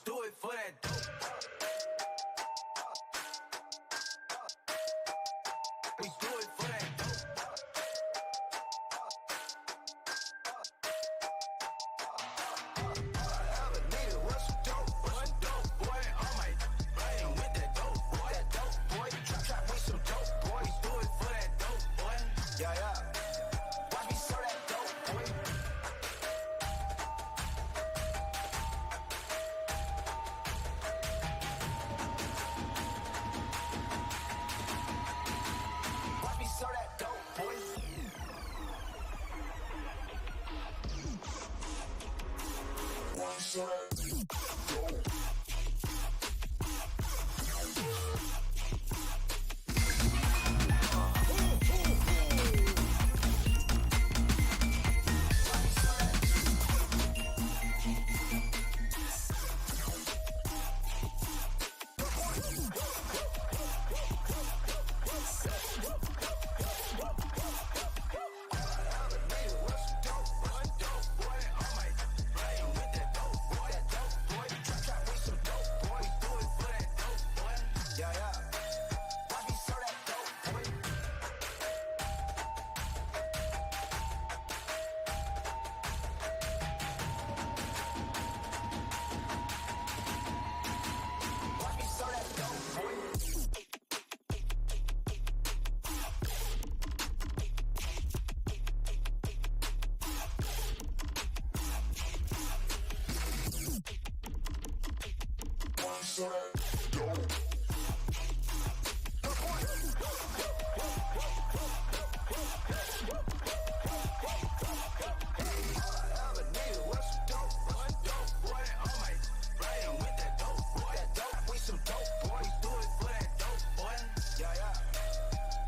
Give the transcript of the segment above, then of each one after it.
do it for that dope. We do it for that dope. Ever needed what's some dope? What's some dope, boy? On my riding with that dope, boy. That dope, boy. Trap with some dope, boy. We do it for that dope, boy. Yeah, yeah. Watch me serve that dope, boy.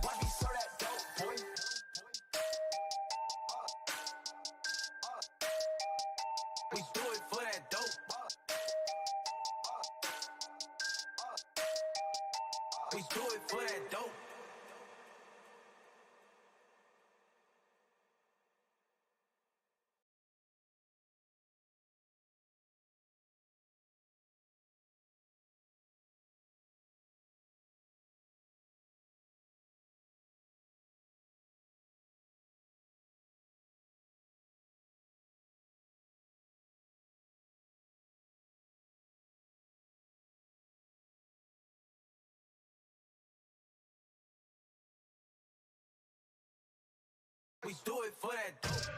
Watch me serve that dope, boy. We do it for that dope. We do it for that dope. We do it for that dope.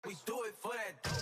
We do it for that dope.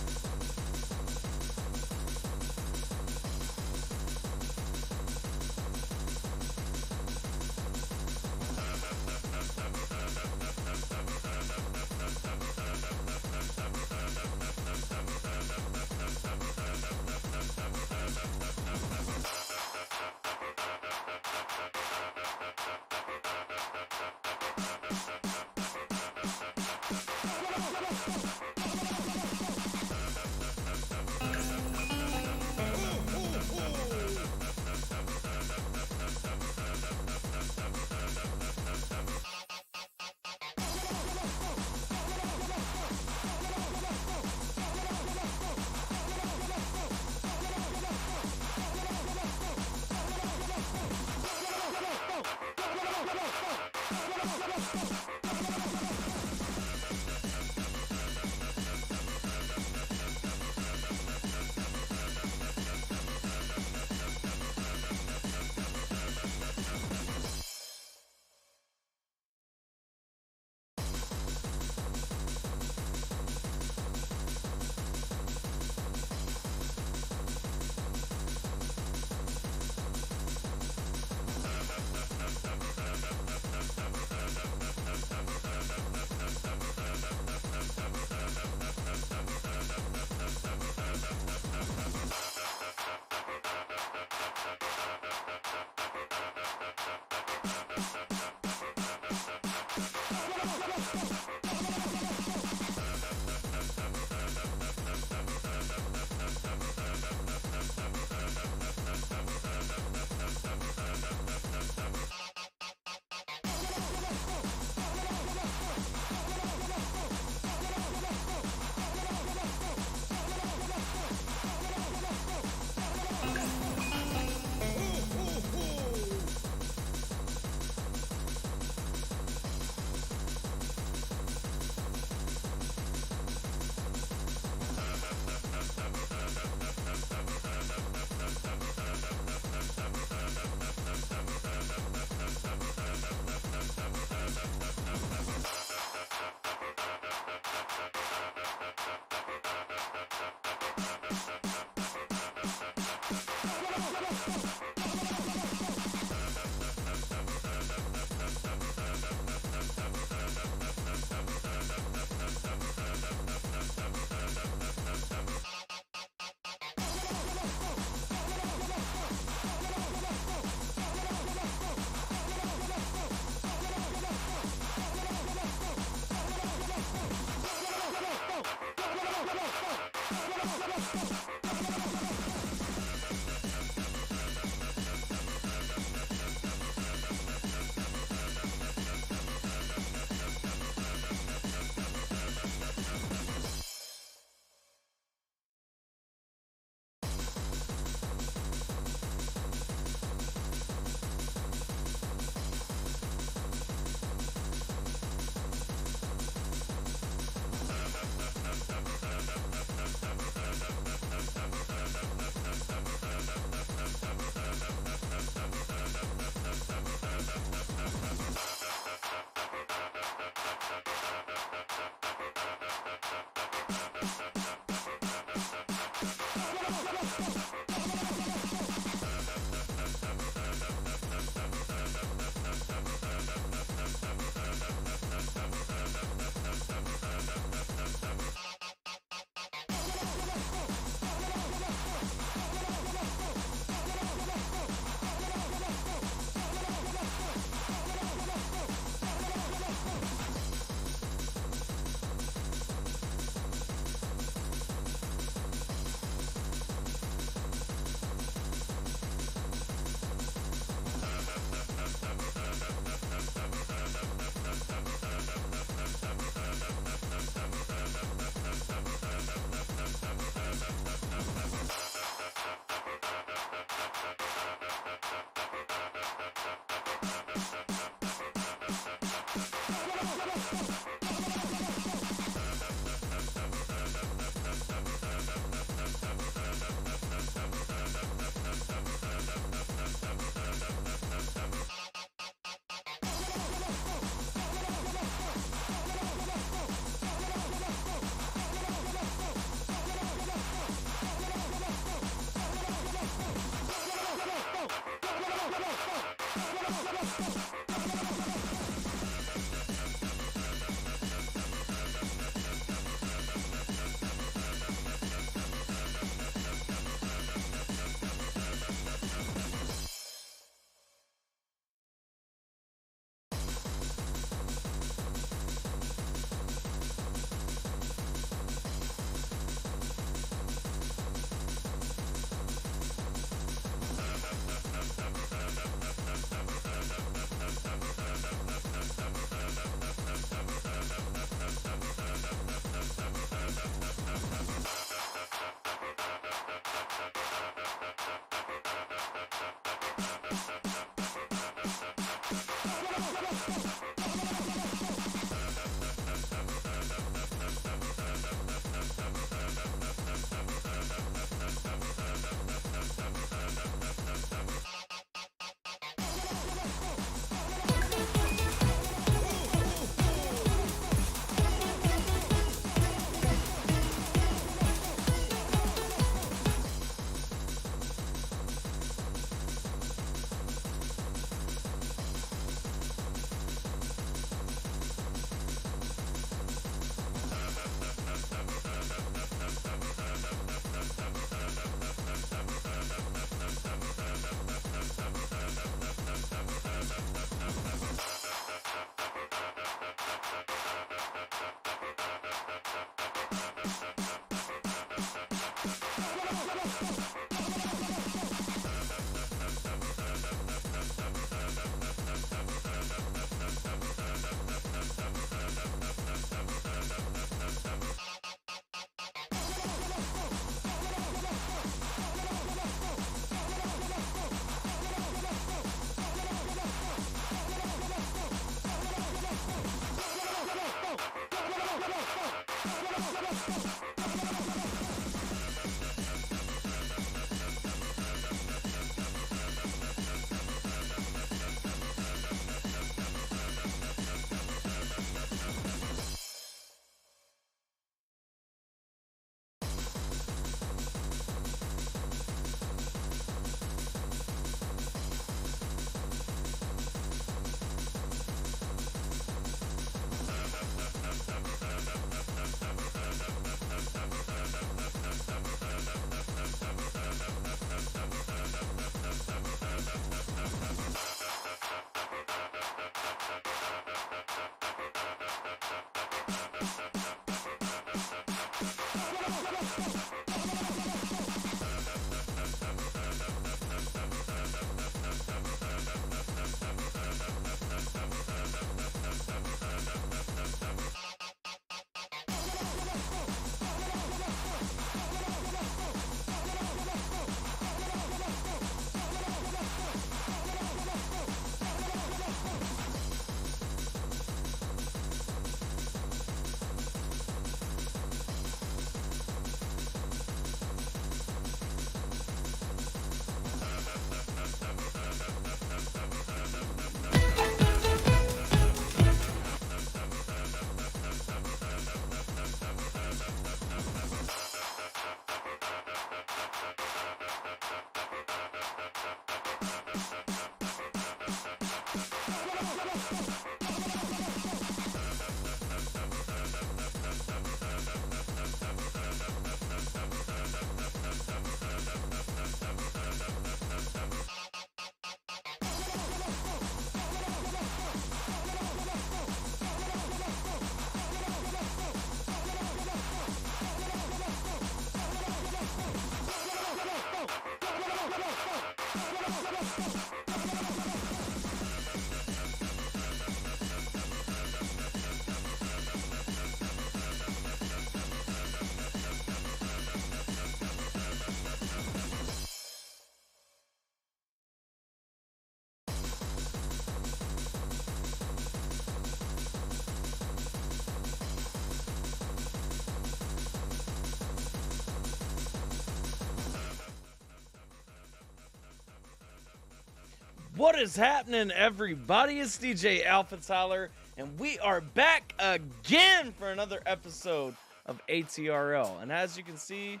What is happening, everybody? It's DJ Alpha Tyler, and we are back again for another episode of ATRL. And as you can see,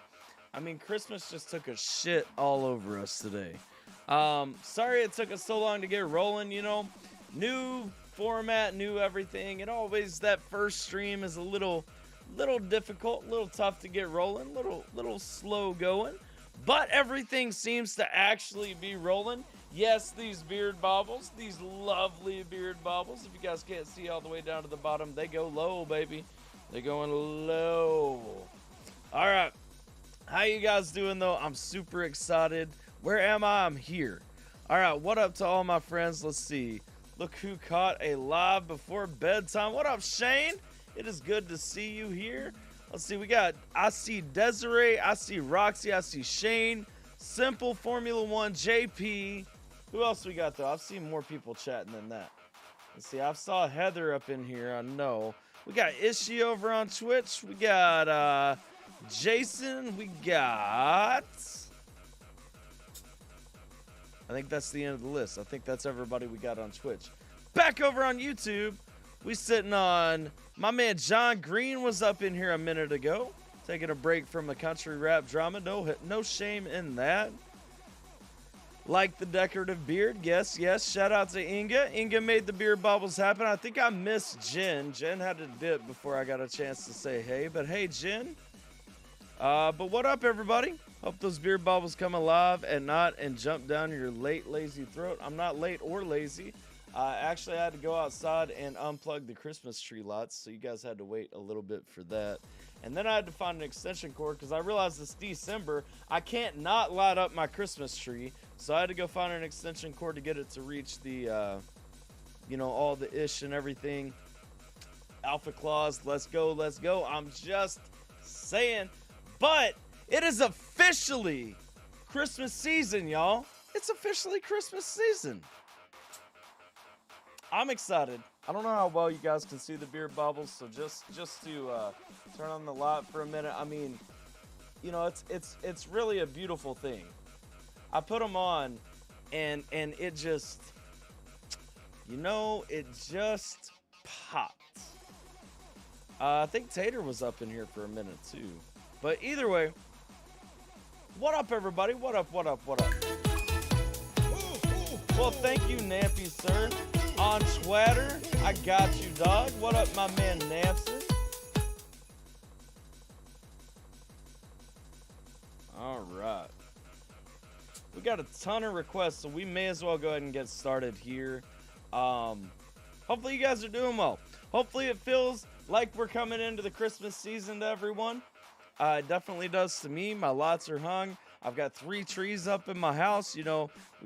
I mean, Christmas just took a shit all over us today. Sorry it took us so long to get rolling, you know. New format, new everything. And always that first stream is a little difficult, a little tough to get rolling, little slow going. But everything seems to actually be rolling. Yes, these beard baubles, these lovely beard baubles. If you guys can't see all the way down to the bottom, they go low, baby. They're going low. All right. How you guys doing, though? I'm super excited. Where am I? I'm here. All right. What up to all my friends? Let's see. Look who caught a live before bedtime. What up, Shane? It is good to see you here. Let's see. I see Desiree. I see Roxy. I see Shane. Simple Formula One JP. Who else we got, though? I've seen more people chatting than that. Let's see. I saw Heather up in here. I know. We got Ishi over on Twitch. We got Jason. We got... I think that's the end of the list. I think that's everybody we got on Twitch. Back over on YouTube, we sitting on... My man John Green was up in here a minute ago. Taking a break from the country rap drama. No shame in that. Like the decorative beard. Yes, yes. Shout out to Inga. Inga made the beard bubbles happen. I think I missed Jen. Jen had to dip before I got a chance to say hey. But hey, Jen. But what up, everybody? Hope those beard bubbles come alive and jump down your late, lazy throat. I'm not late or lazy. Actually, I had to go outside and unplug the Christmas tree lots. So you guys had to wait a little bit for that. And then I had to find an extension cord because I realized this December, I can't not light up my Christmas tree. So I had to go find an extension cord to get it to reach the, all the ish and everything. Alpha Claus, let's go, let's go. I'm just saying. But it is officially Christmas season, y'all. It's officially Christmas season. I'm excited. I don't know how well you guys can see the beard bubbles, so just to turn on the light for a minute. I mean, it's really a beautiful thing. I put them on, and it just, it just popped. I think Tater was up in here for a minute too. But either way, what up, everybody? What up? What up? What up? Well, thank you, Nampy, sir. On Twitter, I got you, dog. What up, my man, Nampson? All right. We got a ton of requests, so we may as well go ahead and get started here. Hopefully you guys are doing well. Hopefully it feels like we're coming into the Christmas season to everyone. It definitely does to me. My lots are hung. I've got 3 trees up in my house. We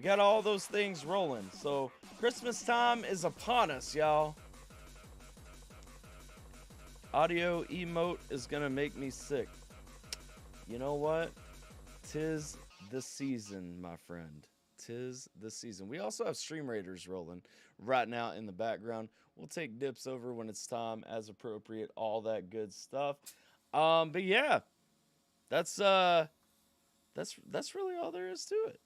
got all those things rolling. So Christmas time is upon us, y'all. Audio emote is going to make me sick. You know what? 'Tis the season, my friend. 'Tis the season. We also have Stream Raiders rolling right now in the background. We'll take dips over when it's time, as appropriate, all that good stuff. But yeah, that's really all there is to it.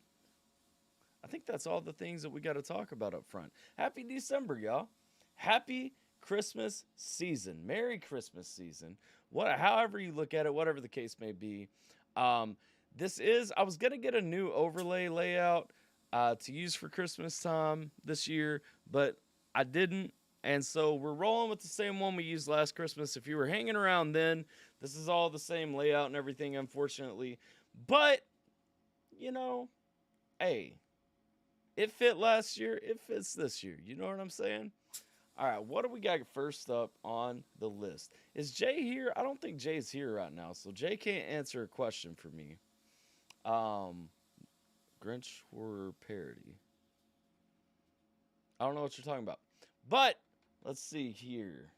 I think that's all the things that we got to talk about up front. Happy December, y'all. Happy Christmas season. Merry Christmas season. However you look at it, whatever the case may be. I was going to get a new overlay layout to use for Christmas time this year, but I didn't. And so we're rolling with the same one we used last Christmas. If you were hanging around then, this is all the same layout and everything, unfortunately. But, hey, it fit last year. It fits this year. You know what I'm saying? All right, what do we got first up on the list? Is Jay here? I don't think Jay's here right now, so Jay can't answer a question for me. Grinch horror parody. I don't know what you're talking about. But let's see here.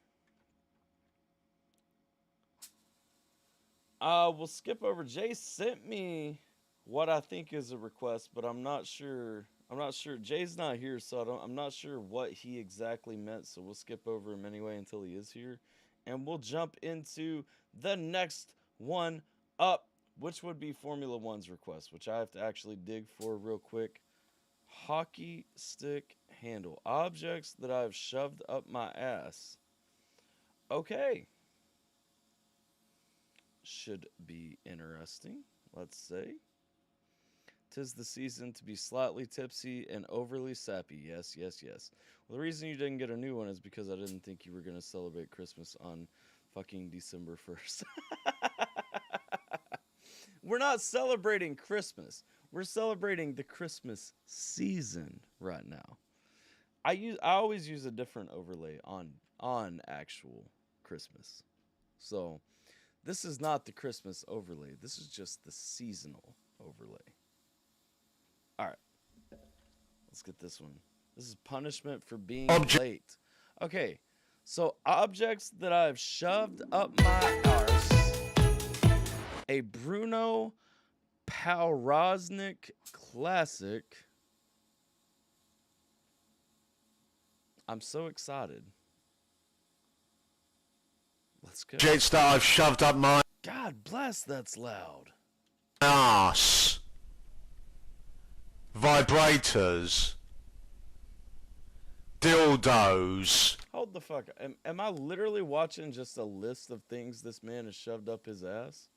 We'll skip over. Jay sent me what I think is a request, but I'm not sure. Jay's not here, so I'm not sure what he exactly meant. So we'll skip over him anyway until he is here, and we'll jump into the next one up, which would be Formula One's request, which I have to actually dig for real quick. Hockey stick handle. Objects that I've shoved up my ass. Okay. Should be interesting, let's say. 'Tis the season to be slightly tipsy and overly sappy. Yes, yes, yes. Well, the reason you didn't get a new one is because I didn't think you were going to celebrate Christmas on fucking December 1st. We're not celebrating Christmas. We're celebrating the Christmas season right now. I always use a different overlay on actual Christmas. So this is not the Christmas overlay. This is just the seasonal overlay. All right. Let's get this one. This is punishment for being late. Okay. So objects that I've shoved up my arse. A Bruno Paurosnik classic. I'm so excited. Let's go. Jets that I've shoved up my God bless, that's loud. ass. Vibrators. Dildos. Hold the fuck. Am I literally watching just a list of things this man has shoved up his ass?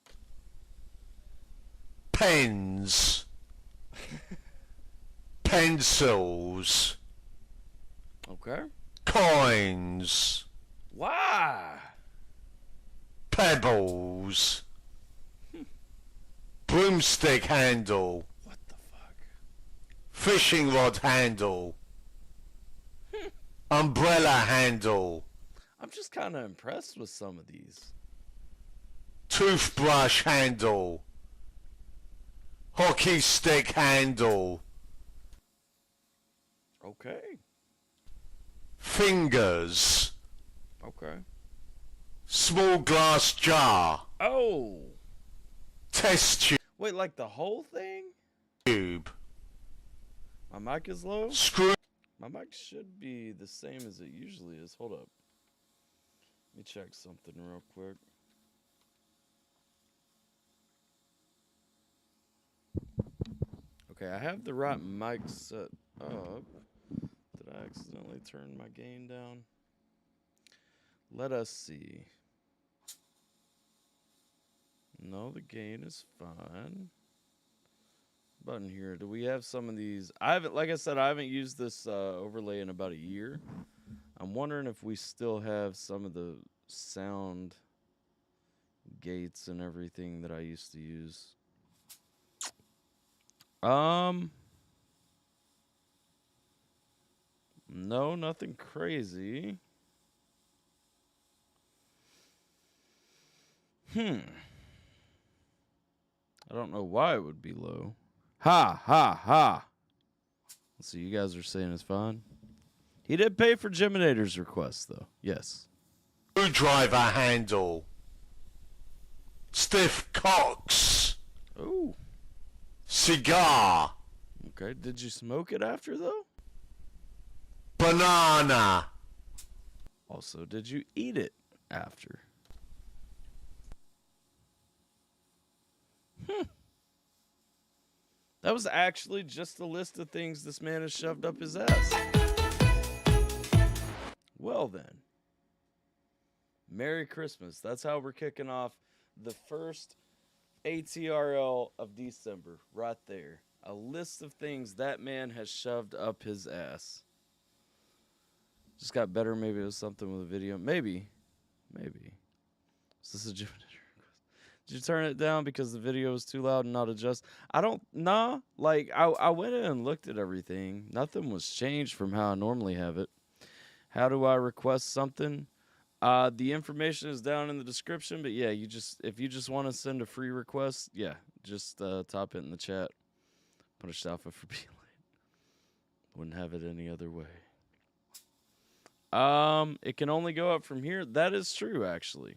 Pens. Pencils. Okay. Coins. Why? Pebbles. Broomstick handle. What the fuck? Fishing rod handle. Umbrella handle. I'm just kind of impressed with some of these. Toothbrush handle. Hockey stick handle. Okay. Fingers. Okay. Small glass jar. Oh. Test Wait, like the whole thing? tube. My mic is low? Screw. My mic should be the same as it usually is. Hold up. Let me check something real quick. Okay, I have the right mic set up. Did I accidentally turn my gain down? Let us see. No, the gain is fine. Button here. Do we have some of these? I haven't, like I said, I haven't used this overlay in about a year. I'm wondering if we still have some of the sound gates and everything that I used to use. No, nothing crazy. I don't know why it would be low. Ha, ha, ha. Let's see, you guys are saying it's fine. He did pay for Geminator's request, though. Yes. Screwdriver handle. Stiff cocks. Ooh. Cigar. Okay, did you smoke it after, though? Banana. Also, did you eat it after? That was actually just a list of things this man has shoved up his ass. Well then. Merry Christmas. That's how we're kicking off the first ATRL of December. Right there. A list of things that man has shoved up his ass. Just got better. Maybe it was something with a video. Maybe. Is this a Gemini request? Did you turn it down because the video was too loud and not adjust? I don't, nah. Like, I went in and looked at everything. Nothing was changed from how I normally have it. How do I request something? The information is down in the description, but yeah, if you just want to send a free request, yeah, just type it in the chat. Punished Alpha for being late. Wouldn't have it any other way. It can only go up from here. That is true, actually.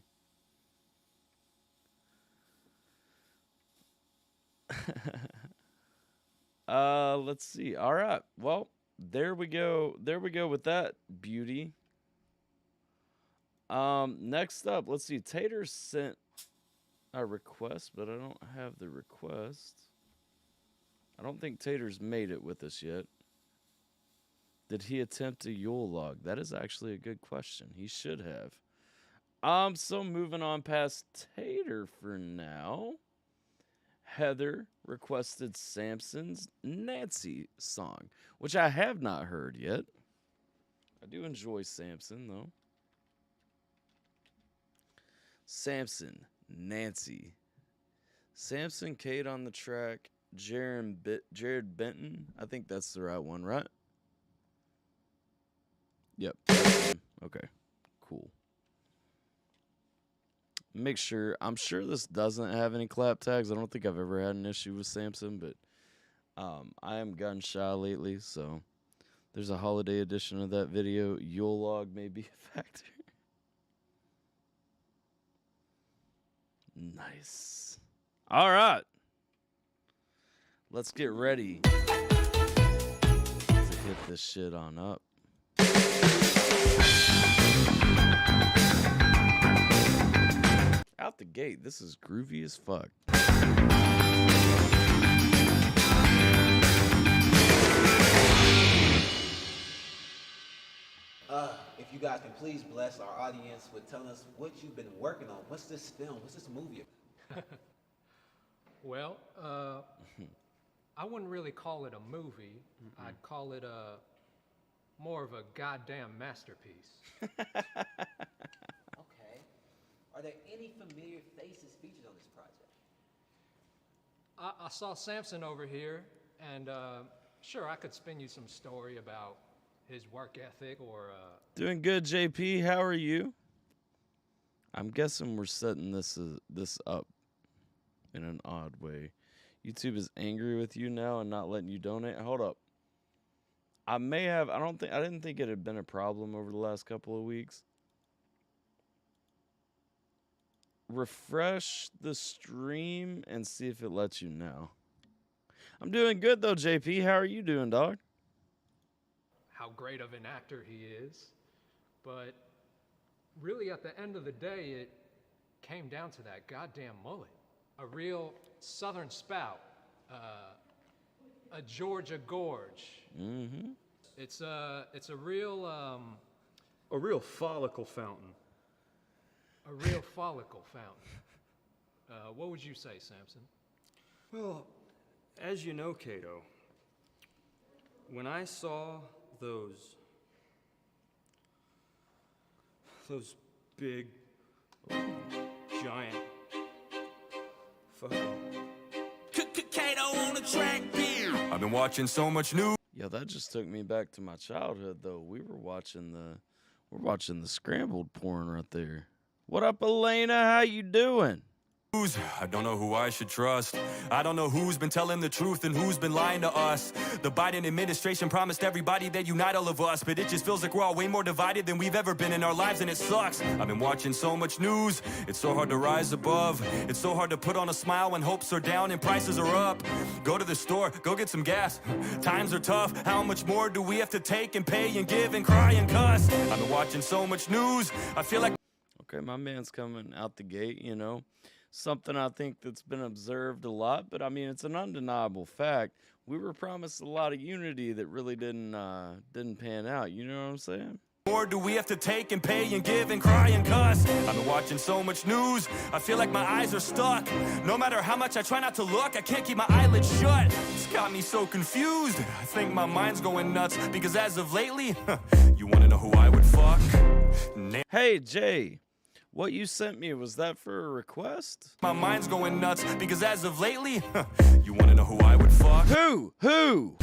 Let's see. All right. Well, there we go. There we go with that beauty. Next up, let's see. Tater sent a request, but I don't have the request. I don't think Tater's made it with us yet. Did he attempt a Yule log? That is actually a good question. He should have. So moving on past Tater for now. Heather requested Samson's Nancy song, which I have not heard yet. I do enjoy Samson, though. Samson, Nancy. Samson, Kate on the track. Jared Benton. I think that's the right one, right? Yep. Okay. Cool. Make sure. I'm sure this doesn't have any clap tags. I don't think I've ever had an issue with Samson, but I am gun shy lately, so there's a holiday edition of that video. Yule log may be a factor. Nice. All right. Let's get ready to hit this shit on up. out the gate, this is groovy as fuck. If you guys can please bless our audience with telling us what you've been working on. What's this film? What's this movie about? Well, I wouldn't really call it a movie. I'd call it more of a goddamn masterpiece. Okay. Are there any familiar faces featured on this project? I saw Samson over here, and sure, I could spin you some story about his work ethic or... Doing good, JP. How are you? I'm guessing we're setting this up in an odd way. YouTube is angry with you now and not letting you donate. Hold up. I didn't think it had been a problem over the last couple of weeks. Refresh the stream and see if it lets you now. I'm doing good though, JP. How are you doing, dog? how great of an actor he is. But really, at the end of the day, it came down to that goddamn mullet. A real southern spout. A Georgia gorge. Mm-hmm. It's a real... A real follicle fountain. A real follicle fountain. What would you say, Samson? Well, as you know, Cato, when I saw those big, giant, fucking... Cato on the track, beer. I've been watching so much news. Yo, that just took me back to my childhood, though. We're watching the scrambled porn right there. What up, Elena? How you doing? I don't know who I should trust. I don't know who's been telling the truth and who's been lying to us. The Biden administration promised everybody they'd unite all of us, but it just feels like we're all way more divided than we've ever been in our lives, and it sucks. I've been watching so much news. It's so hard to rise above. It's so hard to put on a smile when hopes are down and prices are up. Go to the store, go get some gas. Times are tough. How much more do we have to take and pay and give and cry and cuss? I've been watching so much news. I feel like... Okay, my man's coming out the gate, you know. Something I think that's been observed a lot, but I mean, it's an undeniable fact. We were promised a lot of unity that really didn't pan out. You know what I'm saying? More do we have to take and pay and give and cry and cuss? I've been watching so much news. I feel like my eyes are stuck. No matter how much I try not to look, I can't keep my eyelids shut. It's got me so confused. I think my mind's going nuts because as of lately, you want to know who I would fuck? Hey, Jay. What you sent me, was that for a request? My mind's going nuts because as of lately, you want to know who I would fuck? Who?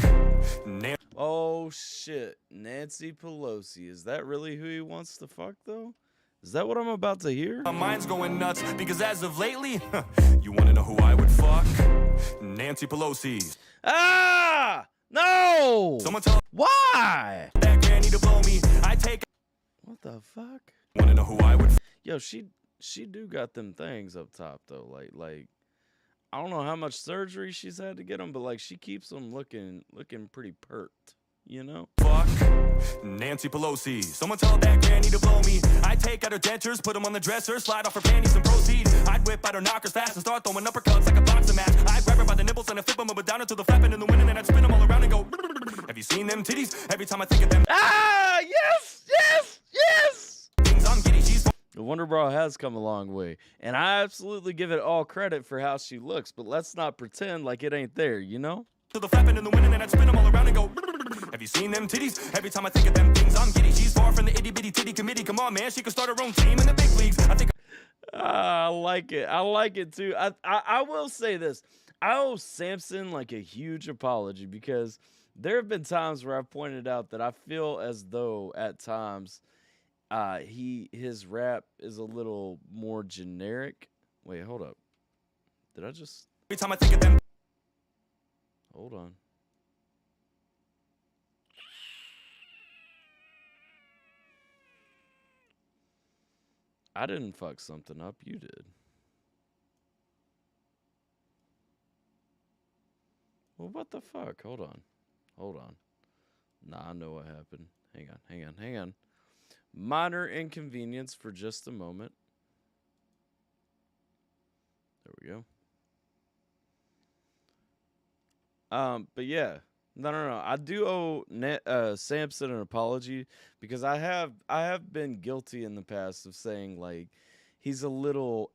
Oh, shit. Nancy Pelosi. Is that really who he wants to fuck, though? Is that what I'm about to hear? My mind's going nuts because as of lately, you want to know who I would fuck? Nancy Pelosi. Ah! No! Someone tell Why? that granny to blow me. I take... What the fuck? Want to know who I would fuck? Yo, she do got them things up top though. Like I don't know how much surgery she's had to get them, but like she keeps them looking pretty perked, you know? Fuck Nancy Pelosi. Someone tell that granny to blow me. I take out her dentures, put them on the dresser, slide off her panties and proceed. I'd whip out her knockers fast and start throwing uppercuts like a boxing match. I'd grab her by the nipples and I'd flip them up and down until the flapping in the wind, and then I'd spin them all around and go. Have you seen them titties? Every time I think of them. Ah, yes! Things I'm giddy, she's The Wonder Bra has come a long way, and I absolutely give it all credit for how she looks, but let's not pretend like it ain't there, you know? to the flapping in the wind, and then I'd spin them all around and go. Have you seen them titties? Every time I think of them things, I'm giddy. She's far from the itty bitty titty committee. Come on, man, she could start her own team in the big leagues. I think. I like it too. I will say this. I owe Samson like a huge apology because there have been times where I've pointed out that I feel as though at times his rap is a little more generic. Wait, hold up. Did I just... Every time I think of them. Hold on. I didn't fuck something up. You did. Well, what the fuck? Hold on. Nah, I know what happened. Hang on. Minor inconvenience for just a moment. There we go. But yeah, no. I do owe Samson an apology because I have been guilty in the past of saying like he's a little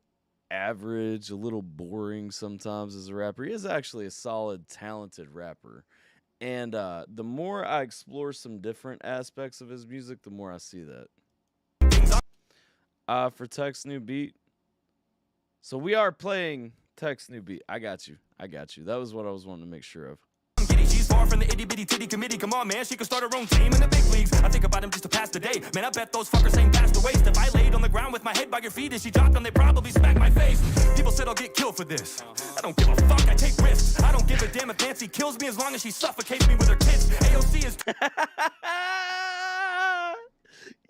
average, a little boring sometimes as a rapper. He is actually a solid, talented rapper. And the more I explore some different aspects of his music, the more I see that. For Tech's new beat. So we are playing Tech's new beat. I got you. That was what I was wanting to make sure of. She's far from the itty bitty titty committee. Come on, man, she could start her own team in the big leagues. I think about him just to pass the day. Man, I bet those fuckers ain't past the waist. If I laid on the ground with my head by your feet as she dropped them, they probably smack my face. People said I'll get killed for this. I don't give a fuck, I take risks. I don't give a damn if Nancy kills me as long as she suffocates me with her kids. AOC is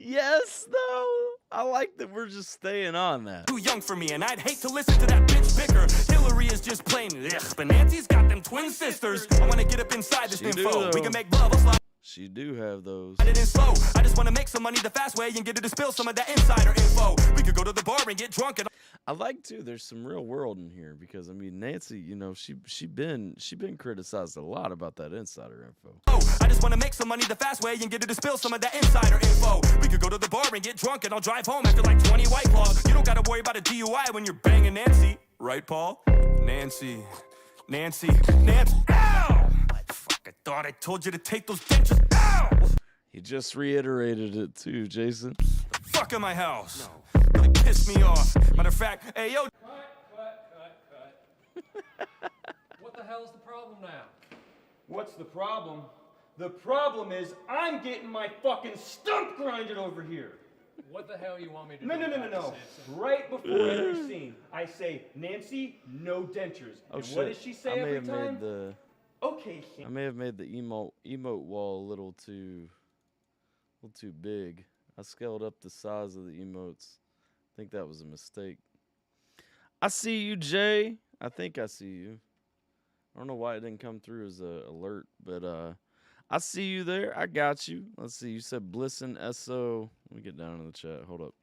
Yes, though. I like that we're just staying on that. too young for me, and I'd hate to listen to that bitch bicker. Hillary is just plain ugh, but Nancy's got them twin sisters. I wanna get up inside this info. We can make love, I'll slide She do have those. it in slow. I just wanna make some money the fast way and get her to spill some of that insider info. We could go to the bar and get drunk and I like too. There's some real world in here because I mean Nancy, you know, she been criticized a lot about that insider info. I just wanna make some money the fast way and get her to spill some of that insider info. We could go to the bar and get drunk and I'll drive home after like 20 White Claws. You don't gotta worry about a DUI when you're banging Nancy, right, Paul? Nancy. Ow! Fuck! I thought I told you to take those dentures. Ow! He just reiterated it too, Jason. Fuck in my house. No. Really pissed me off. Matter of fact, hey yo. Cut. What the hell's the problem now? What's the problem? The problem is I'm getting my fucking stump grinded over here. What the hell you want me to No. do? Samson? Right before every scene, I say, Nancy, no dentures. Oh And shit! what does she say I may every have time? made the Okay, I may have made the emote wall a little too big. I scaled up the size of the emotes. I think that was a mistake. I see you, Jay. I think I see you. I don't know why it didn't come through as a alert, but I see you there. I got you. Let's see. You said Bliss and SO. Let me get down in the chat. Hold up.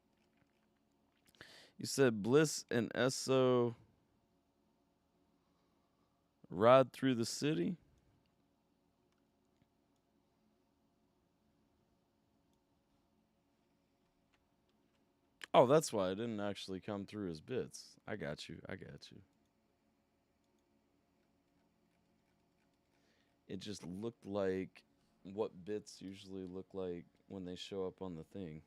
You said Bliss and SO ride through the city. Oh, that's why it didn't actually come through as bits. I got you. It just looked like what bits usually look like when they show up on the thing.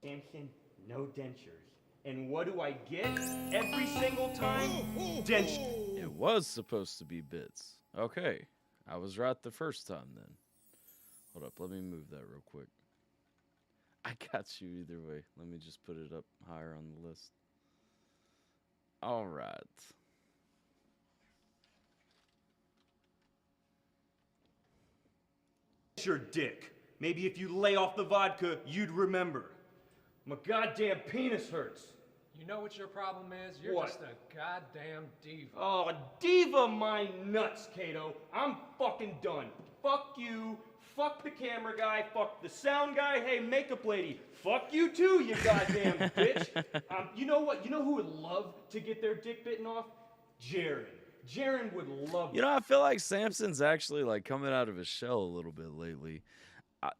Samson, no dentures. And what do I get every single time? Dentures. It was supposed to be bits. Okay. I was right the first time then. Hold up. Let me move that real quick. I got you either way. Let me just put it up higher on the list. All right. Your dick. Maybe if you lay off the vodka, you'd remember. My goddamn penis hurts. You know what your problem is? You're What? just a goddamn diva. Oh, diva my nuts, Kato. I'm fucking done. Fuck you. Fuck the camera guy. Fuck the sound guy. Hey, makeup lady. Fuck you too, you goddamn bitch. You know what? You know who would love to get their dick bitten off? Jaren. Jaren would love You know, I feel like Samson's actually like coming out of his shell a little bit lately.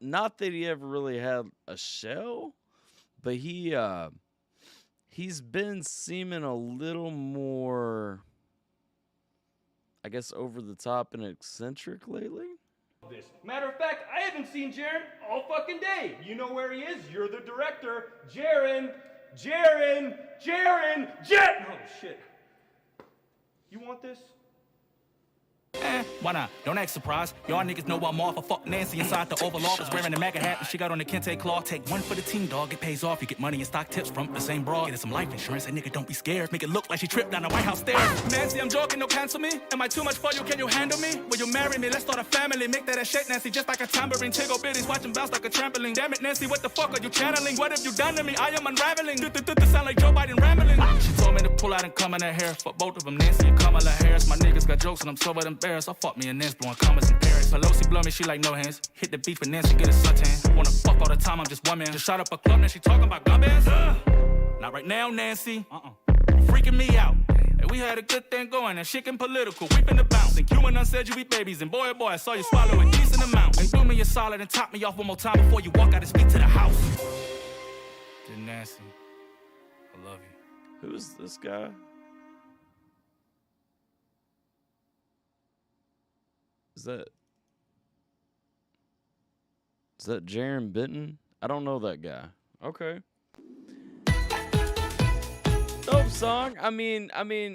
Not that he ever really had a shell, but he's been seeming a little more, I guess, over the top and eccentric lately. this. Matter of fact, I haven't seen Jaren all fucking day. You know where he is? You're the director. Jaren! Oh shit. You want this? Why not? Don't act surprised. Y'all niggas know I'm off. I fuck Nancy inside the Oval Office wearing a MAGA hat and she got on the kente cloth. Take one for the team, dog. It pays off. You get money and stock tips from the same broad. Get her some life insurance. That nigga don't be scared. Make it look like she tripped down the White House stairs. Nancy, I'm joking. Don't cancel me. Am I too much for you? Can you handle me? Will you marry me? Let's start a family. Make that a shake, Nancy, just like a tambourine. Tickle bitties, watch them bounce like a trampoline. Damn it, Nancy, what the fuck are you channeling? What have you done to me? I am unraveling. Sound like Joe Biden rambling. She told me to pull out and come in her hair. Fuck both of them, Nancy and Kamala Harris. My niggas got jokes and I'm so embarrassed. I fuck me and Nancy blowing commas in Paris. Pelosi blow me, she like no hands. Hit the beat for Nancy, get a suntan. Wanna fuck all the time, I'm just one man. Just shot up a club, now she talking about gun bands. Not right now, Nancy. Freaking me out. Hey, we had a good thing going, and shit getting political. We finna bounce. And you and us said you be babies, and boy, oh boy, I saw you swallow a decent amount. And do me a solid and top me off one more time before you walk out and speak to the house. Dear Nancy, I love you. Who is this guy? Is that Jaron Benton? I don't know that guy. Okay. Dope song. I mean,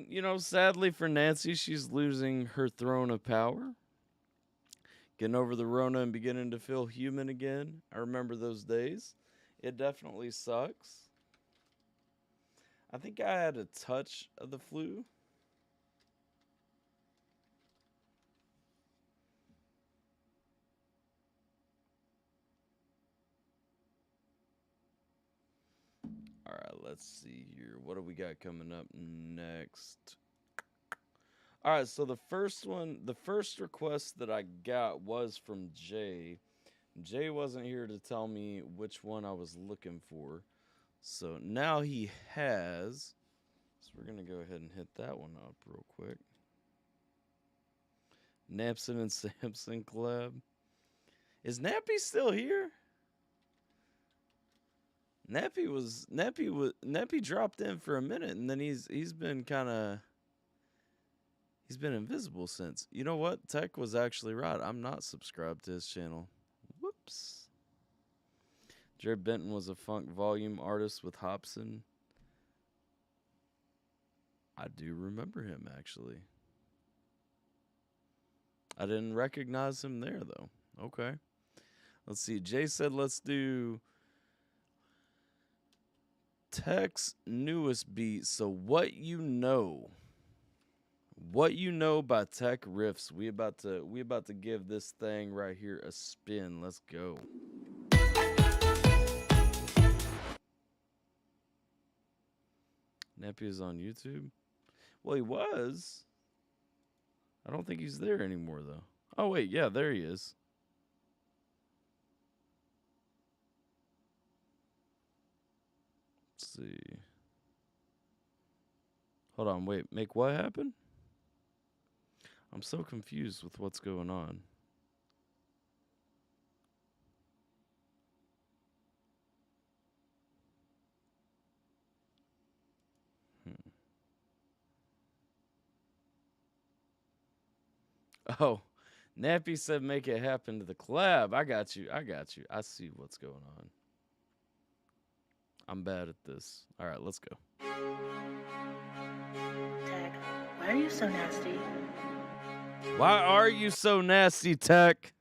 you know, sadly for Nancy, she's losing her throne of power. Getting over the Rona and beginning to feel human again. I remember those days. It definitely sucks. I think I had a touch of the flu. All right, let's see here. What do we got coming up next? All right, so the first request that I got was from Jay. Jay wasn't here to tell me which one I was looking for. So now he has. So we're going to go ahead and hit that one up real quick. Nampson and Samson collab. Is Nappy still here? Nappy dropped in for a minute, and then he's been invisible since. You know what? Tech was actually right. I'm not subscribed to his channel. Whoops. Jared Benton was a funk volume artist with Hobson. I do remember him, actually. I didn't recognize him there, though. Okay. Let's see. Jay said let's do Tech's newest beat. So What You Know by Tech Riffs. We about to give this thing right here a spin. Let's go. Nappy is on YouTube. Well, he was. I don't think he's there anymore though. Oh wait, yeah, there he is. Let's see. Hold on, wait. Make what happen? I'm so confused with what's going on. Oh, Nappy said make it happen to the collab. I got you. I see what's going on. I'm bad at this. All right, let's go. Tech, why are you so nasty? Why are you so nasty, Tech?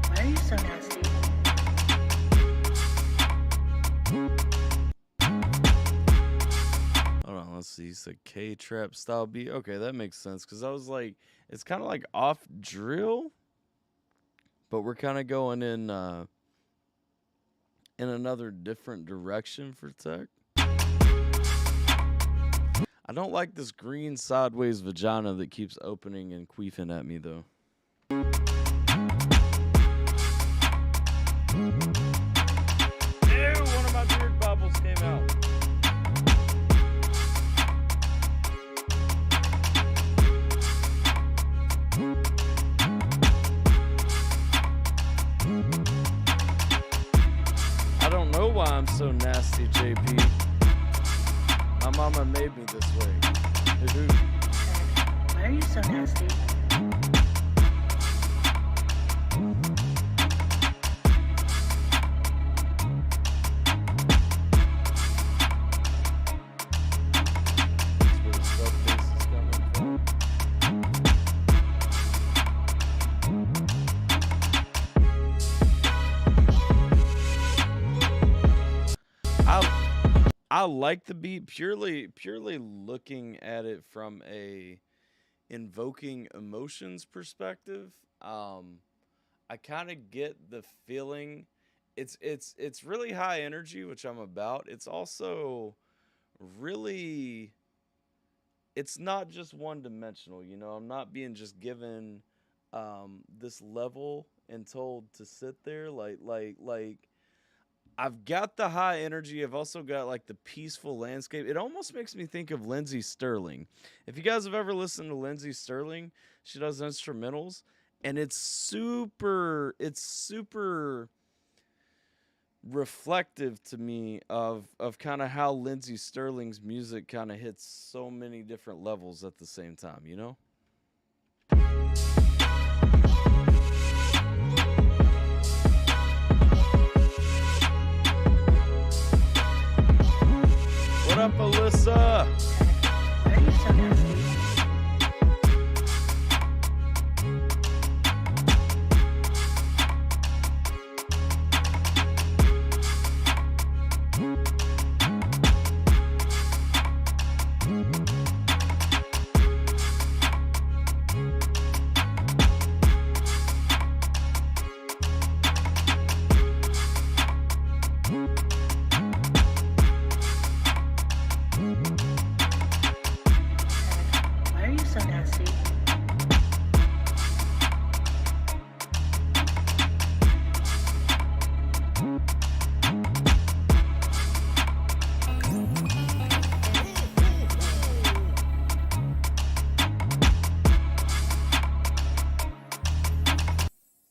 Why are you so nasty? Hold on, let's see. It's a K-trap style beat. Okay, that makes sense because I was like, it's kind of like off drill, but we're kind of going in another different direction for Tech. I don't like this green sideways vagina that keeps opening and queefing at me though. Ew, one of my beard bubbles came out. I don't know why I'm so nasty, JP. My mama made me this way. Tech, why are you so nasty? That's where the sub bass is coming from. I like the beat purely looking at it from a invoking emotions perspective. I kind of get the feeling it's really high energy, which I'm about. It's also really, it's not just one dimensional, you know. I'm not being just given this level and told to sit there like I've got the high energy. I've also got like the peaceful landscape. It almost makes me think of Lindsey Sterling. If you guys have ever listened to Lindsey Sterling, she does instrumentals, and it's super reflective to me of kind of how Lindsey Sterling's music kind of hits so many different levels at the same time, you know? What up, Alyssa? Why are you so nasty? Why are you so nasty?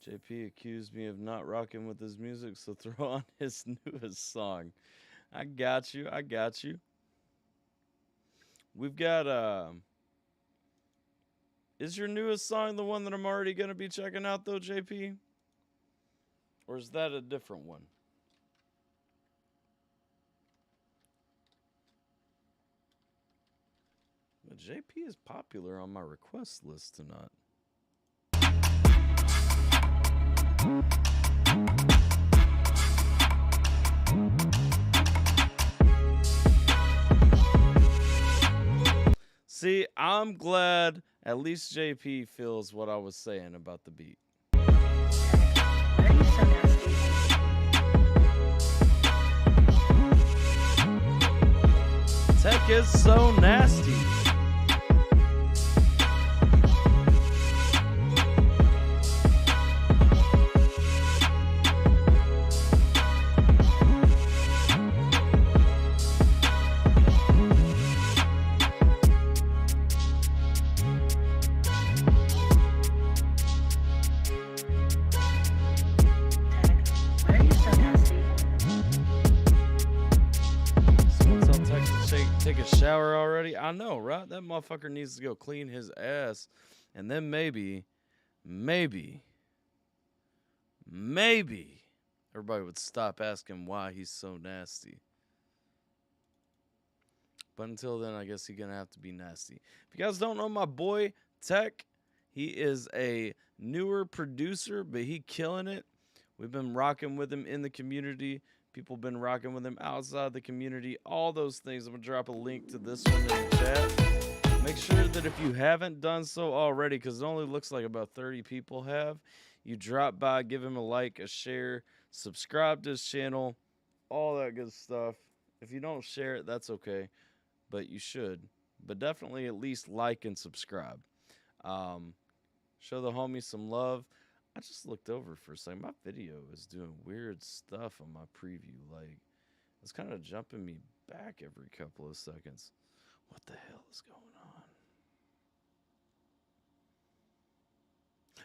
JP accused me of not rocking with his music, so throw on his newest song. I got you. We've got is your newest song the one that I'm already gonna be checking out though, JP? Or is that a different one? But JP is popular on my request list tonight. See, I'm glad at least JP feels what I was saying about the beat. Why are you so nasty? Tech is so nasty. Why are you so nasty? Someone tell Tech to take a shower already? I know, right? That motherfucker needs to go clean his ass. And then maybe everybody would stop asking why he's so nasty. But until then, I guess he's going to have to be nasty. If you guys don't know my boy, Tech, he is a newer producer, but he killing it. We've been rocking with him in the community. People been rocking with him outside the community. All those things. I'm going to drop a link to this one in the chat. Make sure that if you haven't done so already, because it only looks like about 30 people have, you drop by, give him a like, a share, subscribe to his channel, all that good stuff. If you don't share it, that's okay, but you should. But definitely at least like and subscribe. Show the homie some love. I just looked over for a second. My video is doing weird stuff on my preview. Like, it's kind of jumping me back every couple of seconds. What the hell is going on?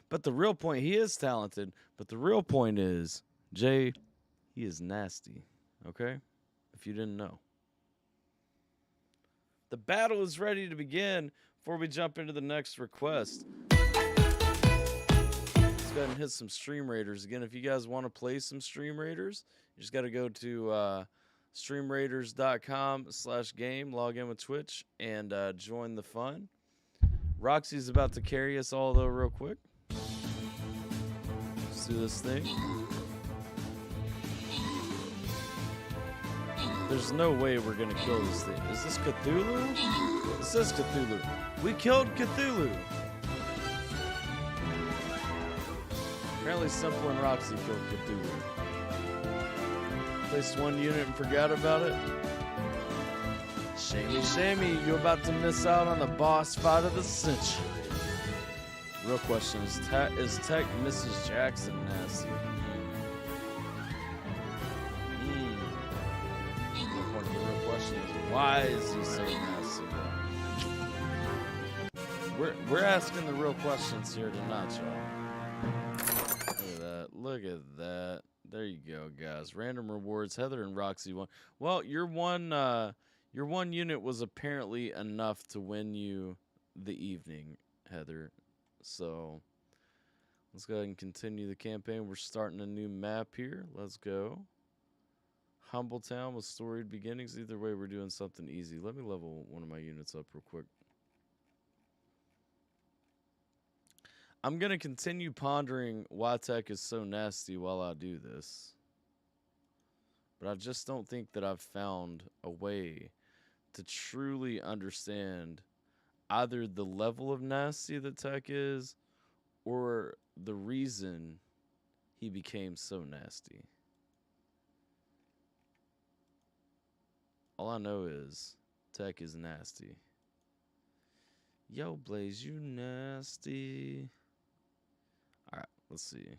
But the real point, he is talented, but the real point is, Jay, he is nasty, okay? If you didn't know. The battle is ready to begin. Before we jump into the next request, let's go ahead and hit some Stream Raiders. Again, if you guys want to play some Stream Raiders, you just got to go to streamraiders.com/game, log in with Twitch, and join the fun. Roxy's about to carry us all, though, real quick. Let's do this thing. There's no way we're gonna kill this thing. Is this Cthulhu? This is Cthulhu. We killed Cthulhu. Apparently Simple and Roxy killed Cthulhu. Placed one unit and forgot about it. Shamey, shamey, you're about to miss out on the boss fight of the century. Real question, is Tech Mrs. Jackson nasty? The real question is, why is he so nasty? We're asking the real questions here tonight, y'all. Look at that. Look at that. There you go, guys. Random rewards. Heather and Roxy won. Well, your one unit was apparently enough to win you the evening, Heather. So let's go ahead and continue the campaign. We're starting a new map here. Let's go. Humble town with storied beginnings. Either way, we're doing something easy. Let me level one of my units up real quick. I'm going to continue pondering why tech is so nasty while I do this. But I just don't think that I've found a way to truly understand either the level of nasty that tech is or the reason he became so nasty. All I know is tech is nasty. Yo, Blaze, you nasty. Alright, let's see.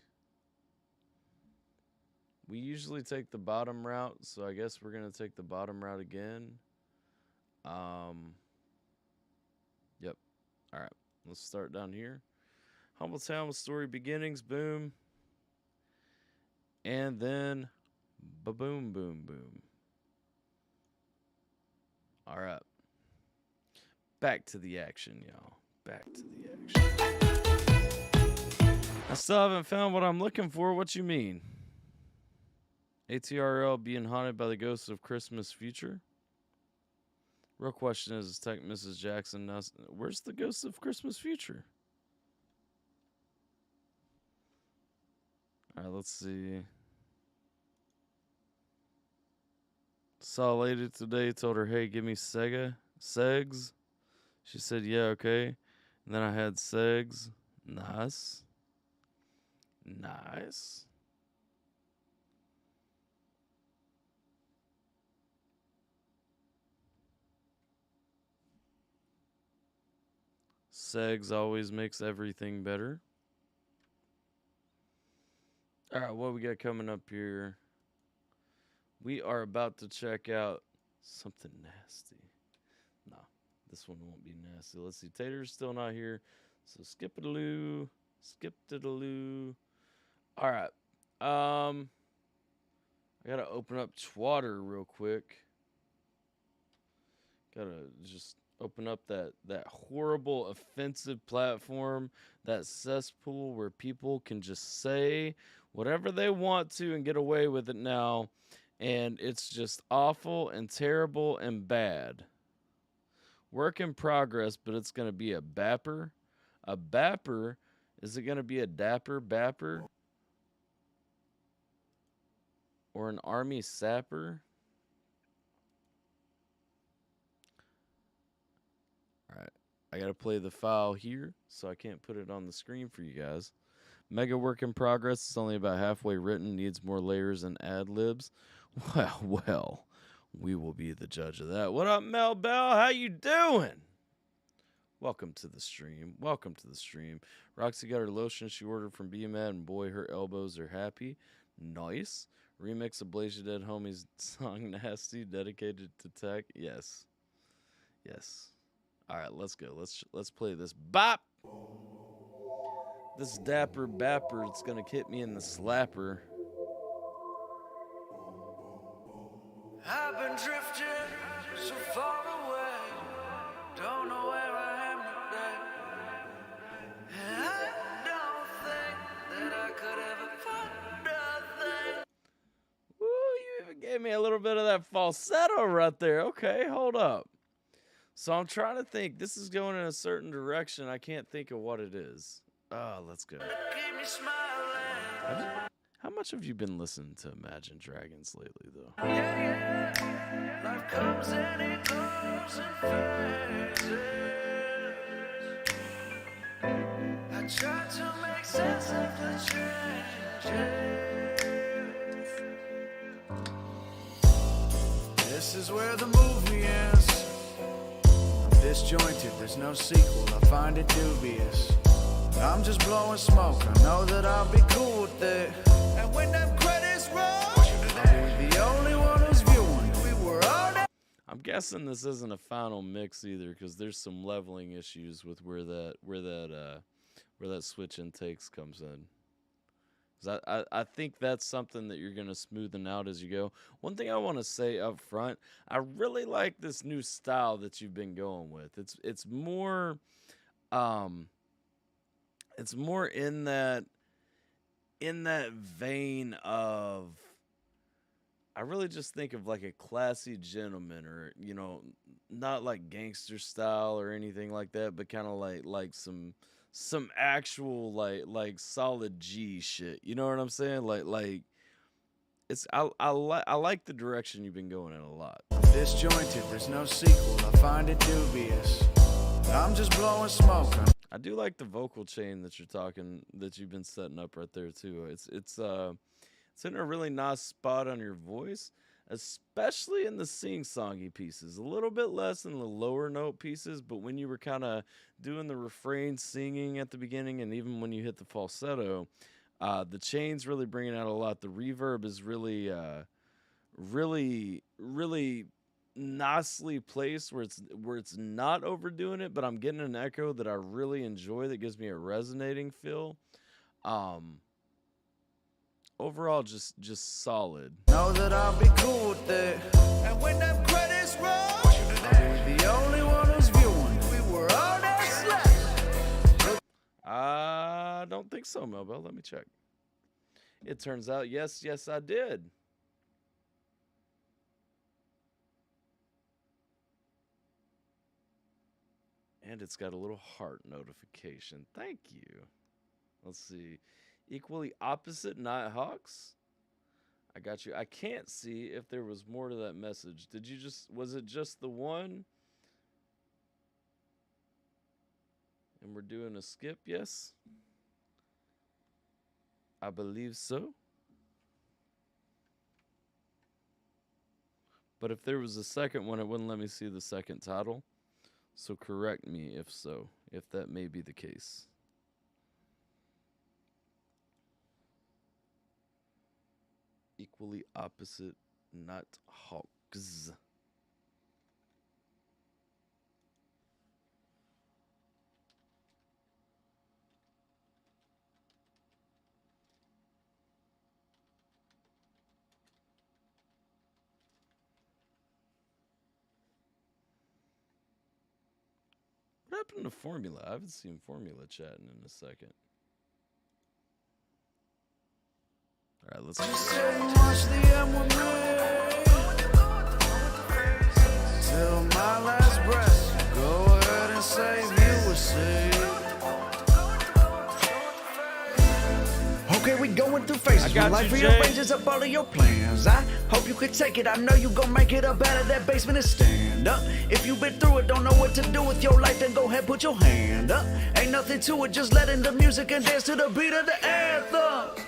We usually take the bottom route, so I guess we're going to take the bottom route again. Yep. Alright, let's start down here. Humble town with story beginnings, boom. And then, ba-boom, boom, boom. Alright. Back to the action, y'all. Back to the action. I still haven't found what I'm looking for. What you mean? ATRL being haunted by the ghosts of Christmas future? Real question is Tech Mrs. Jackson now? Where's the ghosts of Christmas future? Alright, let's see. Saw a lady today, told her, hey, give me segs. She said, yeah, okay. And then I had segs. Nice. Nice. Segs always makes everything better. All right, what we got coming up here? We are about to check out something nasty. No, this one won't be nasty. Let's see. Tater's still not here. So skip-a-doo. Skip-a-doo. All right. I got to open up Twatter real quick. Got to just open up that horrible, offensive platform, that cesspool where people can just say whatever they want to and get away with it now. And it's just awful and terrible and bad. Work in progress, but it's going to be a bapper. A bapper? Is it going to be a dapper bapper? Or an army sapper? Alright. I got to play the file here, so I can't put it on the screen for you guys. Mega work in progress. It's only about halfway written. Needs more layers and ad-libs. Well, we will be the judge of that. What up, Mel Bell? How you doing? Welcome to the stream. Welcome to the stream. Roxy got her lotion she ordered from BMAD, and boy, her elbows are happy. Nice. Remix of Blaze Your Dead Homies song Nasty, dedicated to tech. Yes. Yes. All right, let's go. Let's play this. Bop! This dapper bapper, it's going to hit me in the slapper. I've been drifting so far away, don't know where I am today, and I don't think that I could ever find a thing. Woo, you even gave me a little bit of that falsetto right there. Okay, hold up. So I'm trying to think. This is going in a certain direction. I can't think of what it is. Oh, let's go. Keep me smiling. How much have you been listening to Imagine Dragons lately, though? Yeah, yeah. comes and it goes in phases. I try to make sense of the changes. This is where the movie ends. I'm disjointed, there's no sequel, I find it dubious. I'm just blowing smoke, I know that I'll be cool with it. And when them credits roll, I'll be the only one who's viewing. We were all there. I'm guessing this isn't a final mix either, because there's some leveling issues with where that switch intakes comes in. 'Cause I think that's something that you're gonna smoothen out as you go. One thing I want to say up front, I really like this new style that you've been going with. It's more in that vein of, I really just think of like a classy gentleman, or not like gangster style or anything like that, but kind of like some actual like solid G shit. You know what I'm saying? Like it's I like the direction you've been going in a lot. Disjointed, there's no sequel, I find it dubious. I'm just blowing smoke. I do like the vocal chain that you've been setting up right there too. It's in a really nice spot on your voice, especially in the sing-songy pieces. A little bit less in the lower note pieces, but when you were kind of doing the refrain singing at the beginning, and even when you hit the falsetto, the chain's really bringing out a lot. The reverb is really nicely placed where it's not overdoing it, but I'm getting an echo that I really enjoy that gives me a resonating feel. Overall, just solid. Know that I'll be cool with it. And when them credits roll, I'll be the only one who's viewing. We were all that slack. I don't think so, Melbo. Let me check. It turns out, yes, I did. And it's got a little heart notification. Thank you. Let's see. Equally opposite Nighthawks. I got you. I can't see if there was more to that message. Was it just the one? And we're doing a skip, yes? I believe so. But if there was a second one, it wouldn't let me see the second title. So correct me if so, if that may be the case. Equally opposite Nighthawks. What happened to Formula? I haven't seen Formula chatting in a second. All right, let's go. Watch the end with me. Till my last breath. Go ahead and save you a seat. Okay, we going through phases. I got Life you, Jay. rearranges up all of your plans. I hope you could take it. I know you gon' make it up out of that basement and stand up. If you been through it, don't know what to do with your life, then go ahead, put your hand up. Ain't nothing to it, just letting the music and dance to the beat of the anthem.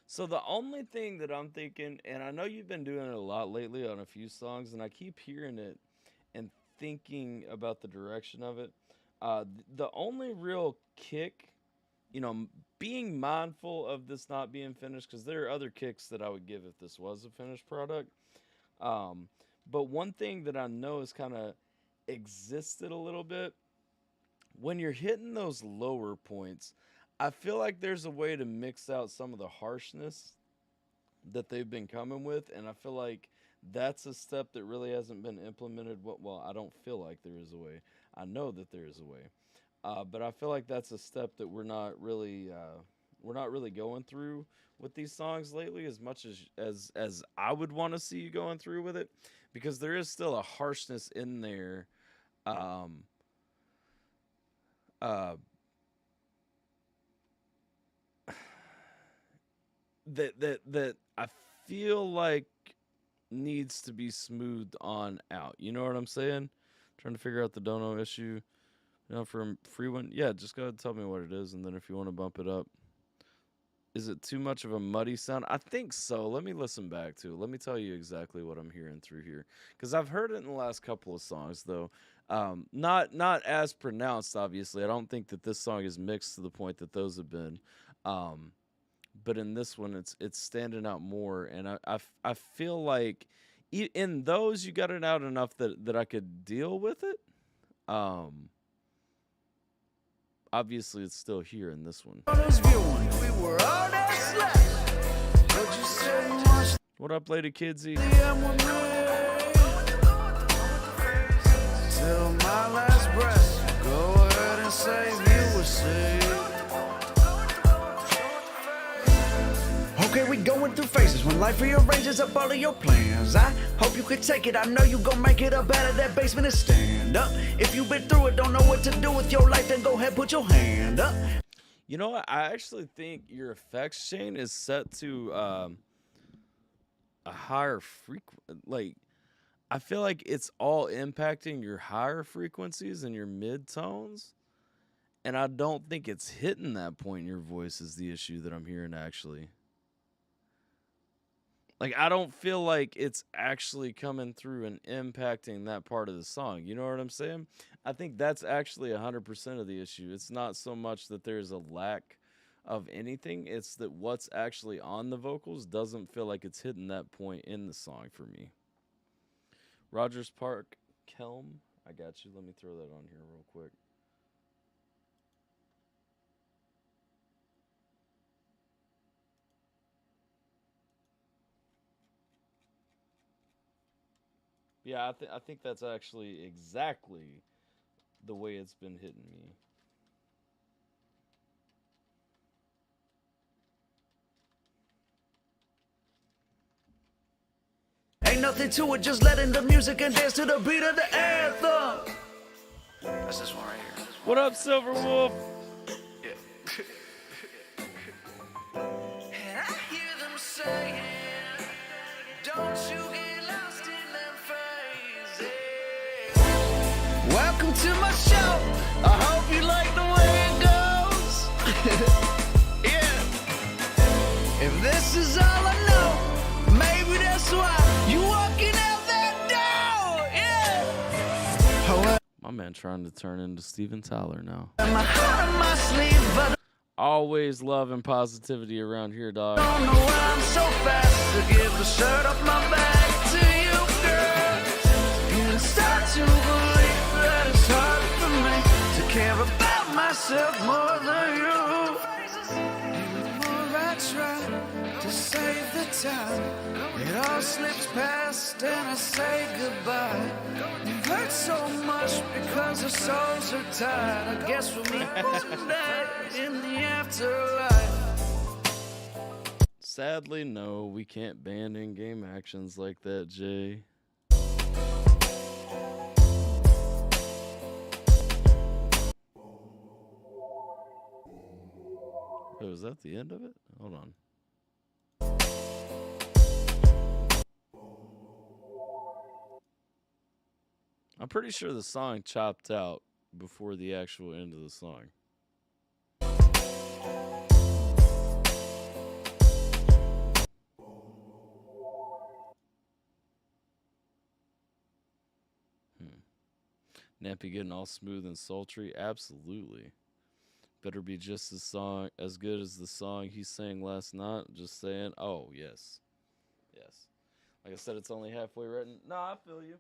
So the only thing that I'm thinking, and I know you've been doing it a lot lately on a few songs, and I keep hearing it and thinking about the direction of it. The only real kick, being mindful of this not being finished, because there are other kicks that I would give if this was a finished product. But one thing that I know has kind of existed a little bit, when you're hitting those lower points, I feel like there's a way to mix out some of the harshness that they've been coming with, and I feel like that's a step that really hasn't been implemented. Well, I don't feel like there is a way. I know that there is a way. But I feel like that's a step that we're not really going through with these songs lately as much as I would want to see you going through with it, because there is still a harshness in there. That I feel like needs to be smoothed on out. You know what I'm saying? Trying to figure out the dono issue. You know, for a free one, yeah, just go ahead and tell me what it is, and then if you want to bump it up. Is it too much of a muddy sound? I think so. Let me listen back to it. Let me tell you exactly what I'm hearing through here, because I've heard it in the last couple of songs, though. Not as pronounced, obviously. I don't think that this song is mixed to the point that those have been. But in this one, it's standing out more, and I feel like in those you got it out enough that I could deal with it. Obviously, it's still here in this one. What up, Lady Kidsy? Till my last breath, go ahead and save you a seat. Okay, we going through phases when life rearranges up all of your plans. I hope you can take it. I know you gon' make it up out of that basement and stand up. If you've been through it, don't know what to do with your life, then go ahead, put your hand up. You know what? I actually think your effects chain is set to a higher frequency. Like, I feel like it's all impacting your higher frequencies and your mid tones. And I don't think it's hitting that point in your voice is the issue that I'm hearing, actually. Like, I don't feel like it's actually coming through and impacting that part of the song. You know what I'm saying? I think that's actually 100% of the issue. It's not so much that there's a lack of anything. It's that what's actually on the vocals doesn't feel like it's hitting that point in the song for me. Rogers Park, Kelm. I got you. Let me throw that on here real quick. Yeah, I think that's actually exactly the way it's been hitting me. Ain't nothing to it, just letting the music and dance to the beat of the anthem. That's this one right here. What up, Silver Wolf? And I hear them saying, don't you get lost in them phrases. Welcome to my show. I hope you like the way it goes. Yeah. If this is all I know, maybe that's why you walking out that door. Yeah. My man trying to turn into Steven Tyler now. My heart on my sleeve, but Always love and positivity around here, dog. I don't know why I'm so fast to give the shirt off my back to you, girl. And start to believe that it's hard for me to care about myself more than you. And the more I try to save the time, it all slips past and I say goodbye. It hurts so much because our souls are tied. I guess we'll meet one day in the afterlife. Sadly, no, we can't ban in-game actions like that, Jay. Wait, was that the end of it? Hold on. I'm pretty sure the song chopped out before the actual end of the song. Nappy getting all smooth and sultry? Absolutely. Better be just as good as the song he sang last night. Just saying. Oh, yes. Yes. Like I said, it's only halfway written. No, I feel you.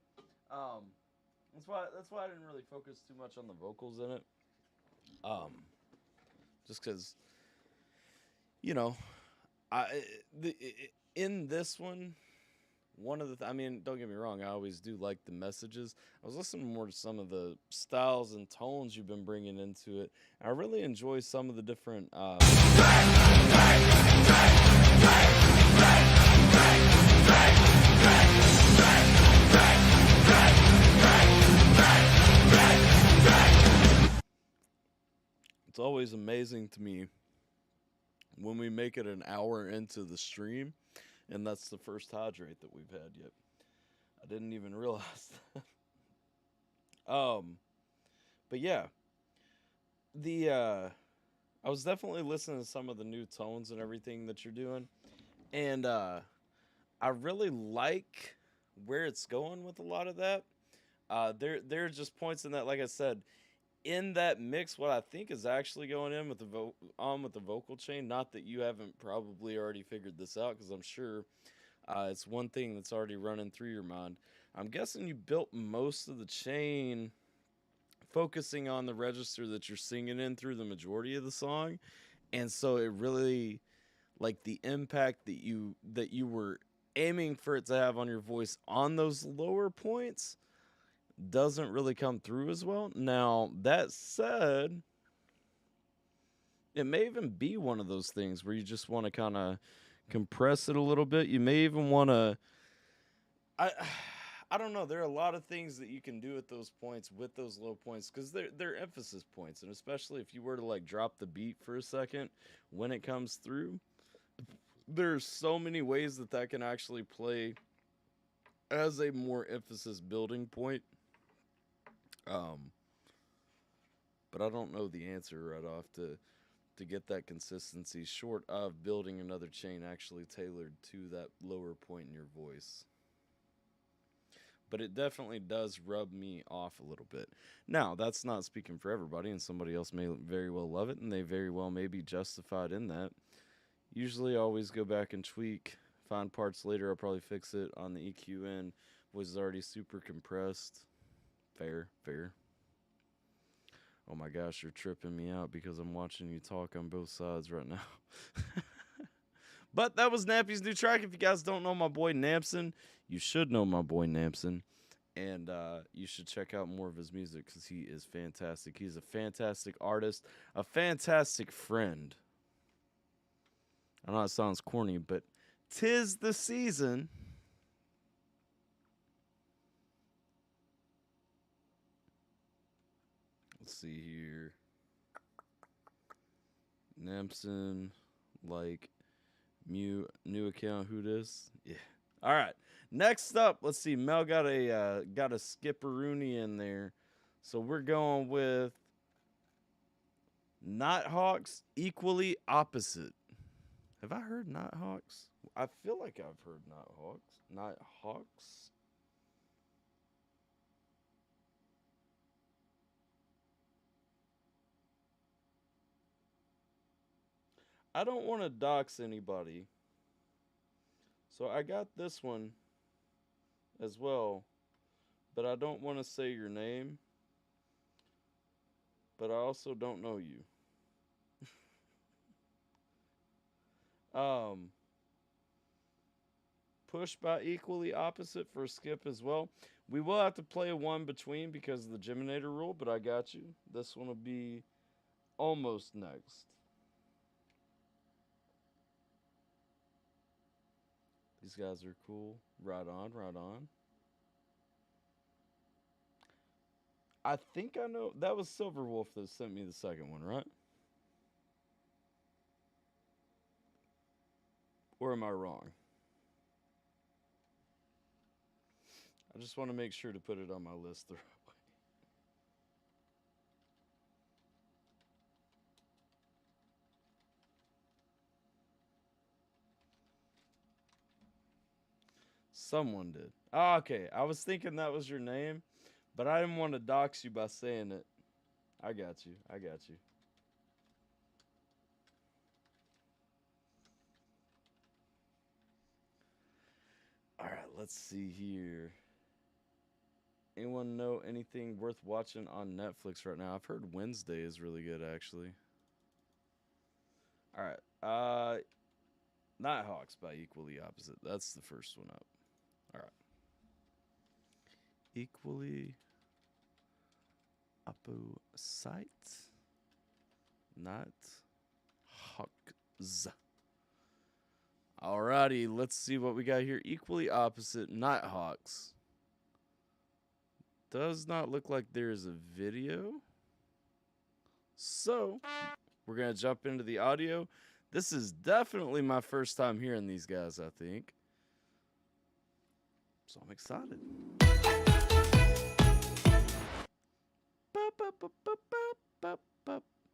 That's why I didn't really focus too much on the vocals in it. Just because, you know, in this one of the, I mean, don't get me wrong, I always do like the messages. I was listening more to some of the styles and tones you've been bringing into it. I really enjoy some of the different. It's always amazing to me when we make it an hour into the stream, and that's the first hydrate that we've had yet. I didn't even realize that. But yeah, I was definitely listening to some of the new tones and everything that you're doing, and I really like where it's going with a lot of that. There are just points in that, like I said, in that mix, what I think is actually going in with the vocal chain. Not that you haven't probably already figured this out, because I'm sure it's one thing that's already running through your mind. I'm guessing you built most of the chain focusing on the register that you're singing in through the majority of the song, and so it really, like, the impact that you were aiming for it to have on your voice on those lower points doesn't really come through as well. Now, that said, it may even be one of those things where you just want to kind of compress it a little bit. You may even want to, I don't know. There are a lot of things that you can do at those points with those low points, because they're emphasis points, and especially if you were to like drop the beat for a second when it comes through, there's so many ways that can actually play as a more emphasis building point. But I don't know the answer right off to get that consistency, short of building another chain actually tailored to that lower point in your voice. But it definitely does rub me off a little bit. Now, that's not speaking for everybody, and somebody else may very well love it, and they very well may be justified in that. Usually I always go back and tweak, find parts later, I'll probably fix it on the EQ end. Voice is already super compressed. Fair. Oh my gosh, you're tripping me out because I'm watching you talk on both sides right now. But that was Nappy's new track. If you guys don't know my boy Nampson, you should know my boy Nampson. And you should check out more of his music because he is fantastic. He's a fantastic artist, a fantastic friend. I know it sounds corny, but 'tis the season. Let's see here. Nampson, like, new account, who this? Yeah. All right. Next up, let's see. Mel got a skipperoonie in there, so we're going with Nighthawks, equally opposite. Have I heard Nighthawks? I feel like I've heard Nighthawks. I don't want to dox anybody, so I got this one as well, but I don't want to say your name, but I also don't know you. Push by equally opposite for skip as well. We will have to play one between because of the Geminator rule, but I got you. This one will be almost next. These guys are cool. Right on. I think I know. That was Silverwolf that sent me the second one, right? Or am I wrong? I just want to make sure to put it on my list the right way. Someone did. Oh, okay. I was thinking that was your name, but I didn't want to dox you by saying it. I got you. All right, let's see here. Anyone know anything worth watching on Netflix right now? I've heard Wednesday is really good, actually. All right. Nighthawks by Equally Opposite. That's the first one up. All right. Equally opposite. Nighthawks. Alrighty, let's see what we got here. Equally opposite, Nighthawks. Does not look like there is a video. So, we're going to jump into the audio. This is definitely my first time hearing these guys, I think. So I'm excited.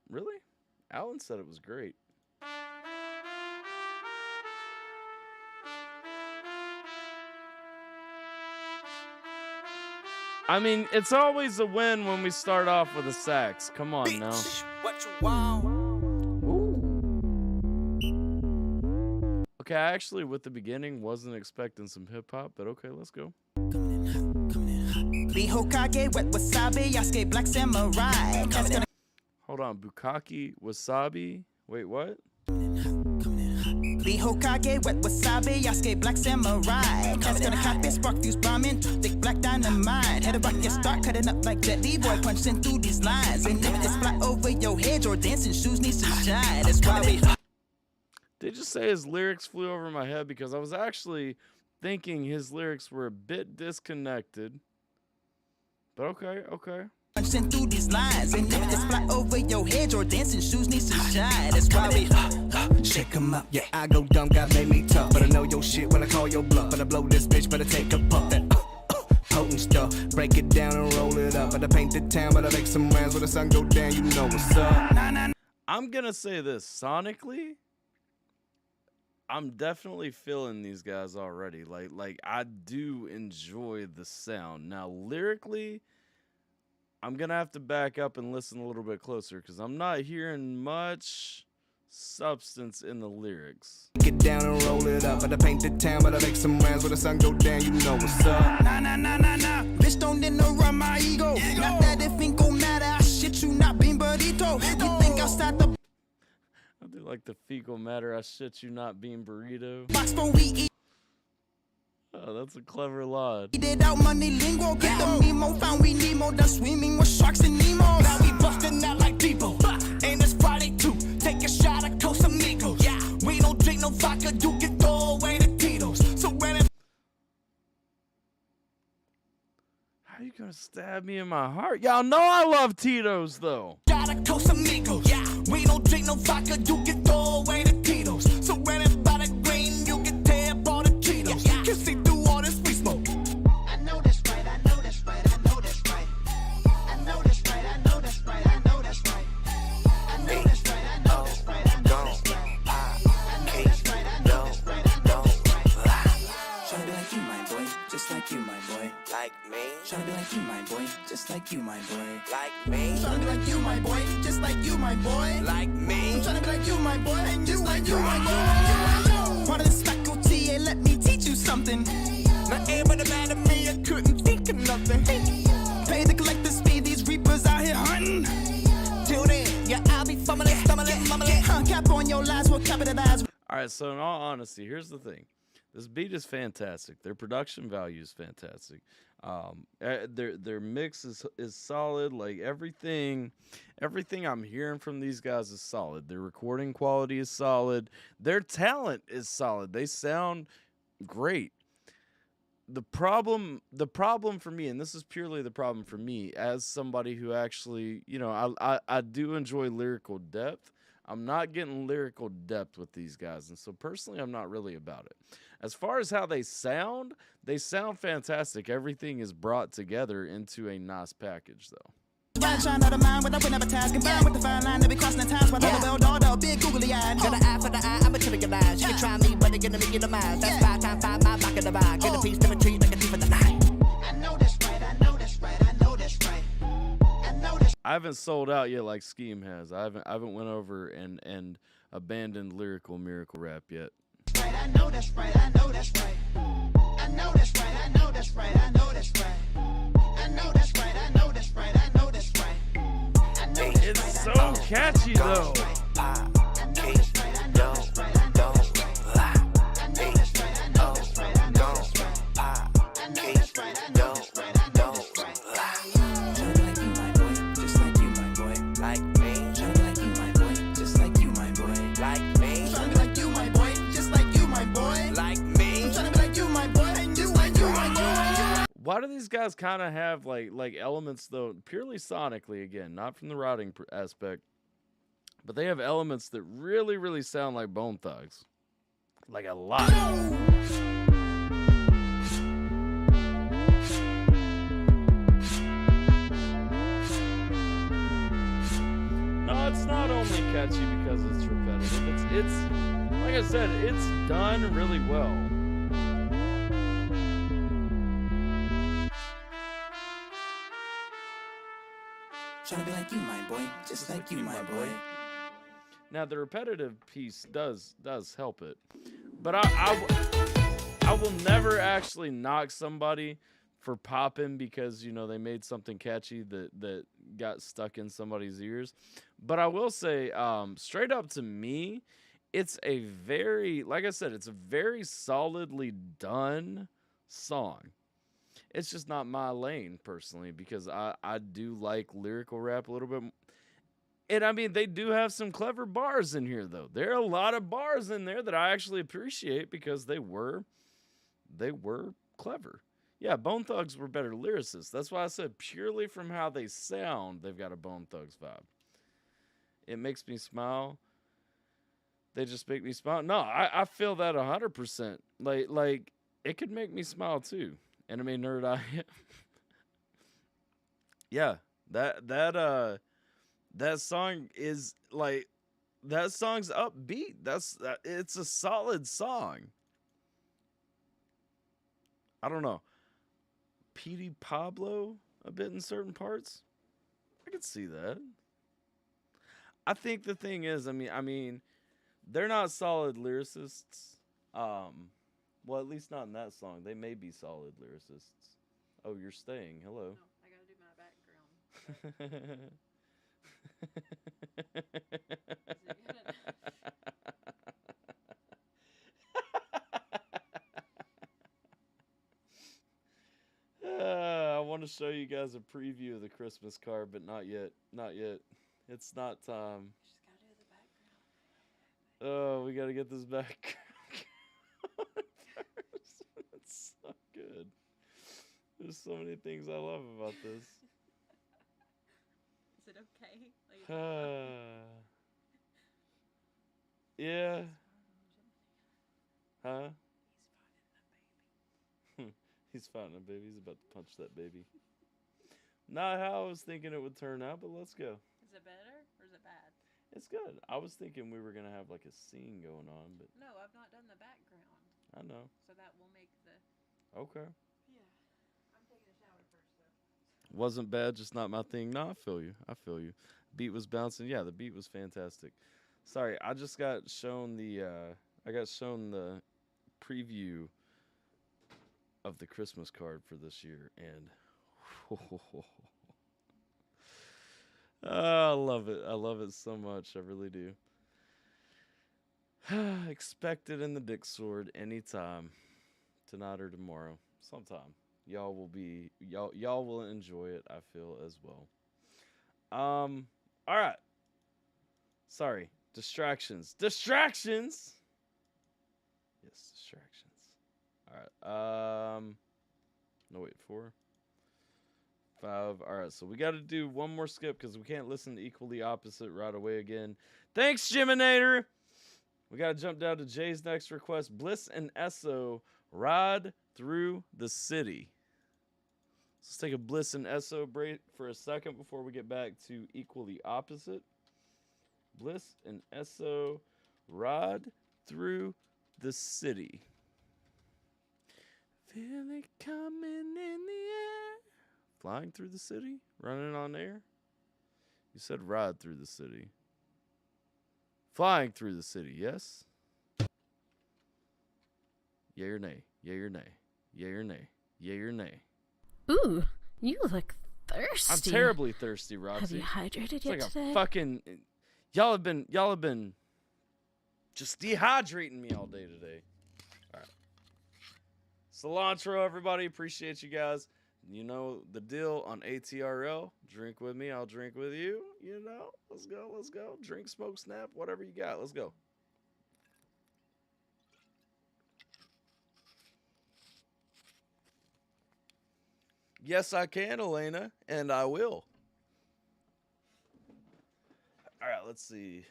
Really? Alan said it was great. I mean, it's always a win when we start off with a sax. Come on now. What you want? Ooh. Okay, I actually, with the beginning, wasn't expecting some hip hop, but okay, let's go. Hokage, wet wasabi, Yasuke black samurai. Hold on, Bukaki wasabi. Wait, what? Hokage, wet wasabi, Yasuke black samurai. Cats gonna copy, spark fuse bombing, thick black dynamite. Head of rocket start cutting up like Jet Li boy, punching through these lines. And if it's fly over your head, your dancing shoes need some shine. That's why we. Did you say his lyrics flew over my head? Because I was actually thinking his lyrics were a bit disconnected. But okay, okay. Punching through these lines, and if it's fly over your head, your dancing shoes need some shine. That's why we shake 'em up. Yeah, I go dumb, God made me tough, but I know your shit when I call your bluff. But I blow this bitch, better take a puff. That potent stuff, break it down and roll it up. But I paint the town, but I make some rounds when the sun go down. You know what's up. I'm gonna say this sonically. I'm definitely feeling these guys already. Like I do enjoy the sound. Now lyrically, I'm gonna have to back up and listen a little bit closer because I'm not hearing much substance in the lyrics. Get down and roll it up, but I paint the town, but I make some rounds when the sun go down. You know what's up. Nah. Bitch, don't run my ego. Not that it ain't gon' matter. I shit you not being burrito. You think outside the I do like the fecal matter. I shit you not being burrito. box for we eat. Oh, that's a clever line. Eat it out money lingo. Get the memo. Found we Nemo. Done swimming with sharks and Nemo. Now we busting out like people. And it's Friday too. Take a shot of Casamigos. Yeah, we don't drink no vodka. You can throw away the Tito's. So when it How you gonna stab me in my heart? Y'all know I love Tito's though. shot of Casamigos. Yeah, we don't drink no vodka. You can throw away the Tito's. So when it's by the green, you can tear up all the Cheetos. Can see through all this free smoke. I know that's right. I know that's right. I know that's right. I know that's right. I know that's right. I know that's right. I know that's right. I know that's right. I know that's right. Tryna be like you, my boy, just like you, my boy. Like me, Tryna be like you, my boy, just like you, my boy. like me, Tryna be like you, my boy, just like you, my boy. like me. Tryna be like you, my boy, and just like you, my boy. Part of this faculty, hey, let me teach you something. Not everybody mad at me, I couldn't think of nothing. Pay the collector's fee, these reapers out here hunting. Till then, yeah, I'll be fumbling, stumbling, mumbling. Cap on your lies, we'll capitalize. All right, so in all honesty, here's the thing. This beat is fantastic. Their production value is fantastic. Their mix is solid. Like everything I'm hearing from these guys is solid. Their recording quality is solid. Their talent is solid. They sound great. The problem for me, and this is purely the problem for me, as somebody who actually, I do enjoy lyrical depth. I'm not getting lyrical depth with these guys, and so personally, I'm not really about it. As far as how they sound fantastic. Everything is brought together into a nice package, though. Shine out of mind with a win of a task. Combined with the fine line that be crossing the times. While the dog, big googly eyed. Got an eye for the eye, I'm a trivialized. You can try me, but they're gonna make you the mind. That's 5 times 5, my back of the vibe. Get a piece of a tree like a thief in the night. I know that's right, I know that's right, I know that's right. I know that's I haven't sold out yet like Scheme has. I haven't went over and abandoned lyrical miracle rap yet. right, I know that's right, I know that's right. I know that's right, I know that's right, I know that's right. I know that's right, I know that's right, I know that's right. I know that's It's right, so I know that's catchy though. right. I know that's right, I know that's right, I know that's right. I know that's right, I know that's right, I know that's right. I know that's right, I know that's right, I know that's right. Tryna be like you, my boy, just like you, my boy. Like me, Tryna be like you, my boy, just like you, my boy. like me, Tryna be like you, my boy, just like you, my boy. like me. Tryna be like you, my boy, just like you, my boy. Why do these guys kind of have like elements though, purely sonically again, not from the writing aspect, but they have elements that really sound like Bone Thugs, like a lot. catchy because it's repetitive. It's like I said, it's done really well. Tryna be like you, my boy, just like you, my boy. Now the repetitive piece does help it, but I will never actually knock somebody for popping because, you know, they made something catchy that got stuck in somebody's ears. But I will say, straight up to me, it's a very, like I said, it's a very solidly done song. It's just not my lane personally because I do like lyrical rap a little bit. And I mean, they do have some clever bars in here, though. There are a lot of bars in there that I actually appreciate because they were clever. Yeah, Bone Thugs were better lyricists. That's why I said purely from how they sound, they've got a Bone Thugs vibe. It makes me smile. They just make me smile. No, I feel that 100%. Like it could make me smile too. Anime nerd I am. Yeah, that song is like, that song's upbeat. It's a solid song. I don't know. Petey Pablo a bit in certain parts. I could see that. I think the thing is, I mean, they're not solid lyricists. Well, at least not in that song. They may be solid lyricists. Oh, you're staying. Hello. No, I gotta do my background. I want to show you guys a preview of the Christmas card, but not yet. Not yet. It's not time. Just gotta do the background. Oh, we gotta get this back. It's so good. There's so many things I love about this. Is it okay? Yeah. Huh? He's fighting a baby. He's about to punch that baby. Not how I was thinking it would turn out, but let's go. Is it better or is it bad? It's good. I was thinking we were going to have like a scene going on, but... No, I've not done the background. I know. So that will make the... Okay. Yeah. I'm taking a shower first, though. Wasn't bad, just not my thing. No, I feel you. I feel you. Beat was bouncing. Yeah, the beat was fantastic. Sorry, I just got shown the... I got shown the preview of the Christmas card for this year, and... I love it. I love it so much. I really do. Expect it in the Dick Sword anytime. Tonight or tomorrow. Sometime. Y'all will enjoy it, I feel, as well. Alright. Sorry. Distractions. Distractions! Yes, distractions. Alright. No, wait, 4, 5. Alright, so we got to do one more skip because we can't listen to Equally Opposite right away again. Thanks, Jiminator! We got to jump down to Jay's next request. Bliss and Esso, Ride Through the City. Let's take a Bliss and Esso break for a second before we get back to Equally Opposite. Bliss and Esso, Ride Through the City. Feel it coming in the air. Flying through the city? Running on air? You said ride through the city. Flying through the city, yes? Yay or nay? Yay or nay? Yay or nay? Yay or nay? Ooh, you look thirsty. I'm terribly thirsty, Roxy. Have you hydrated It's yet like today? a fucking... Y'all have been just dehydrating me all day today. All right. Cilantro, everybody. Appreciate you guys. You know the deal on ATRL. Drink with me, I'll drink with you. You know, let's go, let's go. Drink, smoke, snap, whatever you got. Let's go. Yes, I can, Elena, and I will. All right, let's see.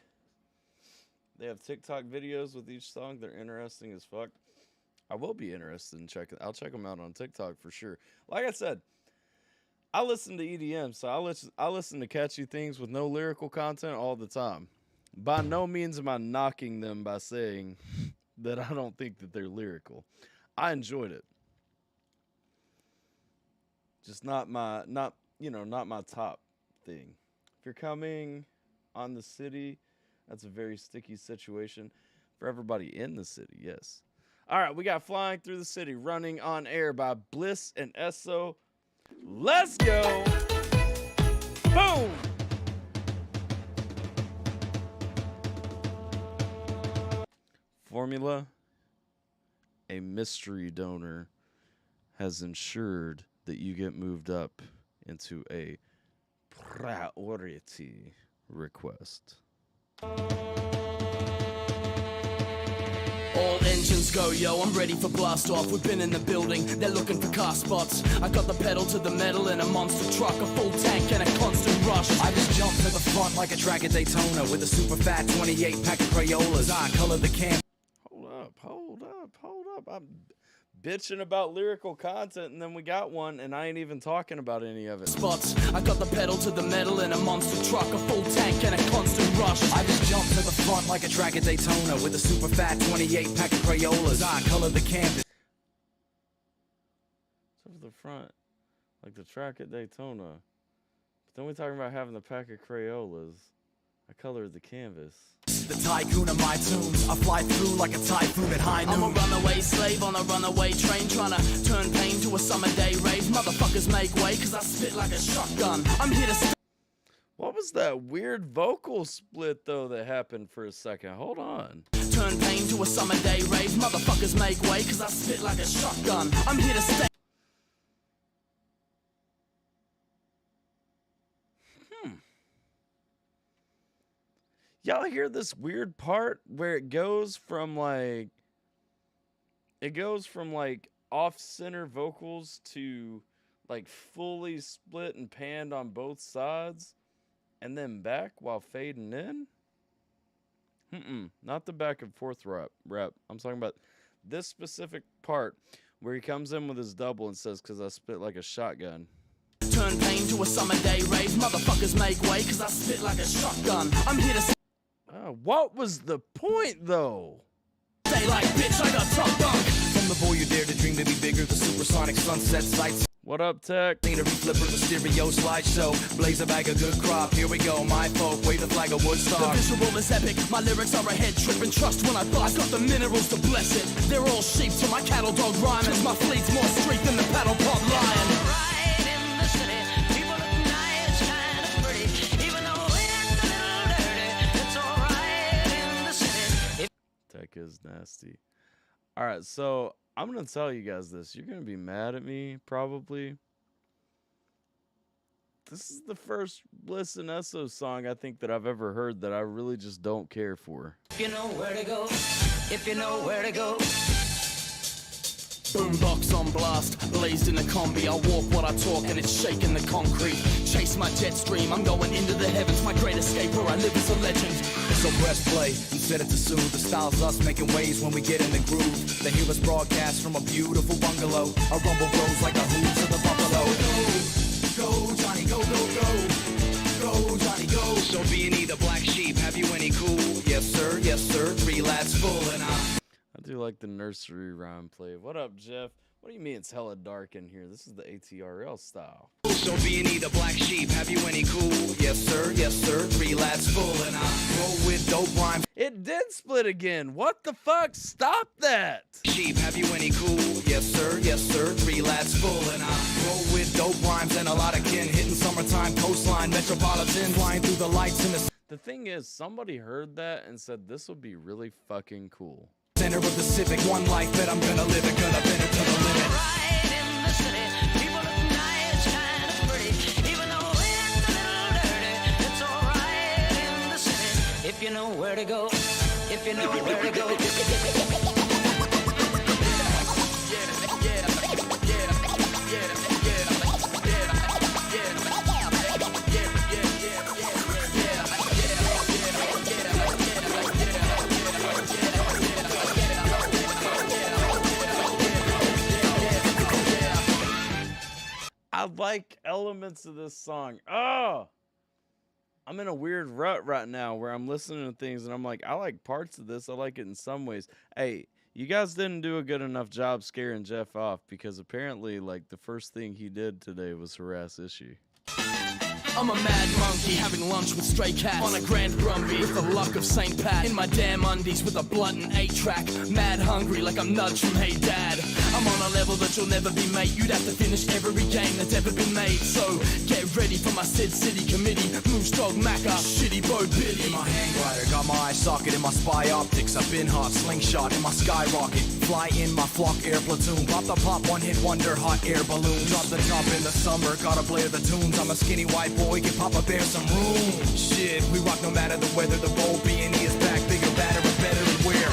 They have TikTok videos with each song. They're interesting as fuck. I will be interested in checking. I'll check them out on TikTok for sure. Like I said, I listen to EDM, so I listen to catchy things with no lyrical content all the time. By no means am I knocking them by saying that I don't think that they're lyrical. I enjoyed it. Just not my top thing. If you're coming on the city, that's a very sticky situation for everybody in the city, yes. All right, we got Flying Through the City, Running on Air by Bliss and Esso. Let's go. Boom. Formula, a mystery donor, has ensured that you get moved up into a priority request. All engines go, yo, I'm ready for blast off. We've been in the building, they're looking for car spots. I got the pedal to the metal in a monster truck, a full tank and a constant rush. I just jumped to the front like a track at Daytona with a super fat 28 pack of Crayolas. I colored the can. Hold up. I'm bitching about lyrical content, and then we got one, and I ain't even talking about any of it. Spots. I got the pedal to the metal in a monster truck, a full tank and a constant rush. I just jumped to the front like a track at Daytona with a super fat 28 pack of Crayolas. I colored the canvas. So to the front, like the track at Daytona. But then we're talking about having the pack of Crayolas. I colored the canvas. The tycoon of my tunes, I fly through like a typhoon at high noon. I'm a runaway slave on a runaway train, trying to turn pain to a summer day rave. Motherfuckers make way, cause I spit like a shotgun. I'm here to What was that weird vocal split, though, that happened for a second? Hold on. Turn pain to a summer day rave. Motherfuckers make way, cause I spit like a shotgun. I'm here to stay. Y'all hear this weird part where it goes from like off-center vocals to like fully split and panned on both sides and then back while fading in? Not the back and forth rep. I'm talking about this specific part where he comes in with his double and says, "'Cause I spit like a shotgun." Turn pain to a summer day rave. Motherfuckers make way, cause I spit like a shotgun. I'm here to what was the point, though? Stay like, bitch, I got top dunk. From the boy you dare to dream to be bigger, the supersonic sunset sights. What up, Tech? Scenery flipper, the stereo slideshow. Blaze a bag of good crop, here we go, my folk, wave the flag of Woodstock. The visual is epic, my lyrics are a head trip. And trust when I bust, got the minerals to bless it. They're all sheep to my cattle dog rhyming. My fleet's more street than the paddle pot lion. Right in the city, people look nice, kind of pretty. Even though it's a little dirty, it's alright in the city. Tech is nasty. All right, so I'm going to tell you guys this. You're going to be mad at me, probably. This is the first Bliss and Esso song I think that I've ever heard that I really just don't care for. If you know where to go, if you know where to go. Boombox on blast, blazed in a combi. I walk what I talk and it's shaking the concrete. Chase my jet stream, I'm going into the heavens. My great escape where I live is a legend. So press play and set it to soothe. The style's us making waves when we get in the groove. They hear us broadcast from a beautiful bungalow. Our rumble grows like the hooves of the buffalo. Go, Johnny, go, go, go. Go, Johnny, go. So being either black sheep, have you any cool? Yes, sir, 3 lads full and I do like the nursery rhyme play. What up, Jeff? What do you mean it's hella dark in here? This is the ATRL style. So being either black sheep, have you any cool? Yes, sir, 3 lads full and I roll with dope rhymes. It did split again. What the fuck? Stop that. Sheep, have you any cool? Yes, sir, 3 lads full and I roll with dope rhymes and a lot of kin hitting summertime coastline, metropolitan, flying through the lights in the thing is, somebody heard that and said this would be really fucking cool. Center of the civic, one life that I'm gonna live it, gonna bend it to the limit. Right in the city, people look nice, kind of pretty. Even though it's a little dirty, it's alright in the city. If you know where to go, if you know where to go. I like elements of this song. Oh, I'm in a weird rut right now where I'm listening to things and I'm like, I like parts of this. I like it in some ways. Hey, you guys didn't do a good enough job scaring Jeff off because apparently, like, the first thing he did today was harass Issue. I'm a mad monkey having lunch with stray cats on a grand drumbeat with the luck of St. Pat. In my damn undies with a blunt and 8-track. Mad hungry like I'm Nudge from Hey Dad. I'm on a level that you'll never be, mate. You'd have to finish every game that's ever been made. So get ready for my Sid City committee. Moose Dog Macca, shitty Bo Biddy. In my hang glider, got my eye socket in my spy optics. I've been hot, slingshot in my skyrocket. Fly in my flock air platoon. Pop the pop, one hit wonder, hot air balloon. Drop the top in the summer, gotta blare the tunes. I'm a skinny white boy, give Papa Bear some room. Shit, we rock no matter the weather. The Bowl B&E is back, bigger, badder, and better, and where?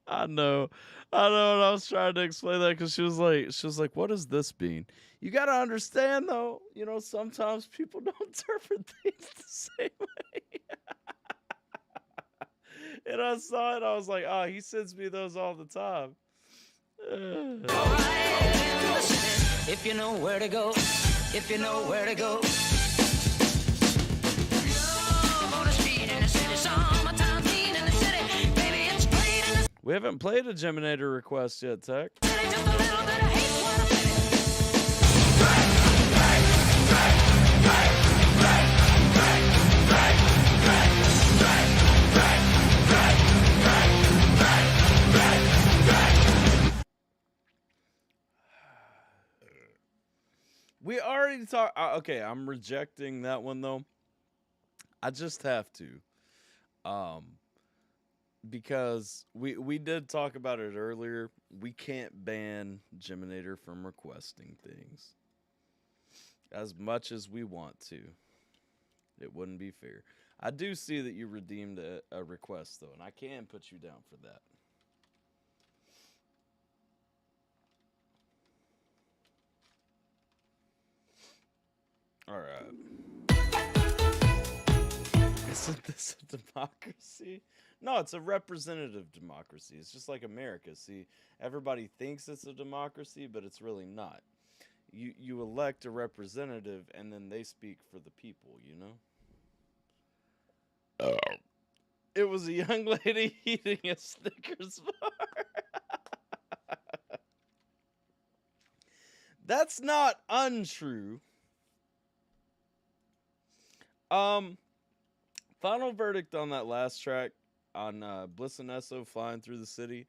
I know. And I was trying to explain that because she was like, what does this mean? You got to understand, though, you know, sometimes people don't interpret things the same way. And I saw it. I was like, oh, he sends me those all the time. If you know where to go, if you know where to go. We haven't played a Geminator request yet, Tech. We already talked. Okay, I'm rejecting that one though. I just have to, because we did talk about it earlier. We can't ban Geminator from requesting things as much as we want to. It wouldn't be fair. I do see that you redeemed a request though, and I can put you down for that. All right. Isn't this a democracy? No, it's a representative democracy. It's just like America. See, everybody thinks it's a democracy, but it's really not. You elect a representative, and then they speak for the people, you know? It was a young lady eating a Snickers bar. That's not untrue. Final verdict on that last track on Bliss and Esso flying through the city.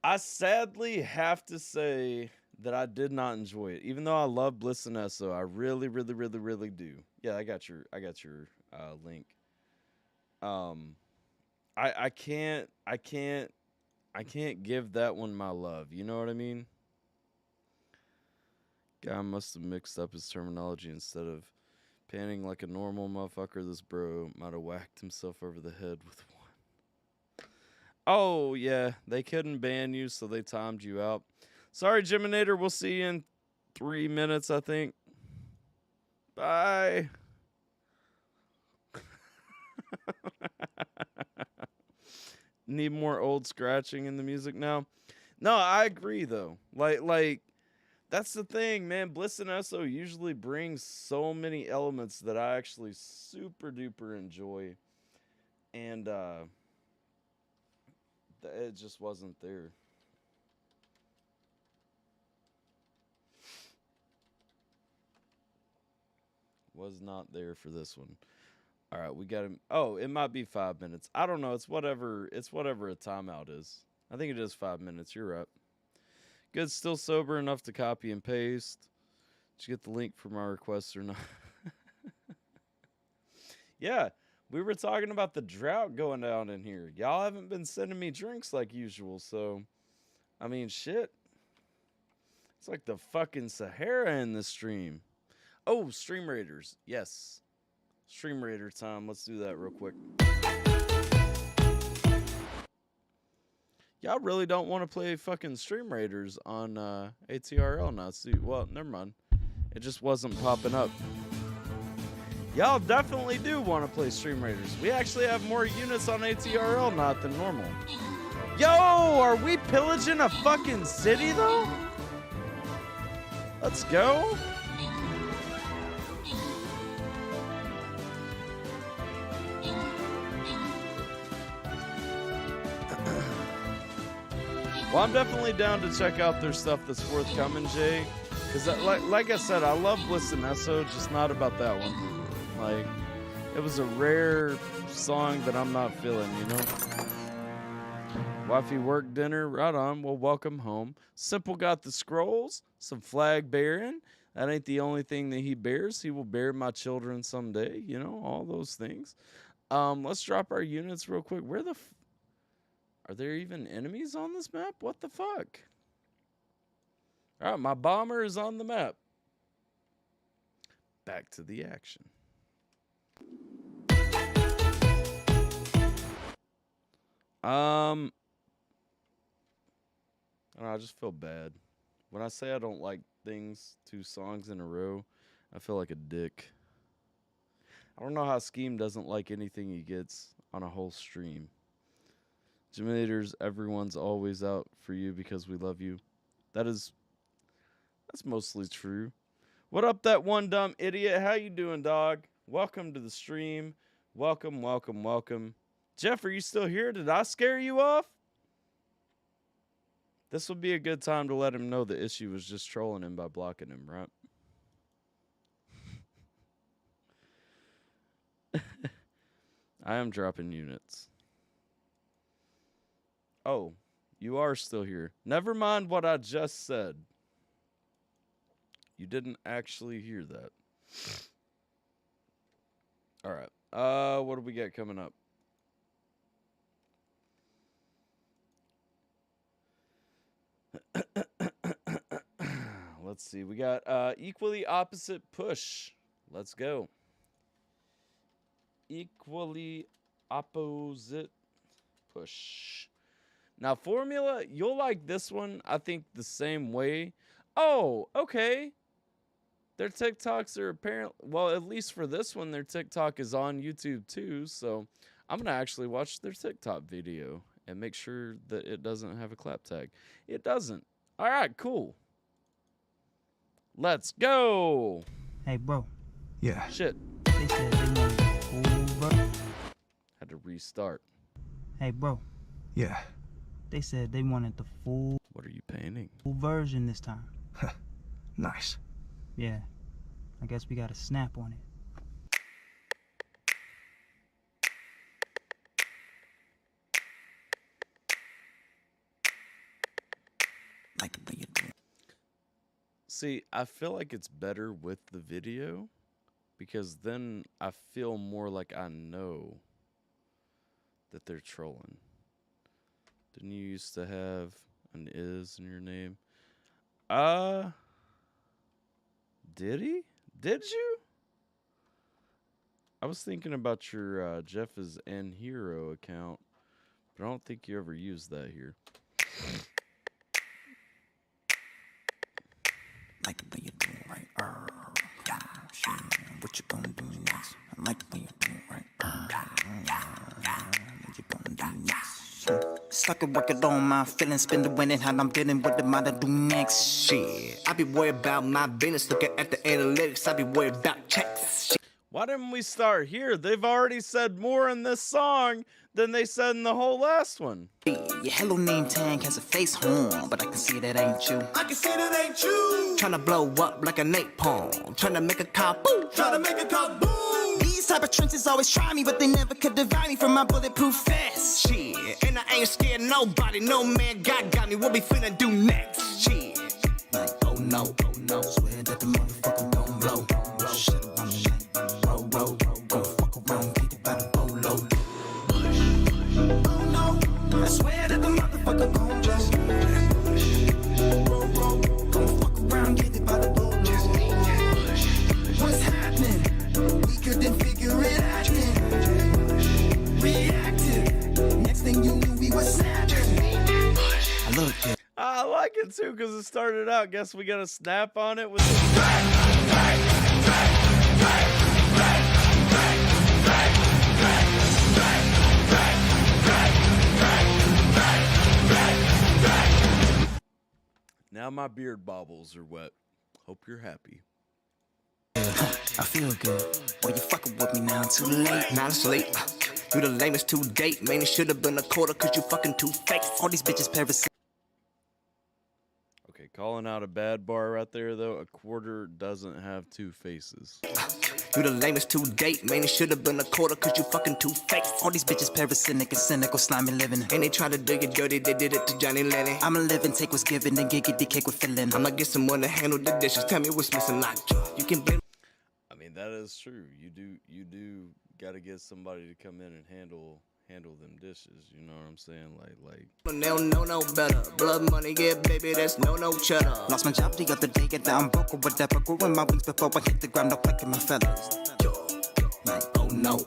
I sadly have to say that I did not enjoy it, even though I love Bliss and Esso. I really, really, really, really do. Yeah, I got your link. I can't give that one my love. You know what I mean? Guy must have mixed up his terminology. Instead of panning like a normal motherfucker, this bro might have whacked himself over the head with one. Oh, yeah. They couldn't ban you, so they timed you out. Sorry, Geminator. We'll see you in 3 minutes, I think. Bye. Need more old scratching in the music now? No, I agree, though. Like, that's the thing, man. Bliss and Esso usually brings so many elements that I actually super duper enjoy. And it just wasn't there. Was not there for this one. All right, we got him. Oh, it might be 5 minutes. I don't know. It's whatever a timeout is. I think it is 5 minutes. You're right. Good, still sober enough to copy and paste. Did you get the link for my request or not? Yeah, we were talking about the drought going down in here. Y'all haven't been sending me drinks like usual, so, I mean, shit. It's like the fucking Sahara in the stream. Oh, Stream Raiders. Yes. Stream Raider time. Let's do that real quick. Y'all really don't want to play fucking Stream Raiders on ATRL now. See, well, never mind. It just wasn't popping up. Y'all definitely do want to play Stream Raiders. We actually have more units on ATRL now than normal. Yo, are we pillaging a fucking city, though? Let's go. Well, I'm definitely down to check out their stuff that's forthcoming, Jay. Because, like I said, I love Listen Esso, just not about that one. Like, it was a rare song that I'm not feeling, you know? Wifey work dinner, right on. Well, welcome home. Simple got the scrolls, some flag bearing. That ain't the only thing that he bears. He will bear my children someday, you know, all those things. Let's drop our units real quick. Where the... Are there even enemies on this map? What the fuck? All right, my bomber is on the map. Back to the action. I don't know, I just feel bad. When I say I don't like things 2 songs in a row, I feel like a dick. I don't know how Scheme doesn't like anything he gets on a whole stream. Jiminators, everyone's always out for you because we love you. That's mostly true. What up, that one dumb idiot? How you doing, dog? Welcome to the stream. Welcome, welcome, welcome. Jeff, are you still here? Did I scare you off? This would be a good time to let him know the issue was just trolling him by blocking him, right? I am dropping units. Oh, you are still here. Never mind what I just said. You didn't actually hear that. All right. What do we got coming up? Let's see. We got equally opposite push. Let's go. Equally opposite push. Now, Formula, you'll like this one, I think, the same way. Oh, okay. Their TikToks are apparently, well, at least for this one, their TikTok is on YouTube too. So I'm going to actually watch their TikTok video and make sure that it doesn't have a clap tag. It doesn't. All right, cool. Let's go. Hey, bro. Yeah. Shit. They said they wanted the full version. Had to restart. Hey, bro. Yeah. They said they wanted the full... What are you painting? Full version this time. Nice. Yeah. I guess we got to snap on it. Like the way you do. See, I feel like it's better with the video because then I feel more like I know that they're trolling. Didn't you used to have an is in your name? Did he? Did you? I was thinking about your Jeff is N Hero account, but I don't think you ever used that here. Like the way you do it right. Yeah, what you gonna do next? I like the way you do it right. What you gonna do next? Stuck and working on my feelings, spend the winning, how I'm dealing with the matter do next. Shit, I be worried about my business, looking at the analytics, I be worried about checks. Shit. Why didn't we start here? They've already said more in this song than they said in the whole last one. Your hello name tag has a face horn, but I can see that ain't you. I can see that ain't you. Tryna blow up like a napalm, tryna make a kaboom, tryna make a kaboom. These type of trenches always try me, but they never could divide me from my bulletproof vest. Shit, and I ain't scared of nobody, no man got me. What we finna do next? Shit, like oh no, swear that the motherfucker don't blow. Shit, I'm like roll, gon' fuck around, get it by the bolo. Oh no, I swear that the motherfucker gon' blow. Gon' fuck around, get it by the bolo. What's happening? We couldn't figure it out then. Reactive. Next thing you knew, we were snapping. I love it. I like it too because it started out. Guess we got to snap on it with Now my beard bobbles are wet. Hope you're happy. I feel good. Boy, you fucking with me now, too late. Now it's late. You the lamest to date. Man, it should have been a quarter cause you fucking too fake. All these bitches parasitic. Okay, calling out a bad bar right there, though. A quarter doesn't have two faces. You the lamest to date. Man, it should have been a quarter cause you fucking too fake. All these bitches parasitic and cynical, slimy living. And they try to do you dirty, they did it to Johnny Lennon. I'm a living, take what's given, then get the cake with filling. I'ma get someone to handle the dishes. Tell me what's missing, like you can blame. I mean, that is true. You do got to get somebody to come in and handle them dishes. You know what I'm saying? Like. But they don't know no better. Blood money, yeah, baby, that's no cheddar. Lost my job the other day, and now I'm broke or whatever. Growing my wings before I hit the ground, no clicking my feathers. Like, oh no.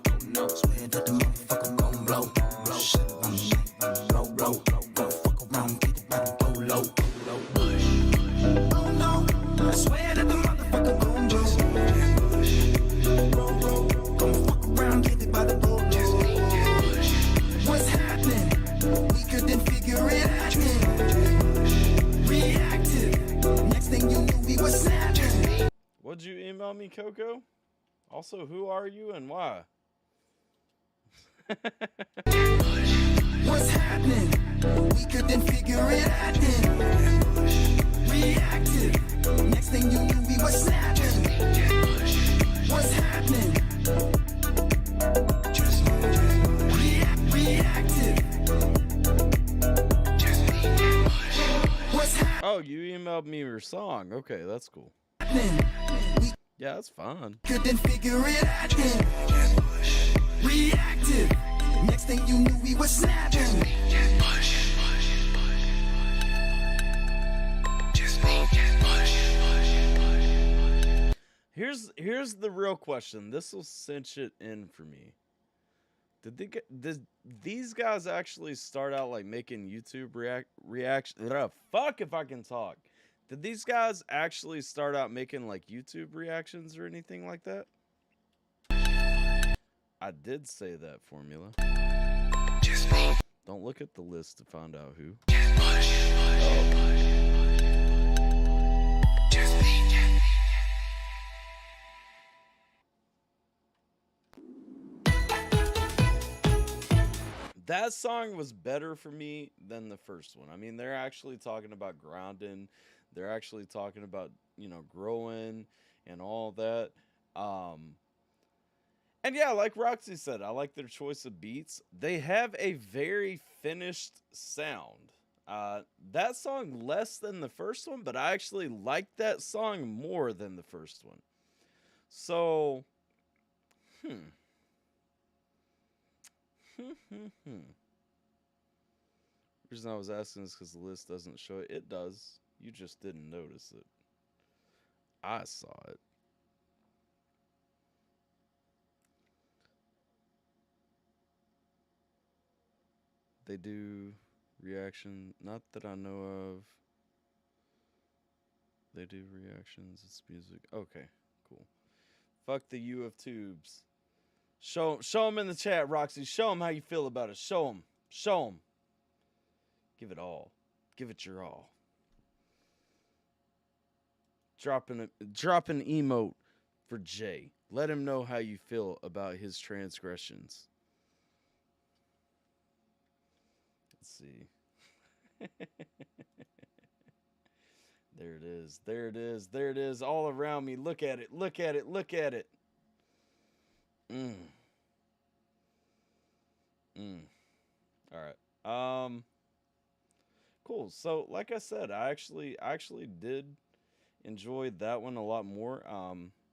Swear that the motherfucker gon' blow. Shit on the night, roll. Go fuck around, get it by the go low. Oh no, I swear that the motherfucker gon' blow. Roll. Go fuck around, get it by the go low. What's happening? We couldn't figure it out. Reactive. Next thing you knew, we was snapping. What'd you email me, Coco? Also, who are you and why? What's happening? We couldn't figure it out. Reactive. Next thing you knew, we was snapping. What's happening? Reactive. What's happening? Oh, you emailed me your song. Okay, that's cool. Yeah, that's fine. Couldn't figure it out. Reactive. Next thing you knew, we was snapping. Here's the real question. This will cinch it in for me. Did these guys actually start out like making YouTube reaction? Fuck if I can talk. Did these guys actually start out making like YouTube reactions or anything like that? I did say that, Formula. Don't look at the list to find out who. That song was better for me than the first one. I mean, they're actually talking about grounding. They're actually talking about, growing and all that. And yeah, like Roxy said, I like their choice of beats. They have a very finished sound. That song less than the first one, but I actually like that song more than the first one. So, The reason I was asking is because the list doesn't show it. It does. You just didn't notice it. I saw it. They do reaction, not that I know of. They do reactions, it's music. Okay, cool. Fuck the U of tubes. Show them in the chat, Roxy. Show them how you feel about it. Show them. Show them. Give it all. Give it your all. Drop an emote for Jay. Let him know how you feel about his transgressions. Let's see. There it is. There it is. There it is. All around me. Look at it. Look at it. Look at it. All right. Cool. So, like I said, I actually did enjoy that one a lot more.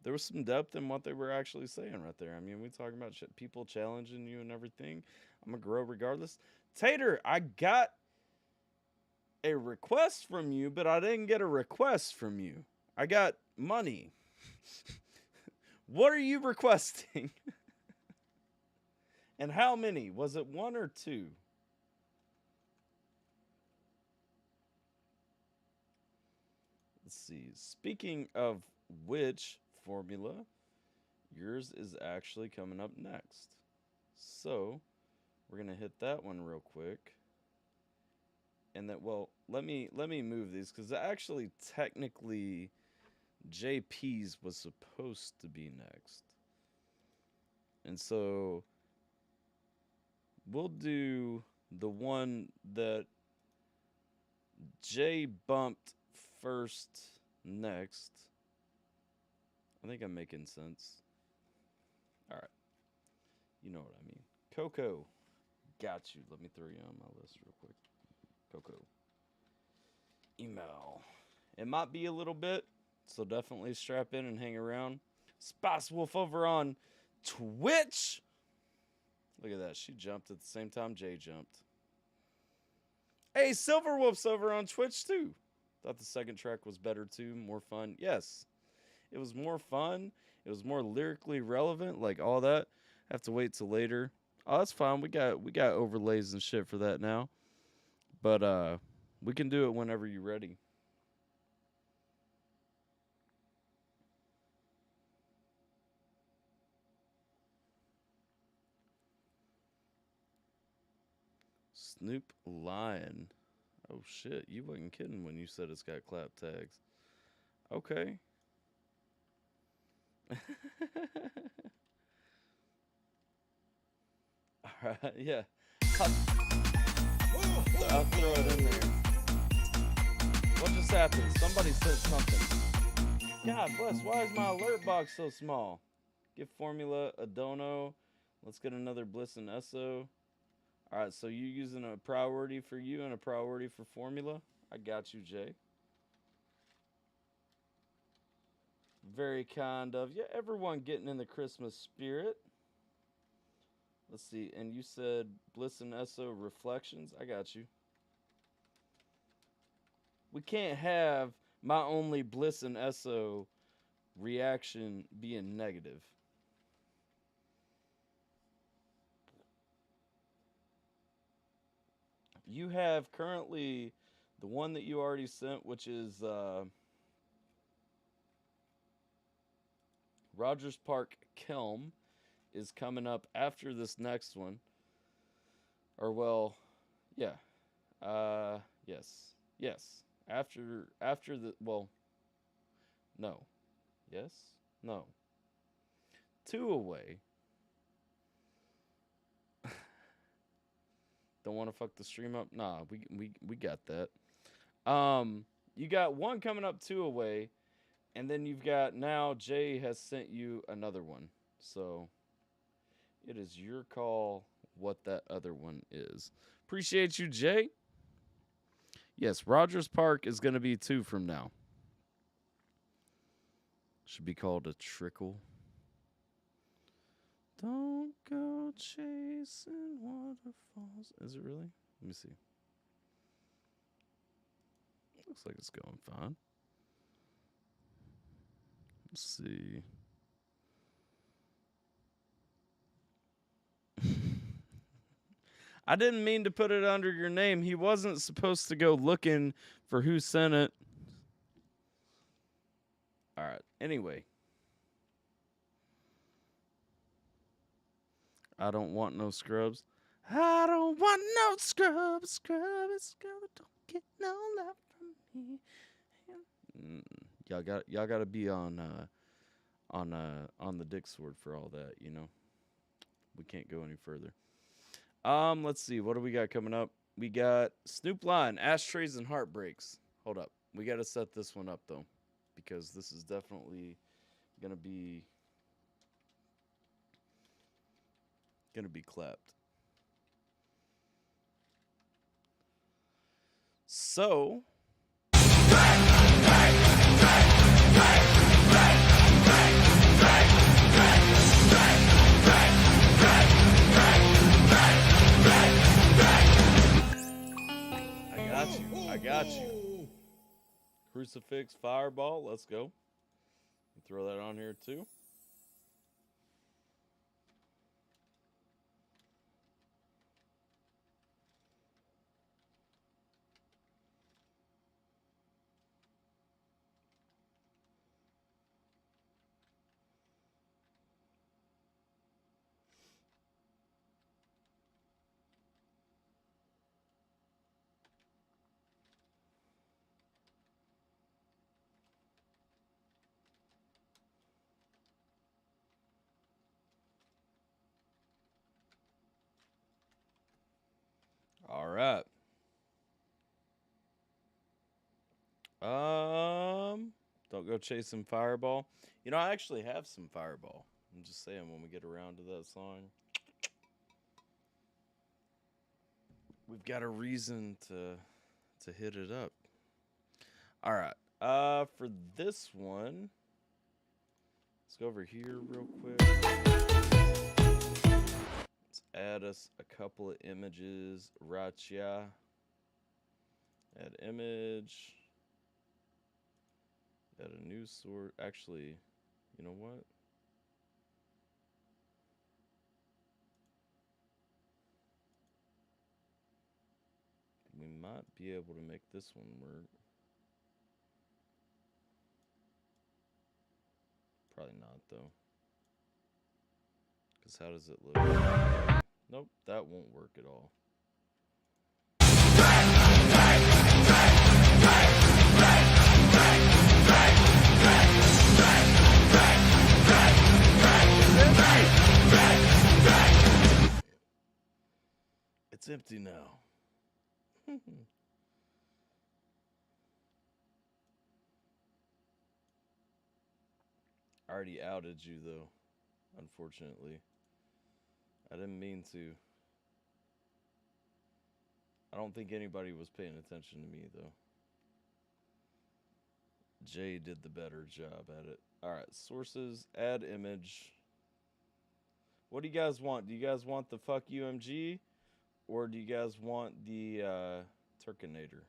There was some depth in what they were actually saying right there. I mean, we talking about people challenging you and everything. I'm gonna grow regardless. Tater, I got a request from you, but I didn't get a request from you. I got money. What are you requesting? And how many? Was it 1 or 2? Let's see. Speaking of which, Formula, yours is actually coming up next. So, we're going to hit that one real quick. And that, well, let me move these, because actually technically JP's was supposed to be next. And so we'll do the one that J bumped first next. I think I'm making sense. All right. You know what I mean. Coco. Got you. Let me throw you on my list real quick. Coco. Email. It might be a little bit, so definitely strap in and hang around. Spice Wolf over on Twitch. Look at that. She jumped at the same time Jay jumped. Hey, Silver Wolf's over on Twitch too. Thought the second track was better too. More fun. Yes. It was more fun. It was more lyrically relevant. Like all that. Have to wait till later. Oh, that's fine. We got overlays and shit for that now. But we can do it whenever you're ready. Snoop Lion. Oh shit, you wasn't kidding when you said it's got clap tags. Okay. Alright, yeah. I'll throw it in there. What just happened? Somebody said something. God bless, why is my alert box so small? Give formula a dono. Let's get another Bliss and Esso. Alright, so you using a priority for you and a priority for formula? I got you, Jay. Very kind of you. Everyone getting in the Christmas spirit. Let's see. And you said Bliss and Esso Reflections. I got you. We can't have my only Bliss and Esso reaction being negative. You have currently the one that you already sent, which is Rogers Park Kelm, is coming up after this next one. Or well, yeah. Yes. After the well. No. Yes? No. 2 away. Don't want to fuck the stream up? Nah, we got that. You got 1 coming up 2 away, and then you've got now Jay has sent you another one. So it is your call what that other one is. Appreciate you, Jay. Yes, Rogers Park is going to be 2 from now. Should be called a trickle. Don't go chasing waterfalls. Is it really? Let me see. Looks like it's going fine. Let's see. I didn't mean to put it under your name. He wasn't supposed to go looking for who sent it. All right. Anyway. I don't want no scrubs. I don't want no scrubs. Scrubs. Don't get no love from me. Y'all got to be on the dick sword for all that, you know. We can't go any further. Let's see. What do we got coming up? We got Snoop Lion, Ashtrays and Heartbreaks. Hold up. We got to set this one up, though, because this is definitely going to be clapped. So I got you. Crucifix, Fireball. Let's go. Throw that on here too. right. Don't go chasing Fireball. You know, I actually have some Fireball. I'm just saying, when we get around to that song, we've got a reason to hit it up. All right. For this one, let's go over here real quick. Let's add us a couple of images right here. Add image. Add a new source. Actually, you know what? We might be able to make this one work. Probably not, though. Because how does it look? Nope, that won't work at all. It's empty now. Already outed you, though, unfortunately. I didn't mean to. I don't think anybody was paying attention to me, though. Jay did the better job at it. Alright, sources, add image. What do you guys want? Do you guys want the fuck UMG? Or do you guys want the Turkinator?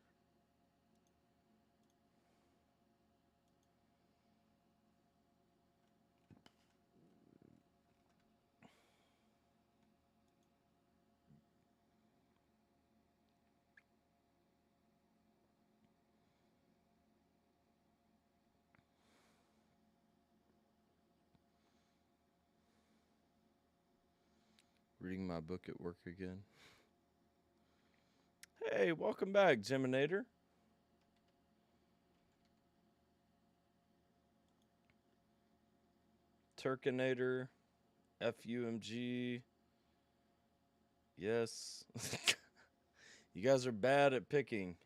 Reading my book at work again. Hey, welcome back, Geminator. Turkinator, FUMG. Yes. You guys are bad at picking.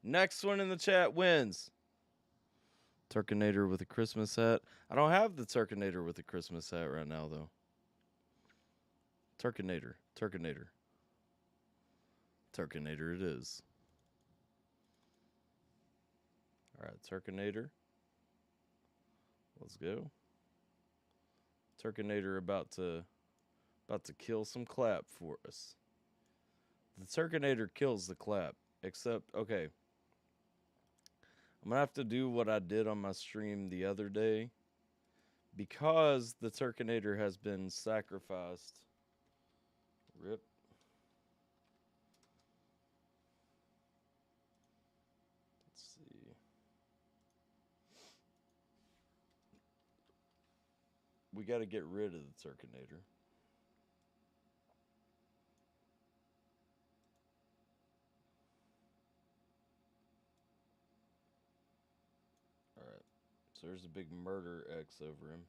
Next one in the chat wins. Turkinator with a Christmas hat. I don't have the Turkinator with a Christmas hat right now, though. Turkinator. Turkinator. Turkinator it is. Alright, Turkinator. Let's go. Turkinator about to kill some clap for us. The Turkinator kills the clap. Except, okay. I'm gonna have to do what I did on my stream the other day. Because the Turkinator has been sacrificed. Rip. Let's see. We got to get rid of the Turkinator. Alright. So there's a big murder X over him.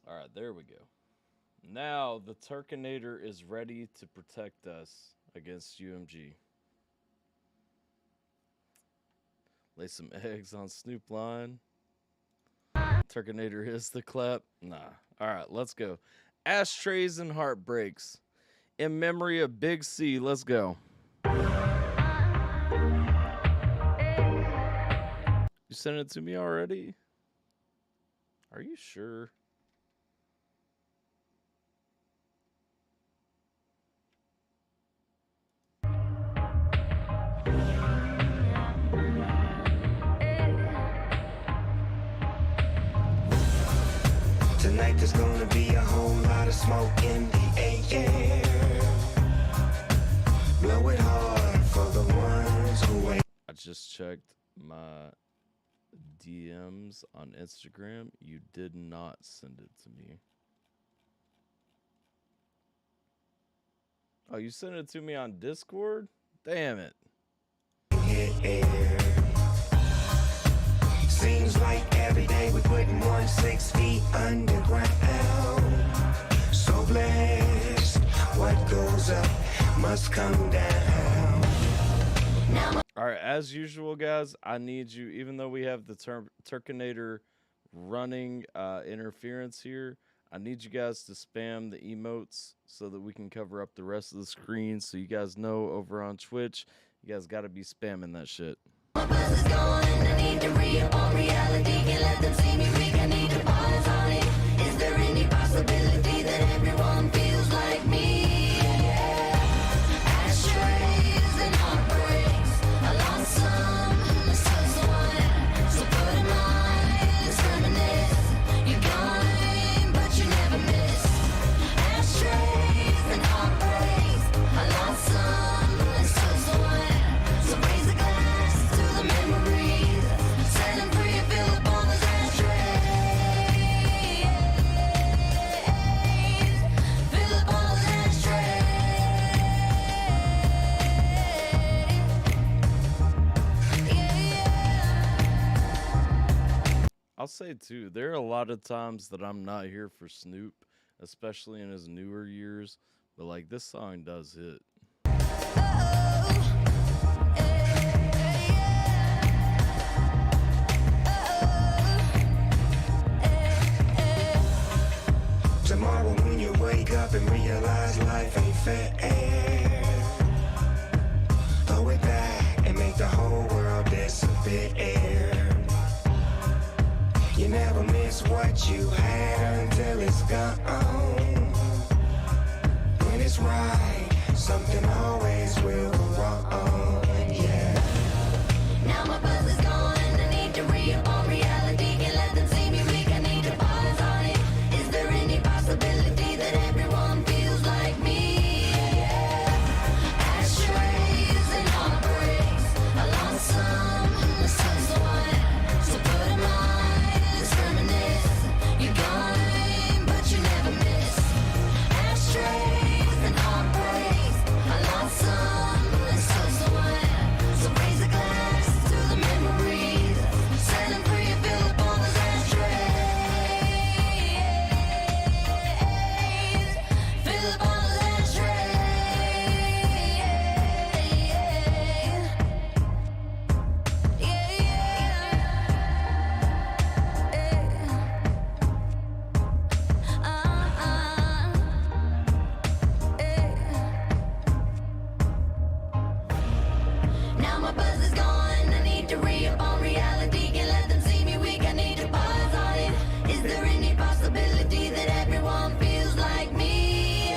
Alright, there we go. Now the Turkinator is ready to protect us against UMG. Lay some eggs on Snoop line. Turkinator hits the clap. Nah. Alright, let's go. Ashtrays and Heartbreaks. In memory of Big C. Let's go. You sent it to me already? Are you sure? Tonight there's gonna be a whole lot of smoke in the air. Blow it hard for the ones who wait. I just checked my DMs on Instagram. You did not send it to me. Oh, you sent it to me on Discord? Damn it. Seems like every day we're putting 1 6 feet underground. So what goes up must come down. All right, as usual, guys, I need you, even though we have the Turkinator running interference here, I need you guys to spam the emotes so that we can cover up the rest of the screen. So you guys know over on Twitch, you guys got to be spamming that shit. I need to re-up on reality. Can't let them see me weak. I need to pause on it. Is there any possibility that everyone feels like me? Ashtrays and heartbreaks. I lost some, I still someone. So put in mind, let's reminisce. You're gone, but you never miss. Ashtrays and heartbreaks. I lost some, I still someone. So raise a glass to the memories. Set them free and fill up all those ashtrays. Fill up all those ashtrays. I'll say, too, there are a lot of times that I'm not here for Snoop, especially in his newer years. But, like, this song does hit. Tomorrow when you wake up and realize life ain't fair, throw it back and make the whole world disappear. You never miss what you had until it's gone. When it's right, something always will go wrong. Yeah. Now my buzz is gone. I need to re-up on reality. Can't let them see me weak. I need to pause on it. Is there any possibility that everyone feels like me? Ashtrays and heartbreaks. I lost some, I still someone. So put in mind, let's reminisce. You're gone, but you never miss. Ashtrays and heartbreaks. I lost some, I still someone. So raise a glass to the memories. Set them free and fill up all those ashtrays. Fill up all those ashtrays. Now my buzz is gone. I need to re-up on reality. Can't let them see me weak. I need to pause on it. Is there any possibility that everyone feels like me?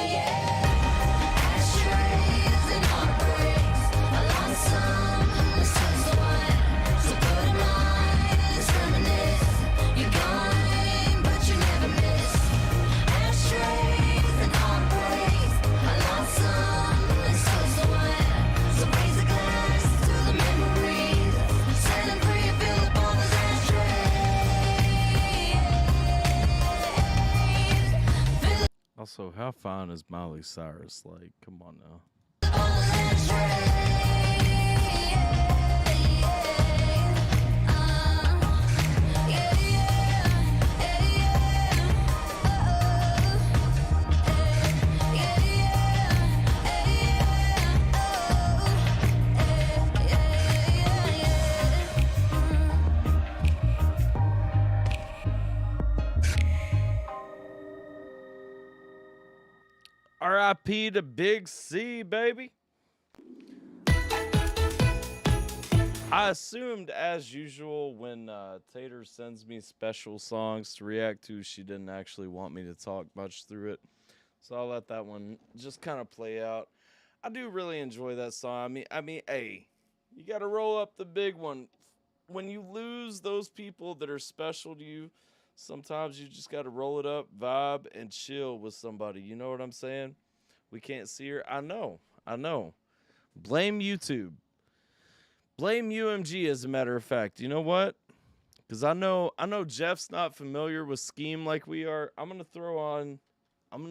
Ashtrays and heartbreaks. I lost some, I still someone. So put in mind, let's reminisce. You're gone, but you never miss. Ashtrays and heartbreaks. I lost some, I still someone. So raise a glass to the memories. Set them free and fill up all those ashtrays. Also, how fine is Miley Cyrus? Like, come on now. R.I.P. to Big C, baby. I assumed, as usual, when Tater sends me special songs to react to, she didn't actually want me to talk much through it. So I'll let that one just kind of play out. I do really enjoy that song. I mean, hey, you got to roll up the big one. When you lose those people that are special to you, sometimes you just got to roll it up, vibe, and chill with somebody. You know what I'm saying? We can't see her. I know. Blame YouTube. Blame UMG, as a matter of fact. You know what? Because I know Jeff's not familiar with Scheme like we are. I'm going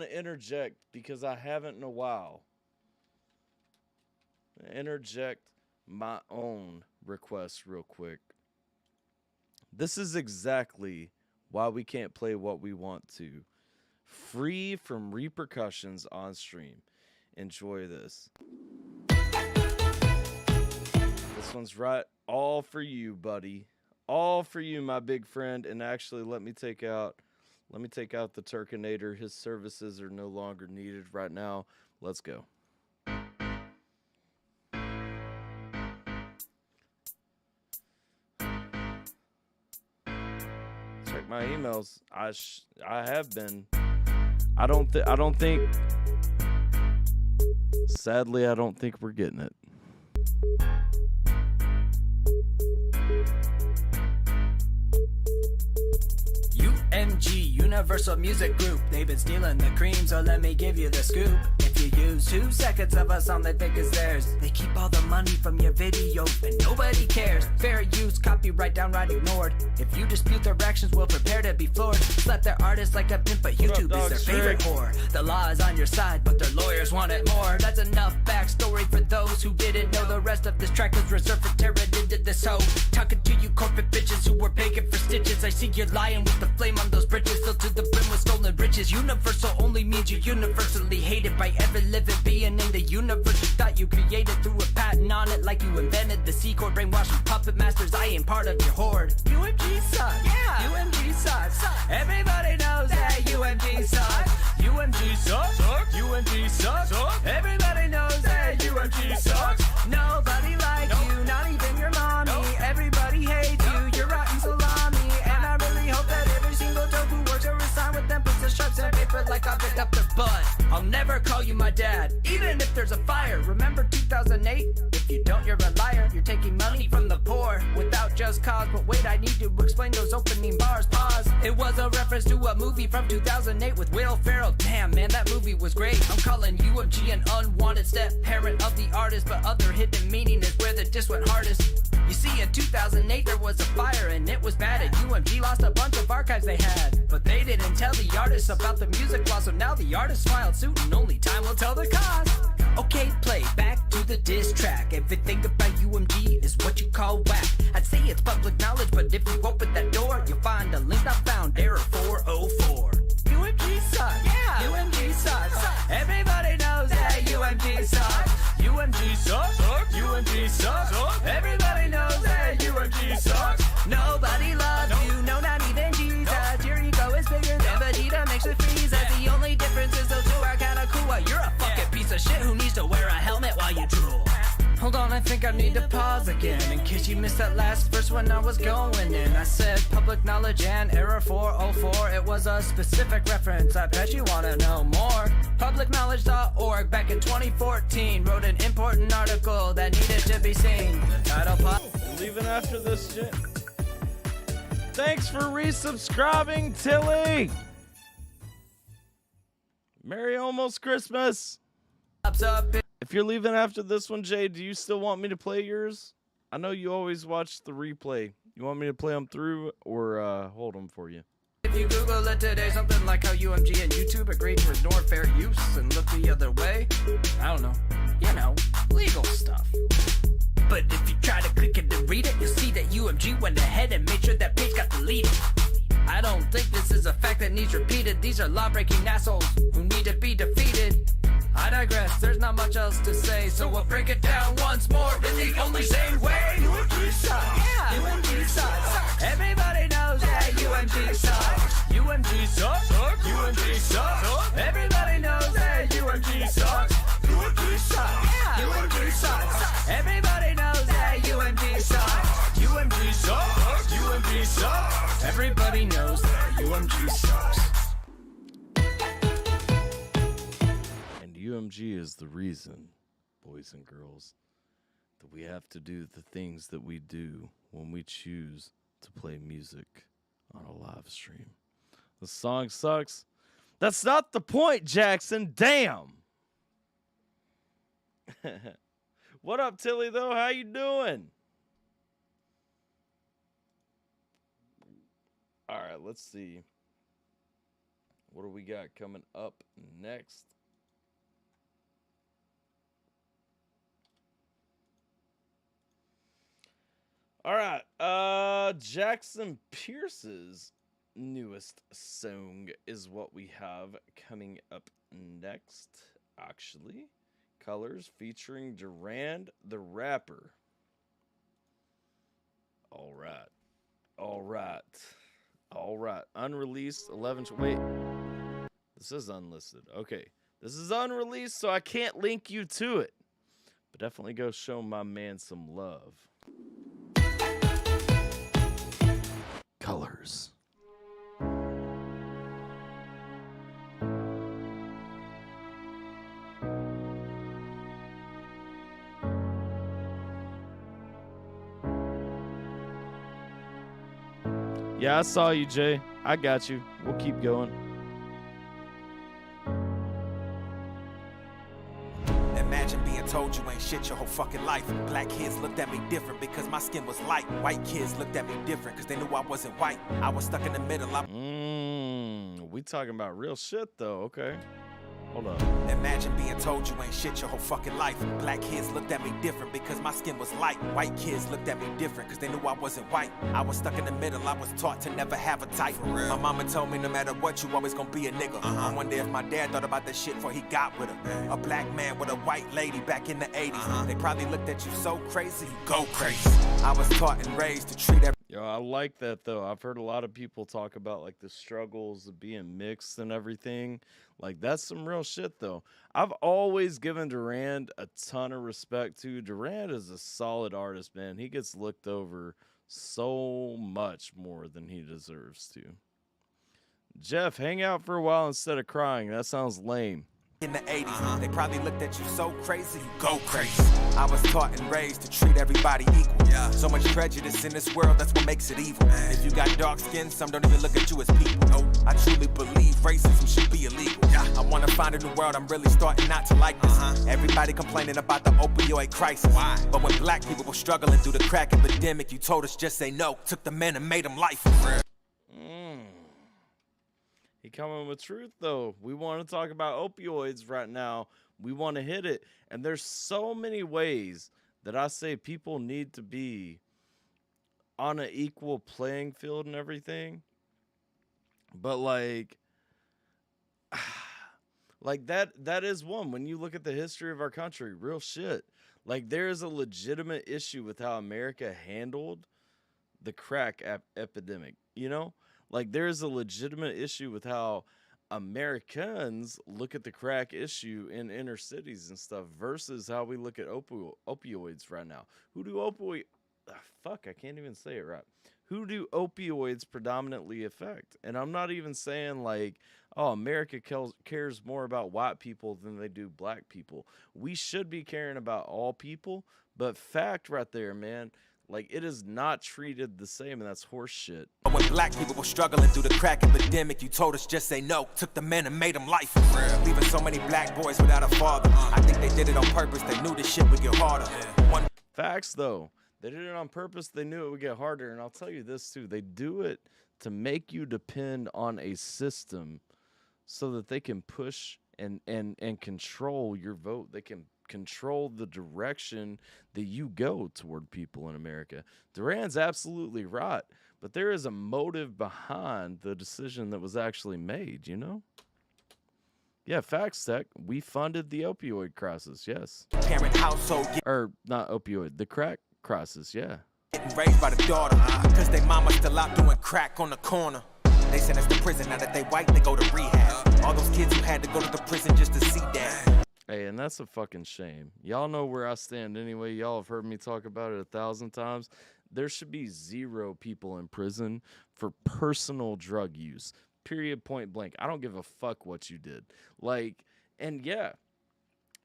to interject because I haven't in a while. Interject my own request real quick. This is exactly why we can't play what we want to. Free from repercussions on stream. enjoy this. This one's right all for you, buddy. All for you, my big friend. And actually, let me take out the Turkinator. His services are no longer needed right now. Let's go. Check my emails. I have been. I don't think. Sadly, I don't think we're getting it. UMG, Universal Music Group. They've been stealing the cream, so let me give you the scoop. If you use 2 seconds of a song they think is theirs, they keep all the money from your video and nobody cares. Fair use, copyright downright ignored. If you dispute their actions, we'll prepare to be floored. Slap their artists like a pimp, but YouTube is their favorite whore. The law is on your side, but their lawyers want it more. That's enough backstory for those who didn't know. The rest of this track is reserved for tearing into this hoe. Talking to you corporate bitches who were begging for stitches. I see you lying with the flame on those bridges, filled to the brim with stolen riches. Universal only means you're universally hated by every living being in the universe. You thought you created through a patent on it, like you invented the C chord. Brainwashing puppet masters, I ain't part of your horde. UMG sucks, yeah. UMG sucks. Everybody knows that UMG sucks. UMG sucks. UMG sucks. Everybody knows that UMG sucks. Nobody like you, not even your mommy. Everybody hates you, you're rotten salami. And I really hope that every single dope who works or is signed with them puts the sharps and paper like I picked up their butt. I'll never call you my dad, even if there's a fire. Remember 2008? If you don't, you're a liar. You're taking money from the poor without just cause. But wait, I need to explain those opening bars. Pause. It was a reference to a movie from 2008 with Will Ferrell. Damn, man, that movie was great. I'm calling UMG an unwanted step parent of the artist, but other hidden meaning is where the diss went hardest. You see, in 2008 there was a fire and it was bad, and UMG lost a bunch of archives they had. But they didn't tell the artists about the music law, so now the artists filed suit and only time will tell the cause. Okay, play back to the diss track. Everything about UMG is what you call whack. I'd say it's public knowledge, but if you open that door, you'll find a link not found, error 404. UMG sucks, yeah. UMG sucks. Everybody knows that UMG sucks. UMG sucks. UMG sucks. Everybody knows that UMG sucks. Nobody loves you, no, not even Jesus. Your ego is bigger than Vegeta makes it freeze. That's the only difference is those two are kinda cool. You're a fucking piece of shit who needs to wear a helmet while you drool. Hold on, I think I need to pause again, in case you missed that last verse when I was going in. I said public knowledge and error 404. It was a specific reference, I bet you wanna know more. Publicknowledge.org back in 2014 wrote an important article that needed to be seen. The title Leaving after this shit. Thanks for resubscribing, Tilly. Merry almost Christmas. If you're leaving after this one, Jay, do you still want me to play yours? I know you always watch the replay. You want me to play them through or hold them for you? If you Google it today, something like how UMG and YouTube agreed to ignore fair use and look the other way. I don't know. You know, legal stuff. But if you try to click it and read it, you'll see that UMG went ahead and made sure that page got deleted. I don't think this is a fact that needs repeated. These are law-breaking assholes who need to be defeated. I digress, there's not much else to say, so we'll break it down once more in the only same way. UMG sucks, yeah. UMG sucks. Everybody knows that UMG sucks. UMG sucks. UMG sucks. Everybody knows that UMG sucks. UMG sucks, yeah. UMG sucks. Everybody knows that UMG sucks. UMG sucks. UMG sucks. Everybody knows that UMG sucks. UMG is the reason, boys and girls, that we have to do the things that we do when we choose to play music on a live stream. The song sucks. That's not the point, Jackson. Damn. What up, Tilly, though? How you doing? All right, let's see. What do we got coming up next? All right, Jackson Pierce's newest song is what we have coming up next, actually. Colors featuring Durand the rapper. All right. All right. All right. Unreleased 11. Wait. This is unlisted. Okay. This is unreleased, so I can't link you to it. But definitely go show my man some love. Colors. Yeah, I saw you, Jay. I got you. We'll keep going. Imagine being told you ain't shit your whole fucking life. Black kids looked at me different because my skin was light. White kids looked at me different because they knew I wasn't white. I was stuck in the middle. We talking about real shit, though. Okay. Hold up. Imagine being told you ain't shit your whole fucking life. Black kids looked at me different because my skin was light. White kids looked at me different because they knew I wasn't white. I was stuck in the middle. I was taught to never have a type. My mama told me no matter what, you always gonna be a nigga. I wonder if my dad thought about that shit before he got with her. A black man with a white lady back in the 80s. They probably looked at you so crazy, you go crazy. I was taught and raised to treat every Yo, I like that, though. I've heard a lot of people talk about, like, the struggles of being mixed and everything. Like, that's some real shit, though. I've always given Durand a ton of respect, too. Durand is a solid artist, man. He gets looked over so much more than he deserves to. Jeff, hang out for a while instead of crying. That sounds lame. in the 80s. They probably looked at you so crazy, you go crazy. I was taught and raised to treat everybody equal. So much prejudice in this world, that's what makes it evil. If you got dark skin, some don't even look at you as people. I truly believe racism should be illegal. I wanna find a new world, I'm really starting not to like this. Everybody complaining about the opioid crisis. But when black people were struggling through the crack epidemic, you told us just say no. Took the men and made them life. He coming with truth, though. We want to talk about opioids right now. We want to hit it. And there's so many ways that I say people need to be on an equal playing field and everything. But like that is one. When you look at the history of our country, real shit. Like, there is a legitimate issue with how America handled the crack epidemic, you know? Like, there's a legitimate issue with how Americans look at the crack issue in inner cities and stuff versus how we look at opioids right now. Who do fuck, I can't even say it right. Who do opioids predominantly affect? And I'm not even saying like, oh, America cares more about white people than they do black people. We should be caring about all people, but fact right there, man. Like, it is not treated the same, and that's horse shit. When black people were struggling through the crack epidemic, you told us just say no. Took the men and made them life. Leaving so many black boys without a father. I think they did it on purpose. They knew this shit would get harder. Facts, though. They did it on purpose. They knew it would get harder. And I'll tell you this, too. They do it to make you depend on a system so that they can push and control your vote. They can control the direction that you go toward people in America. Duran's absolutely right, but there is a motive behind the decision that was actually made, you know? Yeah, facts, Tech. We funded the opioid crisis, yes. Parent household. Or not opioid, the crack crisis, yeah. Getting raised by the daughter, cause they mama still out doing crack on the corner. They sent us to prison, now that they white, they go to rehab. All those kids who had to go to the prison just to see that. Hey, and that's a fucking shame. Y'all know where I stand anyway. Y'all have heard me talk about it 1,000 times. There should be 0 people in prison for personal drug use. Period, point blank. I don't give a fuck what you did. Like, and yeah,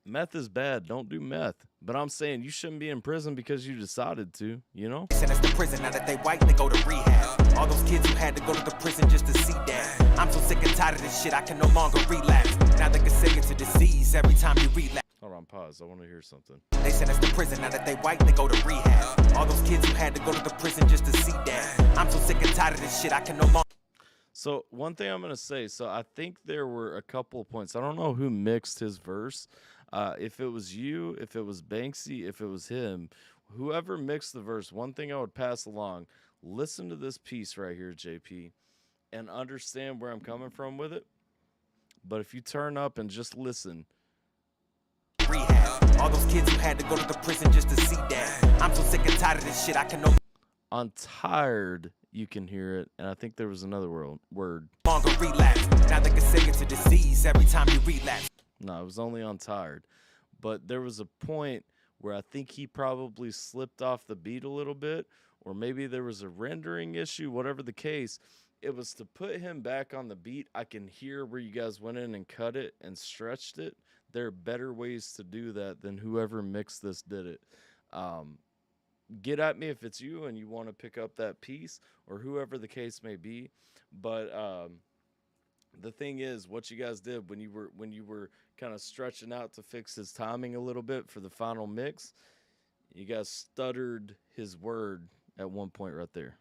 meth is bad. Don't do meth. But I'm saying you shouldn't be in prison because you decided to, you know? They sent us to prison, now that they white, they go to rehab. All those kids who had to go to the prison just to see that. I'm so sick and tired of this shit, I can no longer relapse. Now they can say it's a disease every time you relapse. Hold on, pause. I want to hear something. They sent us to prison, now that they white, they go to rehab. All those kids who had to go to the prison just to see that. I'm so sick and tired of this shit, I can no longer. So one thing I'm going to say, so I think there were a couple of points. I don't know who mixed his verse. If it was you, if it was Banksy, if it was him, whoever mixed the verse, one thing I would pass along, listen to this piece right here, JP, and understand where I'm coming from with it. But if you turn up and just listen. Rehab. kids who had to go to the prison just to see that. I'm so sick and tired of this shit, I can no On tired, you can hear it, and I think there was another word. longer relapse. Now they can say it's a disease every time you relapse. No, it was only on tired. But there was a point where I think he probably slipped off the beat a little bit, or maybe there was a rendering issue, whatever the case. It was to put him back on the beat. I can hear where you guys went in and cut it and stretched it. There are better ways to do that than whoever mixed this did it. Get at me if it's you and you want to pick up that piece, or whoever the case may be. But the thing is, what you guys did when you were kind of stretching out to fix his timing a little bit for the final mix, you guys stuttered his word at one point right there.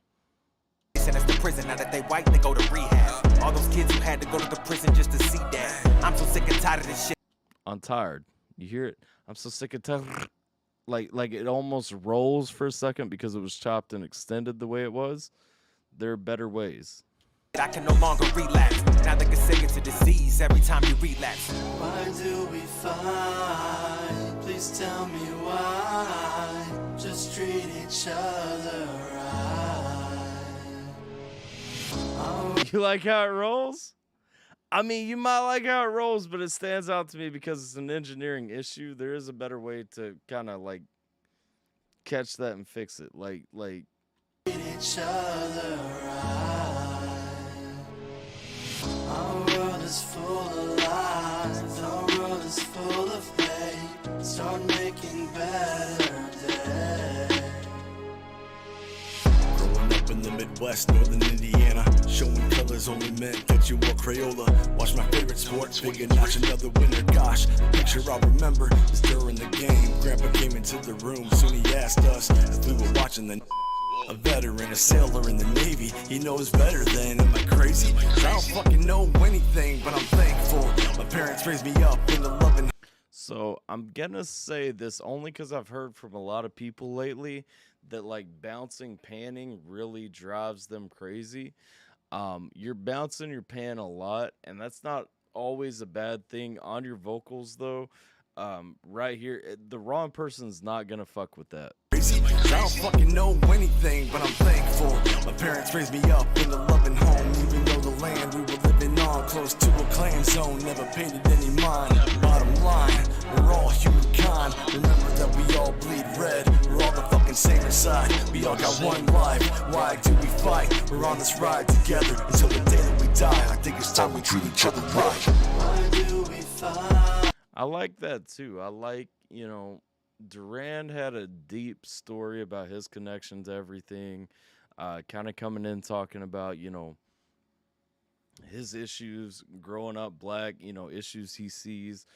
Sent us to prison, now that they white, they go to rehab. All those kids who had to go to the prison just to see that. I'm so sick and tired of this shit. On tired, you hear it? I'm so sick and tired. Like it almost rolls for a second because it was chopped and extended the way it was. There are better ways. I can no longer relapse. Now they can say it's a disease every time you relapse. Why do we fight? Please tell me why. Just treat each other right. You like how it rolls? I mean, you might like how it rolls, but it stands out to me because it's an engineering issue. There is a better way to kind of like catch that and fix it. Like Treat each other right. Our world is full of lies. Our world is full of hate. Start making better days. Growing up in the Midwest, northern Indiana, showing colors only meant that you wore Crayola. Watch my favorite sport, figure notch another winner. Gosh, picture I remember is during the game. Grandpa came into the room, soon he asked us if we were watching the. A veteran, a sailor in the Navy, he knows better than, am I crazy? 'Cause I don't fucking know anything, but I'm thankful. My parents raised me up in the loving. So I'm gonna say this only because I've heard from a lot of people lately that like bouncing panning really drives them crazy. You're bouncing your pan a lot, and that's not always a bad thing on your vocals though. Right here, the wrong person's not gonna fuck with that. Crazy, 'cause I don't fucking know anything, but I'm thankful. My parents raised me up in a loving home, even though the land we were living on close to a clan zone never paid it any mind. Bottom line, we're all humankind. Remember that we all bleed red. We're all the fucking same inside. We all got one life. Why do we fight? We're on this ride together until the day that we die. I think it's time we treat each other right. Why do we fight? I like that too. I like, Durand had a deep story about his connection to everything, kind of coming in talking about, his issues growing up black, issues he sees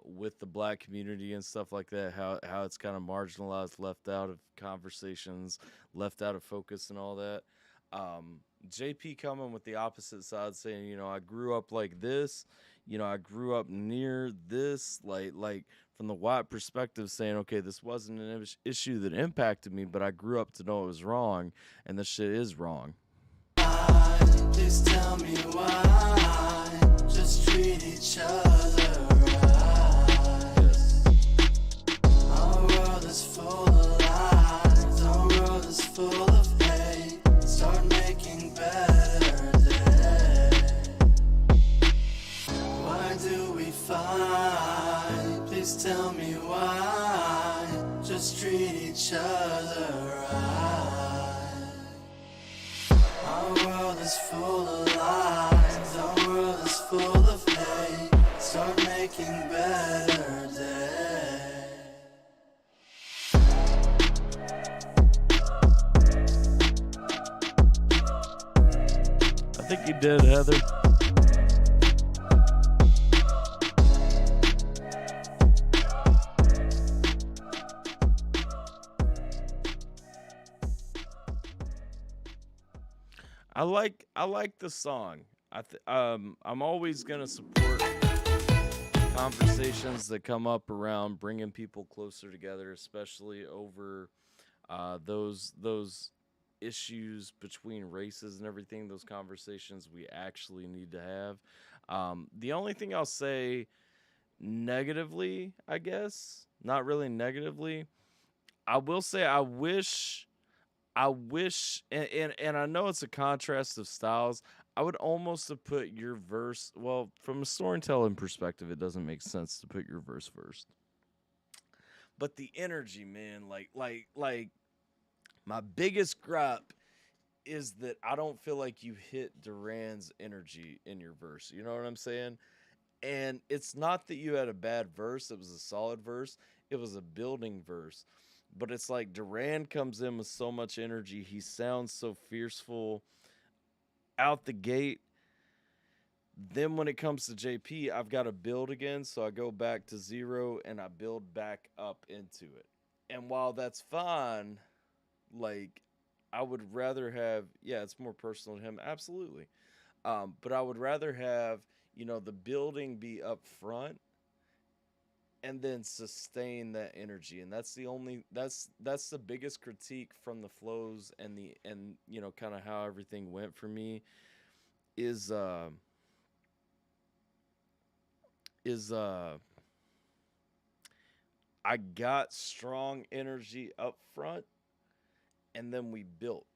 with the black community and stuff like that, how it's kind of marginalized, left out of conversations, left out of focus and all that. JP coming with the opposite side saying, I grew up like this, I grew up near this, like from the white perspective saying, okay, this wasn't an issue that impacted me, but I grew up to know it was wrong, and this shit is wrong. Please tell me why. Just treat each other right. Yes. Our world is full of lies. Our world is full of hate. Start making better days. Why do we fight? Please tell me why. Just treat each other right. Our world is full of lies. Our world is full of hate. Start making better days. I think you did, Heather. I like the song. I'm always gonna support conversations that come up around bringing people closer together, especially over those issues between races and everything. Those conversations we actually need to have. The only thing I'll say negatively, I guess, not really negatively. I will say I wish, and I know it's a contrast of styles. I would almost have put your verse, well, from a storytelling perspective, it doesn't make sense to put your verse first. But the energy, man, like my biggest gripe is that I don't feel like you hit Duran's energy in your verse. You know what I'm saying? And it's not that you had a bad verse, it was a solid verse. It was a building verse. But it's like Duran comes in with so much energy. He sounds so fierceful out the gate. Then when it comes to JP, I've got to build again. So I go back to 0 and I build back up into it. And while that's fine, like, I would rather have, yeah, it's more personal to him. Absolutely. But I would rather have, you know, the building be up front and then sustain that energy. And that's the only, that's the biggest critique from the flows and you know, kind of how everything went for me is I got strong energy up front and then we built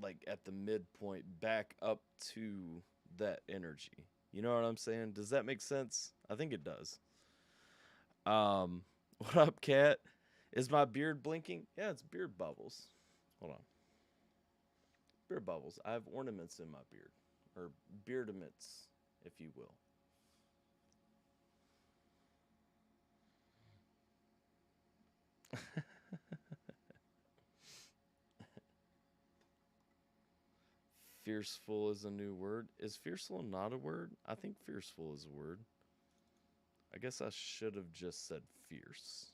like at the midpoint back up to that energy. You know what I'm saying? Does that make sense? I think it does. What up, cat? Is my beard blinking? Yeah, it's beard bubbles. Hold on. Beard bubbles. I have ornaments in my beard. Or beardaments, if you will. Fierceful is a new word. Is fierceful not a word? I think fierceful is a word. I guess I should have just said fierce.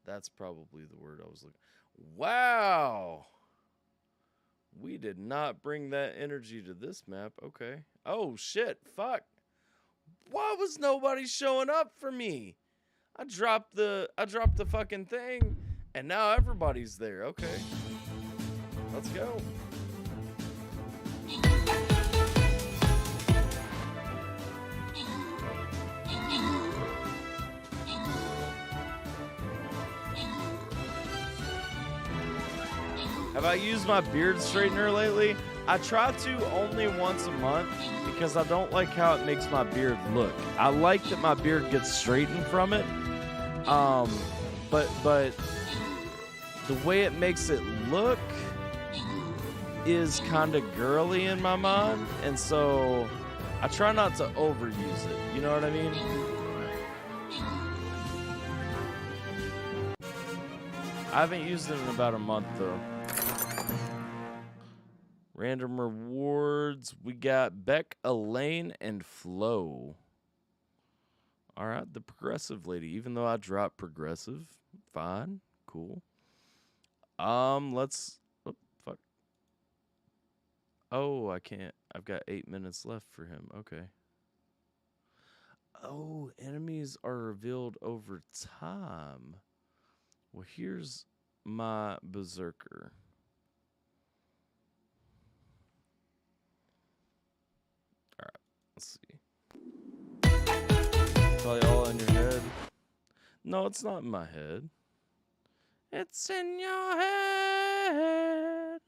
That's probably the word I was looking. Wow. We did not bring that energy to this map. Okay. Oh shit. Fuck. Why was nobody showing up for me? I dropped the fucking thing and now everybody's there. Okay. Let's go. Have I used my beard straightener lately? I try to only once a month because I don't like how it makes my beard look. I like that my beard gets straightened from it. But the way it makes it look is kind of girly in my mind, and so I try not to overuse it. You know what I mean? I haven't used it in about a month though. Random rewards. We got Beck, Elaine, and Flo. All right, the progressive lady. Even though I dropped progressive, fine, cool. Let's. Oh, fuck. Oh, I can't. I've got 8 minutes left for him. Okay. Oh, enemies are revealed over time. Well, here's my berserker. All right, let's see. Probably all in your head. No, it's not in my head. It's in your head.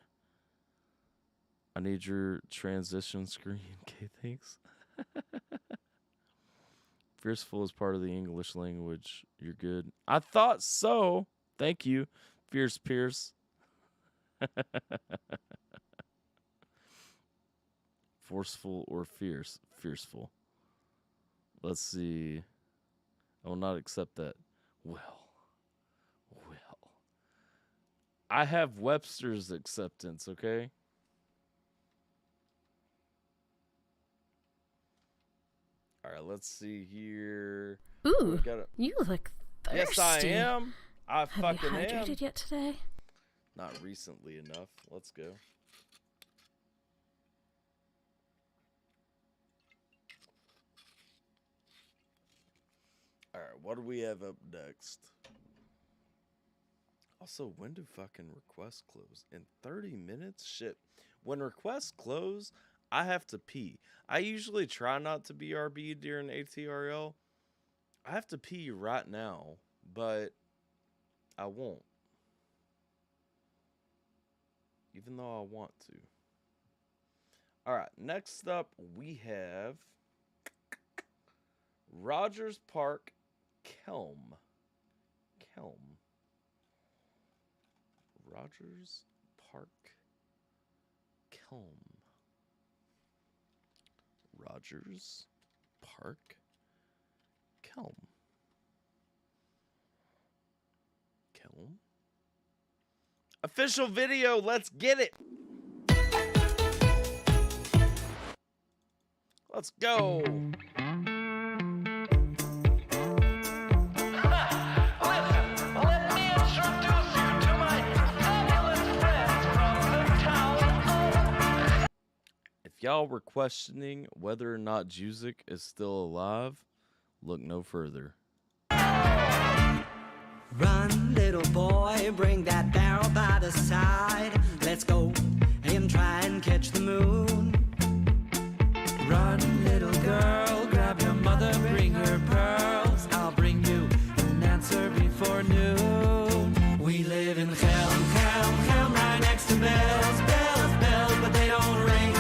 I need your transition screen. Okay, thanks. Fierceful is part of the English language. You're good. I thought so. Thank you, Fierce Pierce. Forceful or fierce? Fierceful. Let's see. I will not accept that. Well. I have Webster's acceptance, okay? All right, let's see here. Ooh, you look thirsty. Yes, I am. I fucking Have you hydrated am. yet today? Not recently enough. Let's go. All right, what do we have up next? Also, when do fucking requests close? In 30 minutes? Shit. When requests close, I have to pee. I usually try not to BRB during ATRL. I have to pee right now, but I won't. Even though I want to. All right, next up we have Rogers Park Kelm. Rogers Park Kelm. Rogers Park Kelm. Official video, let's get it. Let's go. If y'all were questioning whether or not Juzik is still alive, look no further. Run, little boy, bring that barrel by the side. Let's go and try and catch the moon. Run, little girl, grab your mother, bring her pearls. I'll bring you an answer before noon. We live in Helm, right next to bells, but they don't ring,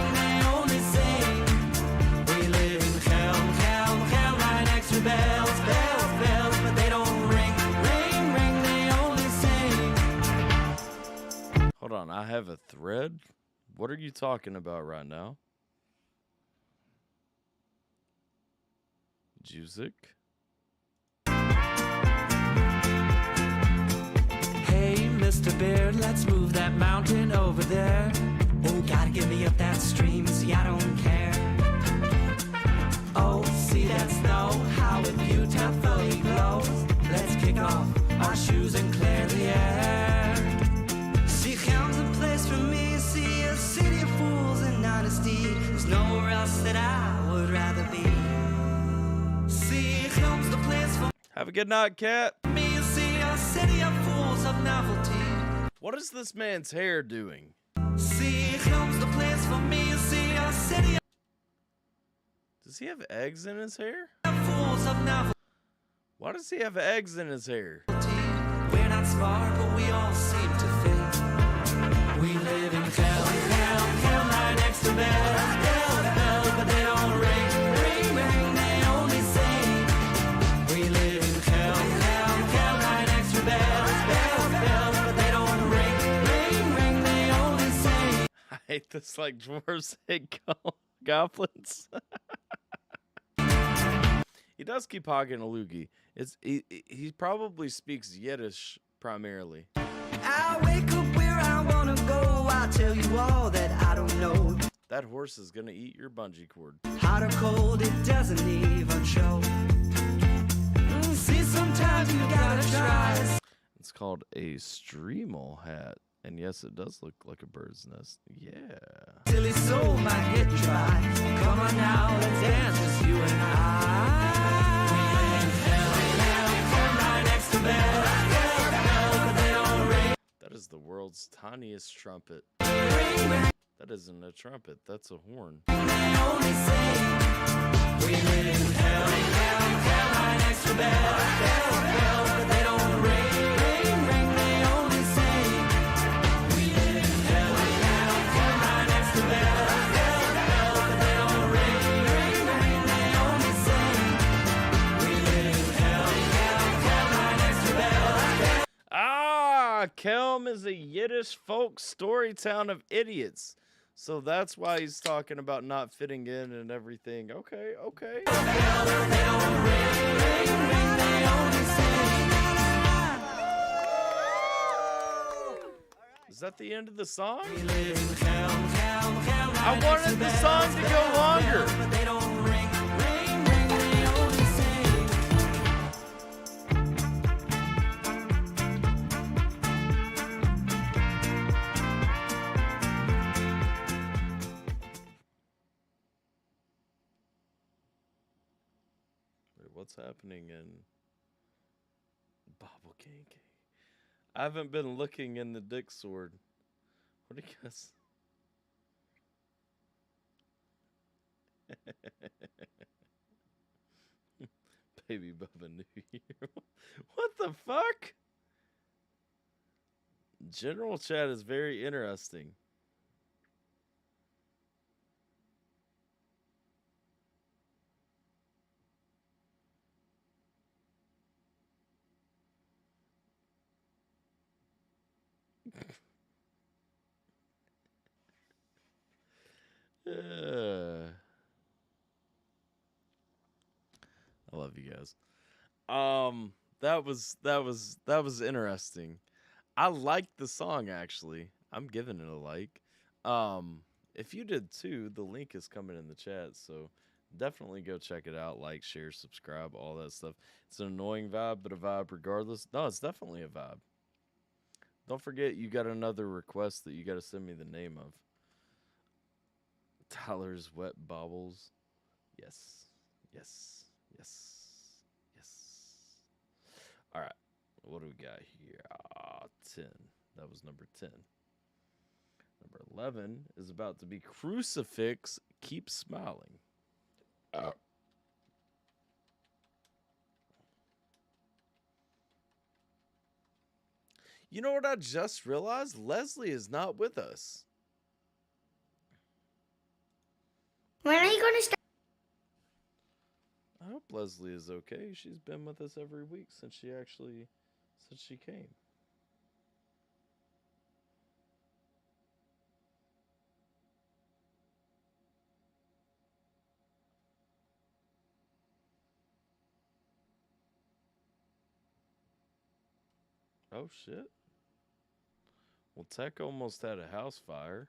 they only sing. We live in Helm, right next to bells, but they don't ring, they only sing. Hold on, I have a thread? What are you talking about right now? Juzik? Hey, Mr. Beard, let's move that mountain over there. Oh, gotta get me up that stream, see, I don't care. Oh, see that snow, how it beautifully glows. Let's kick off our shoes and clear the air. See, Helm's a place for me, see, a city of fools and honesty. There's nowhere else that I would rather be. See, Helm's the place for Have a good night, cat. me, see, a city of fools of novelty. What is this man's hair doing? See, Helm's the place for me, see, a city Does he have eggs in his hair? of fools of novelty. Why does he have eggs in his hair? We're not smart, but we all seem to think. We live in Helm, right next to bells, but they don't ring, they only sing. We live in Helm, right next to bells, but they don't ring, they only sing. I hate this like dwarves hate goblins. He does keep hogging a loogie. He probably speaks Yiddish primarily. I wake up where I wanna go. I tell you all that I don't know. That horse is gonna eat your bungee cord. Hot or cold, it doesn't even show. See, sometimes you gotta try. It's called a streamel hat. And yes, it does look like a bird's nest. Yeah. Till his soul might get dry. Come on now, let's dance, just you and I. Right next to bells, but they don't ring. That is the world's tiniest trumpet. That isn't a trumpet, that's a horn. They only sing. We live in hell, right next to bells, but they don't ring, they only sing. We live in hell, right next to bells, but they don't ring, they only sing. We live in hell, right next to bells. Ah, Kelm is a Yiddish folk story town of idiots. So that's why he's talking about not fitting in and everything. Okay. Is that the end of the song? I wanted the song to go longer. What's happening in Bobble Kinky? I haven't been looking in the Dick Sword. What do you guys? Baby Bubba New Year. What the fuck? General chat is very interesting. I love you guys. That was interesting. I liked the song actually. I'm giving it a like. If you did too, the link is coming in the chat, so definitely go check it out. Like, share, subscribe, all that stuff. It's an annoying vibe, but a vibe regardless. No, it's definitely a vibe. Don't forget, you got another request that you got to send me the name of. Tyler's Wet Baubles. Yes. Yes. Yes. Yes. All right. What do we got here? 10. That was number 10. Number 11 is about to be Crucifix. Keep Smiling. You know what I just realized? Leslie is not with us. When are you going to start? I hope Leslie is okay. She's been with us every week since she came. Oh shit. Well, Tech almost had a house fire.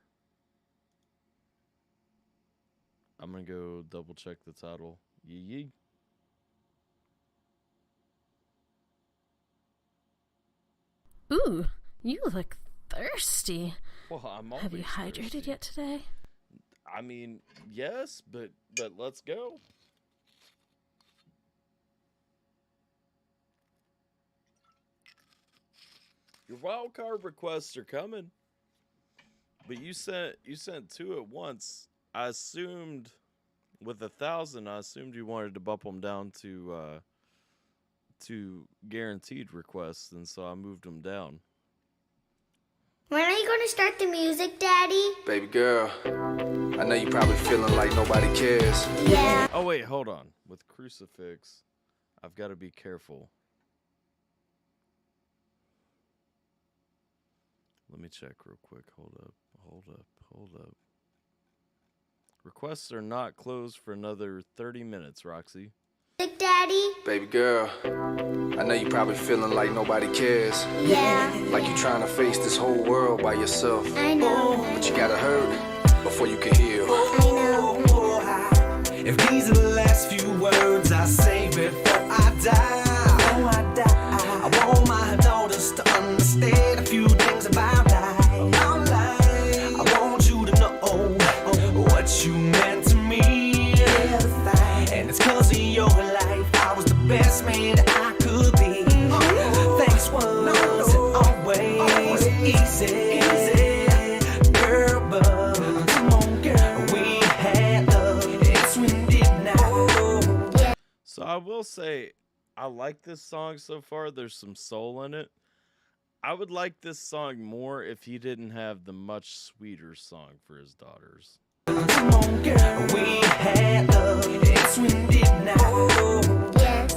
I'm gonna go double check the title. Yee yee. Ooh, you look thirsty. Well, I'm Have you always hydrated thirsty. yet today? I mean, yes, but let's go. Your wild card requests are coming, but you sent 2 at once. I assumed with 1,000, I assumed you wanted to bump them down to guaranteed requests, and so I moved them down. When are you going to start the music, Daddy? Baby girl, I know you probably feeling like nobody cares. Yeah. Oh wait, hold on. With Crucifix, I've got to be careful. Let me check real quick. Hold up. Requests are not closed for another 30 minutes, Roxy. Music, Daddy? Baby girl, I know you probably feeling like nobody cares. Yeah. Like you trying to face this whole world by yourself. I know. But you gotta hurt before you can heal. I know. If these are the last few words I say before I die, I want my daughters to understand a few things about life. I want you to know what you meant to me, and it's 'cause of your life I was the best man that I could be. Thanks wasn't always easy, girl, but come on, girl, we had love. It's when did now. So I will say, I like this song so far. There's some soul in it. I would like this song more if he didn't have the much sweeter song for his daughters. Come on, girl, we had love. It's when did now. Yes.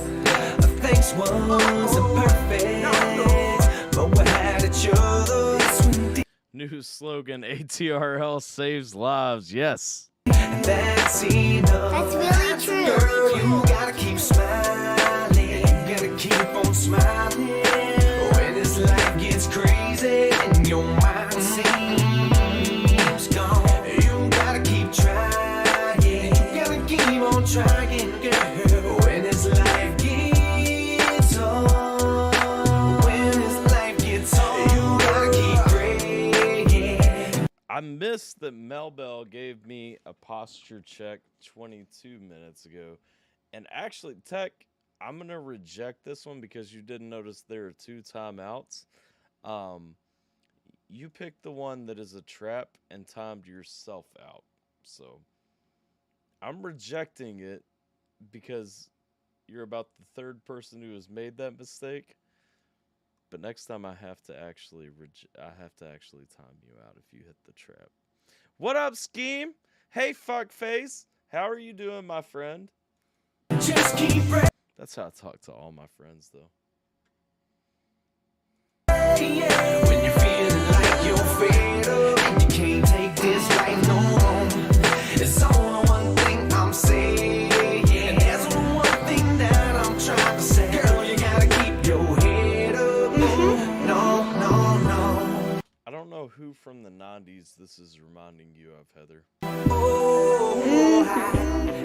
Things wasn't perfect, but we had each other. It's when did. New slogan, ATRL saves lives. Yes. That's enough. That's really true. Girl, you gotta keep smiling. You gotta keep on smiling. When this life gets crazy and your mind seems gone, you gotta keep trying. You gotta keep on trying, girl. When this life gets hard, when this life gets hard, you gotta keep praying. I missed that Melbell gave me a posture check 22 minutes ago. And actually, Tech, I'm going to reject this one because you didn't notice there are 2 timeouts. You picked the one that is a trap and timed yourself out. So I'm rejecting it because you're about the third person who has made that mistake. But next time I have to actually time you out if you hit the trap. What up, Scheme? Hey, fuckface. How are you doing, my friend? Just keep That's how I talk to all my friends, though. when you're feeling like you're fed up and you can't take this life no more. It's only one thing I'm saying, and there's only one thing that I'm trying to say. Girl, you gotta keep your head up. No. I don't know who from the 90s this is reminding you of, Heather.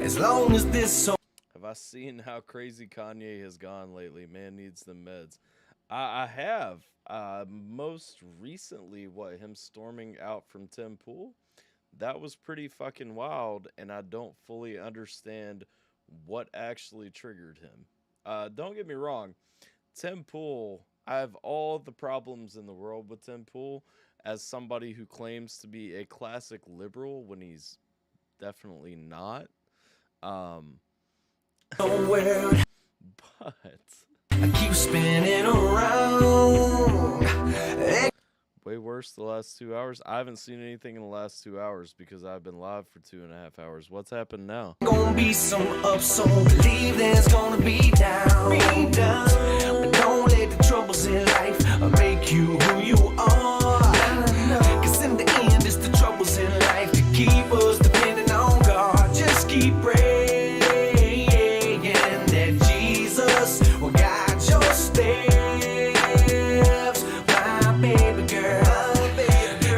As long as this song. Have I seen how crazy Kanye has gone lately? Man needs the meds. I have. Most recently, him storming out from Tim Pool? That was pretty fucking wild, and I don't fully understand what actually triggered him. Don't get me wrong. Tim Pool, I have all the problems in the world with Tim Pool as somebody who claims to be a classic liberal when he's definitely not. But I keep spinning around. Way worse the last 2 hours. I haven't seen anything in the last 2 hours because I've been live for 2.5 hours. What's happened now? Gonna be some ups, so believe there's gonna be down. But don't let the troubles in life make you who you are. Cause in the end, it's the troubles in life that keep us depending on God. Just keep praying that Jesus will guide your steps, my baby girl.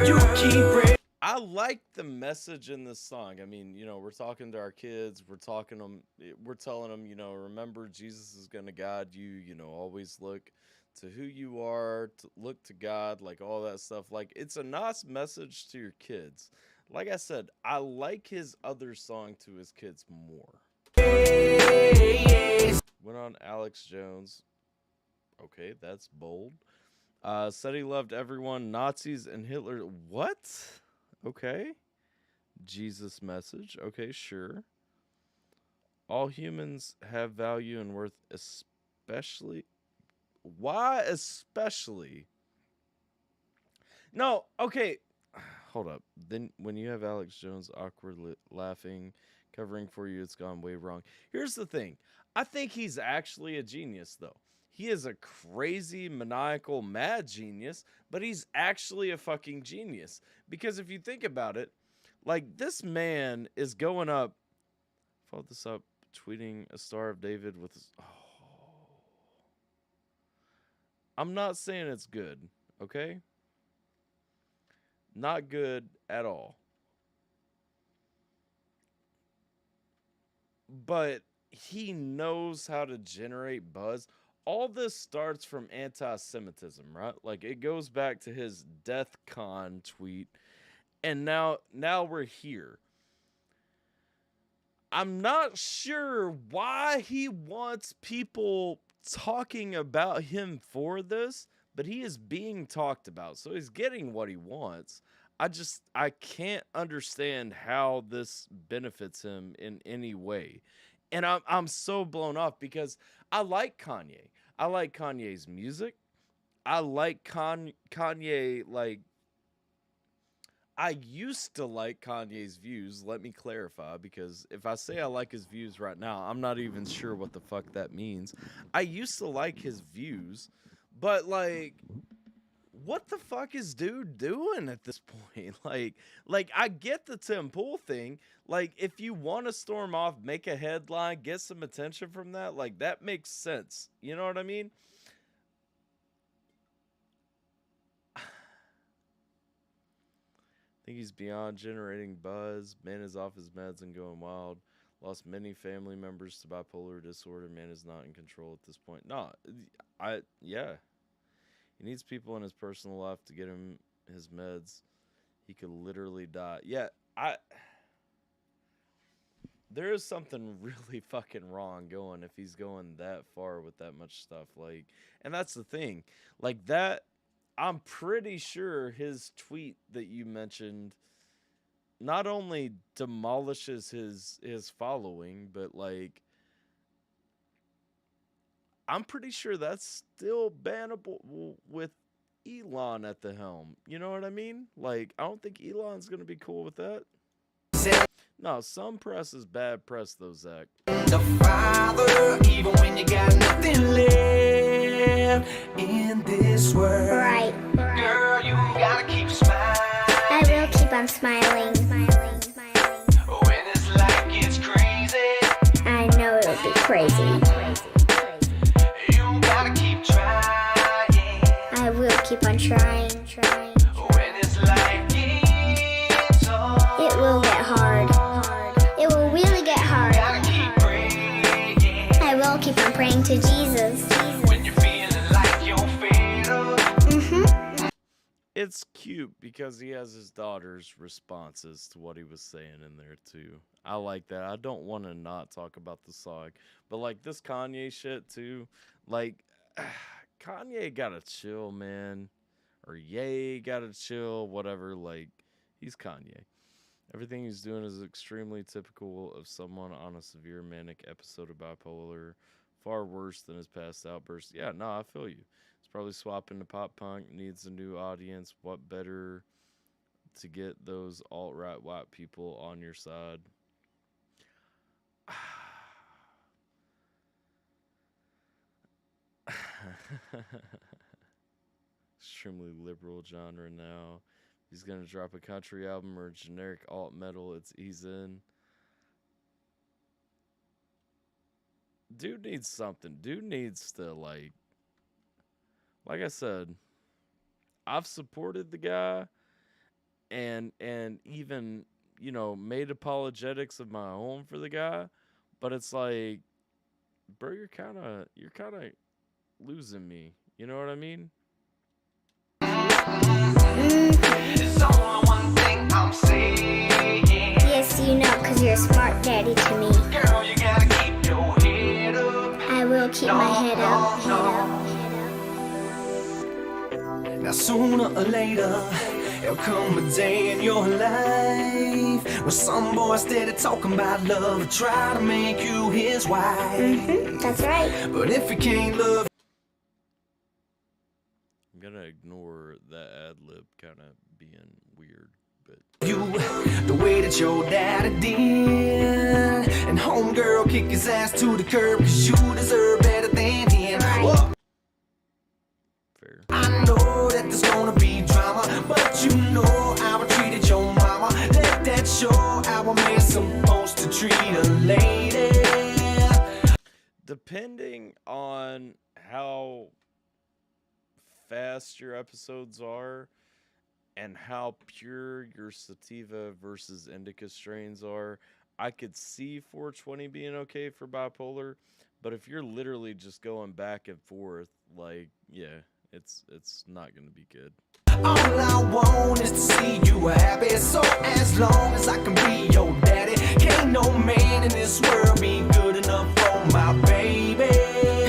You keep praying. I like the message in this song. I mean, we're talking to our kids. We're telling them, remember Jesus is going to guide you. Always look to who you are, to look to God, like all that stuff. Like, it's a nice message to your kids. Like I said, I like his other song to his kids more. Went on Alex Jones. Okay, that's bold. Said he loved everyone, Nazis and Hitler. What? Okay. Jesus message. Okay, sure. All humans have value and worth, especially. Why especially? No, okay. Hold up. Then when you have Alex Jones awkwardly laughing, covering for you, it's gone way wrong. Here's the thing. I think he's actually a genius, though. He is a crazy, maniacal, mad genius, but he's actually a fucking genius. Because if you think about it, like, this man is going up, followed this up, tweeting a Star of David with his, I'm not saying it's good, okay? Not good at all. But he knows how to generate buzz. All this starts from anti-Semitism, right? Like, it goes back to his Death Con tweet. And now we're here. I'm not sure why he wants people talking about him for this, but he is being talked about. So he's getting what he wants. I can't understand how this benefits him in any way. And I'm so blown off because I like Kanye. I like Kanye's music. I like Kanye, like, I used to like Kanye's views. Let me clarify, because if I say I like his views right now, I'm not even sure what the fuck that means. I used to like his views, but, like, what the fuck is dude doing at this point? Like I get the Tim Pool thing. Like, if you want to storm off, make a headline, get some attention from that, like, that makes sense. You know what I mean? I think he's beyond generating buzz. Man is off his meds and going wild. Lost many family members to bipolar disorder. Man is not in control at this point. No, yeah. He needs people in his personal life to get him his meds. He could literally die. Yeah, there is something really fucking wrong going if he's going that far with that much stuff. Like, and that's the thing. Like, that, I'm pretty sure his tweet that you mentioned not only demolishes his following, but, like, I'm pretty sure that's still bannable with Elon at the helm. You know what I mean? Like, I don't think Elon's going to be cool with that. No, some press is bad press, though, Zach. The Father, even when you got nothing left in this world. Right. Girl, you gotta keep smiling. I will keep on smiling. When this life gets crazy, I know it'll be crazy. you gotta keep trying. I will keep on trying. When this life gets hard, It will get hard. It will really get hard. gotta keep praying. I will keep on praying to Jesus. When you're feeling like you're fed up. It's cute because he has his daughter's responses to what he was saying in there, too. I like that. I don't want to not talk about the song. But, like, this Kanye shit, too. Like, Kanye gotta chill, man. Or Ye gotta chill, whatever. Like, he's Kanye. Everything he's doing is extremely typical of someone on a severe manic episode of bipolar. Far worse than his past outbursts. Yeah, no, I feel you. He's probably swapping to pop punk, needs a new audience. What better to get those alt-right white people on your side? Extremely liberal genre now. He's gonna drop a country album or generic alt metal. He's in. Dude needs something. Dude needs to like I said, I've supported the guy and even, you know, made apologetics of my own for the guy, but it's like, bro, you're kind of losing me. You know what I mean? It's only one thing I'm saying. Yes, you know, because you're a smart daddy to me. Girl, you gotta keep your head up. I will keep my head up. Now sooner or later, there'll come a day in your life when some boy steady talking about love will try to make you his wife. That's right. But if he can't love, I'm gonna ignore that ad lib kind of being weird, but you the way that your daddy did, and homegirl kick his ass to the curb, cause you deserve better than him. Whoa. I know that there's gonna be drama, but you know how I treated your mama. Let that show how a man's supposed to treat a lady. depending on how fast your episodes are and how pure your sativa versus indica strains are, I could see 420 being okay for bipolar. But if you're literally just going back and forth, like, yeah, it's not going to be good. All I want is to see you happy. So as long as I can be your daddy, can't no man in this world be good enough for my baby.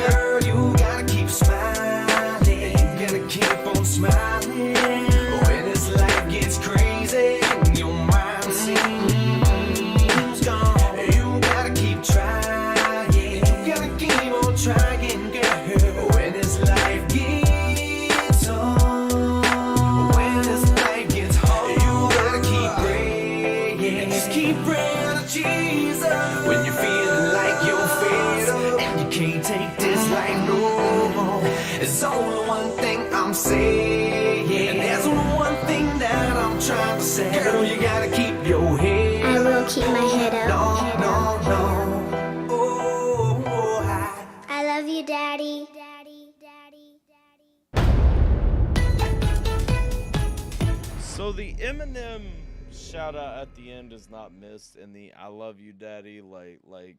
Girl, you gotta keep smiling. You gotta keep on smiling. When this life gets crazy and your mind seems gone, you gotta keep trying. You gotta keep on trying, girl. When this life gets hard, when this life gets hard, you gotta keep praying. Just keep praying to Jesus. When you're feeling like you're fed up and you can't take this life no more, there's only one thing I'm saying, and there's only one thing that I'm trying to say. Girl, you gotta keep your head. I will keep my head up. No. Oh, I love you, Daddy. So the Eminem shout out at the end is not missed, and the "I love you, Daddy" like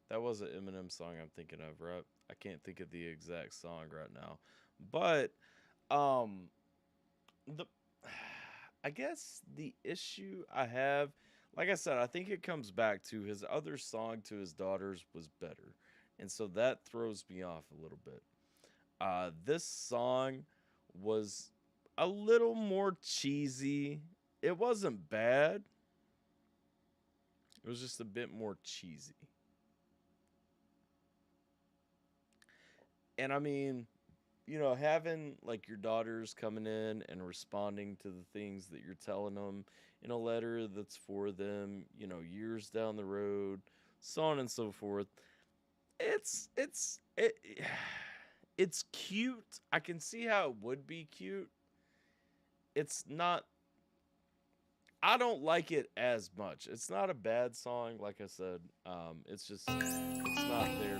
that was an Eminem song I'm thinking of, right? I can't think of the exact song right now, but I guess the issue I have, like I said, I think it comes back to his other song to his daughters was better, and so that throws me off a little bit. This song was a little more cheesy. It wasn't bad. It was just a bit more cheesy. And I mean, you know, having like your daughters coming in and responding to the things that you're telling them in a letter that's for them, you know, years down the road, so on and so forth. It, it's cute. I can see how it would be cute. It's not. I don't like it as much. It's not a bad song, like I said. It's just it's not there.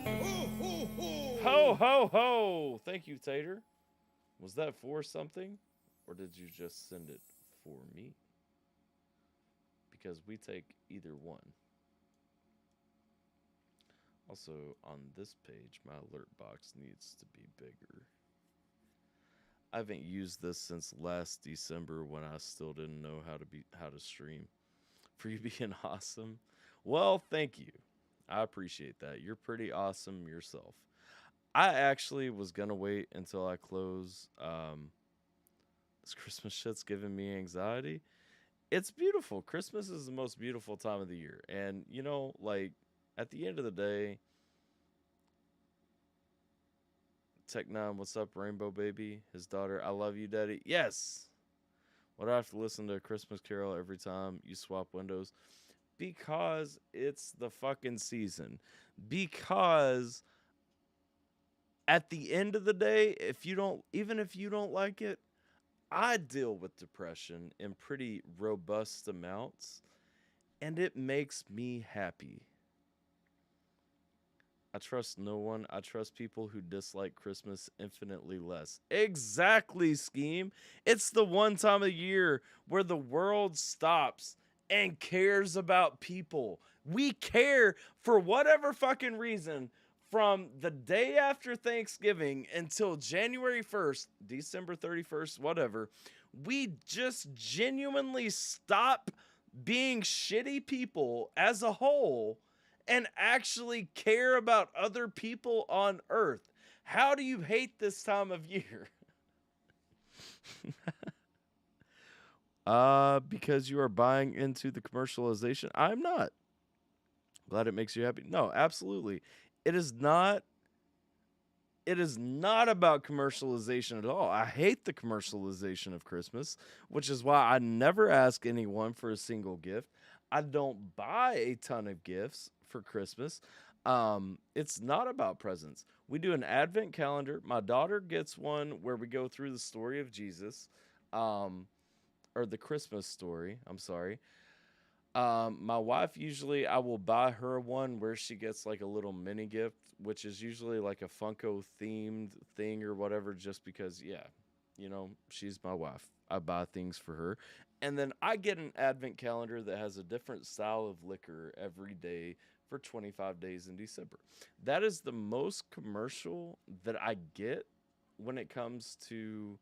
Ho ho ho! Thank you, Tater. Was that for something, or did you just send it for me? Because we take either one. Also, on this page, my alert box needs to be bigger. I haven't used this since last December when I still didn't know how to stream. For you being awesome. Well, thank you. I appreciate that. You're pretty awesome yourself. I actually was gonna wait until I close. This Christmas shit's giving me anxiety. It's beautiful. Christmas is the most beautiful time of the year. And you know, like at the end of the day, Tech9, what's up, Rainbow Baby? His daughter, I love you, Daddy. Yes. Would I have to listen to a Christmas Carol every time you swap windows? Because it's the fucking season. Because at the end of the day, even if you don't like it, I deal with depression in pretty robust amounts, and it makes me happy. I trust no one. I trust people who dislike Christmas infinitely less. Exactly, Scheme. It's the one time of year where the world stops and cares about people. We care for whatever fucking reason from the day after Thanksgiving until January 1st, December 31st, whatever. We just genuinely stop being shitty people as a whole and actually care about other people on Earth. How do you hate this time of year? Because you are buying into the commercialization. I'm not. Glad it makes you happy. No, absolutely. It is not about commercialization at all. I hate the commercialization of Christmas, which is why I never ask anyone for a single gift. I don't buy a ton of gifts for Christmas. It's not about presents. We do an advent calendar. My daughter gets one where we go through the story of Jesus, or the Christmas story. I'm sorry. My wife, usually I will buy her one where she gets like a little mini gift, which is usually like a Funko themed thing or whatever, just because, yeah, you know, she's my wife. I buy things for her. And then I get an advent calendar that has a different style of liquor every day for 25 days in December. That is the most commercial that I get when it comes to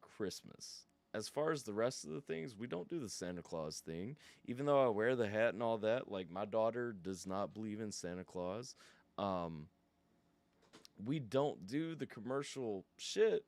Christmas. As far as the rest of the things, we don't do the Santa Claus thing. Even though I wear the hat and all that, like my daughter does not believe in Santa Claus. We don't do the commercial shit.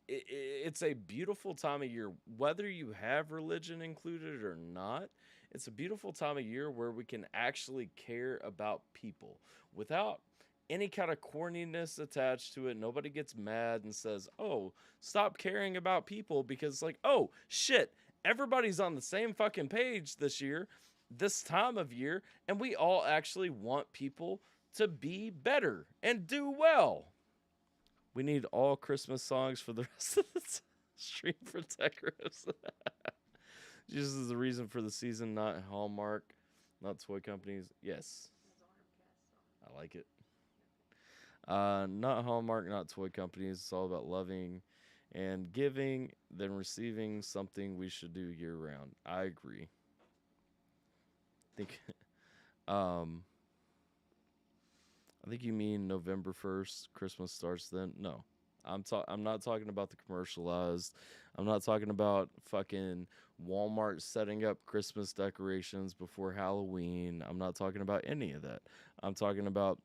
It's a beautiful time of year, whether you have religion included or not. It's a beautiful time of year where we can actually care about people without any kind of corniness attached to it. Nobody gets mad and says, oh, stop caring about people, because like, oh shit, everybody's on the same fucking page this time of year, and we all actually want people to be better and do well. We need all Christmas songs for the rest of the stream for Techros. Jesus is the reason for the season, not Hallmark, not toy companies. Yes. I like it. Not Hallmark, not toy companies. It's all about loving and giving, then receiving something we should do year round. I agree. I think you mean November 1st, Christmas starts then. No. I'm not talking about the commercialized. I'm not talking about fucking Walmart setting up Christmas decorations before Halloween. I'm not talking about any of that. I'm talking about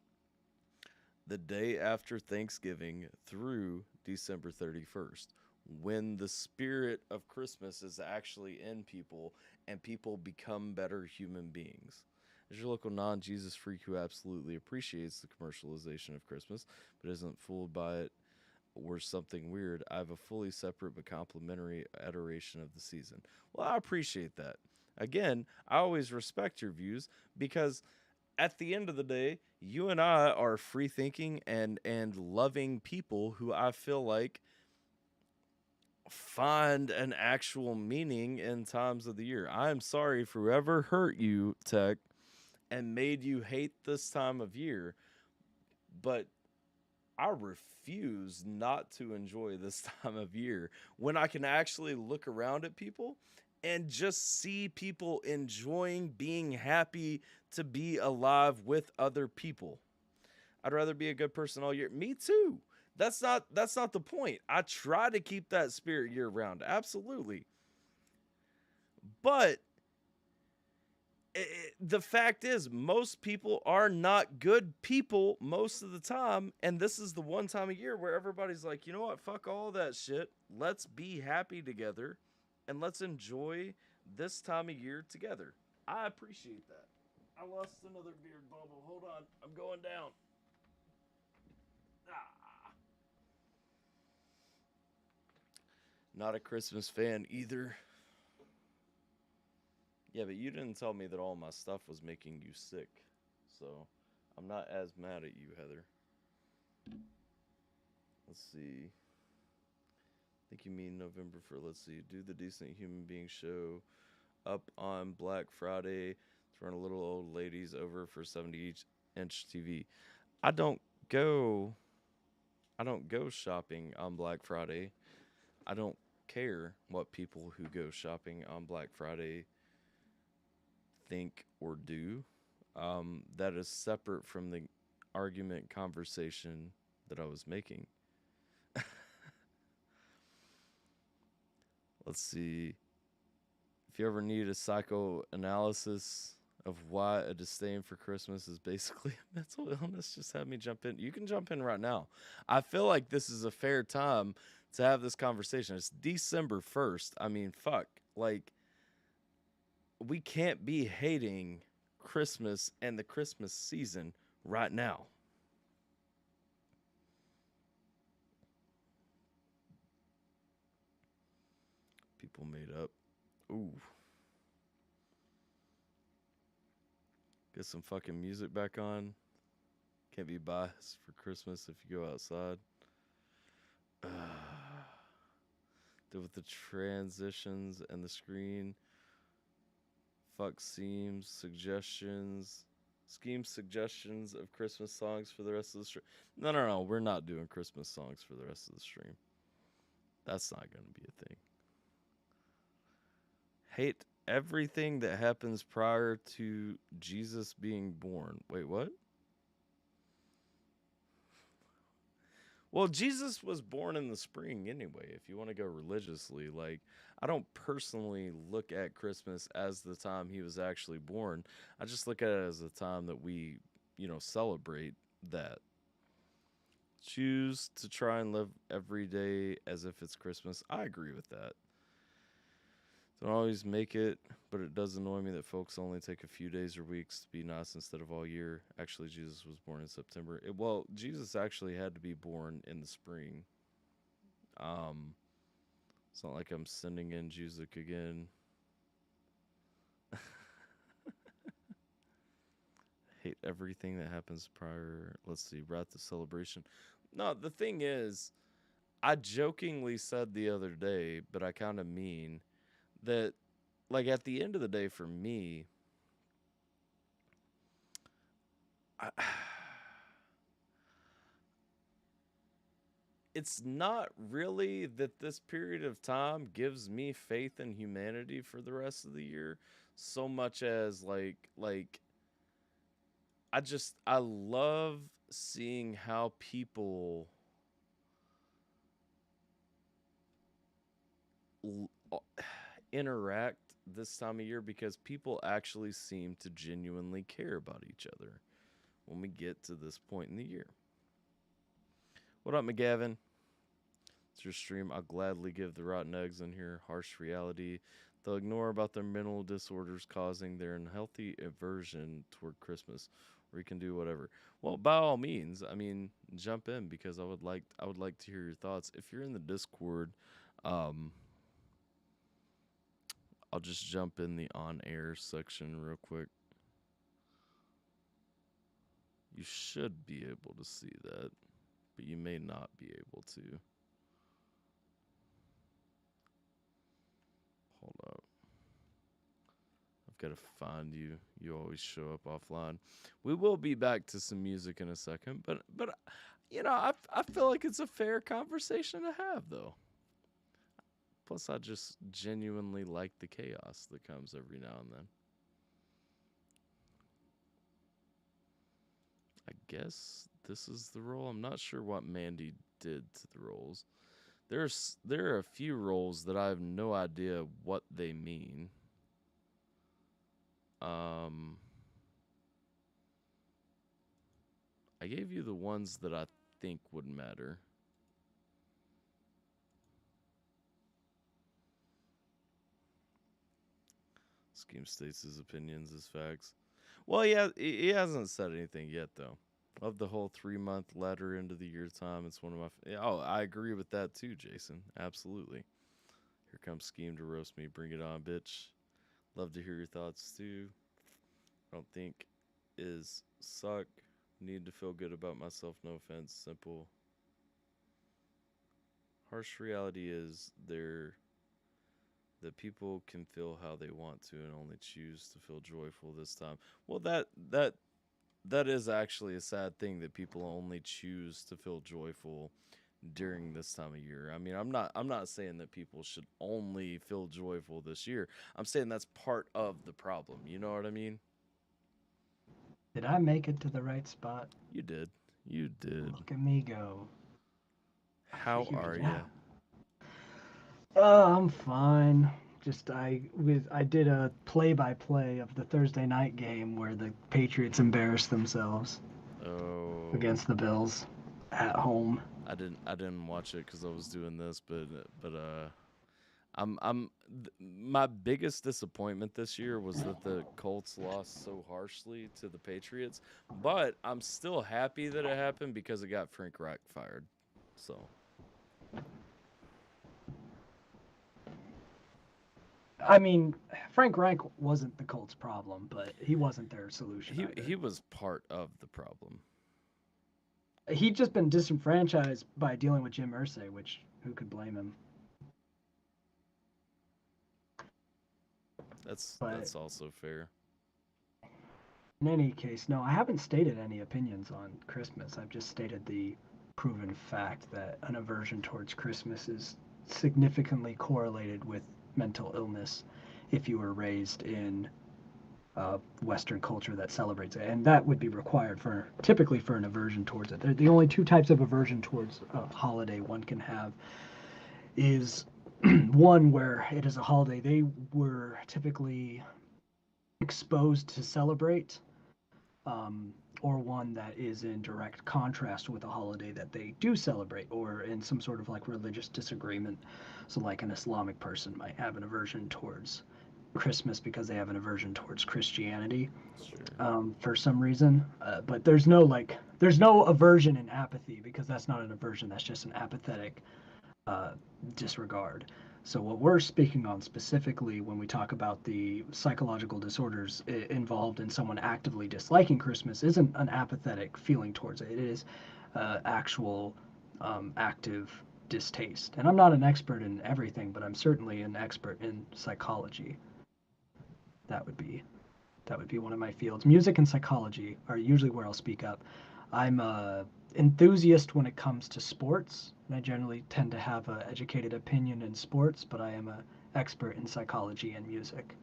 the day after Thanksgiving through December 31st, when the spirit of Christmas is actually in people and people become better human beings. As your local non-Jesus freak who absolutely appreciates the commercialization of Christmas, but isn't fooled by it or something weird, I have a fully separate but complementary adoration of the season. Well, I appreciate that. Again, I always respect your views because at the end of the day, you and I are free-thinking and loving people who I feel like find an actual meaning in times of the year. I am sorry for whoever hurt you, Tech, and made you hate this time of year, but I refuse not to enjoy this time of year when I can actually look around at people and just see people enjoying being happy to be alive with other people. I'd rather be a good person all year. Me too. That's not the point. I try to keep that spirit year round. Absolutely. But the fact is, most people are not good people most of the time. And this is the one time of year where everybody's like, you know what? Fuck all that shit. Let's be happy together. And let's enjoy this time of year together. I appreciate that. I lost another beard bubble. Hold on. I'm going down. Not a Christmas fan either. Yeah, but you didn't tell me that all my stuff was making you sick. So, I'm not as mad at you, Heather. Let's see. I think you mean November for, let's see, do the Decent Human Being show up on Black Friday. Throwing a little old ladies over for 70-inch TV. I don't go shopping on Black Friday. I don't care what people who go shopping on Black Friday think or do. That is separate from the argument conversation that I was making. Let's see. If you ever need a psychoanalysis of why a disdain for Christmas is basically a mental illness, just have me jump in. You can jump in right now. I feel like this is a fair time to have this conversation. It's December 1st. I mean, fuck. Like, we can't be hating Christmas and the Christmas season right now. People made up. Ooh. Get some fucking music back on. Can't be biased for Christmas if you go outside. Deal with the transitions and the screen. Fuck suggestions of Christmas songs for the rest of the stream. No, we're not doing Christmas songs for the rest of the stream. That's not going to be a thing. Hate everything that happens prior to Jesus being born. Wait, what? Well, Jesus was born in the spring anyway, if you want to go religiously. Like, I don't personally look at Christmas as the time he was actually born. I just look at it as the time that we, celebrate that. Choose to try and live every day as if it's Christmas. I agree with that. Don't always make it, but it does annoy me that folks only take a few days or weeks to be nice instead of all year. Actually, Jesus was born in September. Well, Jesus actually had to be born in the spring. It's not like I'm sending in Jesus again. Hate everything that happens prior. Let's see, right to celebration. No, the thing is, I jokingly said the other day, but I kind of mean that, like, at the end of the day, for me, it's not really that this period of time gives me faith in humanity for the rest of the year, so much as I love seeing how people interact this time of year, because people actually seem to genuinely care about each other when we get to this point in the year. What up, McGavin? It's your stream. I'll gladly give the rotten eggs in here. Harsh reality. They'll ignore about their mental disorders causing their unhealthy aversion toward Christmas, or you can do whatever. Well, by all means, I mean, jump in because I would like to hear your thoughts. If you're in the Discord, I'll just jump in the on-air section real quick. You should be able to see that, but you may not be able to. Hold up. I've got to find you. You always show up offline. We will be back to some music in a second, but you know, I feel like it's a fair conversation to have, though. Plus, I just genuinely like the chaos that comes every now and then. I guess this is the role. I'm not sure what Mandy did to the roles. There are a few roles that I have no idea what they mean. I gave you the ones that I think would matter. Scheme states his opinions as facts. Well, yeah, he hasn't said anything yet, though. Of the whole 3-month ladder into the year time, it's one of my... Oh, I agree with that too, Jason. Absolutely. Here comes Scheme to roast me. Bring it on, bitch. Love to hear your thoughts, too. I don't think is suck. Need to feel good about myself. No offense. Simple. Harsh reality is that people can feel how they want to and only choose to feel joyful this time. Well, that is actually a sad thing, that people only choose to feel joyful during this time of year. I mean, I'm not saying that people should only feel joyful this year. I'm saying that's part of the problem. You know what I mean? Did I make it to the right spot? You did. You did. Look at me go. How are you? I'm fine. Just I did a play-by-play of the Thursday night game where the Patriots embarrassed themselves against the Bills at home. I didn't watch it because I was doing this, but my biggest disappointment this year was that the Colts lost so harshly to the Patriots, but I'm still happy that it happened because it got Frank Reich fired. So. I mean, Frank Reich wasn't the Colts' problem, but he wasn't their solution. He was part of the problem. He'd just been disenfranchised by dealing with Jim Irsay, which who could blame him? That's also fair. In any case, no, I haven't stated any opinions on Christmas. I've just stated the proven fact that an aversion towards Christmas is significantly correlated with mental illness if you were raised in Western culture that celebrates it, and that would be required typically for an aversion towards it. The only two types of aversion towards a holiday one can have is one where it is a holiday they were typically exposed to celebrate, or one that is in direct contrast with a holiday that they do celebrate, or in some sort of like religious disagreement. So like an Islamic person might have an aversion towards Christmas because they have an aversion towards Christianity, for some reason. But there's no aversion in apathy, because that's not an aversion, that's just an apathetic disregard. So what we're speaking on specifically when we talk about the psychological disorders involved in someone actively disliking Christmas isn't an apathetic feeling towards it. It is actual active distaste. And I'm not an expert in everything, but I'm certainly an expert in psychology. That would be one of my fields. Music and psychology are usually where I'll speak up. I'm a enthusiast when it comes to sports, and I generally tend to have an educated opinion in sports, but I am an expert in psychology and music.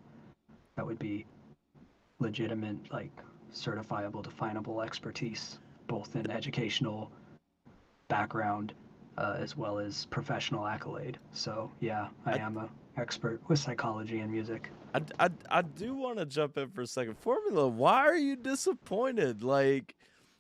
That would be legitimate, like certifiable, definable expertise, both in educational background as well as professional accolade. So yeah, I am an expert with psychology and music. I do want to jump in for a second. Formula, why are you disappointed? Like,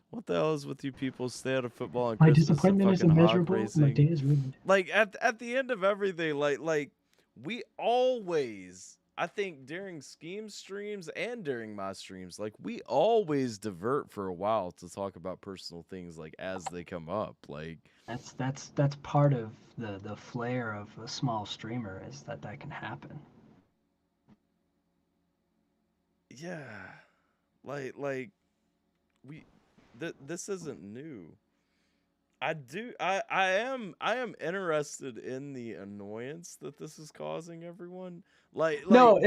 what the hell is with you people? Stay out of football and My Christmas disappointment and is fucking hog immeasurable. racing. My day is ruined. Like at the end of everything, like we always, I think during Scheme streams and during my streams, like we always divert for a while to talk about personal things like as they come up. Like That's part of the flair of a small streamer is that can happen. yeah, like we this isn't new. I am interested in the annoyance that this is causing everyone. No,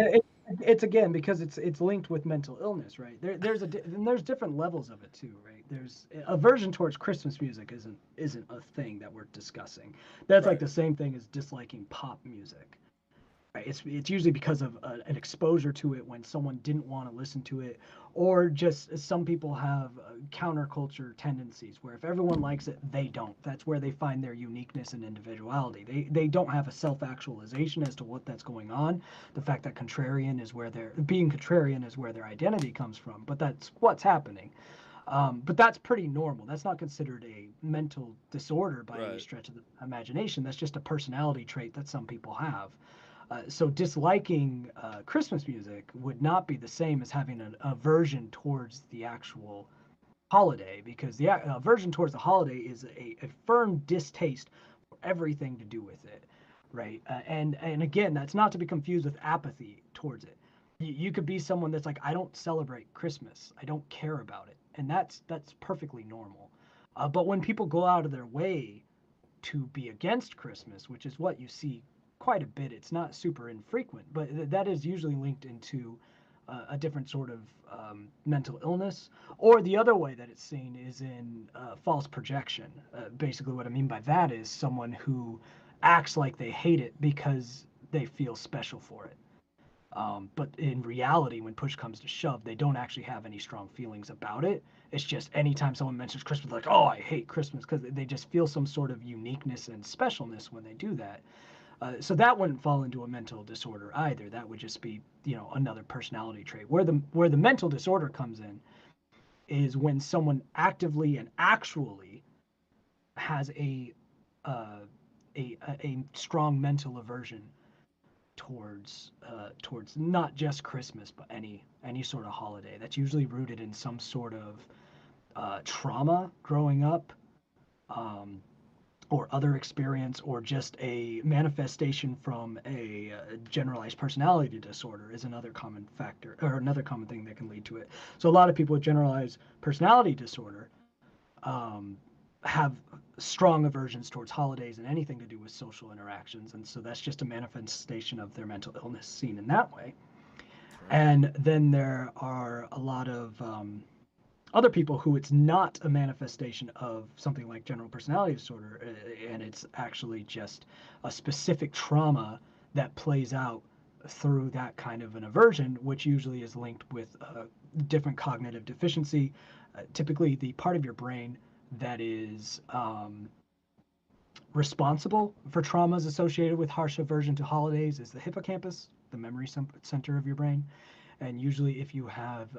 it's again because it's linked with mental illness, right? And there's different levels of it too, right? There's aversion towards Christmas music isn't a thing that we're discussing. That's like the same thing as disliking pop music. Right? It's usually because of an exposure to it when someone didn't want to listen to it, or just some people have counterculture tendencies where if everyone likes it, they don't. That's where they find their uniqueness and individuality. They don't have a self-actualization as to what that's going on. The fact that contrarian is where being contrarian is where their identity comes from, but that's what's happening. But that's pretty normal. That's not considered a mental disorder by any stretch of the imagination. That's just a personality trait that some people have. So disliking Christmas music would not be the same as having an aversion towards the actual holiday, because the aversion towards the holiday is a firm distaste for everything to do with it, right? And again, that's not to be confused with apathy towards it. You could be someone that's like, I don't celebrate Christmas, I don't care about it, and that's perfectly normal. But when people go out of their way to be against Christmas, which is what you see quite a bit. It's not super infrequent, but that is usually linked into a different sort of mental illness. Or the other way that it's seen is in false projection. Basically, what I mean by that is someone who acts like they hate it because they feel special for it. But in reality, when push comes to shove, they don't actually have any strong feelings about it. It's just anytime someone mentions Christmas, like, oh, I hate Christmas, because they just feel some sort of uniqueness and specialness when they do that. So that wouldn't fall into a mental disorder either. That would just be, another personality trait. Where the mental disorder comes in is when someone actively and actually has a strong mental aversion towards not just Christmas, but any sort of holiday. That's usually rooted in some sort of trauma growing up. Or other experience, or just a manifestation from a generalized personality disorder is another common factor, or another common thing that can lead to it. So a lot of people with generalized personality disorder have strong aversions towards holidays and anything to do with social interactions, and so that's just a manifestation of their mental illness seen in that way. And then there are a lot of other people who it's not a manifestation of something like general personality disorder, and it's actually just a specific trauma that plays out through that kind of an aversion, which usually is linked with different cognitive deficiency. Typically, the part of your brain that is responsible for traumas associated with harsh aversion to holidays is the hippocampus, the memory center of your brain. And usually if you have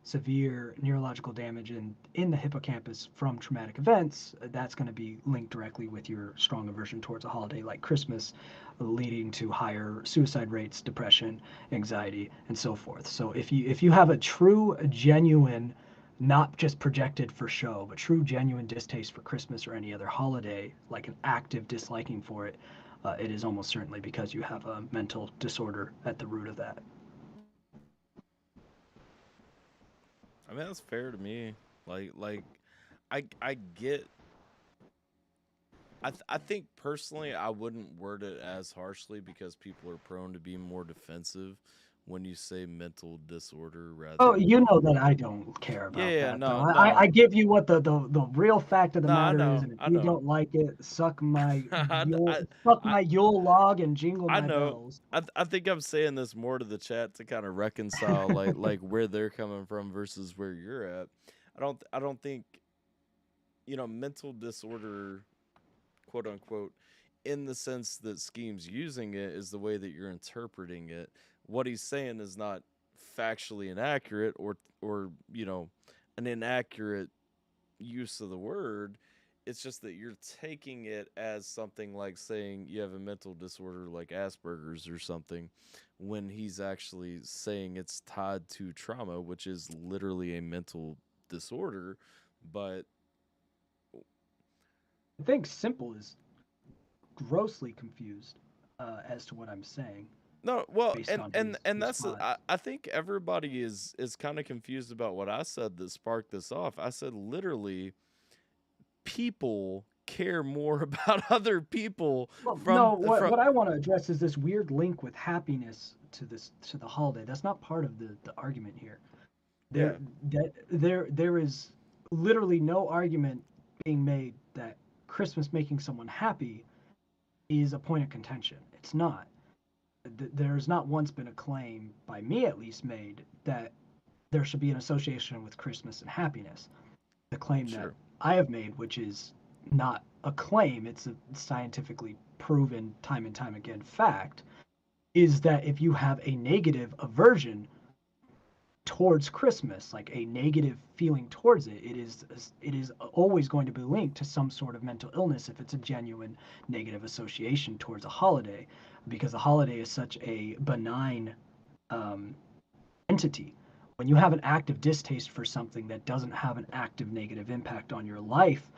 severe neurological damage in the hippocampus from traumatic events, that's going to be linked directly with your strong aversion towards a holiday like Christmas, leading to higher suicide rates, depression, anxiety, and so forth. So if you have a true, genuine, not just projected for show, but true, genuine distaste for Christmas or any other holiday, like an active disliking for it, it is almost certainly because you have a mental disorder at the root of that. I mean, that's fair to me. Like, I get. I think personally, I wouldn't word it as harshly because people are prone to be more defensive when you say mental disorder rather. Oh, you know that I don't care about that. No, though. no. I give you what the real fact of the No, I matter know, is, and if I you know. don't like it, suck my Yule log and jingle I my know. bells. I think I'm saying this more to the chat to kind of reconcile like where they're coming from versus where you're at. I don't think mental disorder, quote unquote, in the sense that Scheme's using it is the way that you're interpreting it. What he's saying is not factually inaccurate or an inaccurate use of the word. it's just that you're taking it as something like saying you have a mental disorder like Asperger's or something, when he's actually saying it's tied to trauma, which is literally a mental disorder. But I think Simple is grossly confused as to what I'm saying. no, well, based and on and his and that's response. I think everybody is kind of confused about what I said that sparked this off. I said literally, people care more about other people Well, from no, from. what I want to address is this weird link with happiness to the holiday. That's not part of the argument here. Yeah. There is literally no argument being made that Christmas making someone happy is a point of contention. It's not. There's not once been a claim, by me at least, made that there should be an association with Christmas and happiness. The claim that I have made, which is not a claim, it's a scientifically proven time and time again fact, is that if you have a negative aversion towards Christmas, like a negative feeling towards it, it is always going to be linked to some sort of mental illness if it's a genuine negative association towards a holiday, because a holiday is such a benign entity. When you have an active distaste for something that doesn't have an active negative impact on your life,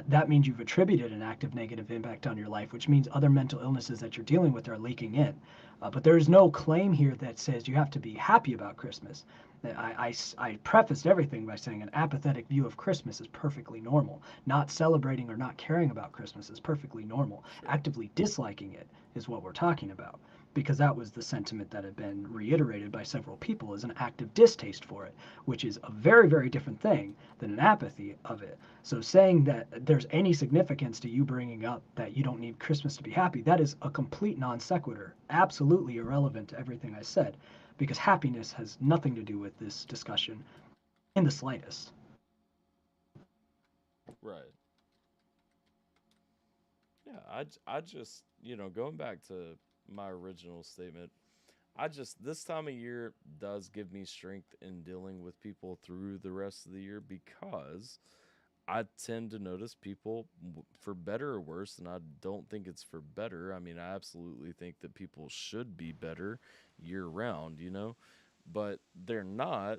that means you've attributed an active negative impact on your life, which means other mental illnesses that you're dealing with are leaking in. But there is no claim here that says you have to be happy about Christmas. I prefaced everything by saying an apathetic view of Christmas is perfectly normal. Not celebrating or not caring about Christmas is perfectly normal. Actively disliking it is what we're talking about, because that was the sentiment that had been reiterated by several people, as an active distaste for it, which is a very, very different thing than an apathy of it. So saying that there's any significance to you bringing up that you don't need Christmas to be happy, that is a complete non sequitur, absolutely irrelevant to everything I said, because happiness has nothing to do with this discussion in the slightest. Right. Yeah, I just, going back to my original statement, this time of year does give me strength in dealing with people through the rest of the year, because I tend to notice people, for better or worse, and I don't think it's for better. I mean, I absolutely think that people should be better year round, but they're not.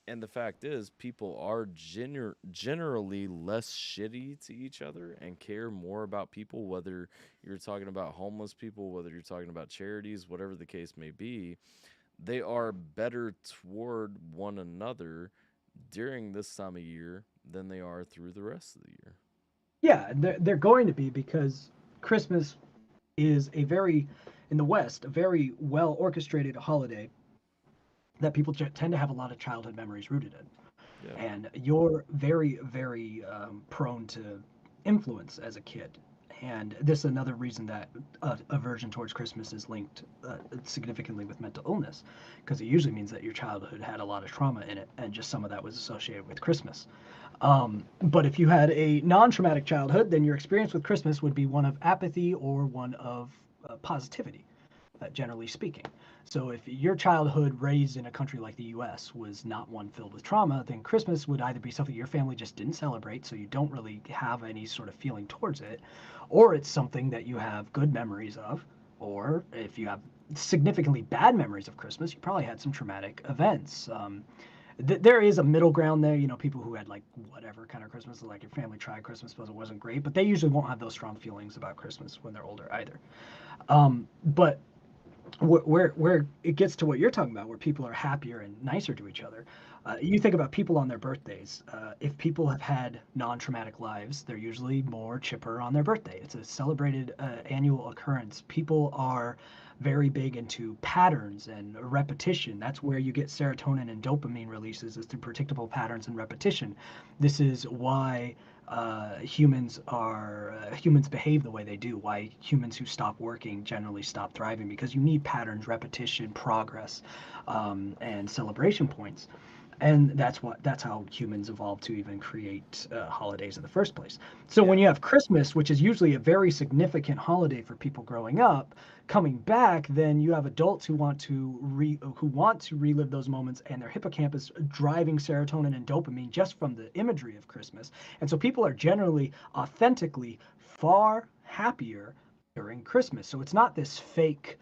And the fact is, people are generally less shitty to each other and care more about people, whether you're talking about homeless people, whether you're talking about charities, whatever the case may be. They are better toward one another during this time of year than they are through the rest of the year. Yeah, they're going to be, because Christmas is in the West, a very well orchestrated holiday that people tend to have a lot of childhood memories rooted in. Yeah. And you're very, very prone to influence as a kid. And this is another reason that aversion towards Christmas is linked significantly with mental illness, because it usually means that your childhood had a lot of trauma in it, and just some of that was associated with Christmas. But if you had a non-traumatic childhood, then your experience with Christmas would be one of apathy or one of positivity, generally speaking. So if your childhood raised in a country like the US was not one filled with trauma, then Christmas would either be something your family just didn't celebrate, so you don't really have any sort of feeling towards it, or it's something that you have good memories of, or if you have significantly bad memories of Christmas, you probably had some traumatic events. There is a middle ground there, people who had like whatever kind of Christmas, like your family tried Christmas, but it wasn't great, but they usually won't have those strong feelings about Christmas when they're older either. But where it gets to what you're talking about, where people are happier and nicer to each other, you think about people on their birthdays. If people have had non-traumatic lives, they're usually more chipper on their birthday. It's a celebrated annual occurrence. People are very big into patterns and repetition. That's where you get serotonin and dopamine releases, is through predictable patterns and repetition. This is why humans behave the way they do, why humans who stop working generally stop thriving, because you need patterns, repetition, progress, and celebration points. And that's how humans evolved to even create holidays in the first place. So when you have Christmas, which is usually a very significant holiday for people growing up, coming back, then you have adults who want to relive those moments, and their hippocampus driving serotonin and dopamine just from the imagery of Christmas. And so people are generally authentically far happier during Christmas. So it's not this fake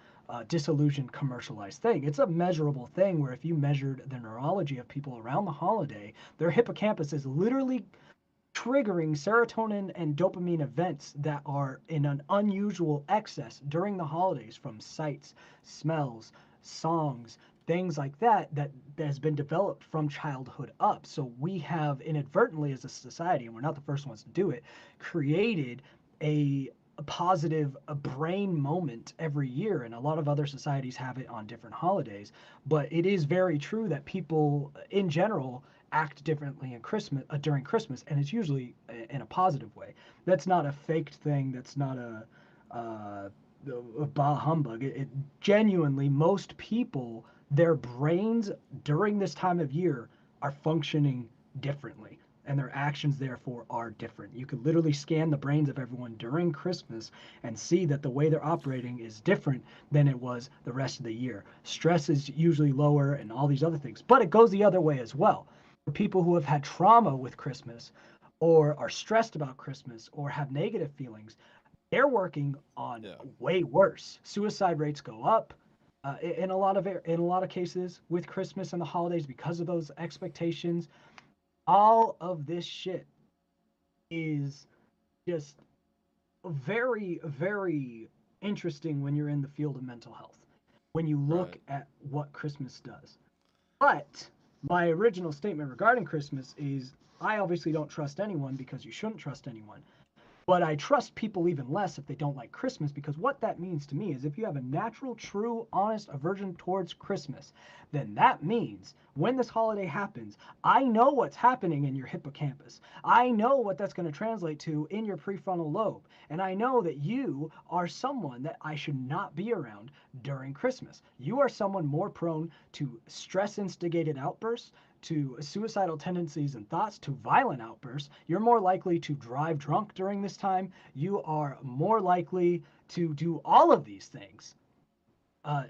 disillusioned commercialized thing. It's a measurable thing where if you measured the neurology of people around the holiday, their hippocampus is literally triggering serotonin and dopamine events that are in an unusual excess during the holidays, from sights, smells, songs, things like that has been developed from childhood up. So we have inadvertently as a society, and we're not the first ones to do it, created a positive brain moment every year, and a lot of other societies have it on different holidays. But it is very true that people in general act differently in Christmas during Christmas, and it's usually in a positive way. That's not a faked thing. That's not a bah humbug. It genuinely, most people, their brains during this time of year are functioning differently, and their actions therefore are different. You could literally scan the brains of everyone during Christmas and see that the way they're operating is different than it was the rest of the year. Stress is usually lower and all these other things, but it goes the other way as well. For people who have had trauma with Christmas, or are stressed about Christmas, or have negative feelings, they're working on way worse. Suicide rates go up in a lot of cases with Christmas and the holidays because of those expectations. All of this shit is just very, very interesting when you're in the field of mental health, when you look at what Christmas does. But my original statement regarding Christmas is, I obviously don't trust anyone, because you shouldn't trust anyone. But I trust people even less if they don't like Christmas, because what that means to me is if you have a natural, true, honest aversion towards Christmas, then that means when this holiday happens, I know what's happening in your hippocampus. I know what that's going to translate to in your prefrontal lobe. And I know that you are someone that I should not be around during Christmas. You are someone more prone to stress-instigated outbursts, to suicidal tendencies and thoughts, to violent outbursts. You're more likely to drive drunk during this time. You are more likely to do all of these things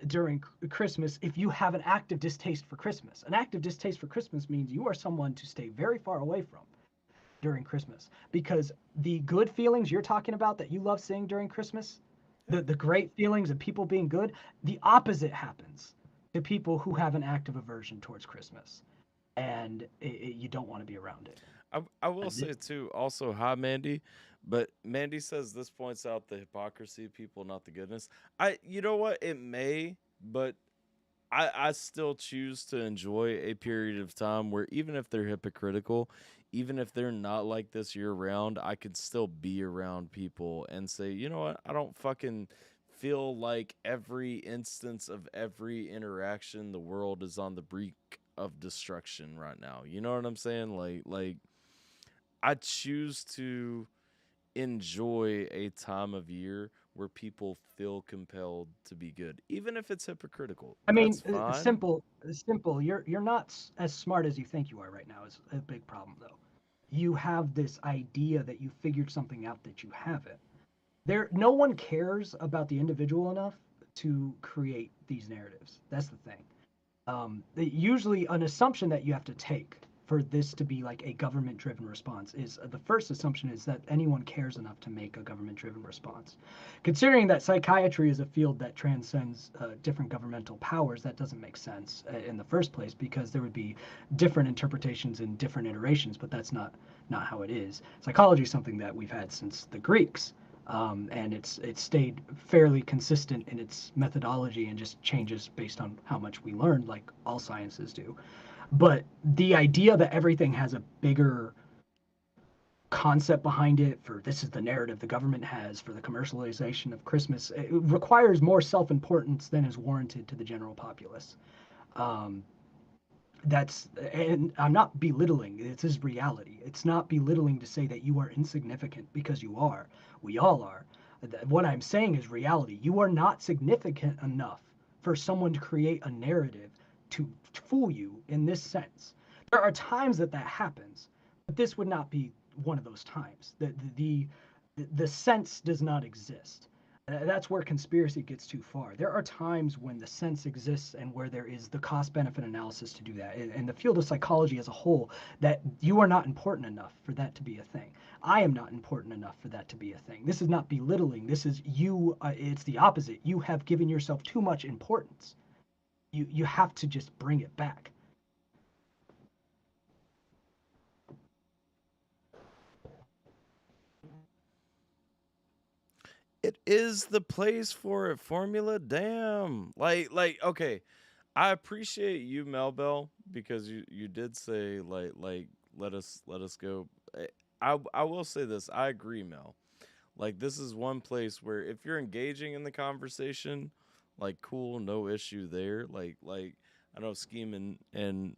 during Christmas if you have an active distaste for Christmas. An active distaste for Christmas means you are someone to stay very far away from during Christmas, because the good feelings you're talking about that you love seeing during Christmas, the great feelings of people being good, the opposite happens to people who have an active aversion towards Christmas. And you don't want to be around it. I will say too, also, hi Mandy, but Mandy says this points out the hypocrisy of people, not the goodness. You know what, it may, but I still choose to enjoy a period of time where even if they're hypocritical, even if they're not like this year round, I could still be around people and say, you know what, I don't fucking feel like every instance of every interaction, the world is on the brink of destruction right now. You know what I'm saying? Like I choose to enjoy a time of year where people feel compelled to be good, even if it's hypocritical. I mean, That's fine. simple. You're not as smart as you think you are right now is a big problem, though. You have this idea that you figured something out that you haven't. No one cares about the individual enough to create these narratives. That's the thing. Usually an assumption that you have to take for this to be like a government-driven response is, the first assumption is that anyone cares enough to make a government-driven response. Considering that psychiatry is a field that transcends different governmental powers, that doesn't make sense in the first place, because there would be different interpretations and different iterations, but that's not how it is. Psychology is something that we've had since the Greeks. And it's stayed fairly consistent in its methodology and just changes based on how much we learn, like all sciences do. But the idea that everything has a bigger concept behind it, for this is the narrative the government has for the commercialization of Christmas, it requires more self-importance than is warranted to the general populace. And I'm not belittling, this is reality. It's not belittling to say that you are insignificant, because you are. We all are. What I'm saying is reality. You are not significant enough for someone to create a narrative to fool you in this sense. There are times that happens, but this would not be one of those times. The sense does not exist. That's where conspiracy gets too far. There are times when the sense exists and where there is the cost-benefit analysis to do that. In the field of psychology as a whole, that you are not important enough for that to be a thing. I am not important enough for that to be a thing. This is not belittling. This is you. It's the opposite. You have given yourself too much importance. You have to just bring it back. It is the place for it, formula. Damn. Okay. I appreciate you, Melbell, because you did say let us go. I will say this. I agree, Mel. Like, this is one place where if you're engaging in the conversation, like, cool, no issue there. Like I know Scheme and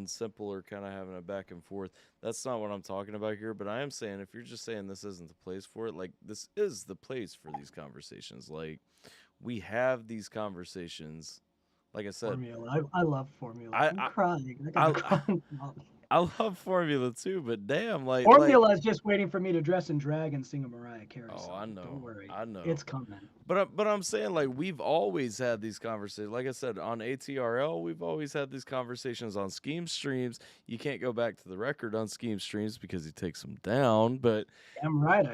Simple are kind of having a back and forth. That's not what I'm talking about here, but I am saying if you're just saying this isn't the place for it, like, this is the place for these conversations. Like, we have these conversations. Like I said, Formula. I love formula. I'm crying. I gotta cry. I love formula too, but damn, Formula is just waiting for me to dress in drag and sing a Mariah Carey song. I know. Don't worry. I know. It's coming. But I'm saying, like, we've always had these conversations. Like I said, on ATRL, we've always had these conversations on Scheme streams. You can't go back to the record on Scheme streams because he takes them down. But I'm right.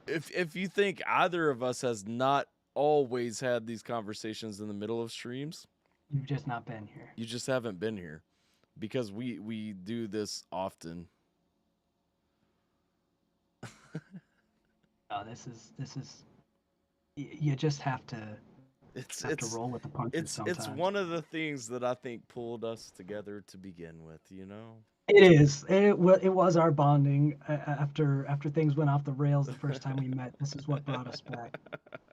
If you think either of us has not always had these conversations in the middle of streams, you've just not been here. You just haven't been here. Because we do this often. This is you just have to roll with the punches sometimes. It's one of the things that I think pulled us together to begin with, you know. It is. It was our bonding after things went off the rails the first time we met. This is what brought us back.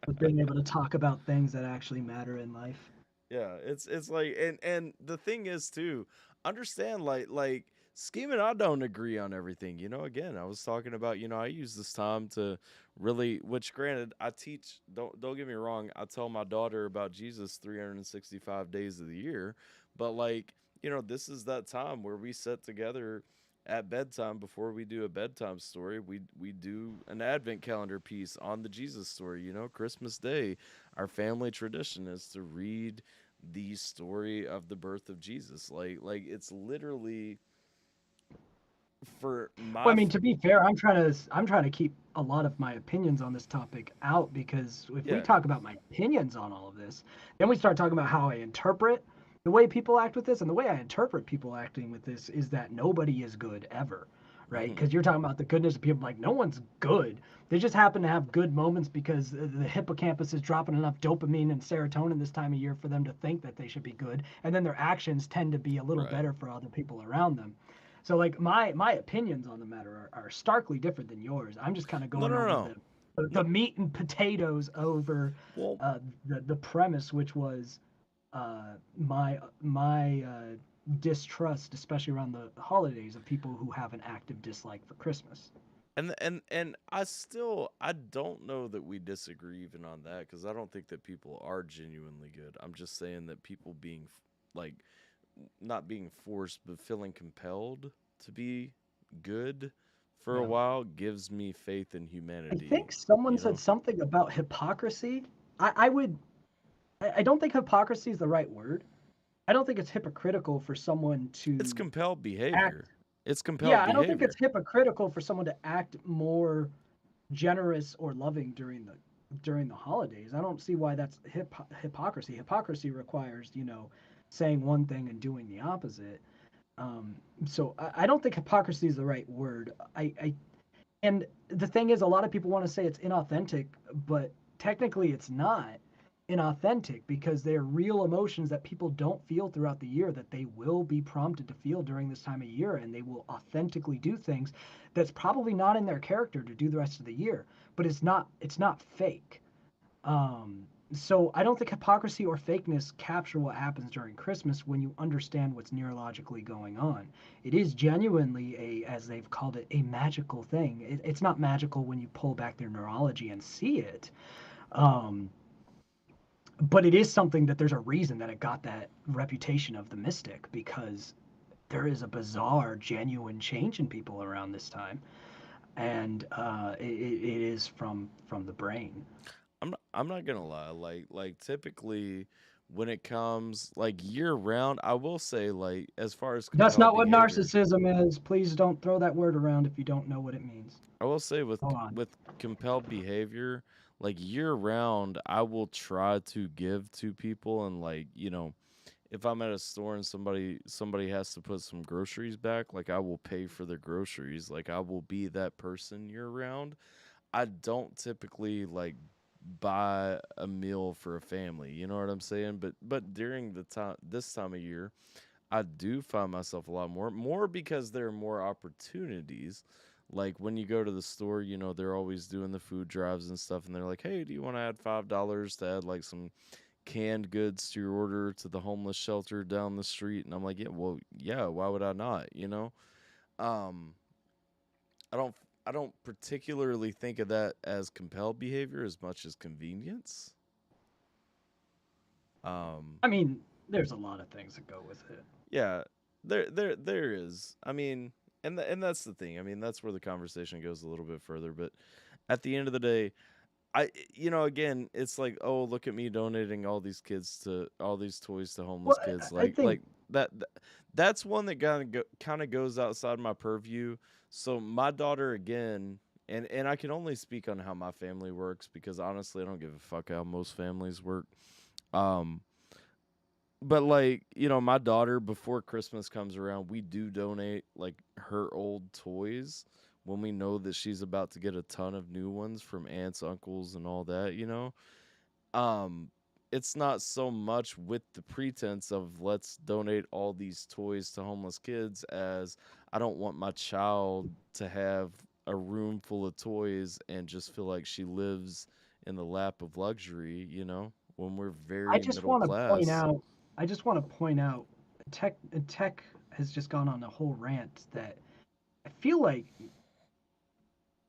Was being able to talk about things that actually matter in life. Yeah, it's like, and the thing is too, understand, like Scheme and I don't agree on everything. You know, again, I was talking about, you know, I use this time to really, which granted, I teach, don't get me wrong, I tell my daughter about Jesus 365 days of the year, but, like, you know, this is that time where we sit together at bedtime. Before we do a bedtime story, we do an advent calendar piece on the Jesus story. You know, Christmas Day, our family tradition is to read the story of the birth of Jesus. Like it's literally for my. Well, I mean, to be fair, I'm trying to keep a lot of my opinions on this topic out, because if we talk about my opinions on all of this, then we start talking about how I interpret the way people act with this. And the way I interpret people acting with this is that nobody is good ever, right? Because you're talking about the goodness of people. Like, no one's good. They just happen to have good moments because the hippocampus is dropping enough dopamine and serotonin this time of year for them to think that they should be good. And then their actions tend to be a little better for other people around them. So, like, my opinions on the matter are starkly different than yours. I'm just kind of going over the meat and potatoes over the premise, which was my distrust, especially around the holidays, of people who have an active dislike for Christmas. And I don't know that we disagree even on that, because I don't think that people are genuinely good. I'm just saying that people being, like, not being forced but feeling compelled to be good for a while gives me faith in humanity. I think someone said something about hypocrisy. I don't think hypocrisy is the right word. I don't think it's hypocritical for someone to. It's compelled behavior. It's compelled behavior. Yeah, I don't think it's hypocritical for someone to act more generous or loving during the holidays. I don't see why that's hypocrisy. Hypocrisy requires, you know, saying one thing and doing the opposite. So I don't think hypocrisy is the right word. And the thing is, a lot of people want to say it's inauthentic, but technically it's not inauthentic, because they're real emotions that people don't feel throughout the year that they will be prompted to feel during this time of year, and they will authentically do things that's probably not in their character to do the rest of the year, but it's not fake. So I don't think hypocrisy or fakeness capture what happens during Christmas when you understand what's neurologically going on. It is genuinely as they've called it, a magical thing. It's not magical when you pull back their neurology and see it. But it is something that there's a reason that it got that reputation of the mystic, because there is a bizarre, genuine change in people around this time, and it is from the brain. I'm not gonna lie. Like typically, when it comes like year round, I will say like as far as That's compelled not what behavior, narcissism is. Please don't throw that word around if you don't know what it means. I will say Hold on. with compelled behavior, like year round, I will try to give to people and like if I'm at a store and somebody has to put some groceries back, like I will pay for their groceries. Like I will be that person year round. I don't typically like buy a meal for a family. You know what I'm saying? But during this time of year, I do find myself a lot more because there are more opportunities. Like when you go to the store, they're always doing the food drives and stuff, and they're like, "Hey, do you want to add $5 to add like some canned goods to your order to the homeless shelter down the street?" And I'm like, "Yeah, well, yeah, why would I not?" Um, I don't I don't particularly think of that as compelled behavior as much as convenience. I mean, there's a lot of things that go with it. Yeah, there is. I mean, and that's the thing. I mean, that's where the conversation goes a little bit further. But at the end of the day, again, it's like, oh, look at me donating all these toys to homeless Well, kids. I think Like that's one that kind of goes outside my purview. So my daughter again, and I can only speak on how my family works because honestly, I don't give a fuck how most families work. Um, but like, my daughter before Christmas comes around, we do donate like her old toys when we know that she's about to get a ton of new ones from aunts, uncles, and all that. Um, it's not so much with the pretense of let's donate all these toys to homeless kids as I don't want my child to have a room full of toys and just feel like she lives in the lap of luxury, when we're I very just middle want to point class. out. I just want to point out. Tech has just gone on a whole rant that I feel like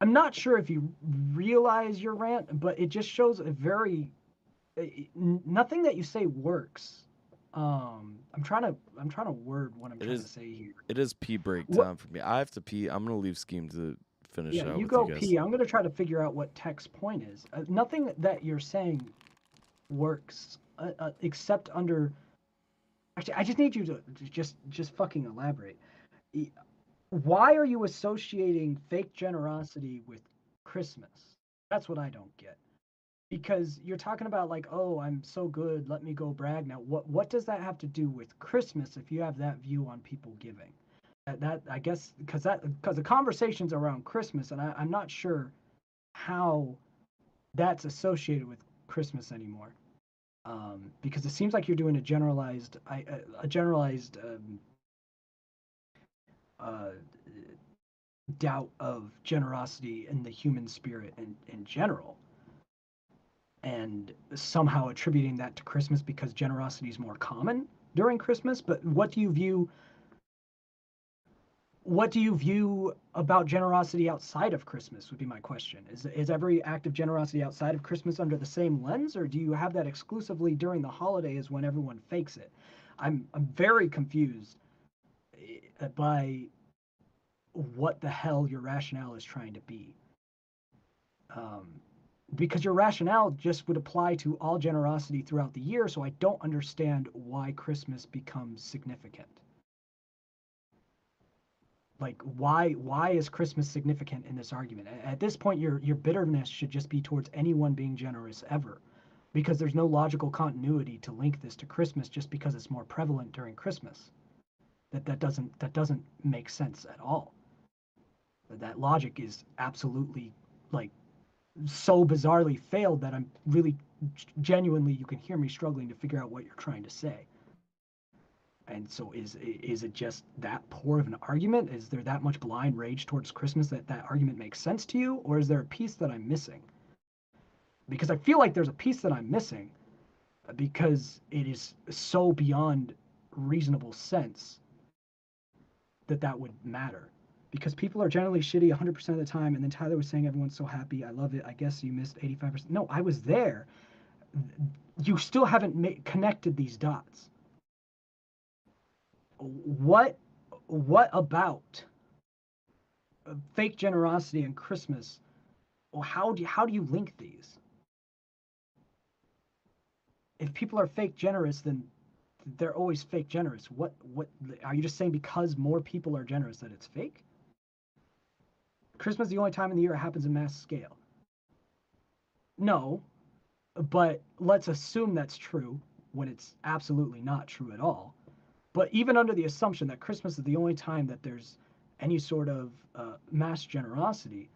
I'm not sure if you realize your rant, but it just shows a very nothing that you say works. I'm trying to word what I'm It trying to is say here. it is pee break What? time for me. I have to pee. I'm gonna leave Scheme to finish Yeah, out you with you go guys. pee. I'm gonna try to figure out what Tech's point is. Nothing that you're saying works, except under. Actually, I just need you to just fucking elaborate. Why are you associating fake generosity with Christmas? That's what I don't get. Because you're talking about like, oh, I'm so good, let me go brag now. What does that have to do with Christmas if you have that view on people giving? That I guess because the conversation's around Christmas, and I'm not sure how that's associated with Christmas anymore. Because it seems like you're doing a generalized uh, doubt of generosity in the human spirit in general, and somehow attributing that to Christmas because generosity is more common during Christmas. But what do you view about generosity outside of Christmas would be my question. Is every act of generosity outside of Christmas under the same lens, or do you have that exclusively during the holidays when everyone fakes it? I'm very confused by what the hell your rationale is trying to be. Because your rationale just would apply to all generosity throughout the year, so I don't understand why Christmas becomes significant. Like, why is Christmas significant in this argument? At this point, your bitterness should just be towards anyone being generous ever, because there's no logical continuity to link this to Christmas just because it's more prevalent during Christmas. That doesn't make sense at all. That logic is absolutely like so bizarrely failed that I'm really genuinely, you can hear me struggling to figure out what you're trying to say. And so is it just that poor of an argument? Is there that much blind rage towards Christmas that argument makes sense to you? Or is there a piece that I'm missing? Because I feel like there's a piece that I'm missing because it is so beyond reasonable sense that would matter. Because people are generally shitty 100% of the time, and then Tyler was saying everyone's so happy. I love it. I guess you missed 85%. No, I was there. You still haven't connected these dots. What what about fake generosity and Christmas? Well, how do you link these? If people are fake generous, then they're always fake generous. What are you just saying because more people are generous that it's fake? Christmas is the only time in the year it happens in mass scale. No, but let's assume that's true when it's absolutely not true at all. But even under the assumption that Christmas is the only time that there's any sort of mass generosity,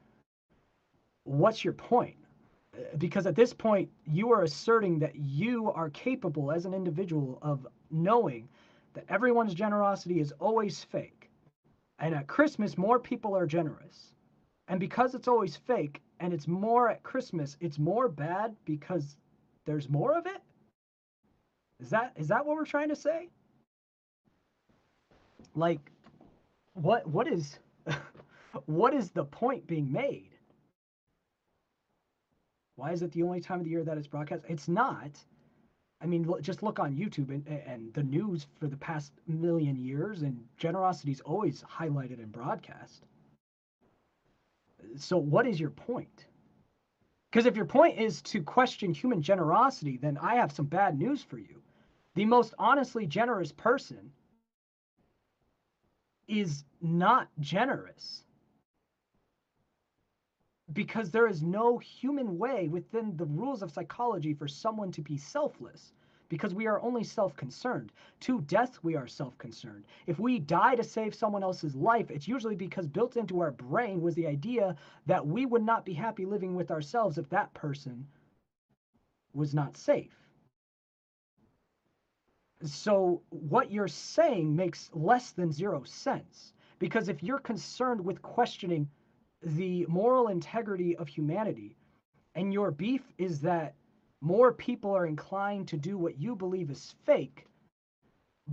what's your point? Because at this point, you are asserting that you are capable as an individual of knowing that everyone's generosity is always fake. And at Christmas, more people are generous. And because it's always fake, and it's more at Christmas, it's more bad because there's more of it? Is that what we're trying to say? Like, what is what is the point being made? Why is it the only time of the year that it's broadcast? It's not. I mean, just look on YouTube and the news for the past million years, and generosity is always highlighted and broadcast. So what is your point? Because if your point is to question human generosity, then I have some bad news for you. The most honestly generous person is not generous. Because there is no human way within the rules of psychology for someone to be selfless. Because we are only self-concerned. To death, we are self-concerned. If we die to save someone else's life, it's usually because built into our brain was the idea that we would not be happy living with ourselves if that person was not safe. So what you're saying makes less than zero sense. Because if you're concerned with questioning the moral integrity of humanity, and your beef is that more people are inclined to do what you believe is fake,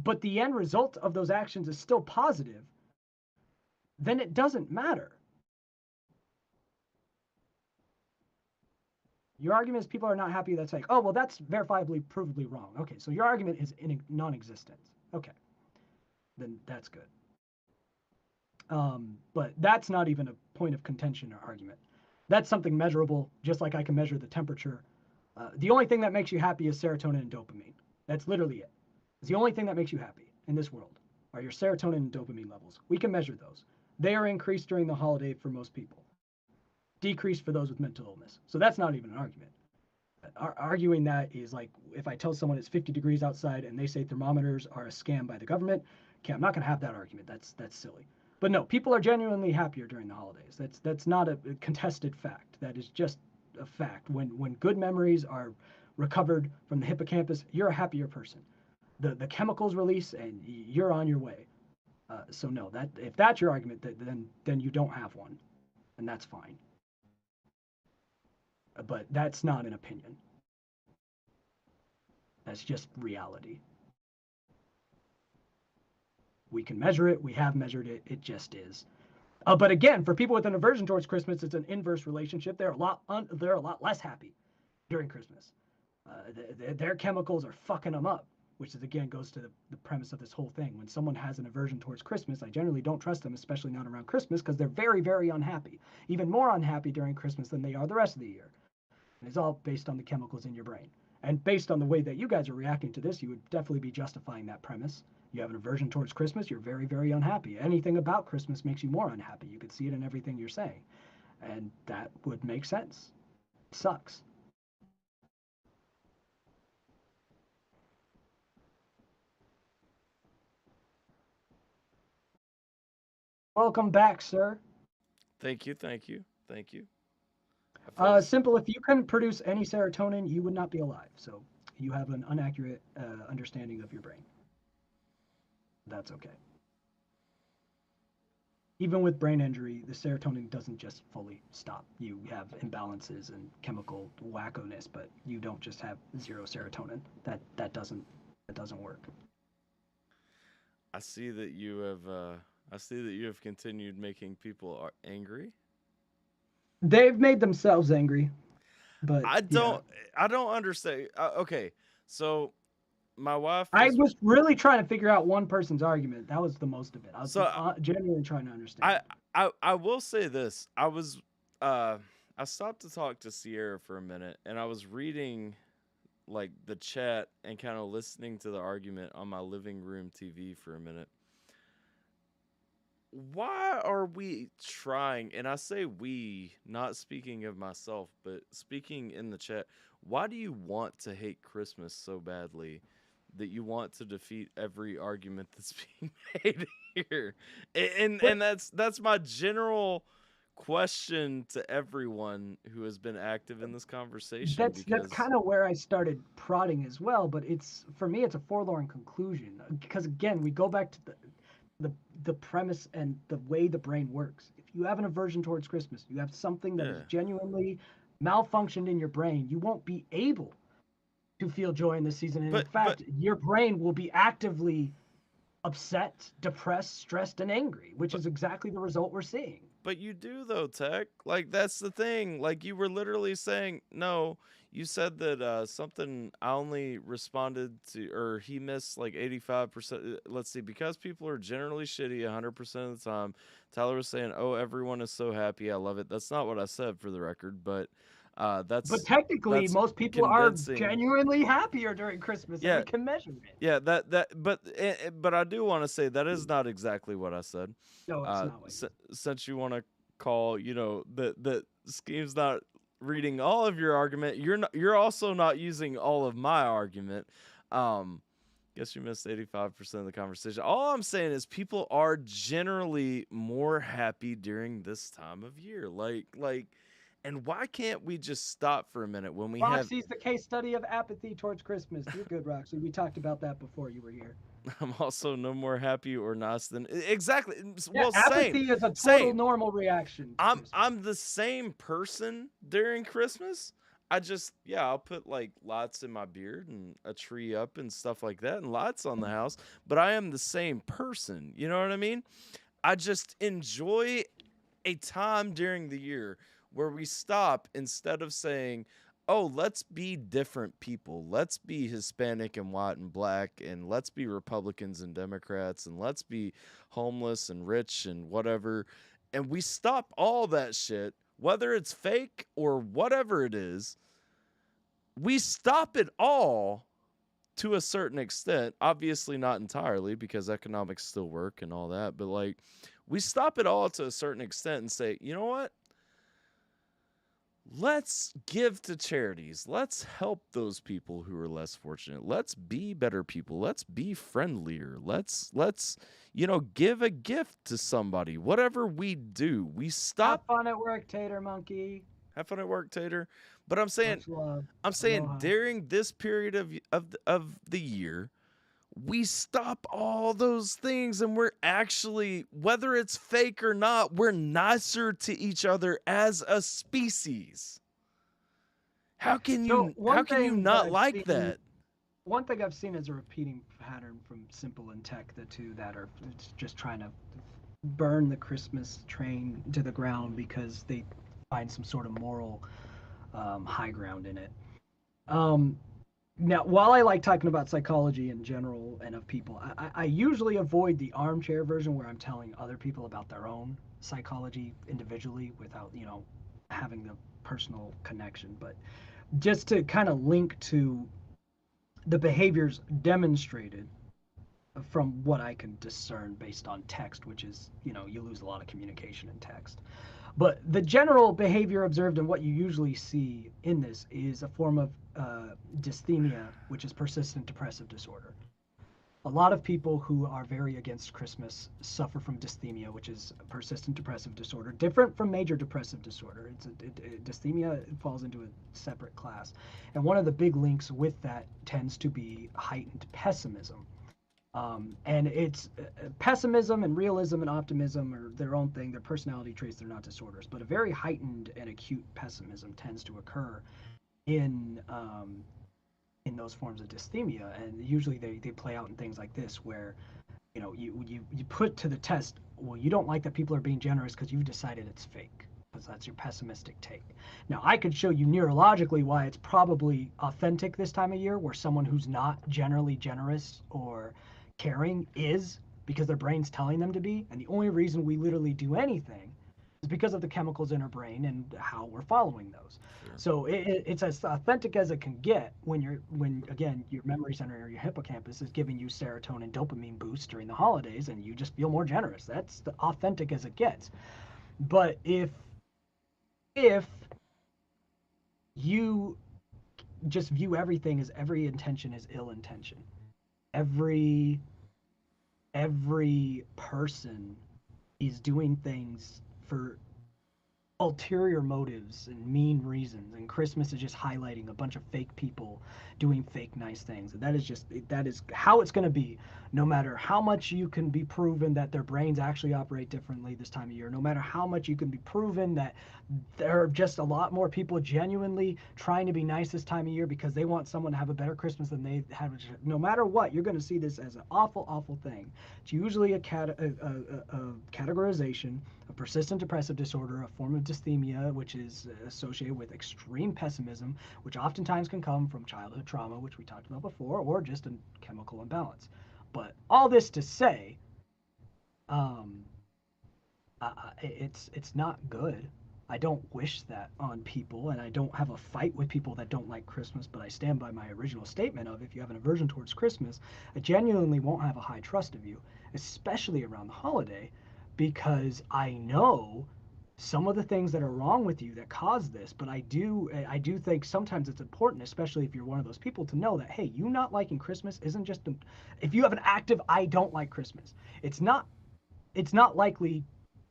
but the end result of those actions is still positive, then it doesn't matter. Your argument is people are not happy, that's like, oh, well, that's verifiably, provably wrong. Okay, so your argument is in non-existent. Okay, then that's good. But that's not even a point of contention or argument. That's something measurable, just like I can measure the temperature. The only thing that makes you happy is serotonin and dopamine. That's literally it. It's the only thing that makes you happy in this world are your serotonin and dopamine levels. We can measure those. They are increased during the holiday for most people. Decreased for those with mental illness. So that's not even an argument. Arguing that is like if I tell someone it's 50 degrees outside and they say thermometers are a scam by the government, okay, I'm not going to have that argument. That's silly. But no, people are genuinely happier during the holidays. That's not a contested fact. That is just a fact. When good memories are recovered from the hippocampus, you're a happier person. The chemicals release and you're on your way. So no, that if that's your argument, then you don't have one, and that's fine. But that's not an opinion. That's just reality. We can measure it. We have measured it. It just is. But again, for people with an aversion towards Christmas, it's an inverse relationship. They're a lot less happy during Christmas. Their chemicals are fucking them up, which is again goes to the premise of this whole thing. When someone has an aversion towards Christmas, I generally don't trust them, especially not around Christmas, because they're very, very unhappy. Even more unhappy during Christmas than they are the rest of the year. And it's all based on the chemicals in your brain. And based on the way that you guys are reacting to this, you would definitely be justifying that premise. You have an aversion towards Christmas, you're very, very unhappy. Anything about Christmas makes you more unhappy. You could see it in everything you're saying. And that would make sense. It sucks. Welcome back, sir. Thank you, thank you, thank you. Simple, if you couldn't produce any serotonin, you would not be alive. So you have an inaccurate understanding of your brain. That's okay. Even with brain injury, the serotonin doesn't just fully stop. You have imbalances and chemical wackoness, but you don't just have zero serotonin. That doesn't work. I see that you have continued making people angry. They've made themselves angry, but I don't understand. Okay, so my wife. I was really trying to figure out one person's argument. That was the most of it. I was So, genuinely trying to understand. I will say this. I stopped to talk to Sierra for a minute, and I was reading like the chat and kind of listening to the argument on my living room TV for a minute. Why are we trying, and I say we, not speaking of myself, but speaking in the chat, why do you want to hate Christmas so badly that you want to defeat every argument that's being made here? And that's my general question to everyone who has been active in this conversation. That's kind of where I started prodding as well, but for me it's a forlorn conclusion, because again we go back to the premise and the way the brain works. If you have an aversion towards Christmas, you have something that is genuinely malfunctioned in your brain, you won't be able to feel joy in this season. And in fact, your brain will be actively upset, depressed, stressed, and angry, which is exactly the result we're seeing. But you do though, Tech. Like, that's the thing. Like, you were literally saying, no, you said that something I only responded to, or he missed like 85%. Let's see, because people are generally shitty 100% of the time. Tyler was saying, oh, everyone is so happy. I love it. That's not what I said, for the record, but that's. But technically, that's most people convincing. are genuinely happier during Christmas. Yeah. And we can measure it. Yeah, but I do want to say that is not exactly what I said. No, it's not. What since you want to call, that Scheme's not reading all of your argument, you're also not using all of my argument. Guess you missed 85% of the conversation. All I'm saying is people are generally more happy during this time of year. Like, and why can't we just stop for a minute when we Roxy's the case study of apathy towards Christmas. You're good, Roxy. We talked about that before you were here. I'm also no more happy or nice than exactly. Yeah, Well, apathy is a total normal reaction. I'm the same person during Christmas. I'll put like lights in my beard and a tree up and stuff like that and lights on the house, but I am the same person. You know what I mean? I just enjoy a time during the year where we stop, instead of saying, oh, let's be different people. Let's be Hispanic and white and black, and let's be Republicans and Democrats, and let's be homeless and rich and whatever. And we stop all that shit, whether it's fake or whatever it is. We stop it all to a certain extent. Obviously not entirely, because economics still work and all that. But like, we stop it all to a certain extent and say, you know what? Let's give to charities. Let's help those people who are less fortunate. Let's be better people. Let's be friendlier. Let's give a gift to somebody. Whatever we do, we stop. Have fun at work, Tater Monkey. Have fun at work, Tater. But I'm saying during this period of the year, we stop all those things, and we're actually, whether it's fake or not, we're nicer to each other as a species. How can you not like that? One thing I've seen is a repeating pattern from Simple and Tech, the two that are just trying to burn the Christmas train to the ground because they find some sort of moral high ground in it. Now, while I like talking about psychology in general and of people, I usually avoid the armchair version where I'm telling other people about their own psychology individually without, having the personal connection. But just to kind of link to the behaviors demonstrated from what I can discern based on text, which is, you lose a lot of communication in text. But the general behavior observed and what you usually see in this is a form of dysthymia, which is persistent depressive disorder. A lot of people who are very against Christmas suffer from dysthymia, which is a persistent depressive disorder, different from major depressive disorder. Dysthymia falls into a separate class. And one of the big links with that tends to be heightened pessimism. And it's pessimism and realism and optimism are their own thing. They're personality traits. They're not disorders. But a very heightened and acute pessimism tends to occur in those forms of dysthymia. And usually they play out in things like this, where you put to the test, well, you don't like that people are being generous because you've decided it's fake. because that's your pessimistic take. Now, I could show you neurologically why it's probably authentic this time of year, where someone who's not generally generous or caring is, because their brain's telling them to be, and the only reason we literally do anything is because of the chemicals in our brain and how we're following those. Sure. So it's as authentic as it can get when again your memory center or your hippocampus is giving you serotonin, dopamine boost during the holidays, and you just feel more generous. That's the authentic as it gets. But if you just view everything as every intention is ill intention, every person is doing things for ulterior motives and mean reasons, and Christmas is just highlighting a bunch of fake people doing fake nice things, and that is how it's going to be, no matter how much you can be proven that their brains actually operate differently this time of year, no matter how much you can be proven that there are just a lot more people genuinely trying to be nice this time of year because they want someone to have a better Christmas than they have. No matter what, you're going to see this as an awful thing. It's usually a categorization, a persistent depressive disorder, a form of dysthymia, which is associated with extreme pessimism, which oftentimes can come from childhood trauma, which we talked about before, or just a chemical imbalance. But all this to say, it's not good. I don't wish that on people, and I don't have a fight with people that don't like Christmas, but I stand by my original statement of if you have an aversion towards Christmas, I genuinely won't have a high trust of you, especially around the holiday, because I know some of the things that are wrong with you that cause this, but I do think sometimes it's important, especially if you're one of those people, to know that, hey, you not liking Christmas isn't just if you have an active I don't like Christmas, it's not likely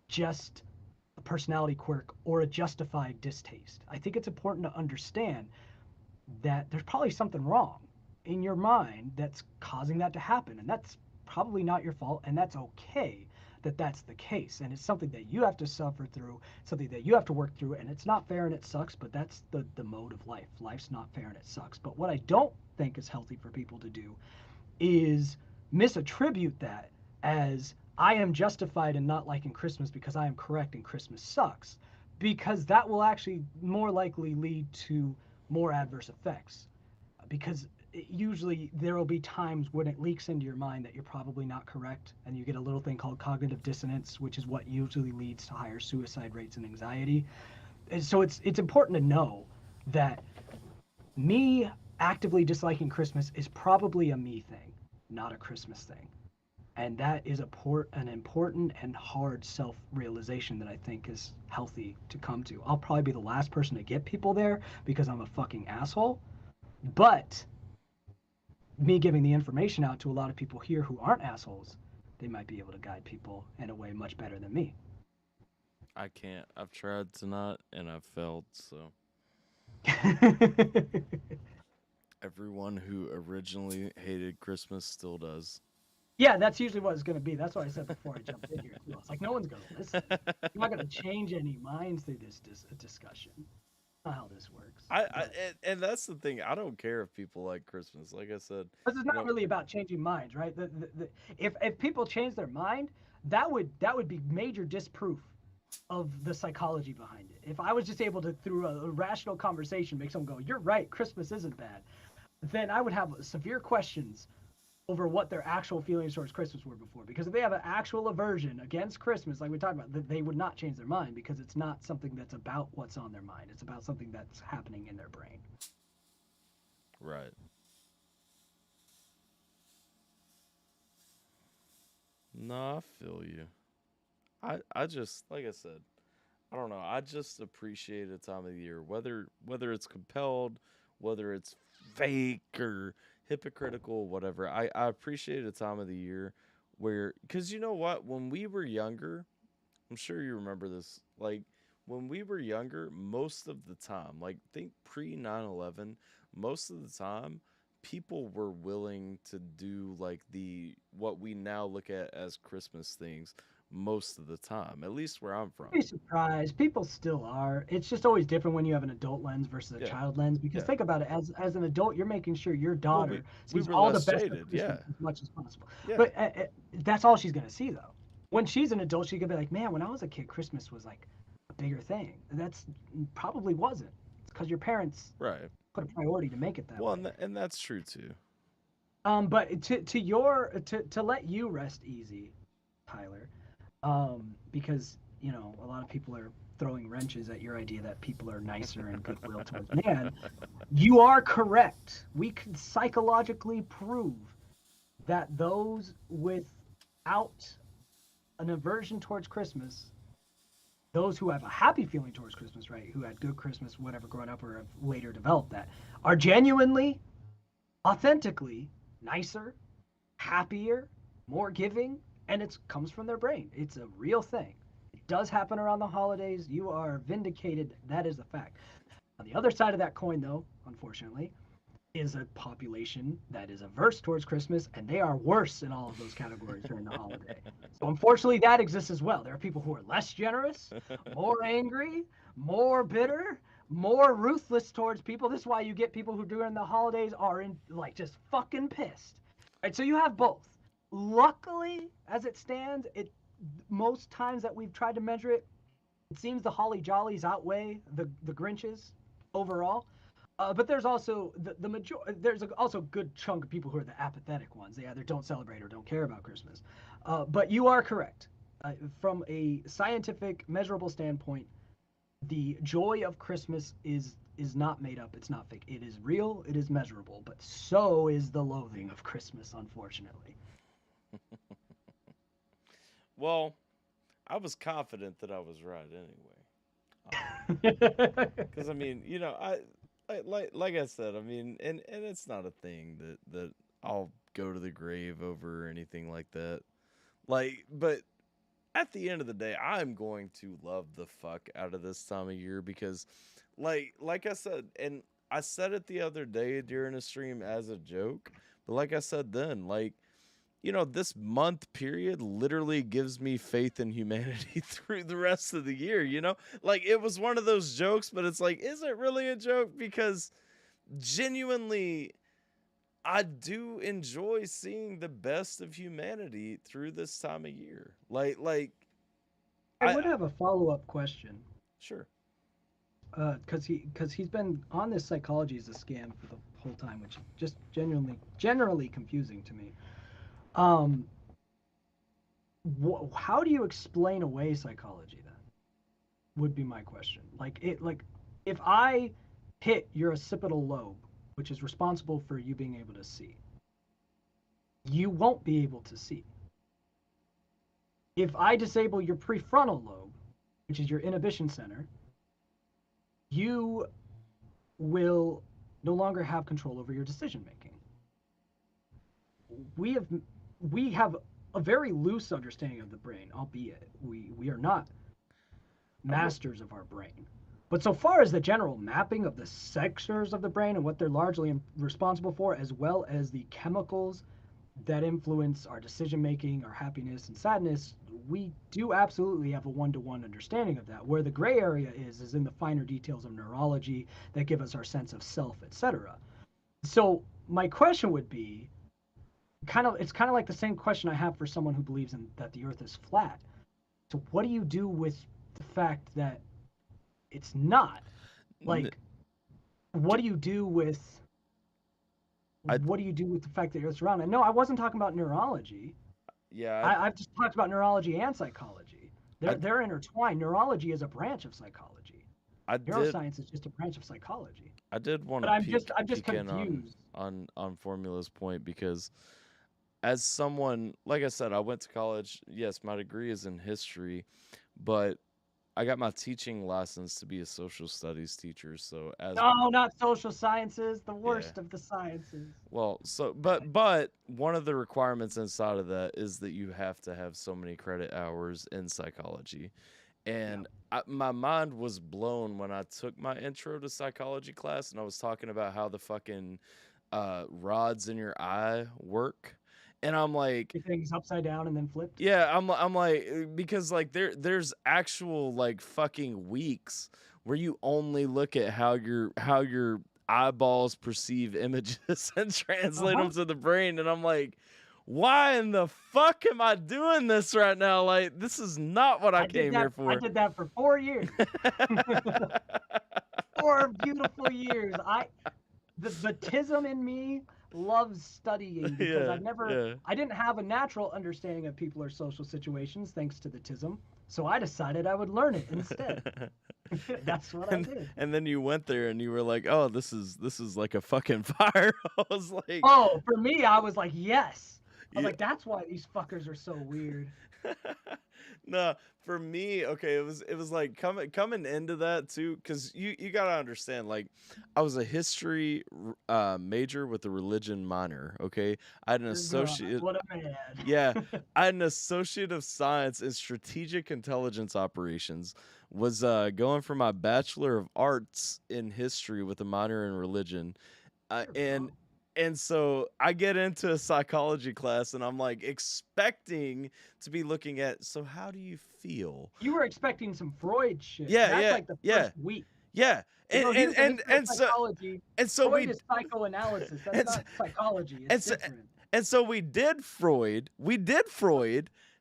just a personality quirk or a justified distaste. I think it's important to understand that there's probably something wrong in your mind that's causing that to happen, and that's probably not your fault, and that's okay that that's the case, and it's something that you have to suffer through, something that you have to work through, and it's not fair and it sucks, but that's the mode of life. Life's not fair and it sucks. But what I don't think is healthy for people to do is misattribute that as I am justified in not liking Christmas because I am correct and Christmas sucks, because that will actually more likely lead to more adverse effects, because usually there will be times when it leaks into your mind that you're probably not correct, and you get a little thing called cognitive dissonance, which is what usually leads to higher suicide rates and anxiety. And so it's important to know that me actively disliking Christmas is probably a me thing, not a Christmas thing. And that is an important and hard self-realization that I think is healthy to come to. I'll probably be the last person to get people there because I'm a fucking asshole, but me giving the information out to a lot of people here who aren't assholes, they might be able to guide people in a way much better than me. I can't. I've tried to not, and I've failed, so. Everyone who originally hated Christmas still does. Yeah, that's usually what it's going to be. That's what I said before I jumped in here. It's like, no one's going to listen. You're not going to change any minds through this discussion. Not how this works. And that's the thing. I don't care if people like Christmas. Like I said, this is not really about changing minds, right? If people change their mind, that would be major disproof of the psychology behind it. If I was just able to, through a rational conversation, make someone go, "You're right, Christmas isn't bad," then I would have severe questions over what their actual feelings towards Christmas were before. Because if they have an actual aversion against Christmas, like we talked about, they would not change their mind, because it's not something that's about what's on their mind. It's about something that's happening in their brain. Right. No, I feel you. I just, like I said, I don't know. I just appreciate a time of the year, whether it's compelled, whether it's fake or hypocritical, whatever. I appreciate a time of the year where, because you know what, when we were younger, I'm sure you remember this, like when we were younger, most of the time, like think pre 9/11, most of the time people were willing to do like what we now look at as Christmas things most of the time, at least where I'm from. Be surprised. People still are. It's just always different when you have an adult lens versus a child lens, because think about it, as an adult, you're making sure your daughter sees all the best of Christmas as much as possible. But that's all she's going to see, though. When she's an adult, she could be like, man, when I was a kid, Christmas was like a bigger thing. That's probably wasn't. It's because your parents Right. put a priority to make it that Well, way. and that's true too. But to let you rest easy, Tyler, because a lot of people are throwing wrenches at your idea that people are nicer and goodwill towards man. You are correct. We can psychologically prove that those without an aversion towards Christmas, those who have a happy feeling towards Christmas, right, who had good Christmas, whatever, growing up, or have later developed that, are genuinely, authentically nicer, happier, more giving, and it comes from their brain. It's a real thing. It does happen around the holidays. You are vindicated. That is a fact. On the other side of that coin, though, unfortunately, is a population that is averse towards Christmas, and they are worse in all of those categories during the holiday. So unfortunately, that exists as well. There are people who are less generous, more angry, more bitter, more ruthless towards people. This is why you get people who during the holidays are just fucking pissed. Right? So you have both. Luckily, as it stands, most times that we've tried to measure it, it seems the holly jollies outweigh the Grinches overall. But there's also there's also a good chunk of people who are the apathetic ones. They either don't celebrate or don't care about Christmas. But you are correct. From a scientific, measurable standpoint, the joy of Christmas is not made up. It's not fake. It is real. It is measurable. But so is the loathing of Christmas, unfortunately. Well, I was confident that I was right anyway. Because I mean, like I said, I mean, and it's not a thing that I'll go to the grave over or anything like that. But at the end of the day, I'm going to love the fuck out of this time of year because, like I said, and I said it the other day during a stream as a joke, but like I said then, this month period literally gives me faith in humanity through the rest of the year, it was one of those jokes, but it's like, is it really a joke? Because genuinely, I do enjoy seeing the best of humanity through this time of year. I would have a follow-up question. Sure. Because he's been on this psychology as a scam for the whole time, which is just generally confusing to me. How do you explain away psychology then? Would be my question. If I hit your occipital lobe, which is responsible for you being able to see, you won't be able to see. If I disable your prefrontal lobe, which is your inhibition center, you will no longer have control over your decision making. We have a very loose understanding of the brain, albeit we are not masters of our brain. But so far as the general mapping of the sectors of the brain and what they're largely responsible for, as well as the chemicals that influence our decision making, our happiness and sadness, we do absolutely have a one-to-one understanding of that. Where the gray area is in the finer details of neurology that give us our sense of self, etc. So my question would be, it's kind of like the same question I have for someone who believes that the earth is flat. So what do you do with the fact that it's not? What do you do with the fact that it's round? And no, I wasn't talking about neurology. Yeah. I've just talked about neurology and psychology. They're intertwined. Neurology is a branch of psychology. Neuroscience is just a branch of psychology. I did want to I'm just peek in confused on Formula's point, because as someone, like I said, I went to college. Yes, my degree is in history, but I got my teaching license to be a social studies teacher. So no, not social sciences, the worst of the sciences. Well, but one of the requirements inside of that is that you have to have so many credit hours in psychology. And my mind was blown when I took my intro to psychology class and I was talking about how the fucking rods in your eye work. And I'm like, everything's upside down and then flipped. Yeah, I'm like, because there's actual fucking weeks where you only look at how your eyeballs perceive images and translate them to the brain, and I'm like, why in the fuck am I doing this right now? Like, this is not what I came here for. I did that for 4 years. 4 beautiful years. The tism in me loves studying because I didn't have a natural understanding of people or social situations thanks to the tism. So I decided I would learn it instead. That's what I did. And then you went there and you were like, oh, this is like a fucking fire. I was like, oh, for me, I was like, yes. I was like, that's why these fuckers are so weird. No, for me, okay, it was like coming into that too, because you gotta understand, like, I was a history major with a religion minor. Okay, I had an associate. What a man. Yeah, I had an associate of science in strategic intelligence operations. Was going for my bachelor of arts in history with a minor in religion, and so I get into a psychology class and I'm like expecting to be looking at, so how do you feel? You were expecting some Freud shit. Yeah, That's yeah, like the yeah. first week. Yeah. And so Freud is psychoanalysis. That's not psychology. It's different. And so we did Freud,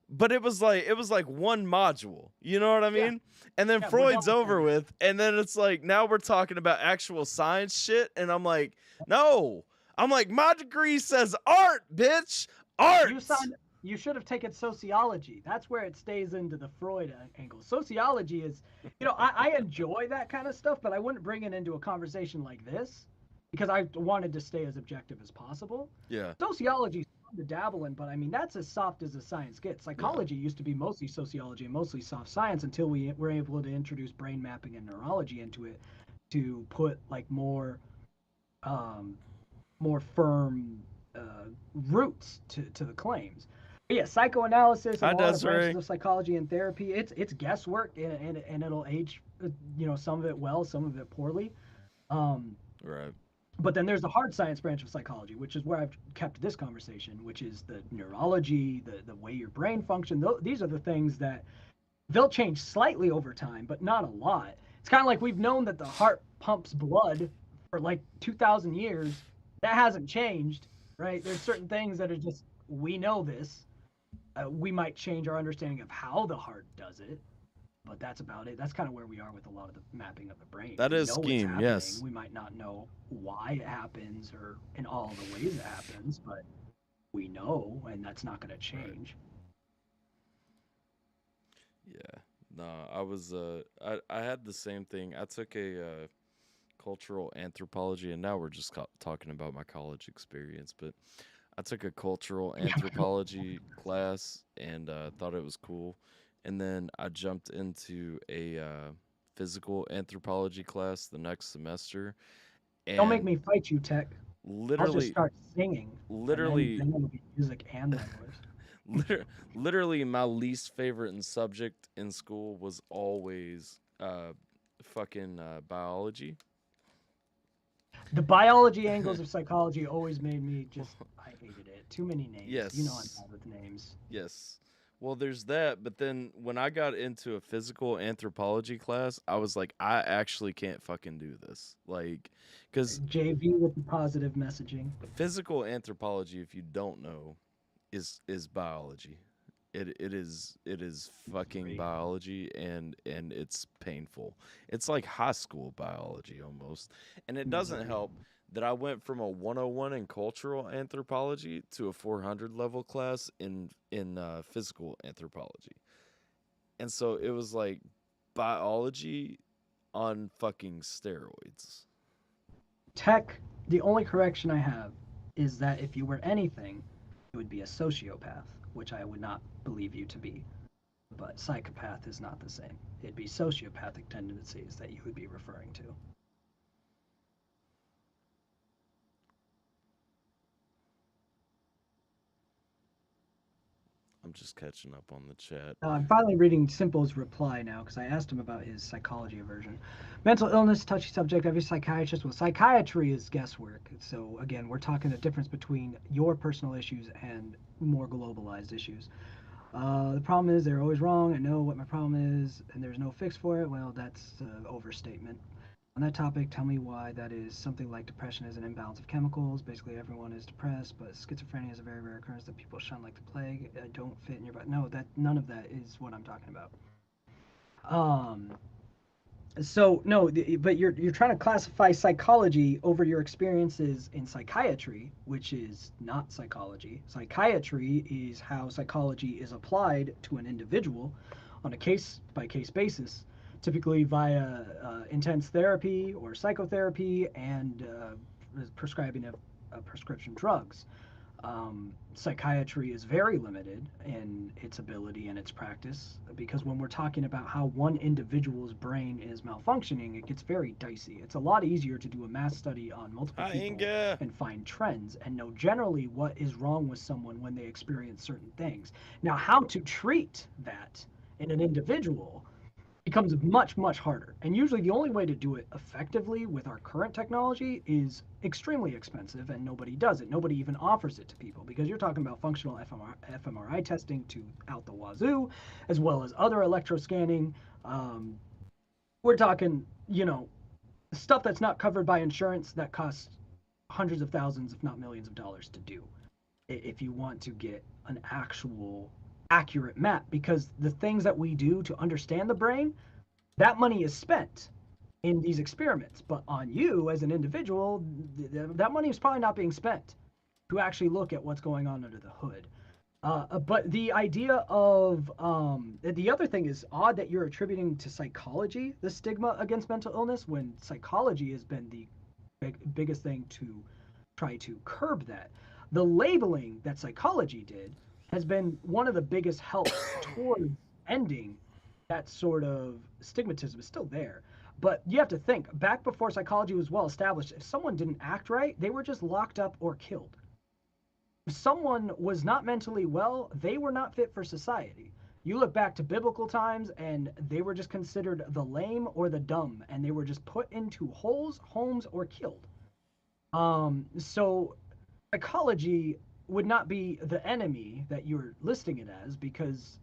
but it was like one module. You know what I mean? And then Freud's over with, and then it's like now we're talking about actual science shit, and I'm like, no. I'm like, my degree says art, bitch. Art. You should have taken sociology. That's where it stays into the Freud angle. Sociology is, I enjoy that kind of stuff, but I wouldn't bring it into a conversation like this because I wanted to stay as objective as possible. Yeah. Sociology is fun to dabble in, but I mean, that's as soft as a science gets. Psychology used to be mostly sociology and mostly soft science until we were able to introduce brain mapping and neurology into it to put like more firm roots to the claims. But yeah, psychoanalysis and all the branches of psychology and therapy, it's guesswork and it'll age, some of it well, some of it poorly. Right. But then there's the hard science branch of psychology, which is where I've kept this conversation, which is the neurology, the way your brain functions. These are the things that they'll change slightly over time, but not a lot. It's kind of like we've known that the heart pumps blood for like 2,000 years. That hasn't changed, right? There's certain things that are just, we know this. We might change our understanding of how the heart does it, but that's about it. That's kind of where we are with a lot of the mapping of the brain. That is scheme, yes. We might not know why it happens or in all the ways it happens, but we know, and that's not going to change. Yeah. No, I had the same thing. I took a cultural anthropology, and now we're just talking about my college experience, but I took a cultural anthropology class and thought it was cool, and then I jumped into a physical anthropology class the next semester. And don't make me fight you, Tech. Literally, I'll just start singing. Literally, then it'll be music and language. Literally, my least favorite subject in school was always fucking biology. The biology angles of psychology always made me I hated it. Too many names. Yes. You know I'm bad with names. Yes. Well, there's that, but then when I got into a physical anthropology class, I was like, I actually can't fucking do this. Like, because JV with the positive messaging. Physical anthropology, if you don't know, is biology. It is fucking biology, and it's painful. It's like high school biology almost. And it doesn't help that I went from a 101 in cultural anthropology to a 400 level class in physical anthropology. And so it was like biology on fucking steroids. Tech, the only correction I have is that if you were anything, it would be a sociopath, which I would not believe you to be. But psychopath is not the same. It'd be sociopathic tendencies that you would be referring to. I'm just catching up on the chat. I'm finally reading Simple's reply now because I asked him about his psychology aversion. Mental illness, touchy subject. Every psychiatrist. Well, psychiatry is guesswork. So again, we're talking the difference between your personal issues and more globalized issues. The problem is they're always wrong. I know what my problem is, and there's no fix for it. Well, that's overstatement. On that topic, tell me why that is. Something like depression is an imbalance of chemicals. Basically, everyone is depressed, but schizophrenia is a very rare occurrence that people shun like the plague. Don't fit in your body. No, none of that is what I'm talking about. So no, but you're trying to classify psychology over your experiences in psychiatry, which is not psychology. Psychiatry is how psychology is applied to an individual on a case-by-case basis, typically via intense therapy or psychotherapy and prescribing of prescription drugs. Psychiatry is very limited in its ability and its practice because when we're talking about how one individual's brain is malfunctioning, it gets very dicey. It's a lot easier to do a mass study on multiple people and find trends and know generally what is wrong with someone when they experience certain things. Now, how to treat that in an individual becomes much, much harder. And usually the only way to do it effectively with our current technology is extremely expensive and nobody does it. Nobody even offers it to people because you're talking about functional fMRI testing to out the wazoo, as well as other electroscanning. We're talking, stuff that's not covered by insurance that costs hundreds of thousands, if not millions of dollars to do if you want to get an actual accurate map, because the things that we do to understand the brain, that money is spent in these experiments, but on you as an individual, that money is probably not being spent to actually look at what's going on under the hood. But the idea of the other thing is odd that you're attributing to psychology the stigma against mental illness when psychology has been the biggest thing to try to curb that. The labeling that psychology did has been one of the biggest helps towards ending that sort of stigmatism. Is still there. But you have to think, back before psychology was well established, if someone didn't act right, they were just locked up or killed. If someone was not mentally well, they were not fit for society. You look back to biblical times and they were just considered the lame or the dumb, and they were just put into holes, homes, or killed. So psychology would not be the enemy that you're listing it as, because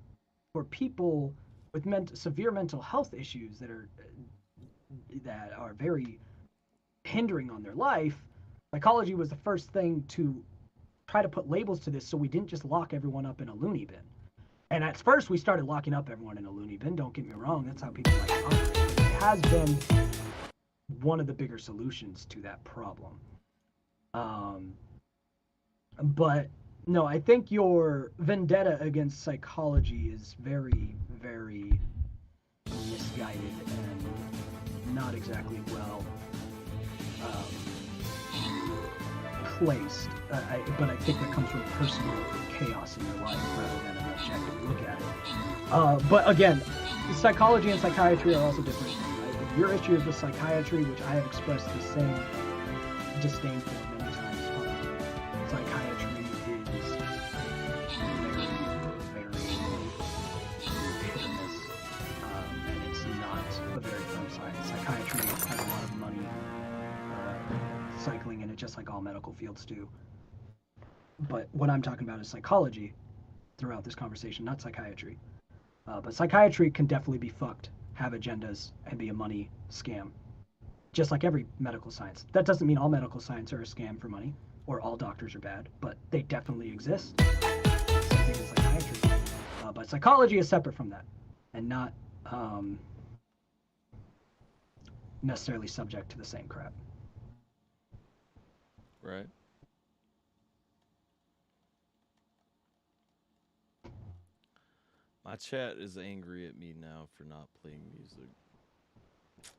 for people with severe mental health issues that are very hindering on their life, psychology was the first thing to try to put labels to this so we didn't just lock everyone up in a loony bin. And at first we started locking up everyone in a loony bin, don't get me wrong, that's how people like to operate. It has been one of the bigger solutions to that problem. But no, I think your vendetta against psychology is very, very misguided and not exactly well placed. But I think that comes from personal chaos in your life rather than an objective look at it. But again, psychology and psychiatry are also different. Right? If your issue is with psychiatry, which I have expressed the same disdain for many times, psychiatry is very, very hit and miss, and it's not a very firm science. Psychiatry has a lot of money cycling in it, just like all medical fields do. But what I'm talking about is psychology throughout this conversation, not psychiatry. But psychiatry can definitely be fucked, have agendas, and be a money scam. Just like every medical science. That doesn't mean all medical science are a scam for money, or all doctors are bad, but they definitely exist. Same thing as psychiatry. But psychology is separate from that, and not necessarily subject to the same crap. Right. My chat is angry at me now for not playing music.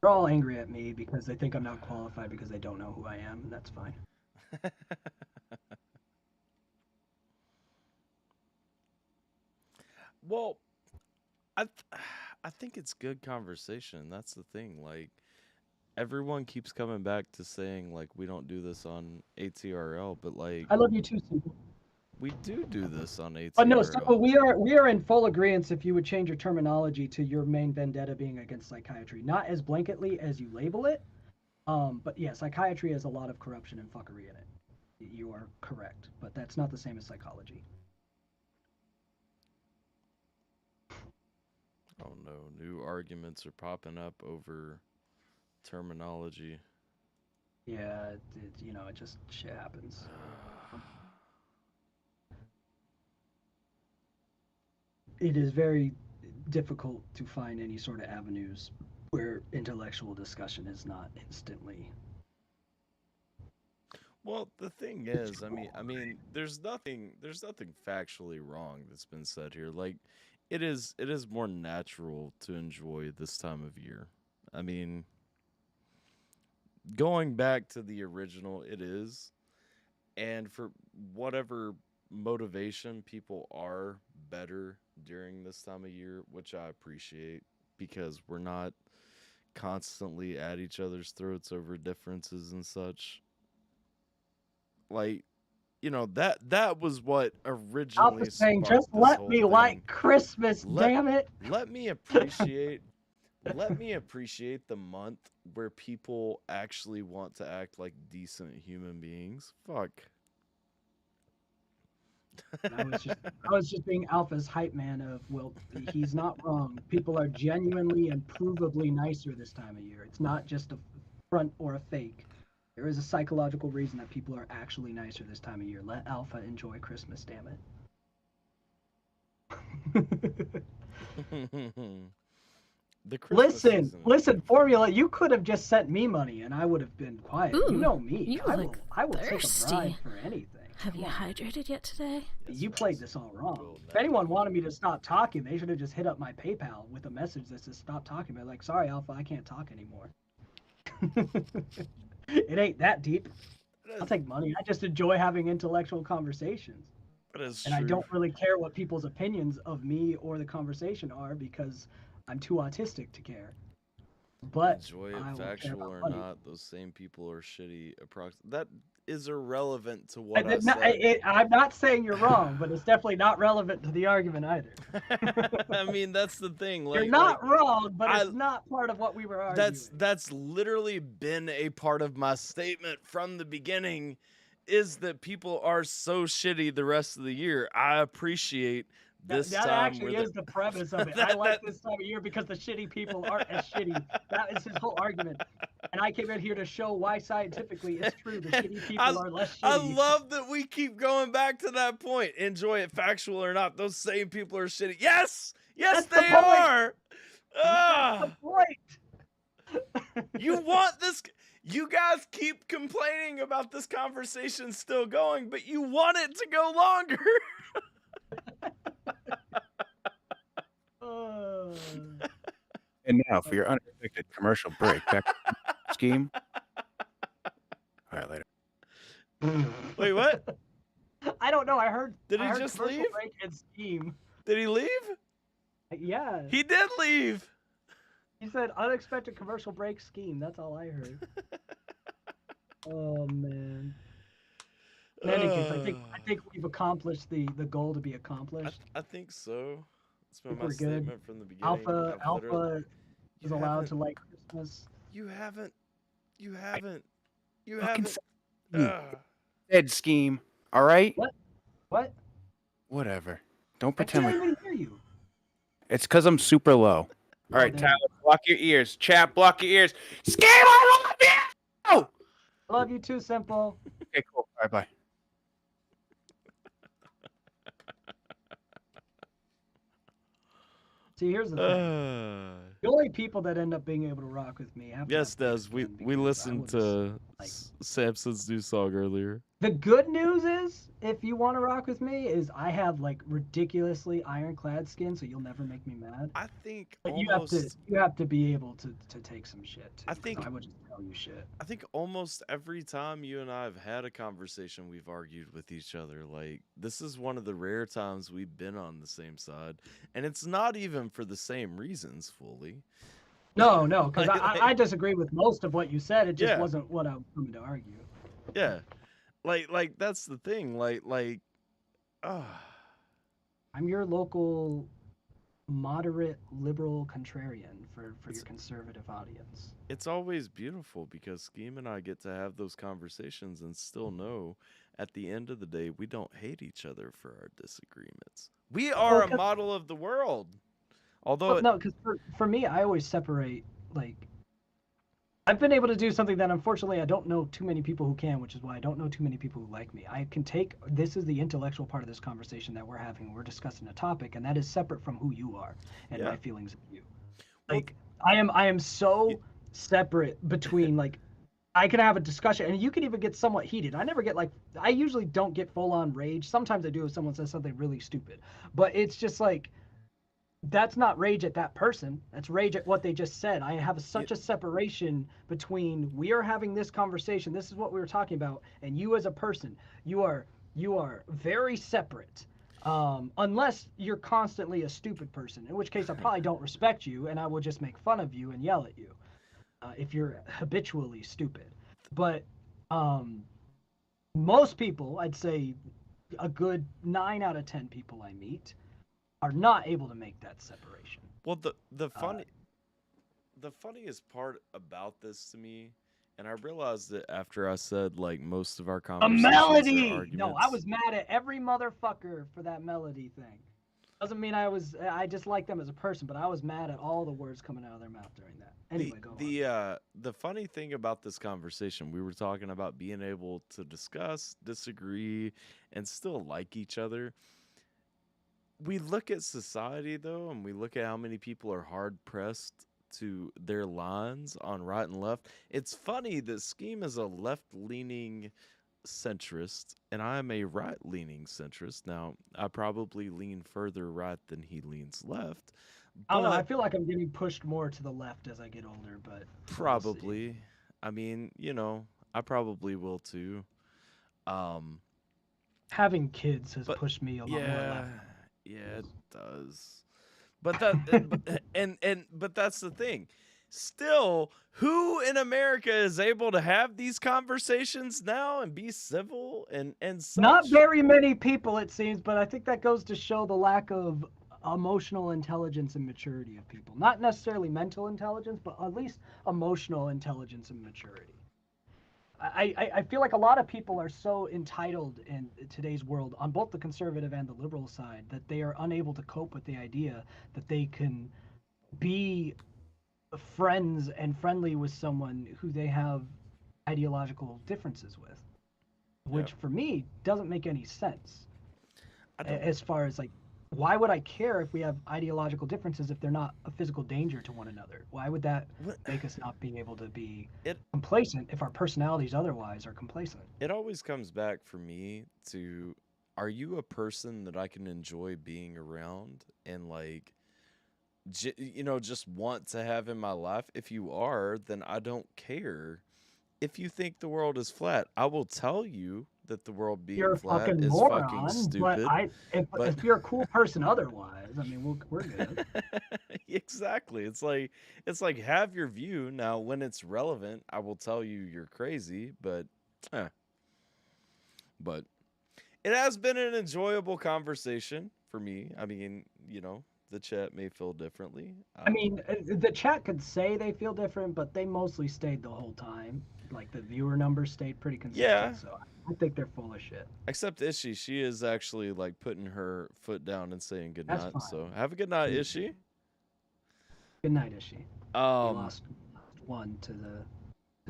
They're all angry at me because they think I'm not qualified because they don't know who I am, and that's fine. Well, I think it's good conversation. That's the thing. Like, everyone keeps coming back to saying, like, we don't do this on ATRL, but, like... I love you too, Steve. We do this on ATRL. But no, so we are in full agreement if you would change your terminology to your main vendetta being against psychiatry. Not as blanketly as you label it, but yeah, psychiatry has a lot of corruption and fuckery in it. You are correct, but that's not the same as psychology. Oh no, new arguments are popping up over terminology. Yeah, you know, it just shit happens. It is very difficult to find any sort of avenues where intellectual discussion is not instantly. Well, the thing is, I mean, there's nothing factually wrong that's been said here. Like, it is more natural to enjoy this time of year. I mean, going back to the original, it is, and for whatever motivation, people are better during this time of year, which I appreciate because we're not constantly at each other's throats over differences and such. Like, you know, that was what originally Alpha's saying, sparked just this let whole me thing. like Christmas, damn it. Let me appreciate let me appreciate the month where people actually want to act like decent human beings. Fuck. I was just being Alpha's hype man of, well, he's not wrong. People are genuinely and provably nicer this time of year. It's not just a front or a fake. There is a psychological reason that people are actually nicer this time of year. Let Alpha enjoy Christmas, damn it. The Christmas season. Listen, Formula, you could have just sent me money and I would have been quiet. Ooh, you know me. you I look will take a thirsty. bribe for anything. Have you hydrated yet today? You played this all wrong. If anyone wanted me to stop talking, they should have just hit up my PayPal with a message that says stop talking. But like, sorry, Alpha, I can't talk anymore. It ain't that deep. I'll take money. I just enjoy having intellectual conversations. That is And true. I don't really care what people's opinions of me or the conversation are because I'm too autistic to care. But Enjoy I it, will care factual about or money. not, those same people are shitty. That is irrelevant to what I No, said. I'm not saying you're wrong, but it's definitely not relevant to the argument either. I mean, that's the thing. Like, You're not like, wrong, but it's not part of what we were arguing. that's literally been a part of my statement from the beginning, is that people are so shitty the rest of the year. I appreciate this that time actually where is the premise of it. I like this time of year because the shitty people aren't as shitty. That is his whole argument. And I came in here to show why scientifically it's true. The shitty people are less I shitty. love that we keep going back to that point. Enjoy it, factual or not. Those same people are shitty. Yes, yes, That's they the point. are. That's the point. You want this? You guys keep complaining about this conversation still going, but you want it to go longer. And now for your unexpected commercial break. Back to the scheme. All right, later. Wait, what? I don't know. I heard. Did he I heard just commercial leave? break and scheme. Did he leave? Yeah. He did leave. He said unexpected commercial break scheme. That's all I heard. Oh man. In any case, I think we've accomplished the goal to be accomplished. I think so. It's been think my we're good. statement from the beginning. Alpha I've literally- is You allowed haven't- to like Christmas. You haven't. Fucking haven't. Dead scheme. All right. What? Whatever. Don't I pretend can't like even hear you. it's because I'm super low. All right, there. Tyler, block your ears. Chat, block your ears. Scheme, I love you. Love you too, Simple. Okay, cool. All right, bye. See, here's the thing. The only people that end up being able to rock with me have to Yes, have Des. We listened to Samson's new song earlier. The good news is, if you want to rock with me, is I have like ridiculously ironclad skin, so you'll never make me mad. I think But almost. you have to be able to take some shit. Too, I think- 'cause I would just tell you shit. I think almost every time you and I have had a conversation, we've argued with each other. Like, this is one of the rare times we've been on the same side, and it's not even for the same reasons fully. No, because Like- I disagree with most of what you said. It just Yeah. wasn't what I was coming to argue. Yeah, like that's the thing. Ah. I'm your local moderate liberal contrarian for your conservative audience. It's always beautiful because Scheme and I get to have those conversations and still know at the end of the day we don't hate each other for our disagreements. We are a model of the world. Although No, because for me, I always separate like I've been able to do something that unfortunately I don't know too many people who can, which is why I don't know too many people who like me. I can take, this is the intellectual part of this conversation that we're having. We're discussing a topic, and that is separate from who you are and my feelings of you. Like, I am so separate between, like, I can have a discussion, and you can even get somewhat heated. I never get, like, I usually don't get full-on rage. Sometimes I do if someone says something really stupid. But it's just like, that's not rage at that person. That's rage at what they just said. I have such a separation between we are having this conversation, this is what we were talking about, and you as a person. You are very separate. Unless you're constantly a stupid person, in which case I probably don't respect you, and I will just make fun of you and yell at you if you're habitually stupid. But most people, I'd say a good 9 out of 10 people I meet, are not able to make that separation. Well, the funniest part about this to me, and I realized it after I said like most of our A conversations are melody! arguments. No, I was mad at every motherfucker for that melody thing. Doesn't mean I dislike them as a person, but I was mad at all the words coming out of their mouth during that. Anyway, go on. The funny thing about this conversation, we were talking about being able to discuss, disagree, and still like each other. We look at society though, and we look at how many people are hard pressed to their lines on right and left. It's funny that Scheme is a left-leaning centrist, and I am a right-leaning centrist. Now, I probably lean further right than he leans left. I don't know. I feel like I'm getting pushed more to the left as I get older, but Probably. I mean, you know, I probably will too. Having kids has pushed me a lot more left. Yeah, it does. But that but that's the thing. Still, who in America is able to have these conversations now and be civil and such? Not very many people, it seems, but I think that goes to show the lack of emotional intelligence and maturity of people. Not necessarily mental intelligence, but at least emotional intelligence and maturity. I feel like a lot of people are so entitled in today's world on both the conservative and the liberal side that they are unable to cope with the idea that they can be friends and friendly with someone who they have ideological differences with, which for me doesn't make any sense. As far as like, why would I care if we have ideological differences if they're not a physical danger to one another? Why would that make us not be able to be complacent if our personalities otherwise are complacent? It always comes back for me to, are you a person that I can enjoy being around and like, you know, just want to have in my life? If you are, then I don't care. If you think the world is flat, I will tell you that the world being You're a flat fucking is moron, fucking stupid. but if you're a cool person otherwise, I mean, we're good. Exactly. It's like have your view. Now, when it's relevant, I will tell you you're crazy, but but it has been an enjoyable conversation for me. I mean, you know, the chat may feel differently. I mean, the chat could say they feel different, but they mostly stayed the whole time. Like, the viewer numbers stayed pretty consistent. Yeah. So I think they're full of shit. Except Ishi, she is actually like putting her foot down and saying good That's night. fine. So have a good night, Ishi. Good night, Ishi. You lost one to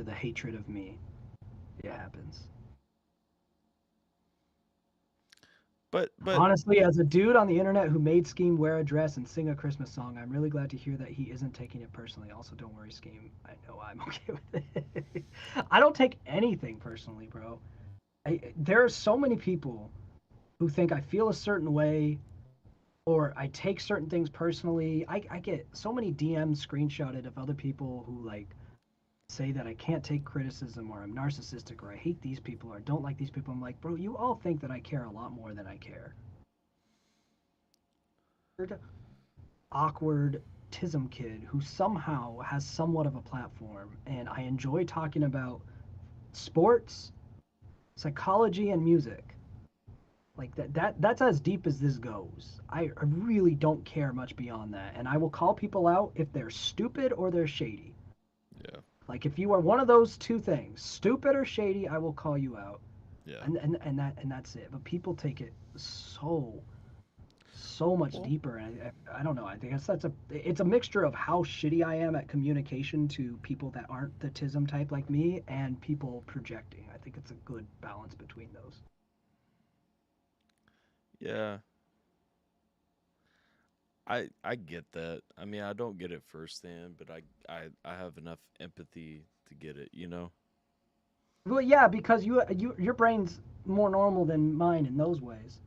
the hatred of me. It happens. But honestly, as a dude on the internet who made Scheme wear a dress and sing a Christmas song, I'm really glad to hear that he isn't taking it personally. Also, don't worry, Scheme. I know I'm okay with it. I don't take anything personally, bro. There are so many people who think I feel a certain way or I take certain things personally. I get so many DMs screenshotted of other people who like say that I can't take criticism or I'm narcissistic or I hate these people or I don't like these people. I'm like, bro, you all think that I care a lot more than I care. Awkward tism kid who somehow has somewhat of a platform, and I enjoy talking about sports, psychology, and music. Like that's as deep as this goes. I really don't care much beyond that, and I will call people out if they're stupid or they're shady. Yeah. Like, if you are one of those two things, stupid or shady, I will call you out. Yeah. And that's it. But people take it so so much deeper. And I don't know. I think it's a mixture of how shitty I am at communication to people that aren't the TISM type like me and people projecting. I think it's a good balance between those. Yeah. I get that. I mean, I don't get it firsthand, but I have enough empathy to get it, you know? Well, yeah, because your brain's more normal than mine in those ways.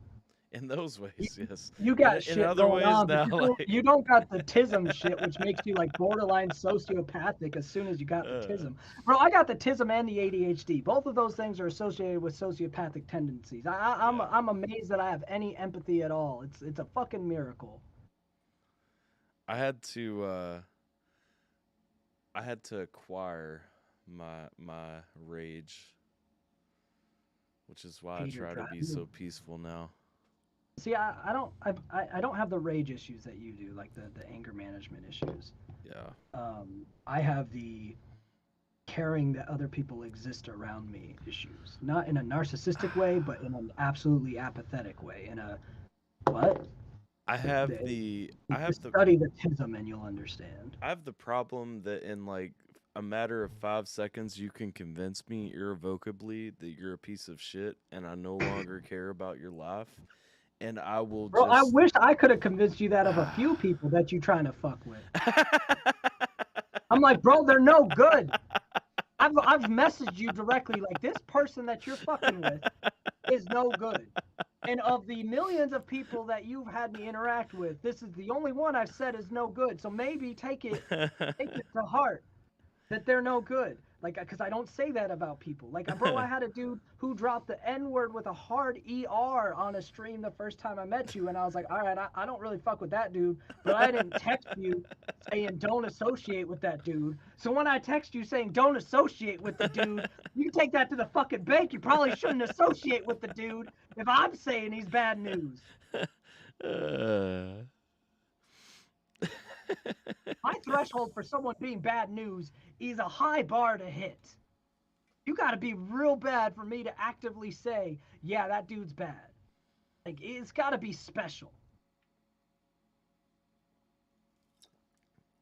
In those ways, yes. You got in shit other going ways on, now, but you don't got the TISM shit, which makes you like borderline sociopathic as soon as you got the TISM. Bro, I got the TISM and the ADHD. Both of those things are associated with sociopathic tendencies. I'm amazed that I have any empathy at all. It's a fucking miracle. I had to acquire my rage, which is why I try to be so peaceful now. See, I don't have the rage issues that you do, like the anger management issues. Yeah. I have the caring that other people exist around me issues. Not in a narcissistic way, but in an absolutely apathetic way. In a what? I have the study the TISM and you'll understand. I have the problem that in like a matter of 5 seconds you can convince me irrevocably that you're a piece of shit and I no longer care about your life. And I will Bro, just... I wish I could have convinced you that of a few people that you're trying to fuck with. I'm like, bro, they're no good. I've messaged you directly like, this person that you're fucking with is no good. And of the millions of people that you've had me interact with, this is the only one I've said is no good. So maybe take it to heart that they're no good. Like, because I don't say that about people. Like, bro, I had a dude who dropped the N-word with a hard ER on a stream the first time I met you, and I was like, all right, I don't really fuck with that dude, but I didn't text you saying don't associate with that dude. So when I text you saying don't associate with the dude, you can take that to the fucking bank. You probably shouldn't associate with the dude if I'm saying he's bad news. My threshold for someone being bad news is a high bar to hit. You got to be real bad for me to actively say, yeah, that dude's bad. Like, it's got to be special.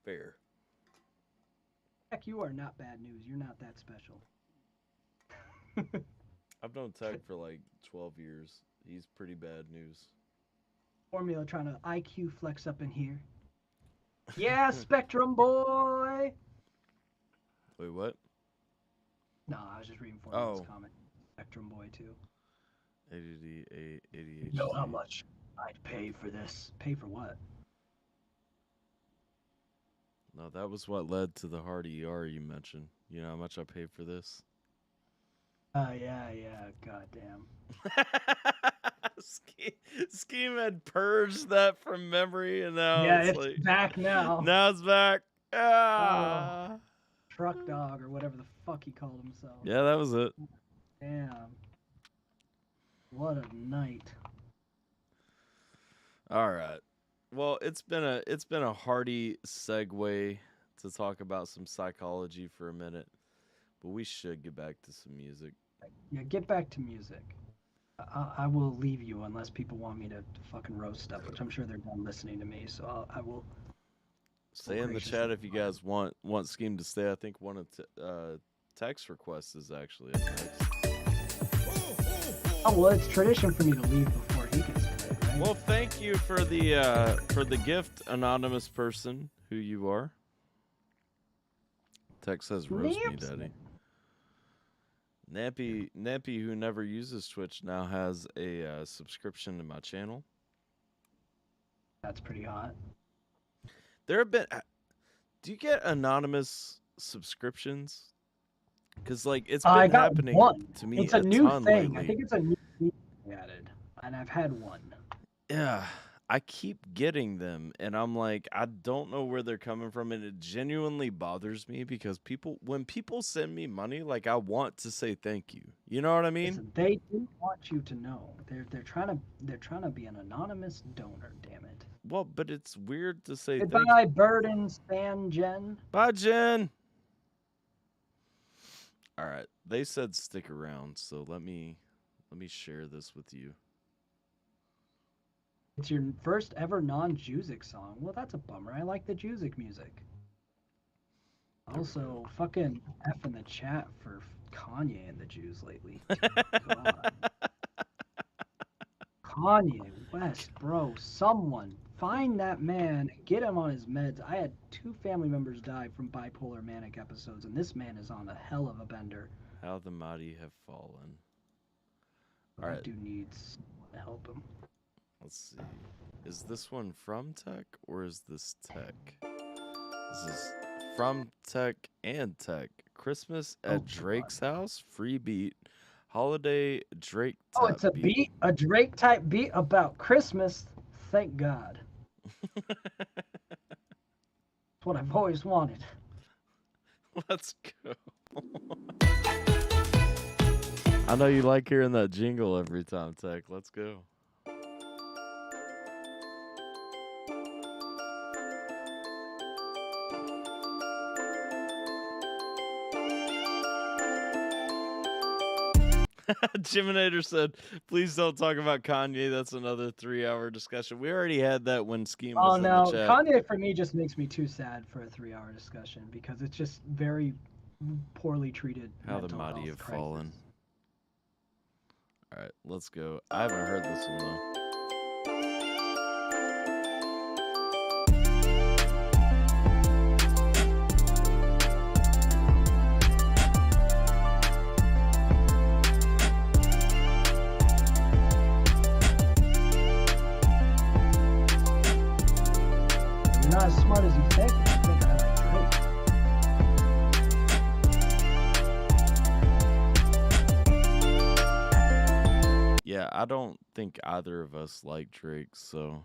Fair. Heck, you are not bad news. You're not that special. I've known Tech for like 12 years. He's pretty bad news. Formula trying to IQ flex up in here. Yeah, Spectrum boy. Wait, what? No, I was just reading Formula's comment. Spectrum boy too. ADHD. You know how much I'd pay for this? Pay for what? No, that was what led to the hard ER you mentioned. You know how much I paid for this? Yeah, goddamn. Scheme had purged that from memory, and now it's like, back now. Now it's back. Ah. Truck dog or whatever the fuck he called himself. Yeah, that was it. Damn. What a night. All right. Well, it's been a hearty segue to talk about some psychology for a minute, but we should get back to some music. Yeah, get back to music. I will leave you unless people want me to fucking roast stuff, which I'm sure they're done listening to me. So I will. Say in the chat if you guys want Scheme to stay. I think one of text requests is actually a text. Oh well, it's tradition for me to leave before he gets to it, right? Well, thank you for the gift, anonymous person who you are. Text says roast me, daddy. Nappy, who never uses Twitch, now has a subscription to my channel. That's pretty hot. There have been... Do you get anonymous subscriptions? Because, like, it's been happening to me it's a new thing. Lately. I think it's a new thing added, and I've had one. Yeah, I keep getting them, and I'm like, I don't know where they're coming from, and it genuinely bothers me because when people send me money, like, I want to say thank you. You know what I mean? Listen, they do want you to know. They're trying to be an anonymous donor. Damn it. Well, but it's weird to say Goodbye, thank you. Bird and Stan Jen. Bye, Jen. All right, they said stick around, so let me share this with you. It's your first ever non-Jusic song. Well, that's a bummer. I like the Jusic music. Also, fucking F in the chat for Kanye and the Jews lately. God. Kanye West, bro. Someone find that man, get him on his meds. I had 2 family members die from bipolar manic episodes, and this man is on a hell of a bender. How the mighty have fallen. That Alright. dude needs to help him. Let's see. Is this one from Tech or is this Tech? This is from Tech and Tech. Christmas at Drake's house, free beat. Holiday Drake type Oh, it's a beat, a Drake type beat about Christmas. Thank God. That's what I've always wanted. Let's go. I know you like hearing that jingle every time, Tech. Let's go. Jiminator said, please don't talk about Kanye. That's another 3-hour discussion. We already had that when Scheme was Oh in no, the chat. Kanye for me just makes me too sad for a 3-hour discussion because it's just very poorly treated. How the mental mighty health have crisis. fallen. All right, let's go. I haven't heard this one though. You're not as smart as you think. You think I like Drake. Yeah, I don't think either of us like Drake, so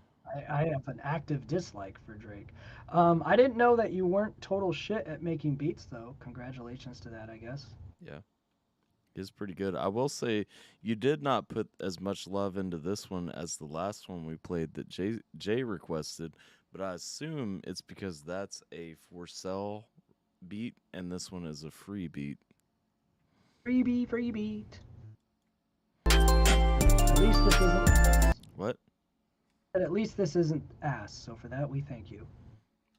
I have an active dislike for Drake. I didn't know that you weren't total shit at making beats, though. Congratulations to that, I guess. yeah. It's pretty good. I will say you did not put as much love into this one as the last one we played that Jay requested, but I assume it's because that's a for sale beat and this one is a free beat. Free beat. At least this isn't ass. What? But at least this isn't ass, so for that we thank you.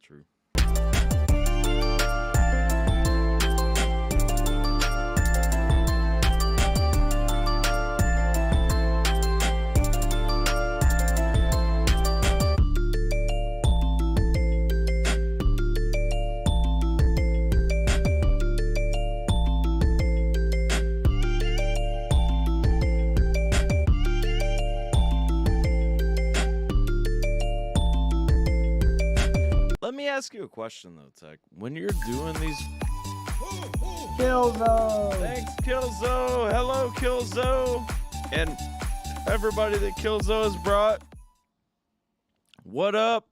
True. Let me ask you a question though, Tech. When you're doing these Killzo! Thanks, Killzo. Hello, Killzo. And everybody that Killzo has brought. What up?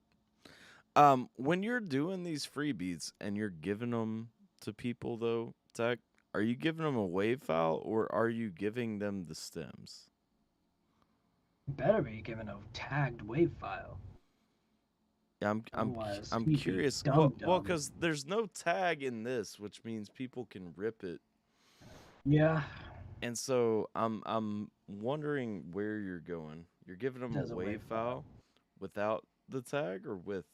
When you're doing these free beats and you're giving them to people though, Tech, are you giving them a wave file or are you giving them the stems? Better be given a tagged wave file. Yeah, Otherwise, I'm he'd be curious. dumb. Well, because there's no tag in this, which means people can rip it. Yeah. And so I'm wondering where you're going. You're giving them Does a a wave wave file without the tag or with?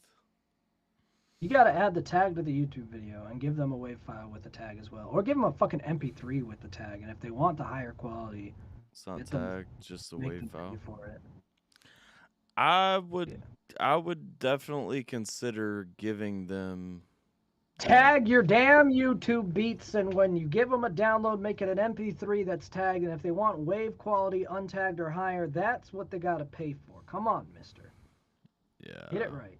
You gotta add the tag to the YouTube video and give them a wave file with the tag as well. Or give them a fucking MP3 with the tag. And if they want the higher quality, It's not get them- tag, just a make wave them pay file. for it. I would definitely consider giving them. Tag your damn YouTube beats, and when you give them a download, make it an MP3 that's tagged. And if they want wave quality, untagged or higher, that's what they gotta pay for. Come on, mister. Yeah. Get it right.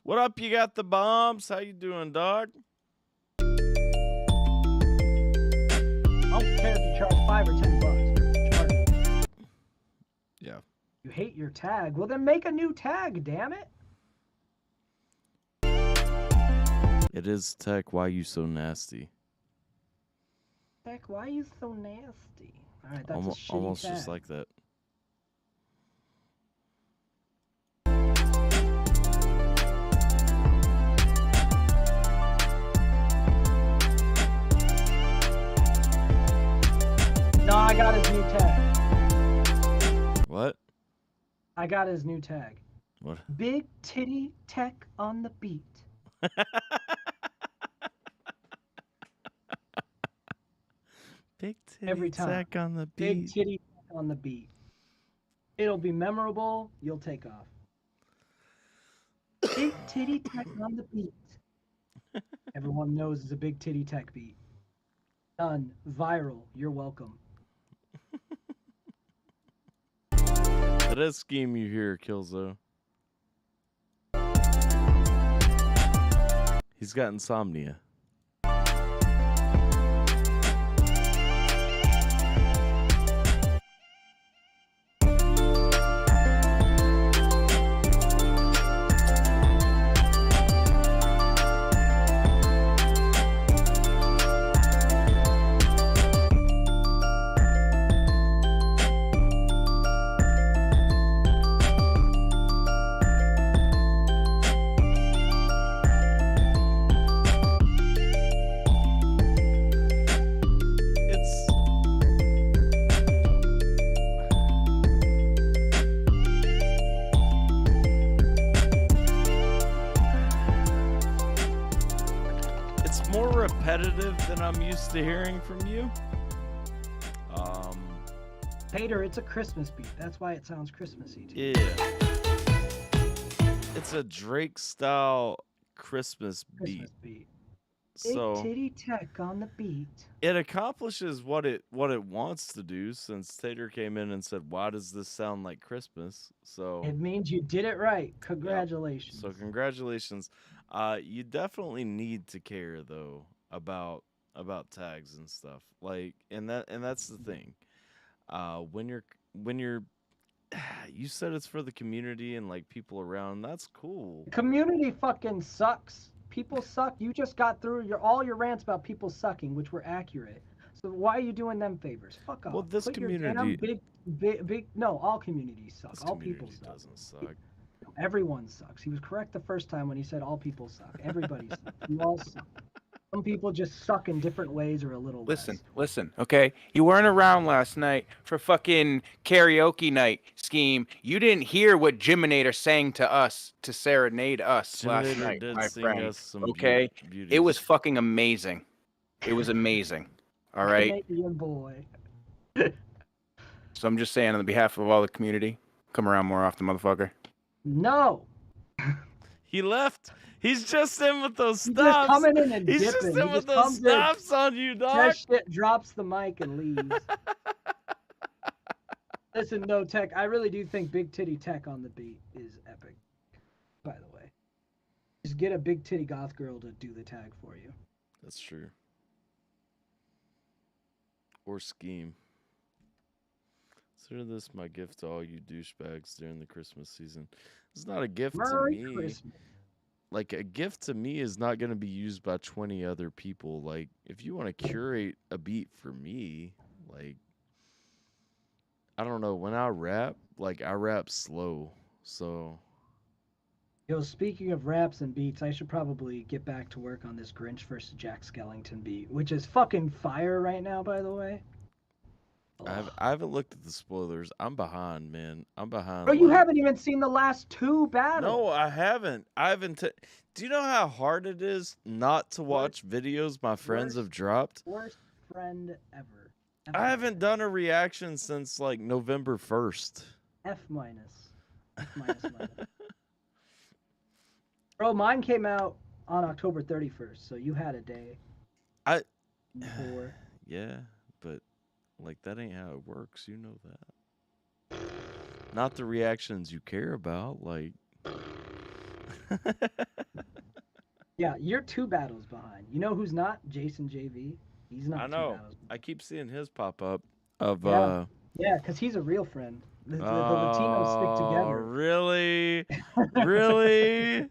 What up? You got the bombs? How you doing, dog? I don't care if you charge $5 or $10. Charge. Yeah. You hate your tag? Well, then make a new tag, damn it. It is Tech. Why you so nasty? Heck, why are you so nasty? All right, that's a shitty Almost tag. just like that. No, I got his new tag. What? I got his new tag. What? Big titty tech on the beat. Big titty Every time. tech on the Big beat. titty tech on the beat. It'll be memorable. You'll take off. Big titty tech on the beat. Everyone knows it's a big titty tech beat. Done. Viral. You're welcome. That is scheme you hear, Killzo. He's got insomnia. It's more repetitive than I'm used to hearing from you. Hater, it's a Christmas beat. That's why it sounds Christmassy to you. Yeah. It's a Drake style Christmas beat. Big So titty tech on the beat. it accomplishes what it wants to do, since Tater came in and said, "Why does this sound like Christmas?" So It means you did it right. Congratulations. So congratulations. You definitely need to care though about tags and stuff. Like, and that's the thing. When you're you said it's for the community and like people around, that's cool. Community fucking sucks. People suck. You just got through all your rants about people sucking, which were accurate. So why are you doing them favors? Fuck off. Well, this Put your community- damn big. No, all communities suck. This All people community suck. doesn't suck. Everyone sucks. He was correct the first time when he said all people suck. Everybody sucks. You all suck. Some people just suck in different ways or a little Listen, okay? You weren't around last night for fucking karaoke night, Scheme. You didn't hear what Jiminator sang to us to serenade us last Jiminator night, did my sing friend. us some Okay? beauties. It was fucking amazing. It was amazing. All right? Canadian boy. So I'm just saying on behalf of all the community, come around more often, motherfucker. No. He left. He's just in with those He's stops. just coming in and He's dipping. just He in with just those comes in, stops on you, dog. says shit, drops the mic, and leaves. Listen, no tech. I really do think Big Titty Tech on the beat is epic. By the way, just get a big titty goth girl to do the tag for you. That's true. Or Scheme. Consider this my gift to all you douchebags during the Christmas season. It's not a gift Merry to me. Christmas. Like, a gift to me is not going to be used by 20 other people. Like, if you want to curate a beat for me, like, I don't know. When I rap, like, I rap slow. So, Yo, speaking of raps and beats, I should probably get back to work on this Grinch versus Jack Skellington beat, which is fucking fire right now, by the way. I haven't looked at the spoilers. I'm behind, man. I'm behind. Bro, you like- haven't even seen the last two battles. No, I haven't. Do you know how hard it is not to watch videos my friends have dropped? Worst friend ever. I haven't done a reaction since like November 1st. F minus. F minus minus. Bro, mine came out on October 31st, so you had a day. Before. Yeah, but like that ain't how it works. You know that. Not the reactions you care about. Like, Yeah, you're 2 battles behind. You know who's not? Jason JV. He's not. I 2 know. battles. I keep seeing his pop up. Of Yeah, because he's a real friend. The Latinos stick together. Really? Really?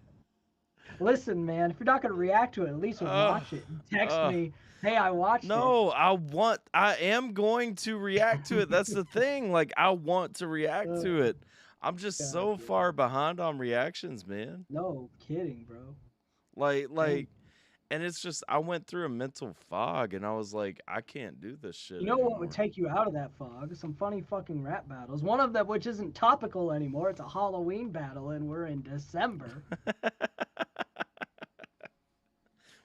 Listen, man, if you're not gonna react to it, at least watch it. Text me, hey, I watched it. No, I am going to react to it. That's the thing. Like, I want to react to it. I'm just so far behind on reactions, man. No kidding, bro. Like, And it's just, I went through a mental fog, and I was like, I can't do this shit You know anymore. what would take you out of that fog? Some funny fucking rap battles. One of them, which isn't topical anymore, it's a Halloween battle, and we're in December.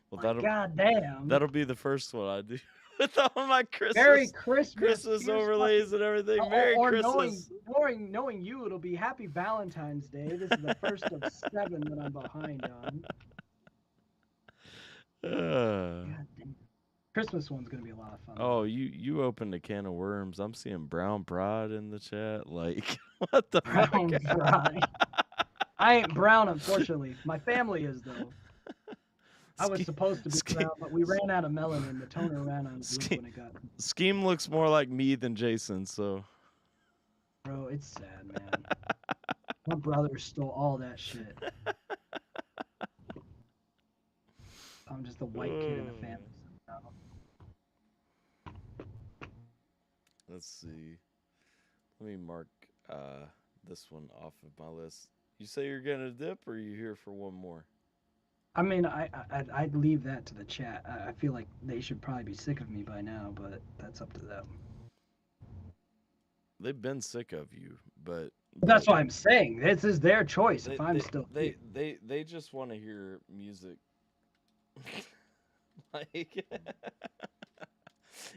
Well, goddamn. That'll be the first one I do with all my Merry Christmas Christmas overlays and everything. Merry Christmas. Knowing you, it'll be Happy Valentine's Day. This is the first of 7 that I'm behind on. God damn. Christmas one's gonna be a lot of fun. Oh, you opened a can of worms. I'm seeing brown pride in the chat. Like, what the Brown fuck? pride. I ain't brown, unfortunately. My family is, though. I was supposed to be brown, but we ran out of melanin. The toner ran out of ink when it got. Scheme looks more like me than Jason, so. Bro, it's sad, man. My brother stole all that shit. I'm just the white kid in the family. Let's see. Let me mark this one off of my list. You say you're gonna dip, or are you here for one more? I mean, I'd leave that to the chat. I feel like they should probably be sick of me by now, but that's up to them. They've been sick of you, but That's what I'm saying. This is their choice. If I'm still they just want to hear music. Like,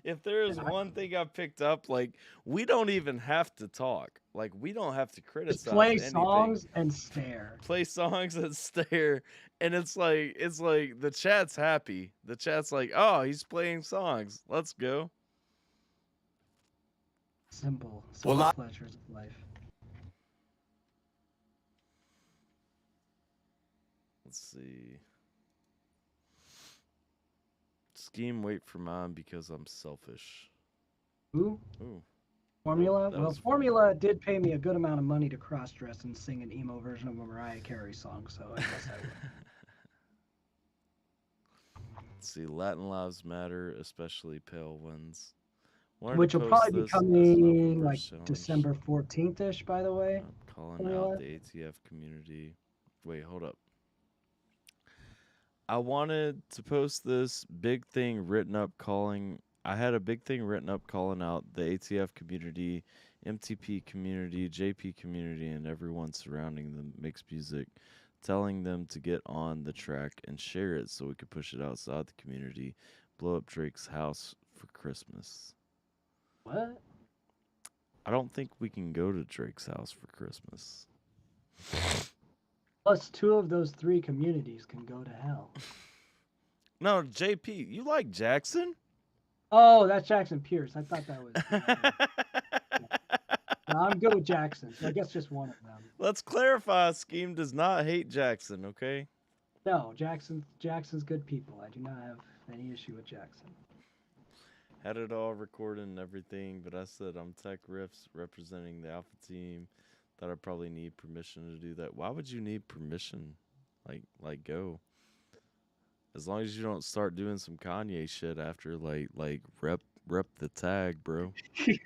if there is one thing I picked up, like, we don't even have to talk. Like, we don't have to criticize. Just play anything. songs and stare. Play songs and stare, and it's like the chat's happy. The chat's like, oh, he's playing songs. Let's go. Simple Well, pleasures of life. Let's see. Scheme, wait for mine because I'm selfish. Who? Ooh. Formula? That Well, was Formula did pay me a good amount of money to cross-dress and sing an emo version of a Mariah Carey song, so I guess I would. Let's see. Latin Lives Matter, especially pale ones. Which will probably be coming like December 14th-ish, by the way. I'm calling Formula. out the ATF community. Wait, hold up. I wanted to post this big thing written up calling. I had a big thing written up calling out the ATF community, MTP community, JP community, and everyone surrounding the mixed music, telling them to get on the track and share it so we could push it outside the community, blow up Drake's house for Christmas. What? I don't think we can go to Drake's house for Christmas. Plus, 2 of those 3 communities can go to hell. No, JP, you like Jackson? Oh, that's Jackson Pierce. I thought that was. No, I'm good with Jackson, so I guess just one of them. Let's clarify. Scheme does not hate Jackson, okay? No, Jackson's good people. I do not have any issue with Jackson. Had it all recorded and everything, but I said I'm Tech Riffs representing the Alpha team. That I probably need permission to do that. Why would you need permission? Like go. As long as you don't start doing some Kanye shit after, like rep the tag, bro. You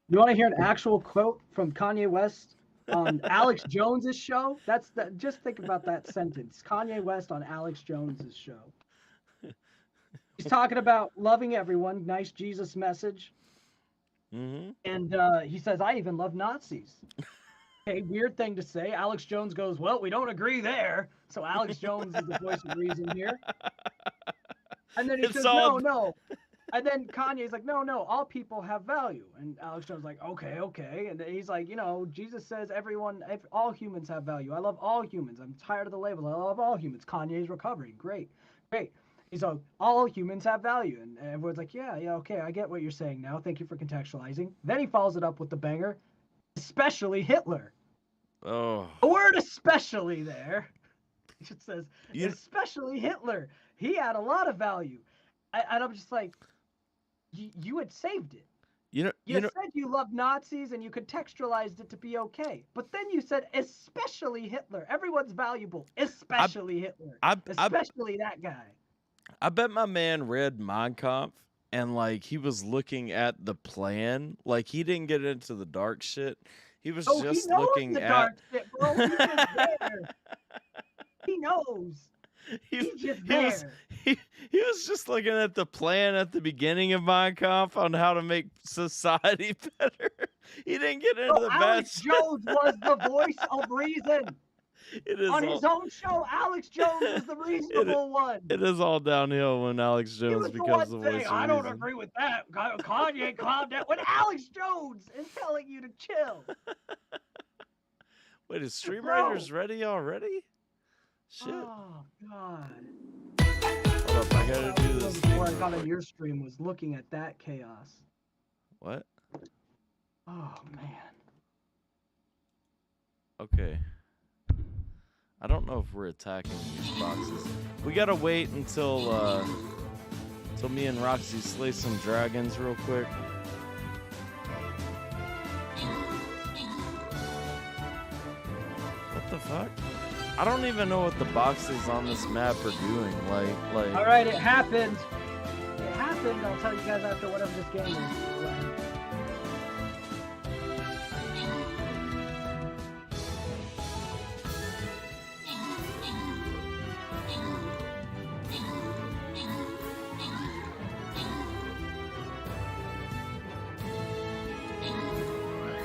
want to hear an actual quote from Kanye West on Alex Jones's show? Just think about that sentence. Kanye West on Alex Jones's show. He's talking about loving everyone, nice Jesus message. Mm-hmm. And he says, I even love Nazis. Okay, weird thing to say. Alex Jones goes, well, we don't agree there. So Alex Jones is the voice of reason here. And then he says, no. And then Kanye's like, no, all people have value. And Alex Jones is like, okay. And then he's like, Jesus says all humans have value. I love all humans. I'm tired of the label. I love all humans. Kanye's recovering. Great. He's like, all humans have value. And everyone's like, yeah, okay, I get what you're saying now. Thank you for contextualizing. Then he follows it up with the banger, especially Hitler. Oh. A word especially there. It says, especially Hitler. He had a lot of value. And I'm just like, you had saved it. You said you loved Nazis and you contextualized it to be okay. But then you said, especially Hitler. Everyone's valuable, especially Hitler. Especially that guy. I bet my man read Mein Kampf and he was looking at the plan. Like he didn't get into the dark shit. He was just looking the at dark shit, bro. He was there. He knows. He's just he there. was he was just looking at the plan at the beginning of Mein Kampf on how to make society better. He didn't get into the bad Alex shit. Jones was the voice of reason. It is On all, his own show, Alex Jones was the reasonable one. it is all downhill when Alex He Jones was the becomes one the saying, voice I of don't reason. agree with that. Kanye, calm down. When Alex Jones is telling you to chill. Wait, is Stream Bro. Riders ready already? Shit. Oh, God. Hold up, I gotta do this thing. Before I real got on quick. your stream was looking at that chaos. What? Oh, man. Okay. I don't know if we're attacking these boxes. We gotta wait until me and Roxy slay some dragons real quick. What the fuck? I don't even know what the boxes on this map are doing. Like. All right, it happened. It happened. I'll tell you guys after whatever this game is.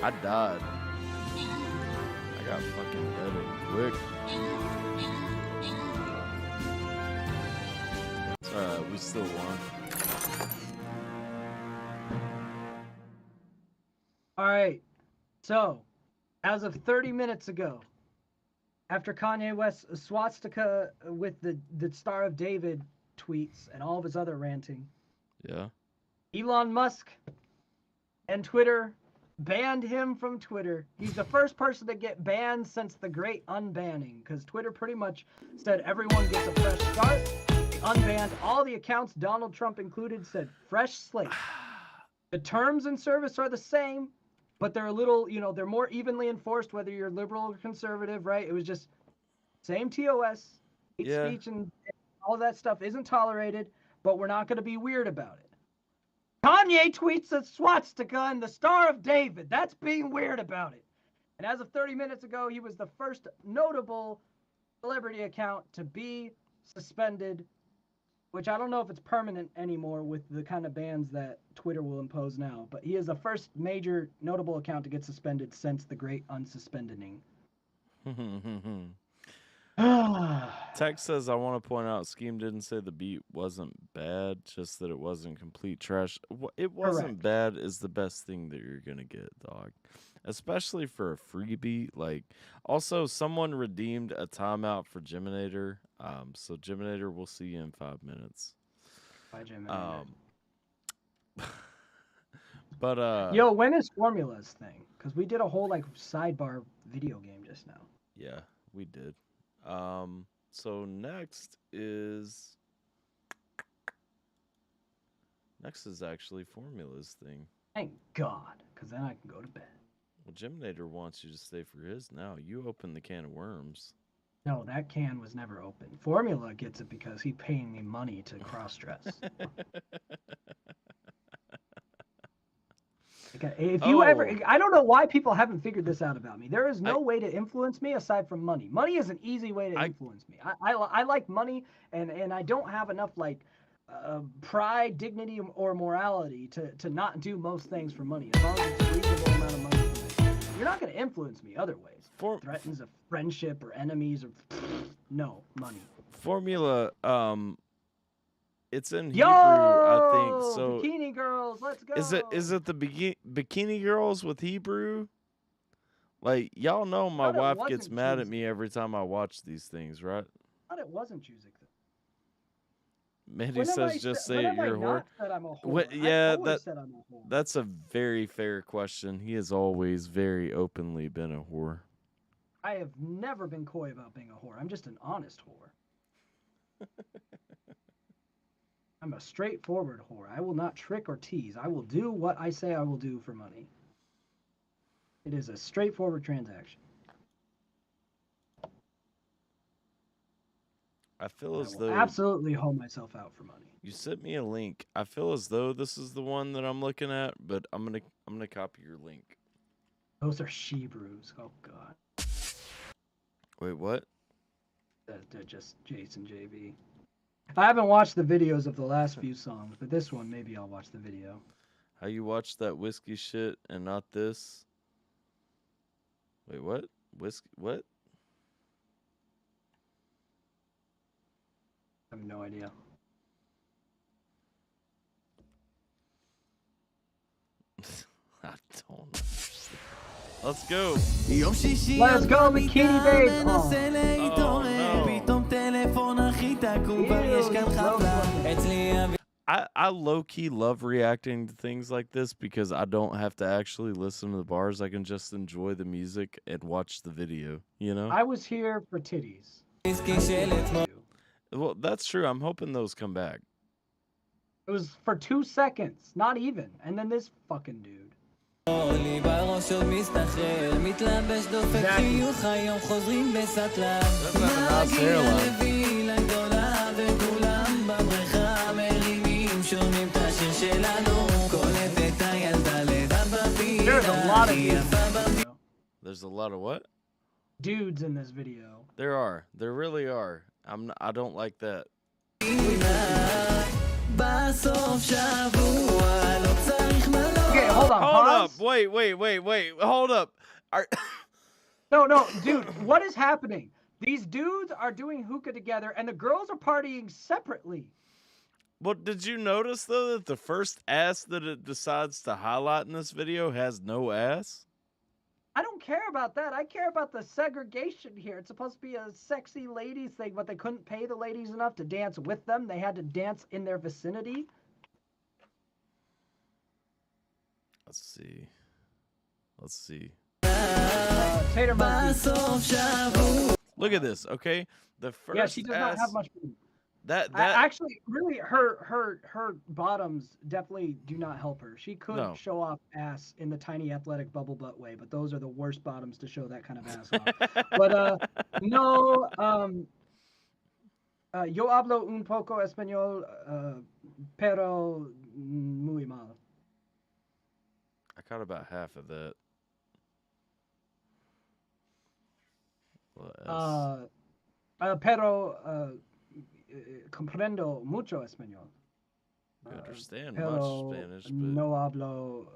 I died. I got fucking dead quick. It's alright, we still won. All right. So, as of 30 minutes ago, after Kanye West's swastika with the Star of David tweets and all of his other ranting, Yeah. Elon Musk and Twitter banned him from Twitter. He's the first person to get banned since the great unbanning, because Twitter pretty much said everyone gets a fresh start. They unbanned all the accounts, Donald Trump included, said fresh slate. The terms and service are the same, but they're a little, they're more evenly enforced whether you're liberal or conservative, right? It was just same TOS, hate speech and all that stuff isn't tolerated, but we're not going to be weird about it. Kanye tweets a swastika and the Star of David. That's being weird about it. And as of 30 minutes ago, he was the first notable celebrity account to be suspended, which I don't know if it's permanent anymore with the kind of bans that Twitter will impose now. But he is the first major notable account to get suspended since the great unsuspending. Text says, I want to point out, Scheme didn't say the beat wasn't bad, just that it wasn't complete trash. It wasn't bad is the best thing that you're going to get, dog. Especially for a free beat. Like, also, someone redeemed a timeout for Geminator. So, Geminator, we'll see you in 5 minutes. Bye, Geminator. But, Yo, when is Formula's thing? Because we did a whole, sidebar video game just now. Yeah, we did. So next is actually Formula's thing. Thank God, because then I can go to bed. Well, Geminator wants you to stay for his now. You open the can of worms. No, that can was never open. Formula gets it because he paying me money to cross-dress. If you ever, I don't know why people haven't figured this out about me. There is no way to influence me aside from money. Money is an easy way to influence me. I like money, and I don't have enough pride, dignity, or morality to not do most things for money. As long as it's a reasonable amount of money for me. You're not going to influence me other ways. Threatens a friendship or enemies or no money. Formula, it's in Yo, Hebrew, I think. So Bikini Girls, let's go. Is it the Bikini Girls with Hebrew? Like, y'all know my wife gets mad at me every time I watch these things, right? I thought it wasn't Juzik. Mandy says just say it, you're a whore. What, yeah, that's a very fair question. He has always very openly been a whore. I have never been coy about being a whore. I'm just an honest whore. I'm a straightforward whore. I will not trick or tease. I will do what I say I will do for money. It is a straightforward transaction. I feel as though absolutely hoe myself out for money. You sent me a link. I feel as though this is the one that I'm looking at, but I'm gonna copy your link. Those are she brews. Oh God. Wait, what? They're just Jason JV. I haven't watched the videos of the last few songs, but this one maybe I'll watch the video. How you watch that whiskey shit and not this? Wait, what? Whiskey? What? I have no idea. I don't know. Let's go. Let's go, Bikini Babe. I low-key love reacting to things like this because I don't have to actually listen to the bars. I can just enjoy the music and watch the video, you know? I was here for titties. Well, that's true. I'm hoping those come back. It was for 2 seconds, not even. And then this fucking dude. There's a lot of dudes. There's a lot of what? Dudes in this video. There are. There really are. I don't like that. Okay, hold on. Hold pause. up. Wait. Hold up. No, dude, what is happening? These dudes are doing hookah together and the girls are partying separately. Well, did you notice, though, that the first ass that it decides to highlight in this video has no ass? I don't care about that. I care about the segregation here. It's supposed to be a sexy ladies thing, but they couldn't pay the ladies enough to dance with them. They had to dance in their vicinity. Let's see. Tater Monkey. Look at this, okay? The first Yeah, she does not ass, have much food. that Actually, really, her bottoms definitely do not help her. She could No. show off ass in the tiny athletic bubble butt way, but those are the worst bottoms to show that kind of ass off. But no, yo hablo un poco español, pero muy mal. I caught about half of that. Well, Pero comprendo mucho español. I understand Pero much Spanish, but no hablo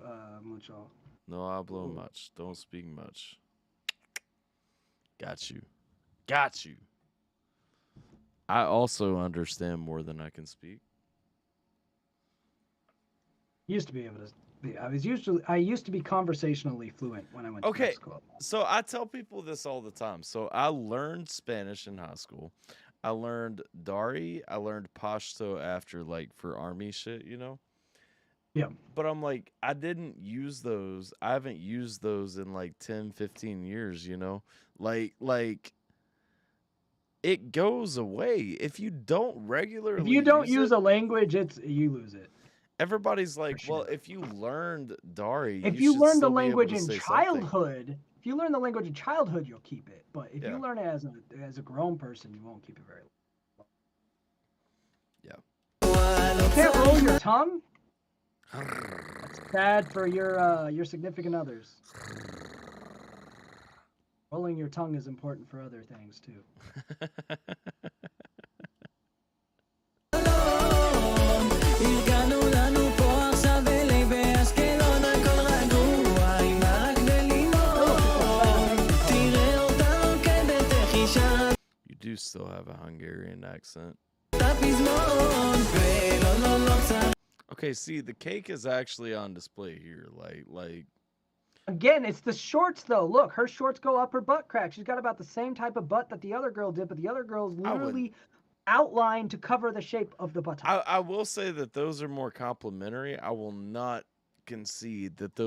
mucho. no hablo much. Don't speak much. Got you. I also understand more than I can speak. Used to be able to. I used to be conversationally fluent when I went to Okay, school. so I tell people this all the time. So I learned Spanish in high school. I learned Dari. I learned Pashto after, like, for army shit, you know? Yeah. But I'm like, I didn't use those. I haven't used those in like 10, 15 years, you know? Like it goes away. If you don't regularly If you don't use it, a language, you lose it. everybody's like, well, if you learned Dari, If you you should learn the still be able language to in say something. childhood, if you learn the language in childhood, you'll keep it. But if Yeah. you learn it as a grown person, you won't keep it very long. Yeah. You can't roll your tongue. That's bad for your significant others. Rolling your tongue is important for other things too. You do still have a Hungarian accent. Okay, see, the cake is actually on display here. Like. Again, it's the shorts though. Look, her shorts go up her butt crack. She's got about the same type of butt that the other girl did, but the other girl's literally outlined to cover the shape of the buttock. I will say that those are more complimentary. I will not concede that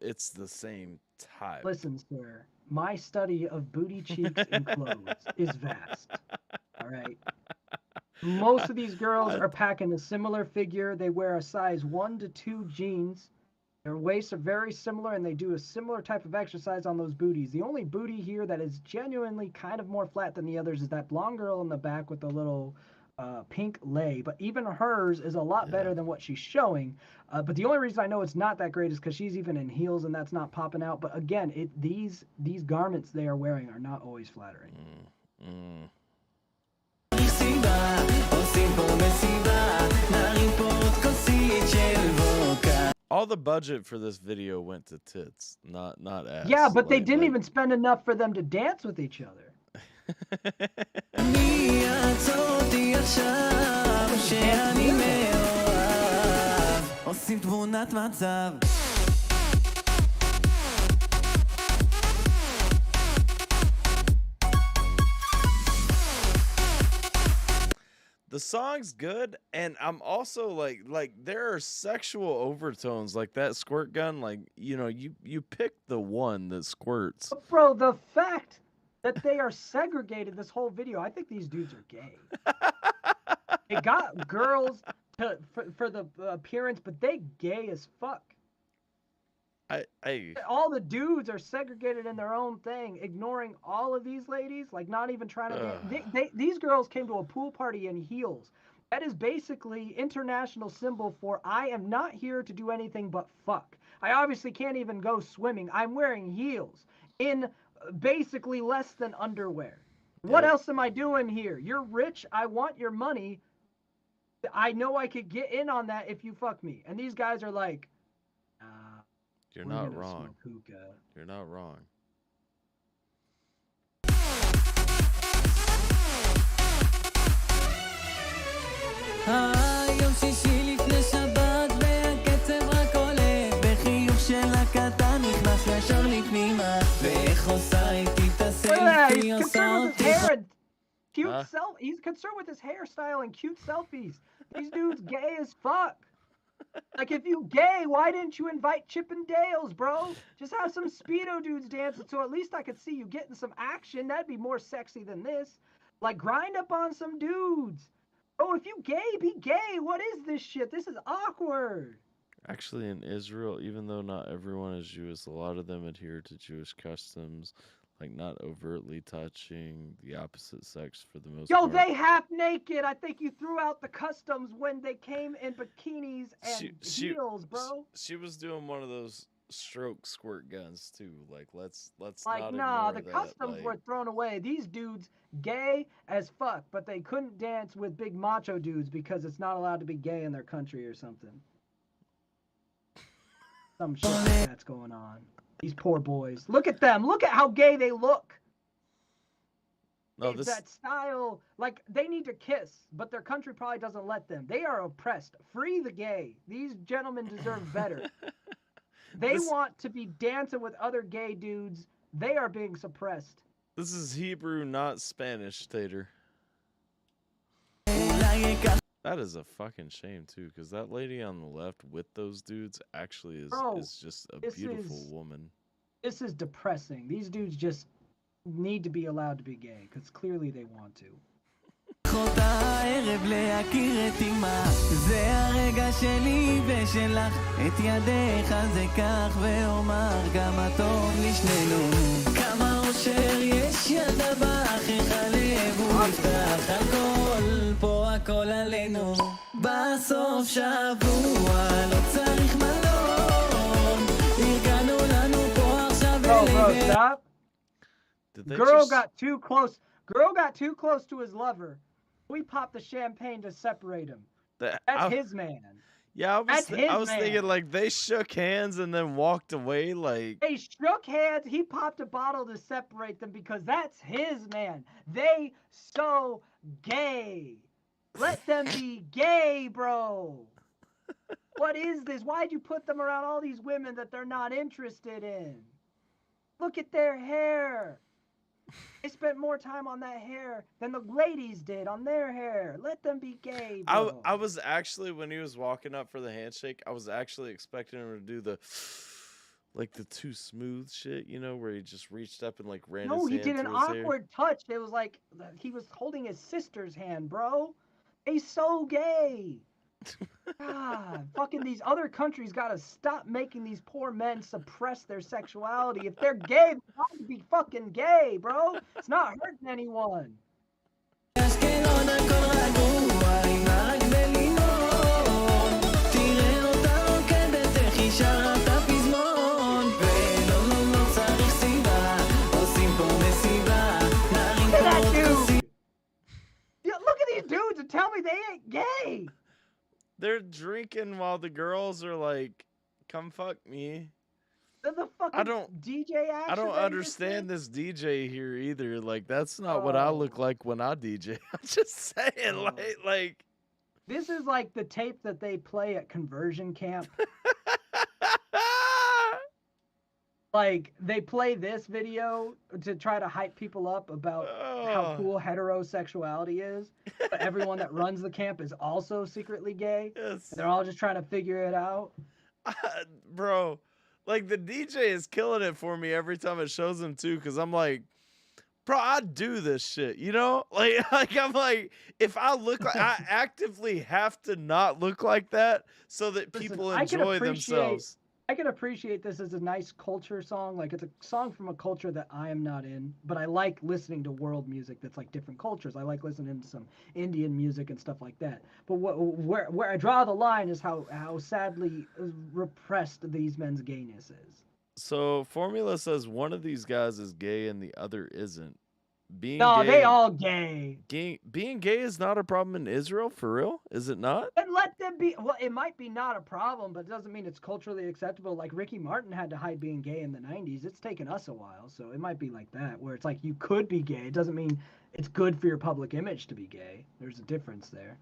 it's the same type. Listen, sir, my study of booty cheeks and clothes is vast. All right. Most of these girls are packing a similar figure. They wear a size 1 to 2 jeans. Their waists are very similar, and they do a similar type of exercise on those booties. The only booty here that is genuinely kind of more flat than the others is that blonde girl in the back with the little pink lay. But even hers is a lot better than what she's showing. But the only reason I know it's not that great is because she's even in heels, and that's not popping out. But again, these garments they are wearing are not always flattering. אותה, עושים פה מסיבה, נרים פה עוד כוסית של וודקה. All the budget for this video went to tits, not ass. Yeah, but they Like- didn't like- even spend enough for them to dance with each other. מי יעצור אותי עכשיו, שאני מאוהב, עושים תמונת מצב. The song's good, and I'm also like there are sexual overtones, like that squirt gun. Like, you know, you pick the one that squirts. But bro, the fact that they are segregated this whole video, I think these dudes are gay. They got girls for the appearance, but they gay as fuck. All the dudes are segregated in their own thing, ignoring all of these ladies, like not even trying to. These girls came to a pool party in heels. That is basically international symbol for I am not here to do anything but fuck. I obviously can't even go swimming. I'm wearing heels in basically less than underwear. What else am I doing here? You're rich. I want your money. I know I could get in on that if you fuck me. And these guys are like, You're we're not gonna wrong. smoke hookah. You're not wrong. יום שישי לפני שבת והקצב רק עולה, בחיוך של הקטן נכנס ישר לפנימה, ואיך עושה איתי את הסלפי, He's עושה concerned with his אותי hair and cute He's concerned with his hairstyle and cute selfies. These dudes gay as fuck. Like, if you gay, why didn't you invite Chippendales, bro? Just have some Speedo dudes dancing so at least I could see you getting some action. That'd be more sexy than this. Like, grind up on some dudes. Oh, if you gay, be gay. What is this shit? This is awkward. Actually, in Israel, even though not everyone is Jewish, a lot of them adhere to Jewish customs, like not overtly touching the opposite sex for the most Yo, part. they half naked. I think you threw out the customs when they came in bikinis and heels, bro. She was doing one of those stroke squirt guns too. Like, let's Like, not nah, ignore the that, customs like- were thrown away. These dudes, gay as fuck, but they couldn't dance with big macho dudes because it's not allowed to be gay in their country or something. Some shit like that's going on. These poor boys. Look at them. Look at how gay they look. No, It's that style. Like, they need to kiss, but their country probably doesn't let them. They are oppressed. Free the gay. These gentlemen deserve better. They want to be dancing with other gay dudes. They are being suppressed. This is Hebrew, not Spanish, Tater. That is a fucking shame too, because that lady on the left with those dudes actually is just a beautiful woman. This is depressing. These dudes just need to be allowed to be gay, because clearly they want to. אותה הערב להכיר את אמא, זה הרגע שלי ושלך, את ידך זה כך ואומר גם הטוב לשנינו, כמה אושר יש ידה בך, איך הלב הוא יפתח הכל, פה הכל עלינו, בסוף שבוע לא צריך מלון, ארגנו לנו פה עכשיו Bro, stop. they Girl just- got too close. Girl got too close to his lover. We popped the champagne to separate him. That's his man. Yeah, That's his I was man. thinking like they shook hands and then walked away. Like, They shook hands. He popped a bottle to separate them because that's his man. They so gay. Let them be gay, bro. What is this? Why'd you put them around all these women that they're not interested in? Look at their hair. They spent more time on that hair than the ladies did on their hair. Let them be gay, bro. I was actually, when he was walking up for the handshake, I was actually expecting him to do the too smooth shit, you know, where he just reached up and like ran No, his he hand did an through his hair. awkward touch. It was like he was holding his sister's hand, bro. They so gay. God, fucking these other countries gotta stop making these poor men suppress their sexuality. If they're gay, they have to be fucking gay, bro. It's not hurting anyone. אשקלון הכל רגוע, עם רק בלינון, תראה אותה רוקדת, איך היא שרה את הפזמון, ולא לא לא צריך סיבה, עושים פה מסיבה, נרים פה עוד כוסית. Yeah, look at these dudes They're drinking while the girls are like, "Come fuck me." The fucking DJ action. I don't understand this DJ here either. Like, that's not what I look like when I DJ. I'm just saying, like. This is like the tape that they play at conversion camp. Like, they play this video to try to hype people up about how cool heterosexuality is, but everyone that runs the camp is also secretly gay. Yes. They're all just trying to figure it out. Bro, like, the DJ is killing it for me every time it shows him too, because I'm like, bro, I do this shit, you know? Like I'm like, if I look like, I actively have to not look like that so that people enjoy themselves. I can appreciate this as a nice culture song. Like, it's a song from a culture that I am not in, but I like listening to world music that's like different cultures. I like listening to some Indian music and stuff like that. But where I draw the line is how sadly repressed these men's gayness is. So Formula says one of these guys is gay and the other isn't. They all gay. Being gay is not a problem in Israel, for real? Is it not? And let them be. Well, it might be not a problem, but it doesn't mean it's culturally acceptable. Like Ricky Martin had to hide being gay in the 90s. It's taken us a while, so it might be like that, where it's like you could be gay. It doesn't mean it's good for your public image to be gay. There's a difference there.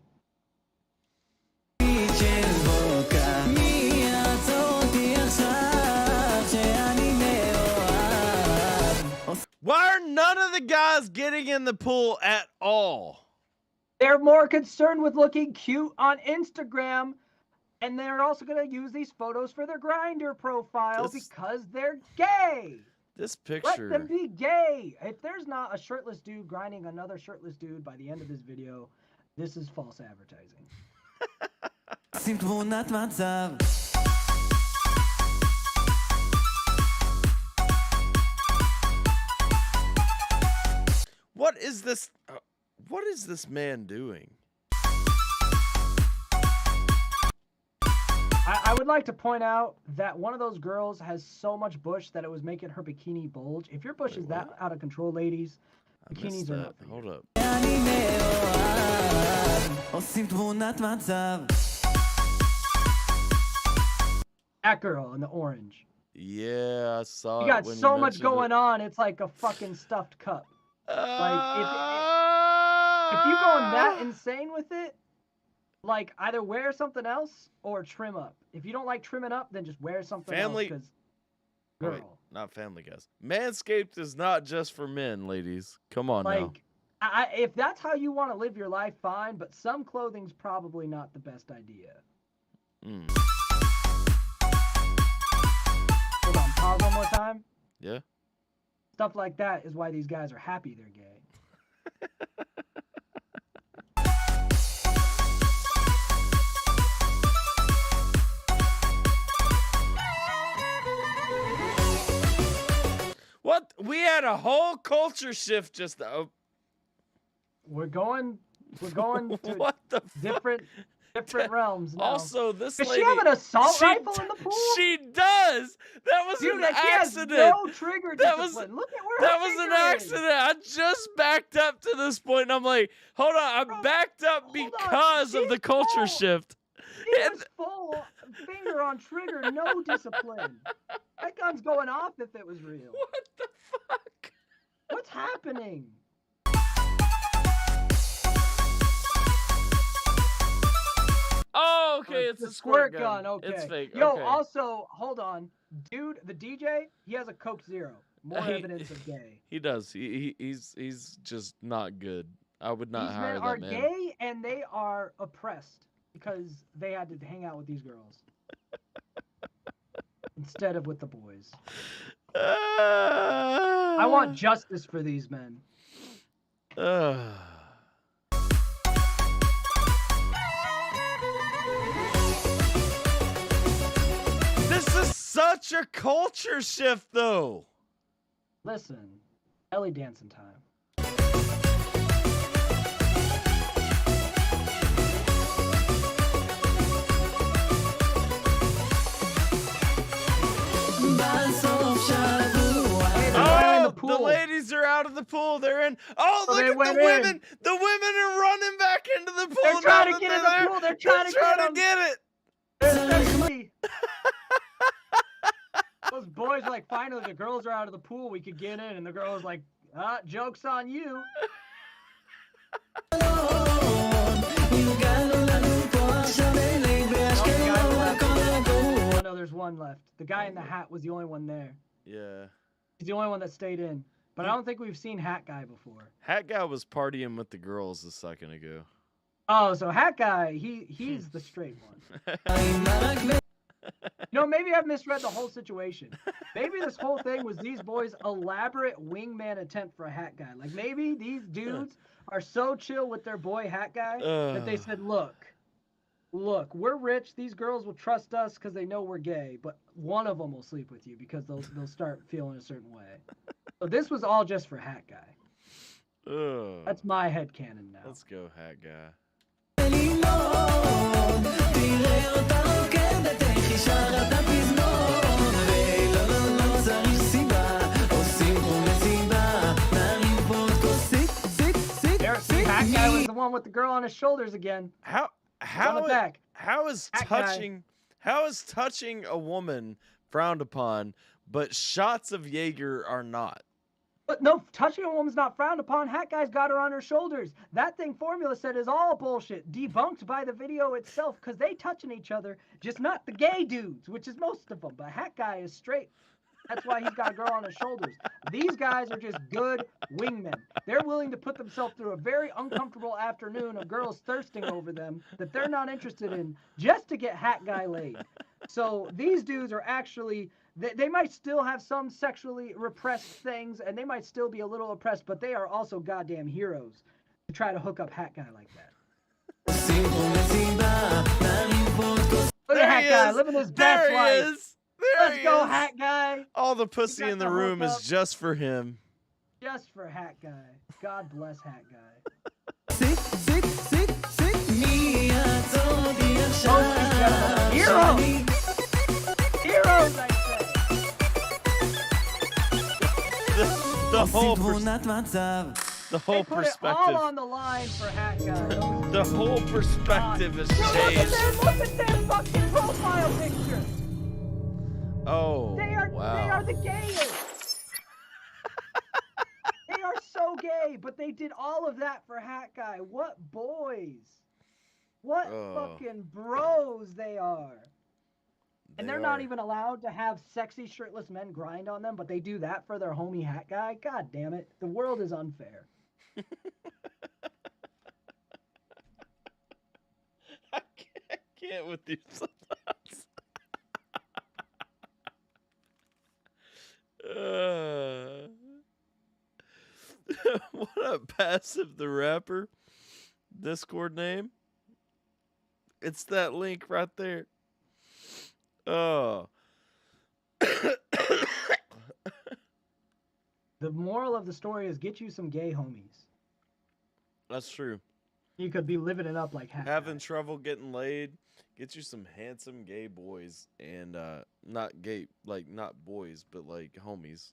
Why are none of the guys getting in the pool at all? They're more concerned with looking cute on Instagram, and they're also going to use these photos for their Grindr profile because they're gay. This picture. Let them be gay. If there's not a shirtless dude grinding another shirtless dude by the end of this video, this is false advertising. What is this? What is this man doing? I would like to point out that one of those girls has so much bush that it was making her bikini bulge. If your bush is that out of control, ladies, bikinis are not for you. Hold up. That girl in the orange. Yeah, I saw it. You got so much going on, it's like a fucking stuffed cup. Like, if you going that insane with it, like, either wear something else or trim up. If you don't like trimming up, then just wear something else. Because, girl. Wait, not Family Guys. Manscaped is not just for men, ladies. Come on now. Like, if that's how you want to live your life, fine. But some clothing's probably not the best idea. Hold on, pause one more time. Yeah. Stuff like that is why these guys are happy they're gay. What? We had a whole culture shift just We're going to what the different realms now. Also, this Does lady, she have an assault rifle in the pool? She does. That was Dude, an she accident. has no trigger discipline. Look at where that her was an finger is. accident. I just backed up to this point, and I'm like, hold on, I backed up because of the culture shift. She was full finger on trigger, no discipline. That gun's going off if it was real. What the fuck? What's happening? Oh, okay, it's a squirt gun. Okay. It's fake. Yo, okay. also, hold on. Dude, the DJ, he has a Coke Zero. More evidence of gay. He does. He's just not good. I would not These hire men that are man. gay and they are oppressed because they had to hang out with these girls instead of with the boys. I want justice for these men. This is such a culture shift, though. Listen, belly dancing time. the pool. The ladies are out of the pool. They're in. Oh, So look they at the went women. in. The women are running back into the pool. They're trying now to that get in they're the there. pool. They're trying to get it. Especially those boys are like, finally, the girls are out of the pool. We could get in. And the girl's like, joke's on you. Oh, no, there's one left. The guy in the hat was the only one there. Yeah. He's the only one that stayed in. But I don't think we've seen Hat Guy before. Hat guy was partying with the girls a second ago. Oh, so Hat Guy, he's the straight one. Maybe I've misread the whole situation. Maybe this whole thing was these boys' elaborate wingman attempt for a Hat Guy. Like, maybe these dudes are so chill with their boy Hat Guy that they said, look, we're rich. These girls will trust us because they know we're gay, but one of them will sleep with you because they'll start feeling a certain way. So this was all just for Hat Guy. That's my headcanon now. Let's go, Hat Guy. Hat Guy was the one with the girl on his shoulders again. How is touching a woman frowned upon, but shots of Jaeger are not? But no, touching a woman's not frowned upon. Hat Guy's got her on her shoulders. That thing Formula said is all bullshit, debunked by the video itself, because they touching each other, just not the gay dudes, which is most of them. But Hat Guy is straight. That's why he's got a girl on his shoulders. These guys are just good wingmen. They're willing to put themselves through a very uncomfortable afternoon of girls thirsting over them that they're not interested in just to get Hat Guy laid. So these dudes are actually, they might still have some sexually repressed things, and they might still be a little oppressed, but they are also goddamn heroes to try to hook up Hat Guy like that. Look at Hat Guy living his best life. Let's go, Hat Guy. All the pussy in the room is just for him. Just for Hat Guy. God bless Hat Guy. Heroes! Heroes, I say. The whole Put it perspective. all on the line for Hat Guy. The whole perspective has Look changed. at their fucking profile picture. Oh, They are wow. the gayest. They are so gay, but they did all of that for Hat Guy. What boys? What fucking bros they are. And they're not even allowed to have sexy shirtless men grind on them, but they do that for their homie Hat Guy? God damn it. The world is unfair. I can't with you sometimes. What up, Passive the Rapper? Discord name? It's that link right there. Oh. The moral of the story is get you some gay homies. That's true. You could be living it up like Hat Having trouble getting laid, get you some handsome gay boys and not gay, like not boys, but like homies.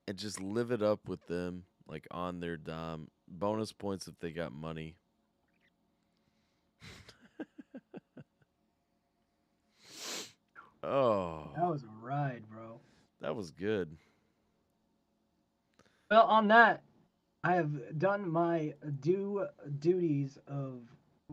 And just live it up with them, like on their dime. Bonus points if they got money. Oh. That was a ride, bro. That was good. Well, on that, I have done my duties of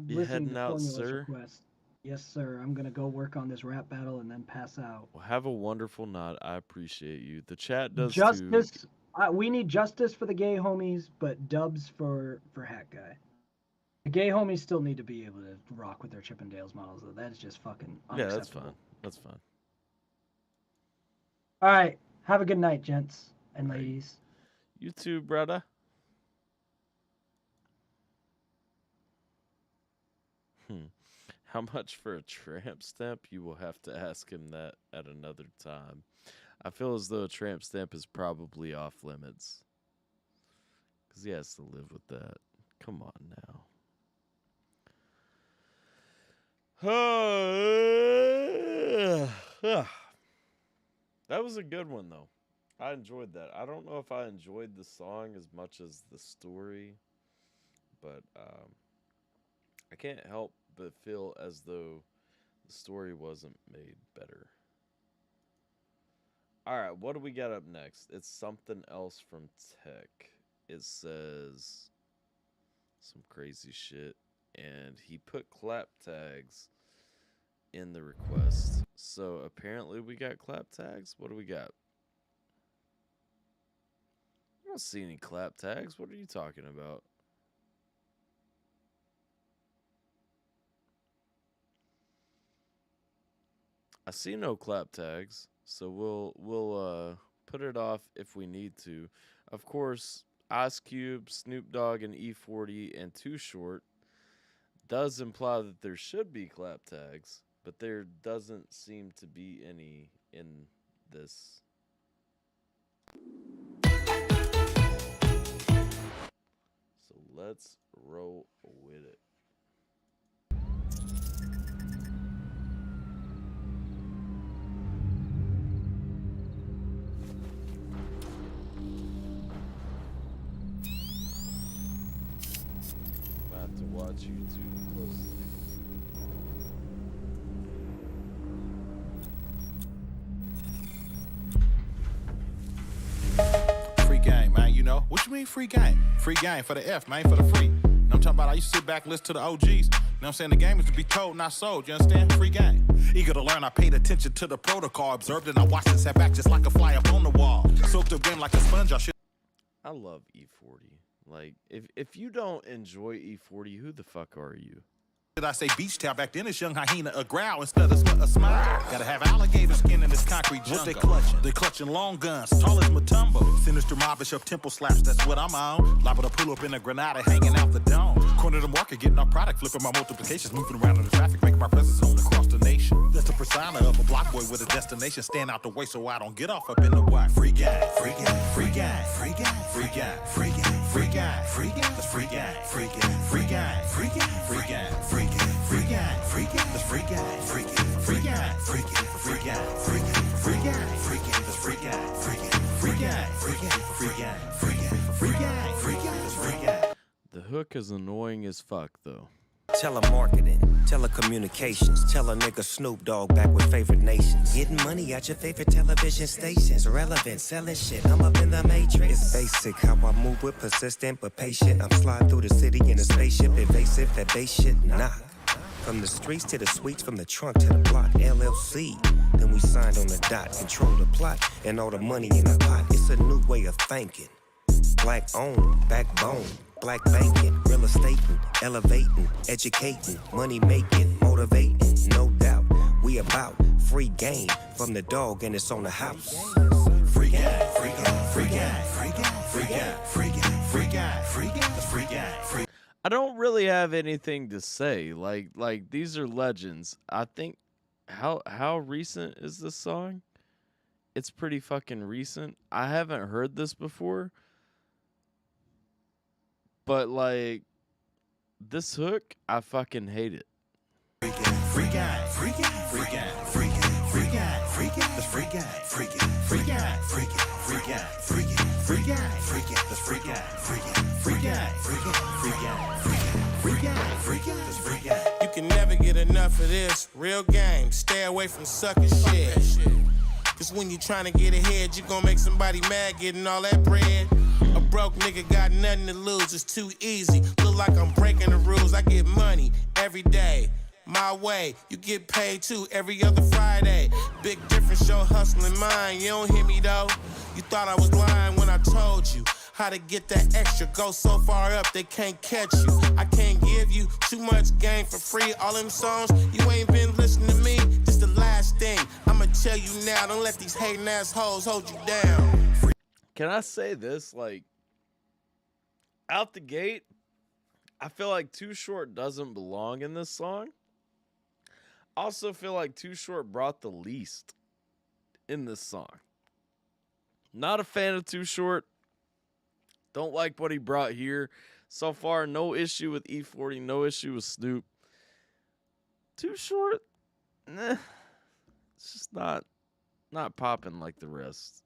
You listening heading to out, Formula's sir? request. Yes, sir. I'm gonna go work on this rap battle and then pass out. Well, have a wonderful night. I appreciate you. The chat does Justice. too. We need justice for the gay homies, but dubs for Hat Guy. The gay homies still need to be able to rock with their Chippendales models, though. That's just fucking Yeah, unacceptable. that's fine. That's fine. All right. Have a good night, gents and ladies. You too, brother. How much for a tramp stamp? You will have to ask him that at another time. I feel as though a tramp stamp is probably off limits. Because he has to live with that. Come on now. That was a good one, though. I enjoyed that. I don't know if I enjoyed the song as much as the story, but I can't help but feel as though the story wasn't made better. All right, what do we got up next? It's something else from Tech. It says some crazy shit, and he put clap tags in the request. So apparently we got clap tags. What do we got? I don't see any clap tags. What are you talking about? I see no clap tags, so we'll put it off if we need to. Of course, Ice Cube, Snoop Dogg, and E40 and Too Short does imply that there should be clap tags, but there doesn't seem to be any in this. So let's roll with it. I have to watch YouTube closely. Free game, man, you know? What you mean free game? Free game for the F, man, for the free. You know what I'm talking about? I used to sit back and listen to the OGs. You know what I'm saying? The game is to be told, not sold. You understand? Free game. Eager to learn, I paid attention to the protocol. Observed and I watched it, sat back just like a fly up on the wall. Soaked up game like a sponge, I love E40. Like, if you don't enjoy E40, who the fuck are you? Did I say beach towel? Back then it's young hyena, a growl instead of a smile. Gotta have alligator skin in this concrete jungle. What they clutching? They clutching long guns, tall as Matumbo. Sinister mobbish up temple slaps, that's what I'm on. Liable to pull up in a Granada, hanging out the dome. Corner of the market, getting our product, flipping my multiplications, moving around in the traffic, making my presence known across the nation. That's the persona of a block boy with a destination. Stand out the way so I don't get off up in the white. Free guy, free guy, free guy, free guy, free guy, free guy, free guy, free guy, that's free guy, free guy, free guy, free guy, free guy, free guy. Free guy, free guy, that's free guy, free guy, free guy, free guy, free guy, free guy, free guy, free guy, that's free guy, free guy, free guy, free guy, free guy, free guy, free guy, free guy, that's free guy. The hook is annoying as fuck, though. Telemarketing, telecommunications. Tell a nigga Snoop Dogg back with favorite nations. Getting money at your favorite television stations. Relevant, selling shit. I'm up in the matrix. It's basic how I move with persistent but patient. I'm sliding through the city in a spaceship. Invasive, that bass shit knock. From the streets to the suites, from the trunk to the block, LLC. Then we signed on the dot, control the plot, and all the money in the pot. It's a new way of thinking. Black owned, backbone, black banking, real estating, elevating, educating, money making, motivating, no doubt. We about free game from the dog, and it's on the house. Free guy, free guy, free guy, free guy, free guy, free guy, free guy, free guy, that's free guy, free. I don't really have anything to say. Like these are legends. I think how recent is this song? It's pretty fucking recent. I haven't heard this before. But like this hook, I fucking hate it. Free guy, free guy, free guy, free guy, free guy, free guy, free guy, that's free guy, free guy, free guy, free guy, free guy, free guy, free guy, free guy, that's free guy, free guy, free guy, free guy, free guy, free guy, free guy, free guy, that's free guy. You can never get enough of this real game. Stay away from sucker shit. Cause when you trying to get ahead, you gon' make somebody mad getting all that bread. A broke nigga got nothing to lose, it's too easy. Look like I'm breaking the rules. I get money every day. My way, you get paid too every other Friday. Big difference, your hustling mine. You don't hear me though. You thought I was lying when I told you how to get that extra. Go so far up they can't catch you. I can't give you too much game for free. All them songs, you ain't been listening to me. This the last thing I'ma tell you now. Don't let these hating assholes hold you down. Can I say this? Like, out the gate, I feel like Too Short doesn't belong in this song. I also feel like Too Short brought the least in this song. Not a fan of Too Short. Don't like what he brought here. So far, no issue with E40, no issue with Snoop. Too Short, it's just not popping like the rest.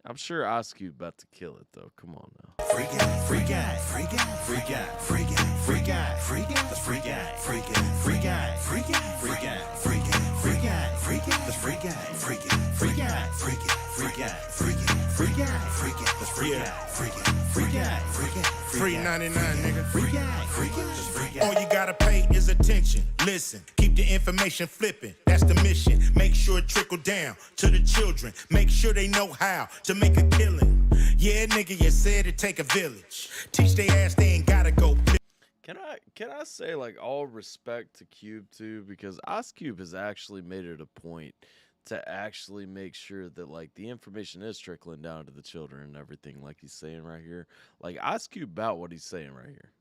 I'm sure Ice Cube about to kill it though. Come on now. Free guy, free guy, free guy, free guy, free guy, free guy, free guy, the free guy, free guy, free guy, free guy, free guy, free guy, free guy, free guy, the free guy, free guy, free guy, free guy, free guy, free guy, free guy, free guy, the free guy, free guy, free guy, free guy, Free 99, nigga. free guy, free guy, free guy. All you gotta pay is attention. Listen, keep the information flipping. That's the mission. Make sure it trickle down to the children. Make sure they know how to make a killing. Yeah, nigga, you said it take a village. Teach they ass they ain't gotta go. Can I say, like, all respect to Cube too, because Ice Cube has actually made it a point to actually make sure that, like, the information is trickling down to the children and everything, like he's saying right here. Like, Ice Cube about what he's saying right here.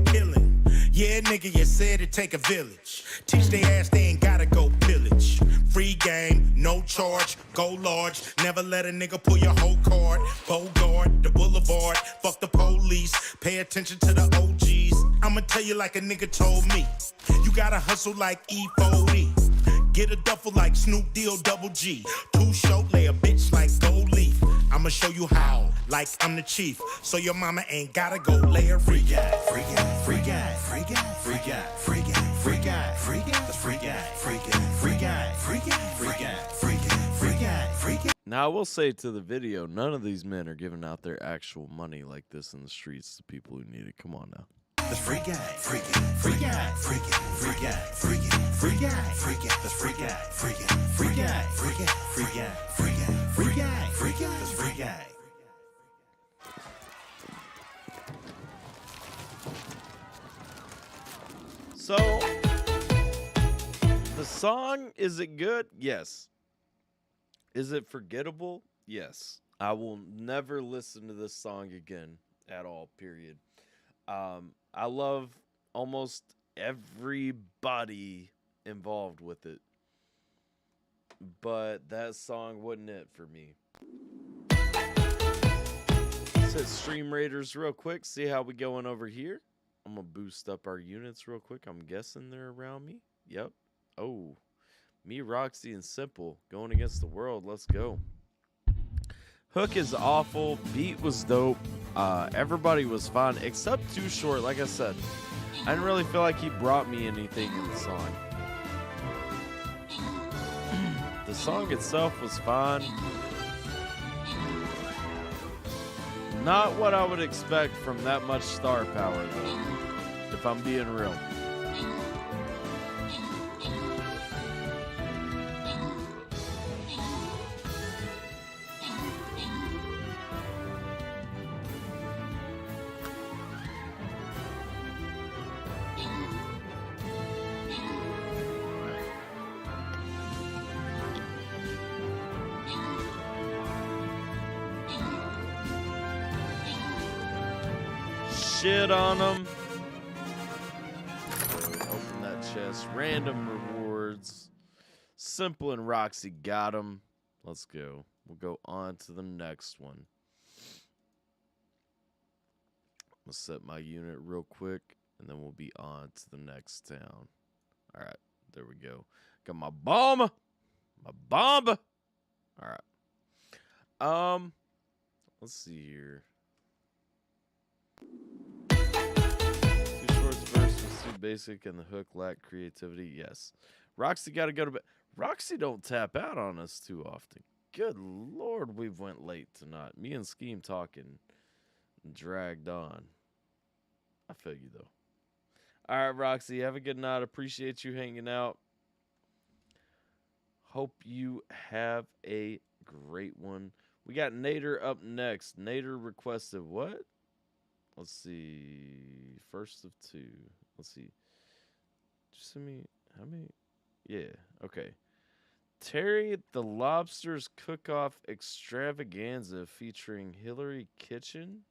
Killing. Yeah, nigga, you said it take a village. Teach they ass they ain't gotta go pillage. Free game, no charge, go large. Never let a nigga pull your whole card. Bogart, the boulevard, fuck the police. Pay attention to the OGs. I'ma tell you like a nigga told me. You gotta hustle like E40. Get a duffel like Snoop Deal Double G. Too short, lay a bitch like gold leaf. I'ma show you how, like I'm the chief. So your mama ain't gotta go lay a free guy, free guy, free guy, free guy, free guy, free guy, free guy, free guy, the free guy, free guy, free guy, free guy, free guy, free guy, free guy, free guy. Now, I will say to the video, none of these men are giving out their actual money like this in the streets to people who need it. Come on now. The free guy, free guy, free guy, free guy, free guy, free guy, free guy, free guy, the free guy, free guy, free guy, free guy, free guy, free guy, free guy, free guy, the free guy. So, the song, is it good? Yes. Is it forgettable? Yes. I will never listen to this song again at all, period. I love almost everybody involved with it, but that song wasn't it for me. Let's hit Stream Raiders real quick, see how we going over here. I'm gonna boost up our units real quick. I'm guessing they're around me. Yep. Oh, me, Roxy, and Simple going against the world. Let's go. Hook is awful. Beat was dope. Everybody was fine except Too Short. Like I said, I didn't really feel like he brought me anything in the song. The song itself was fine. Not what I would expect from that much star power, though, if I'm being real. Shit on them. Open that chest. Random rewards. Simple and Roxy got them. Let's go. We'll go on to the next one. I'll set my unit real quick, and then we'll be on to the next town. All right, there we go. Got my bomb. My bomb. All right. Let's see here. Too Short's verse was too basic, and the hook lacked creativity. Yes. Roxy got to go to bed. Roxy don't tap out on us too often. Good Lord, we've went late tonight. Me and Scheme talking dragged on. I feel you, though. All right, Roxy, have a good night. Appreciate you hanging out. Hope you have a great one. We got Nader up next. Nader requested what? Let's see. First of two. Let's see. Just send me, how many? Yeah, okay. Terry the Lobster's Cook-Off Extravaganza featuring Hillary Kitchen.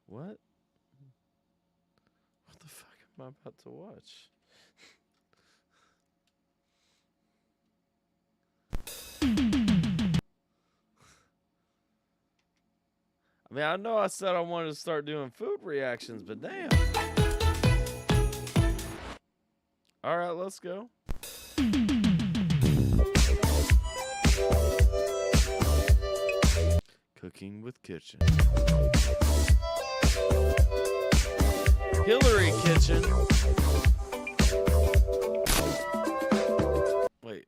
What? What the fuck am I about to watch? I mean, I know I said I wanted to start doing food reactions, but damn. All right, let's go. with kitchen. Hillary Kitchen. Wait.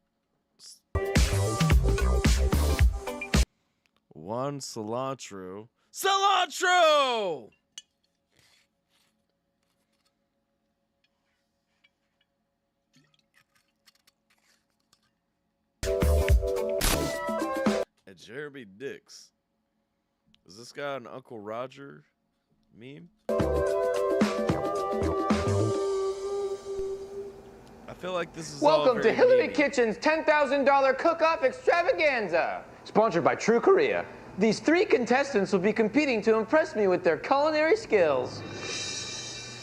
One cilantro. Cilantro! And Jeremy Dix. Is this guy an Uncle Roger meme? I feel like this is Welcome all to very Hillary memey. Kitchen's $10,000 cook-off extravaganza, sponsored by True Korea. These 3 contestants will be competing to impress me with their culinary skills.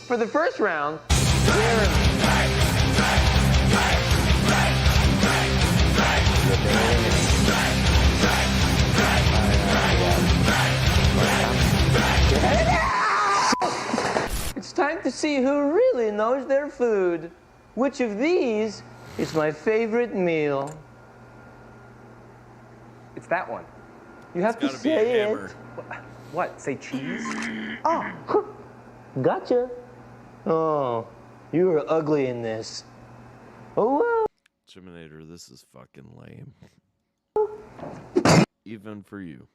For the first round, it's time to see who really knows their food. Which of these is my favorite meal? It's that one. You have to gotta be a say hammer. it. What? Say cheese? Oh, gotcha. Oh, you are ugly in this. Oh well. Jiminator, this is fucking lame. Even for you.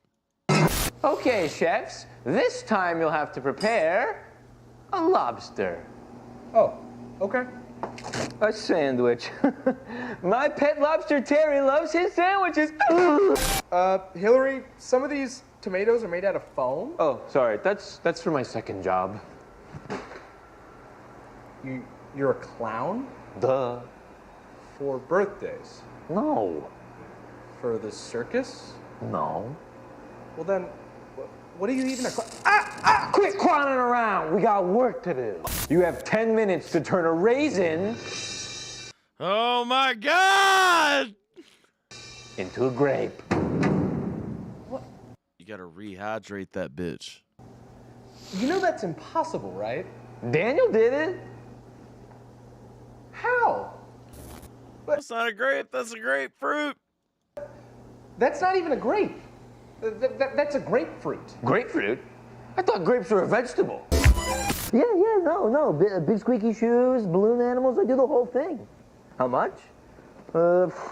Okay, chefs. This time you'll have to prepare a lobster. Oh, okay. A sandwich. My pet lobster Terry loves his sandwiches. Hillary, some of these tomatoes are made out of foam. Oh, sorry. That's for my second job. You're a clown? Duh. For birthdays? No. For the circus? No. Well then, what are you even a clown? Quit clowning around. We got work to do. You have 10 minutes to turn a raisin Oh my god! into a grape. You gotta rehydrate that bitch. You know that's impossible, right? Daniel did it. How? That's not a grape, that's a grapefruit. That's not even a grape. That's a grapefruit. Grapefruit? I thought grapes were a vegetable. Yeah, no. Big squeaky shoes, balloon animals, I do the whole thing. How much?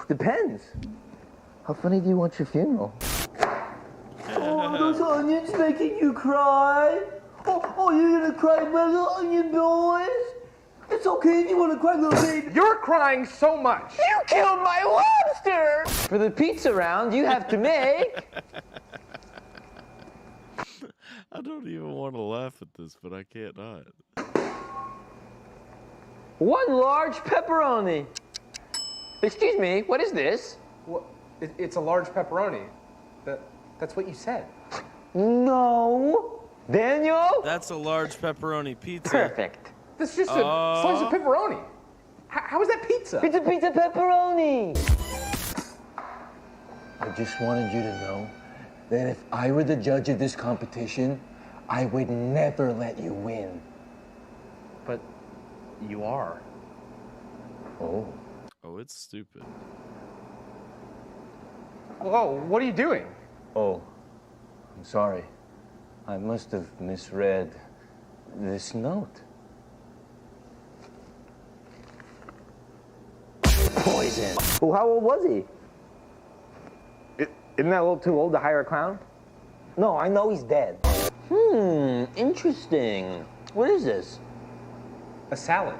Depends. How funny do you want your funeral? Oh, those onions making you cry? Oh, you're gonna cry, little onion boys? It's okay if you want to cry, little baby. You're crying so much. You killed my lobster! For the pizza round, you have to make... I don't even want to laugh at this, but I can't not. 1 large pepperoni. Excuse me, what is this? What? It's a large pepperoni. That's what you said. No. Daniel? That's a large pepperoni pizza. Perfect. That's just a slice of pepperoni. How is that pizza? It's a pizza pepperoni. I just wanted you to know that if I were the judge of this competition, I would never let you win. But you are. Oh. Oh, it's stupid. Whoa, what are you doing? Oh, I'm sorry. I must have misread this note. Poison. Well, how old was he? Isn't that a little too old to hire a clown? No, I know he's dead. Interesting. What is this? A salad.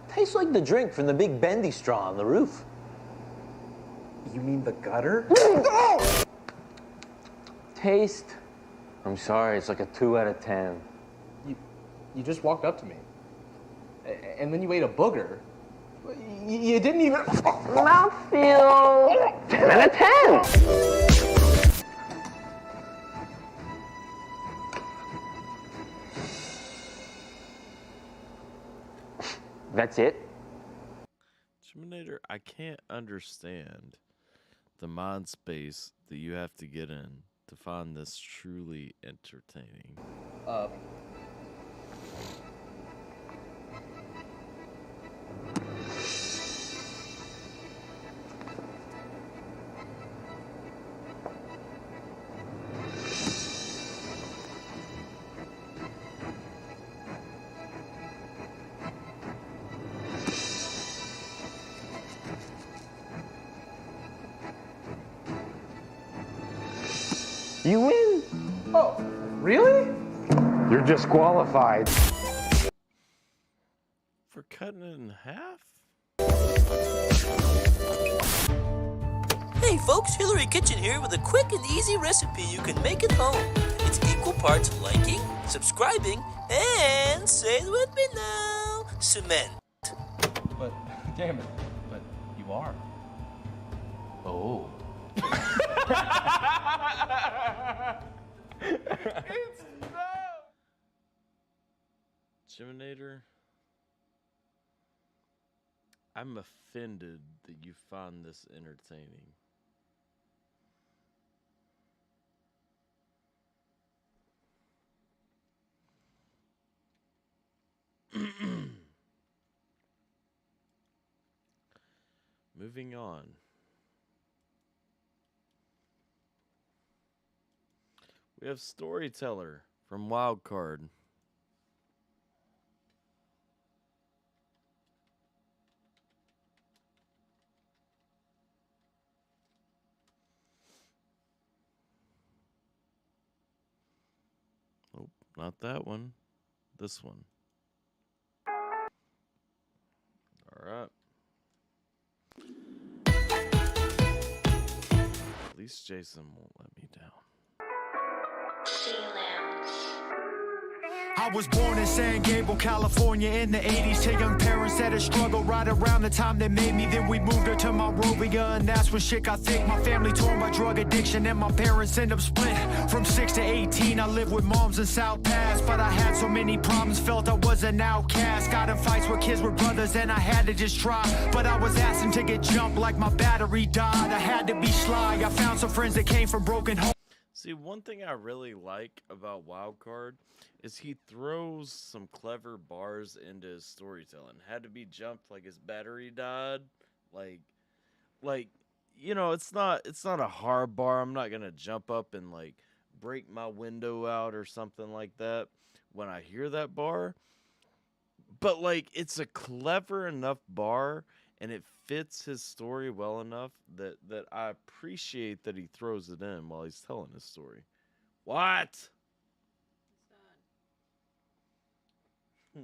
Tastes like the drink from the big bendy straw on the roof. You mean the gutter? Taste? I'm sorry, it's like a 2 out of 10. You just walked up to me. And then you ate a booger. You didn't even... Mouthfeel! 10 out of 10! That's it? Jiminator, I can't understand the mind space that you have to get in to find this truly entertaining. You win. Oh, really? You're disqualified. For cutting it in half? Hey folks, Hillary Kitchen here with a quick and easy recipe you can make at home. It's equal parts liking, subscribing, and say it with me now, cement. But, damn it, but you are. Oh. It's no. Jiminator, I'm offended that you find this entertaining. Moving on. We have Storyteller from Wildcard. Nope, not that one. This one. All right. At least Jason won't let me down. I was born in San Gabriel, California in the 80s to young parents that had struggled right around the time they made me. Then we moved her to Monrovia, and that's when shit got thick. My family torn by drug addiction, and my parents end up split. From 6 to 18, I lived with moms in South Pass, but I had so many problems, felt I was an outcast. Got in fights with kids with brothers, and I had to just try. But I was asking to get jumped like my battery died. I had to be sly. I found some friends that came from broken homes. See, one thing I really like about Wildcard is he throws some clever bars into his storytelling. Had to be jumped like his battery died. Like, you know, it's not a hard bar. I'm not gonna jump up and like break my window out or something like that when I hear that bar. But like, it's a clever enough bar, and it fits his story well enough that I appreciate that he throws it in while he's telling his story. What? I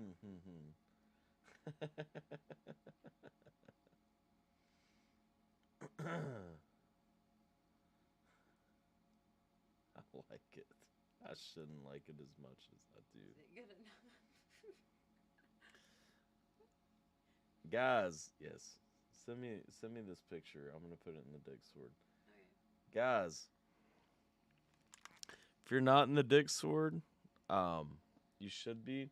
like it. I shouldn't like it as much as I do. Guys, yes. Send me this picture. I'm gonna put it in the Discord. Guys, if you're not in the Discord, you should be.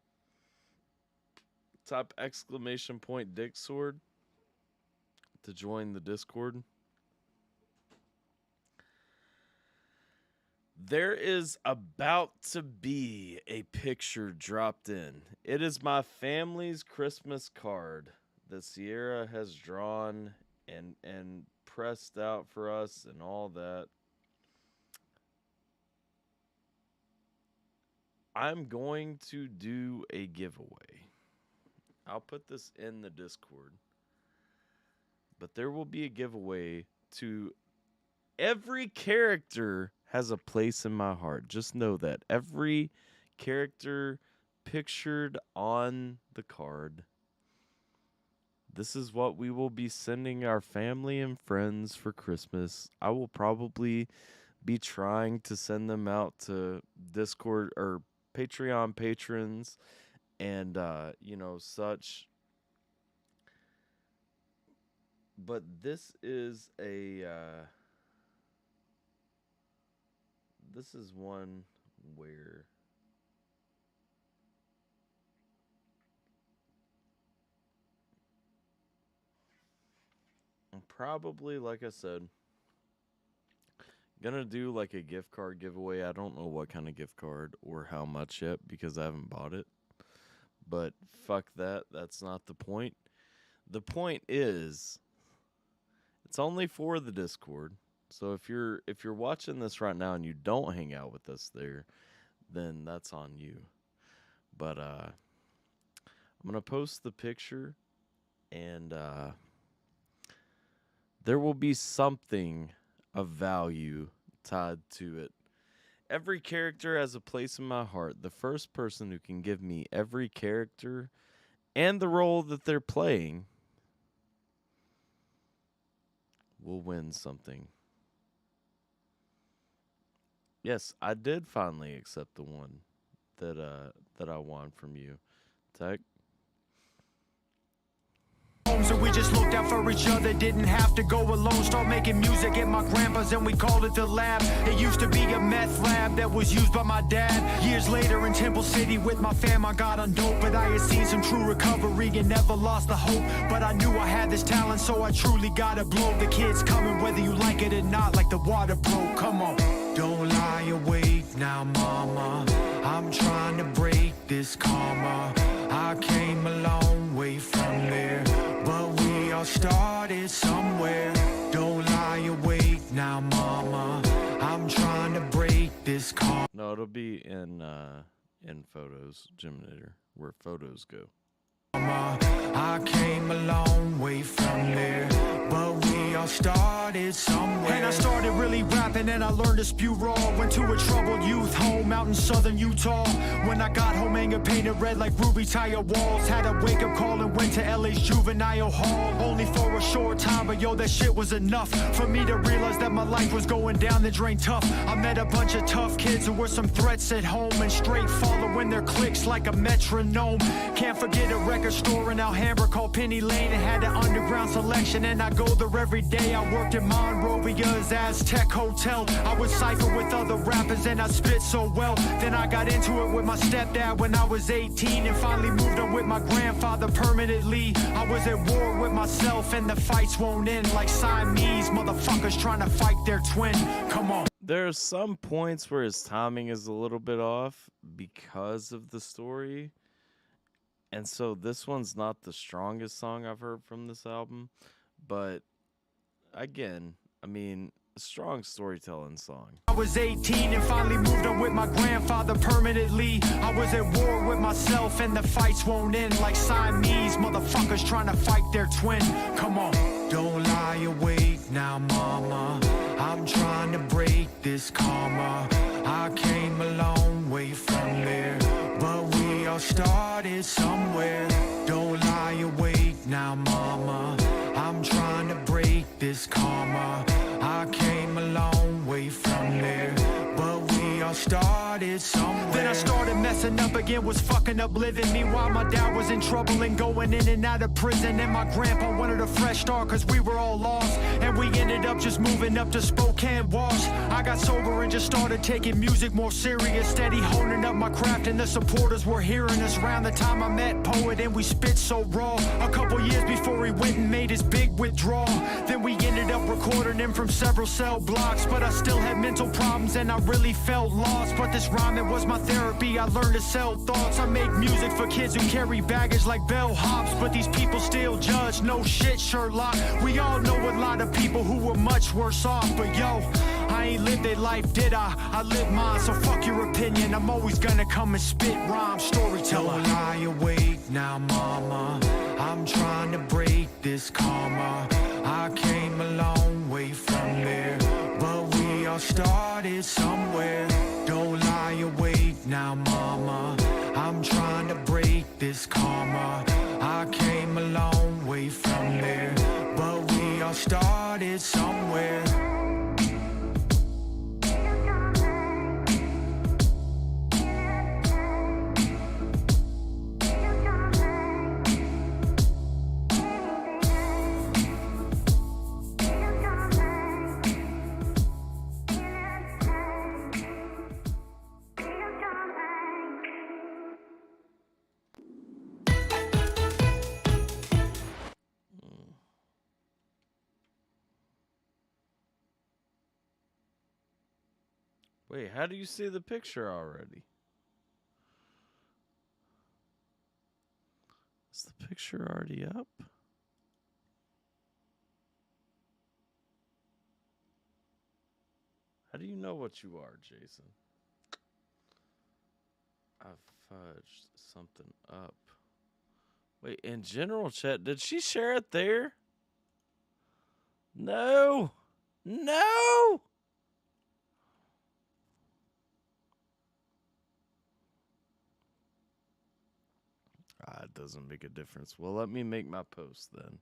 Type !Dick_sword to join the Discord. There is about to be a picture dropped in. It is my family's Christmas card that Sierra has drawn and pressed out for us and all that. I'm going to do a giveaway. I'll put this in the Discord. But there will be a giveaway to every character has a place in my heart. Just know that. Every character pictured on the card. This is what we will be sending our family and friends for Christmas. I will probably be trying to send them out to Discord or Patreon patrons and, you know, such. But this is a, this is one where I'm probably, like I said, gonna do like a gift card giveaway. I don't know what kind of gift card or how much yet because I haven't bought it. But fuck that. That's not the point. The point is, it's only for the Discord. So if you're watching this right now and you don't hang out with us there, then that's on you. But I'm gonna post the picture, and there will be something of value tied to it. every character has a place in my heart. The first person who can give me every character and the role that they're playing will win something. Yes, I did finally accept the one that I want from you, Tech. So we just looked out for each other, didn't have to go alone. Start making music at my grandpa's and we called it the lab. It used to be a meth lab that was used by my dad. Years later in Temple City with my fam, I got on dope, but I had seen some true recovery and never lost the hope. But I knew I had this talent, so I truly gotta blow. The kids coming whether you like it or not, like the water broke. Come on. Don't lie awake now, mama. I'm trying to break this karma. I came a long way from there, but we all started somewhere. Don't lie awake now, mama. I'm trying to break this karma. No, it'll be in Photos, Geminator, where photos go. I came a long way from there, but we all started somewhere. And I started really rapping and I learned to spew raw. Went to a troubled youth home out in southern Utah. When I got home, anger painted red like ruby tile walls. Had a wake up call and went to LA's juvenile hall. Only for a short time, but yo, that shit was enough for me to realize that my life was going down the drain tough. I met a bunch of tough kids who were some threats at home and straight following their clicks like a metronome. Can't forget a record store in Alhambra called Penny Lane. It had an underground selection and I go there every day. I worked at Monrovia's Aztec Hotel. I would cypher with other rappers and I spit so well. Then I got into it with my stepdad when I was 18 and finally moved on with my grandfather permanently. I was at war with myself and the fights won't end like Siamese motherfuckers trying to fight their twin. Come on. There are some points where his timing is a little bit off because of the story. And so this one's not the strongest song I've heard from this album. But again, I mean, a strong storytelling song. I was 18 and finally moved on with my grandfather permanently. I was at war with myself and the fights won't end like Siamese motherfuckers trying to fight their twin. Come on. Don't lie awake now, mama. I'm trying to break this karma. I came a long way from there, but we all started somewhere. Don't lie awake now, mama. I'm trying to break this karma. I came a long way from there, but we all started somewhere. Then I started messing up again, was fucking up living. Meanwhile, my dad was in trouble and going in and out of prison. And my grandpa wanted a fresh start cause we were all lost. And we ended up just moving up to Spokane Wash. I got sober and just started taking music more serious. Steady honing up my craft and the supporters were hearing us. Around the time I met Poet and we spit so raw. A couple years before he went and made his big withdrawal. Then we ended up recording him from several cell blocks. But I still had mental problems and I really felt lost. But this rhyming was my therapy, I learned to sell thoughts. I make music for kids who carry baggage like bellhops. But these people still judge, no shit Sherlock. We all know a lot of people who were much worse off. But yo, I ain't lived their life, did I? I lived mine, so fuck your opinion. I'm always gonna come and spit rhyme, storyteller. Don't lie awake now, mama. I'm trying to break this karma. I came a long way from there, but we all started somewhere. Don't lie awake now, mama. I'm trying to break this karma. I came a long way from there, but we all started somewhere. Wait, how do you see the picture already? Is the picture already up? How do you know what you are, Jason? I fudged something up. Wait, in general chat, did she share it there? No! No! doesn't make a difference. Well, let me make my post then.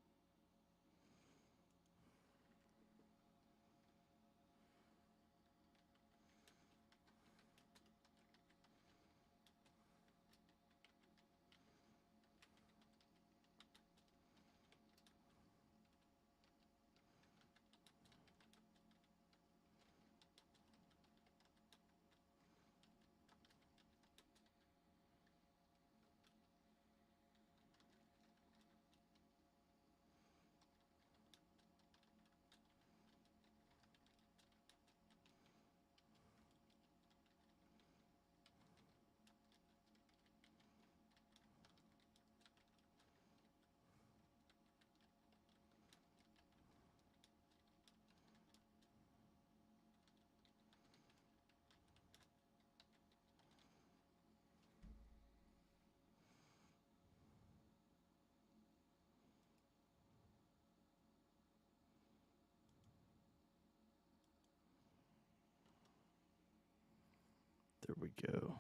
There we go.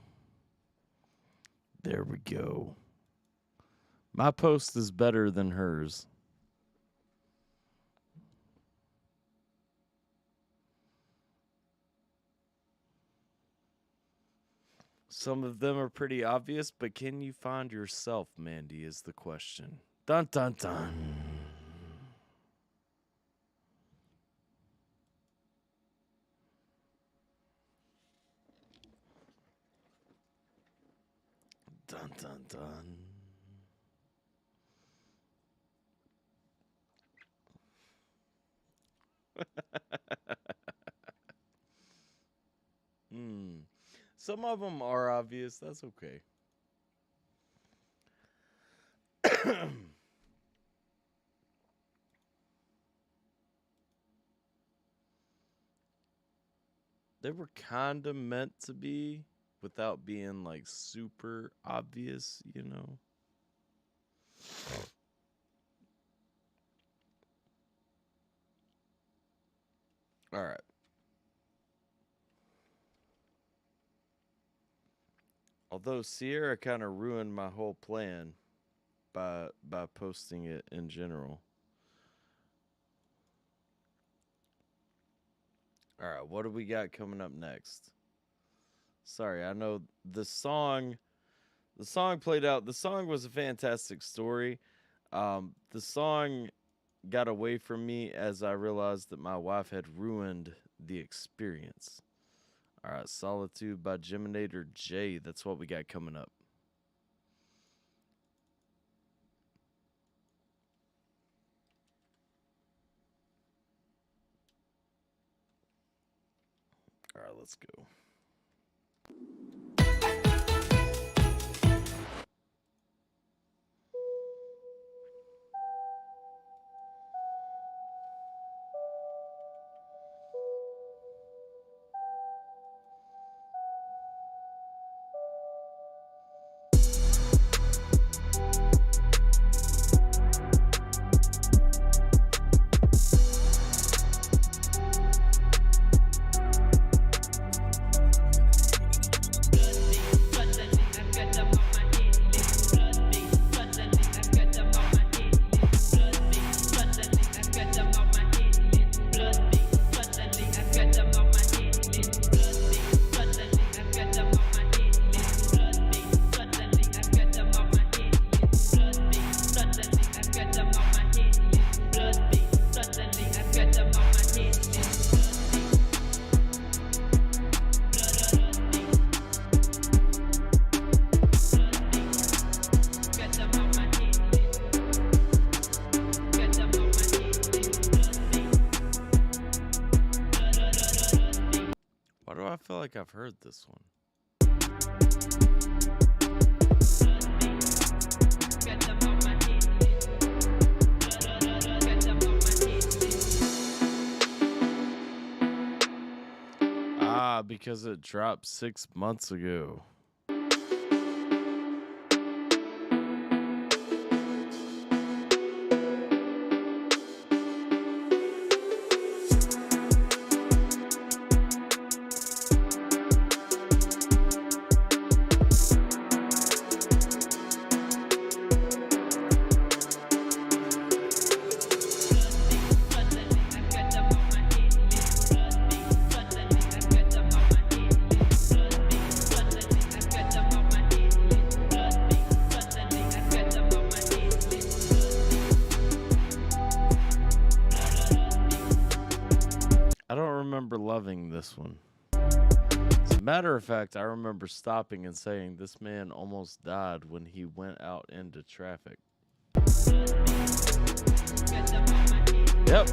There we go. My post is better than hers. Some of them are pretty obvious, but can you find yourself, Mandy, is the question. Dun dun dun. Dun dun dun. Some of them are obvious. That's okay. They were kind of meant to be without being like super obvious, you know? All right. Although Sierra kind of ruined my whole plan by posting it in general. All right, what do we got coming up next? Sorry, I know the song played out. The song was a fantastic story. The song got away from me as I realized that my wife had ruined the experience. All right, Solitude by Geminator J. That's what we got coming up. All right, let's go. Like I've heard this one. Because it dropped 6 months ago. I don't remember loving this one. As a matter of fact, I remember stopping and saying this man almost died when he went out into traffic. Yep.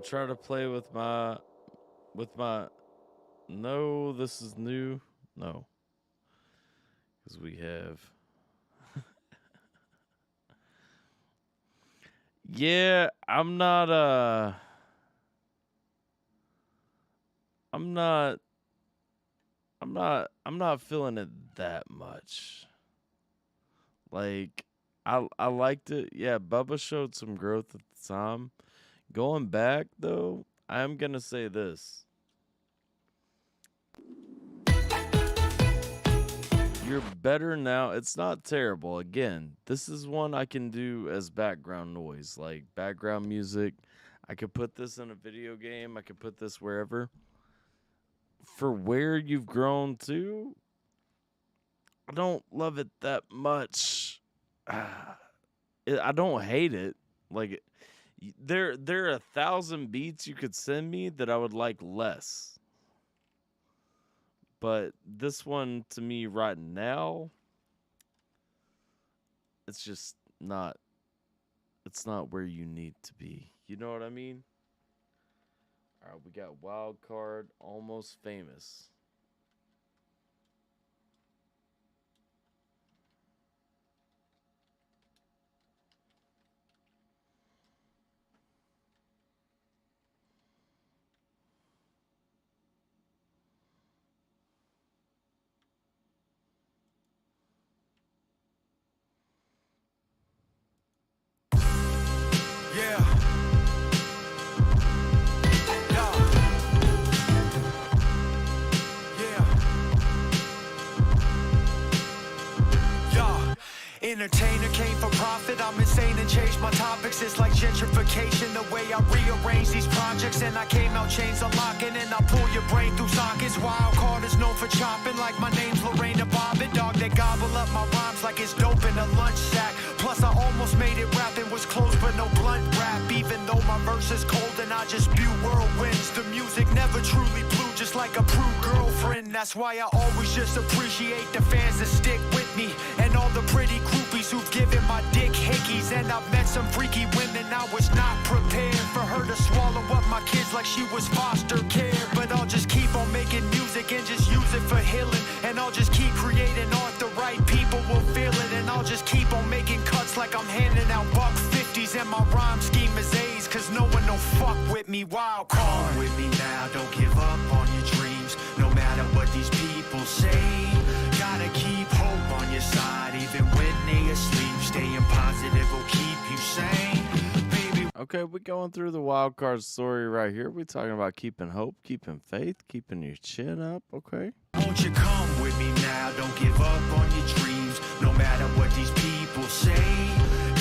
Try to play with my no, this is new. No. Because we have yeah, I'm not feeling it that much. Like I liked it. Yeah, Bubba showed some growth at the time. Going back, though, I'm going to say this. You're better now. It's not terrible. Again, this is one I can do as background noise, like background music. I could put this in a video game. I could put this wherever. For where you've grown to, I don't love it that much. I don't hate it. Like, there are 1,000 beats you could send me that I would like less. But this one, to me, right now, it's just not, it's not where you need to be. You know what I mean? All right, we got Wild Card, Almost Famous. Entertainer came for profit, I'm insane and changed my topics. It's like gentrification, the way I rearrange these projects. And I came out chains unlocking, and I pull your brain through sockets. Wild Card is known for chopping, like my name's Lorena Bobbitt. Dog that gobble up my rhymes like it's dope in a lunch sack. Plus I almost made it rapping, was close but no blunt rap. Even though my verse is cold and I just spew whirlwinds. The music never truly blew, just like a true girlfriend. That's why I always just appreciate the fans that stick with me, and all the pretty groupies who've given my dick hickeys. And I've met some freaky women I was not prepared for her to swallow up my kids like she was foster care. But I'll just keep on making music and just use it for healing. And I'll just keep creating art, the right people will feel it. And I'll just keep on making cuts like I'm handing out buck 50s. And my rhyme scheme is A's, cause no one no fuck with me. Wild Card. Come with me now, don't give up on your dreams, no matter what these people say. Gotta keep hope on your side, even when they asleep. Staying positive will keep you sane, baby. Okay, we're going through the Wild Card story right here. We're talking about keeping hope, keeping faith, keeping your chin up, okay? Won't you come with me now, don't give up on your dreams, no matter what these people say.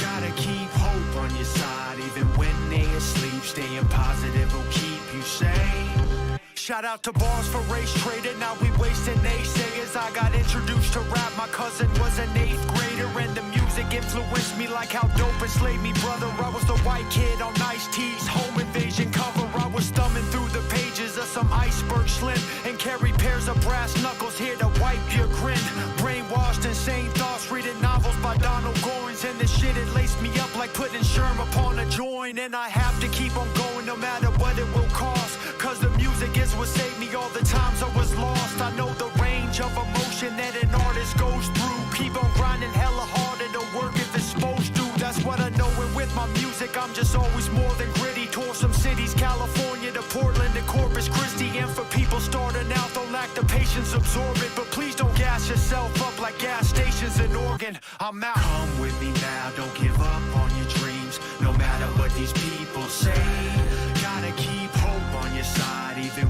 Gotta keep hope on your side, even when they asleep. Staying positive will keep you sane. Shout out to Bars for Race Trader, now we wasting naysayers. I got introduced to rap, my cousin was an 8th grader. And the music influenced me like how dope enslaved me, brother. I was the white kid on Ice-T's home invasion cover. I was thumbing through the pages of some Iceberg Slim, and carry pairs of brass knuckles here to wipe your grin. Brainwashed, insane thoughts, reading novels by Donald Goins. And this shit, it laced me up like putting Sherm upon a joint. And I have to keep on going no matter what it will cost, cause the music is what saved me all the times I was lost. I know the range of emotion that an artist goes through. Keep on grinding hella harder to work if it's supposed to. That's what I know, and with my music I'm just always more than gritty. Tore some cities, California to Portland to Corpus Christi. And for people starting out, don't lack the patience, absorb it. But please don't gas yourself up like gas stations in Oregon. I'm out. Come with me now, don't give up on your dreams, no matter what these people say. Gotta keep hope on your side, even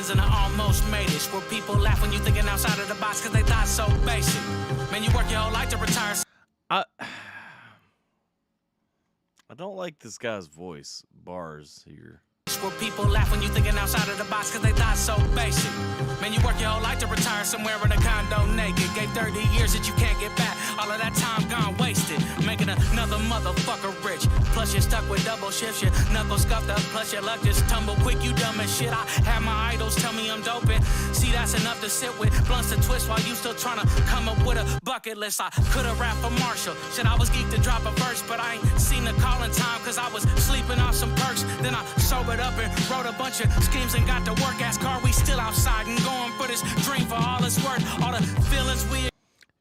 millions and I almost made it. Where people laugh when you thinking outside of the box cause they thought so basic. Man, you work your whole life to retire. I don't like this guy's voice bars here. Where people laugh when you thinking outside of the box cause they thought so basic. Man, you work your whole life to retire somewhere in a condo naked. Gave 30 years that you can't get back. All of that time gone wasted. Making another motherfucker rich. Plus you're stuck with double shifts. Your knuckles scuffed up. Plus your luck just tumble quick. You dumb as shit. I have my idols tell me I'm doping. See, that's enough to sit with. Blunts to twist while you still trying to come up with a bucket list. I could've rapped for Marshall. Shit, I was geeked to drop a verse. But I ain't seen the call in time cause I was sleeping off some perks. Then I sobered up and wrote a bunch of schemes and got the work ass car. We still outside and going for this dream for all it's worth. All the feelings we.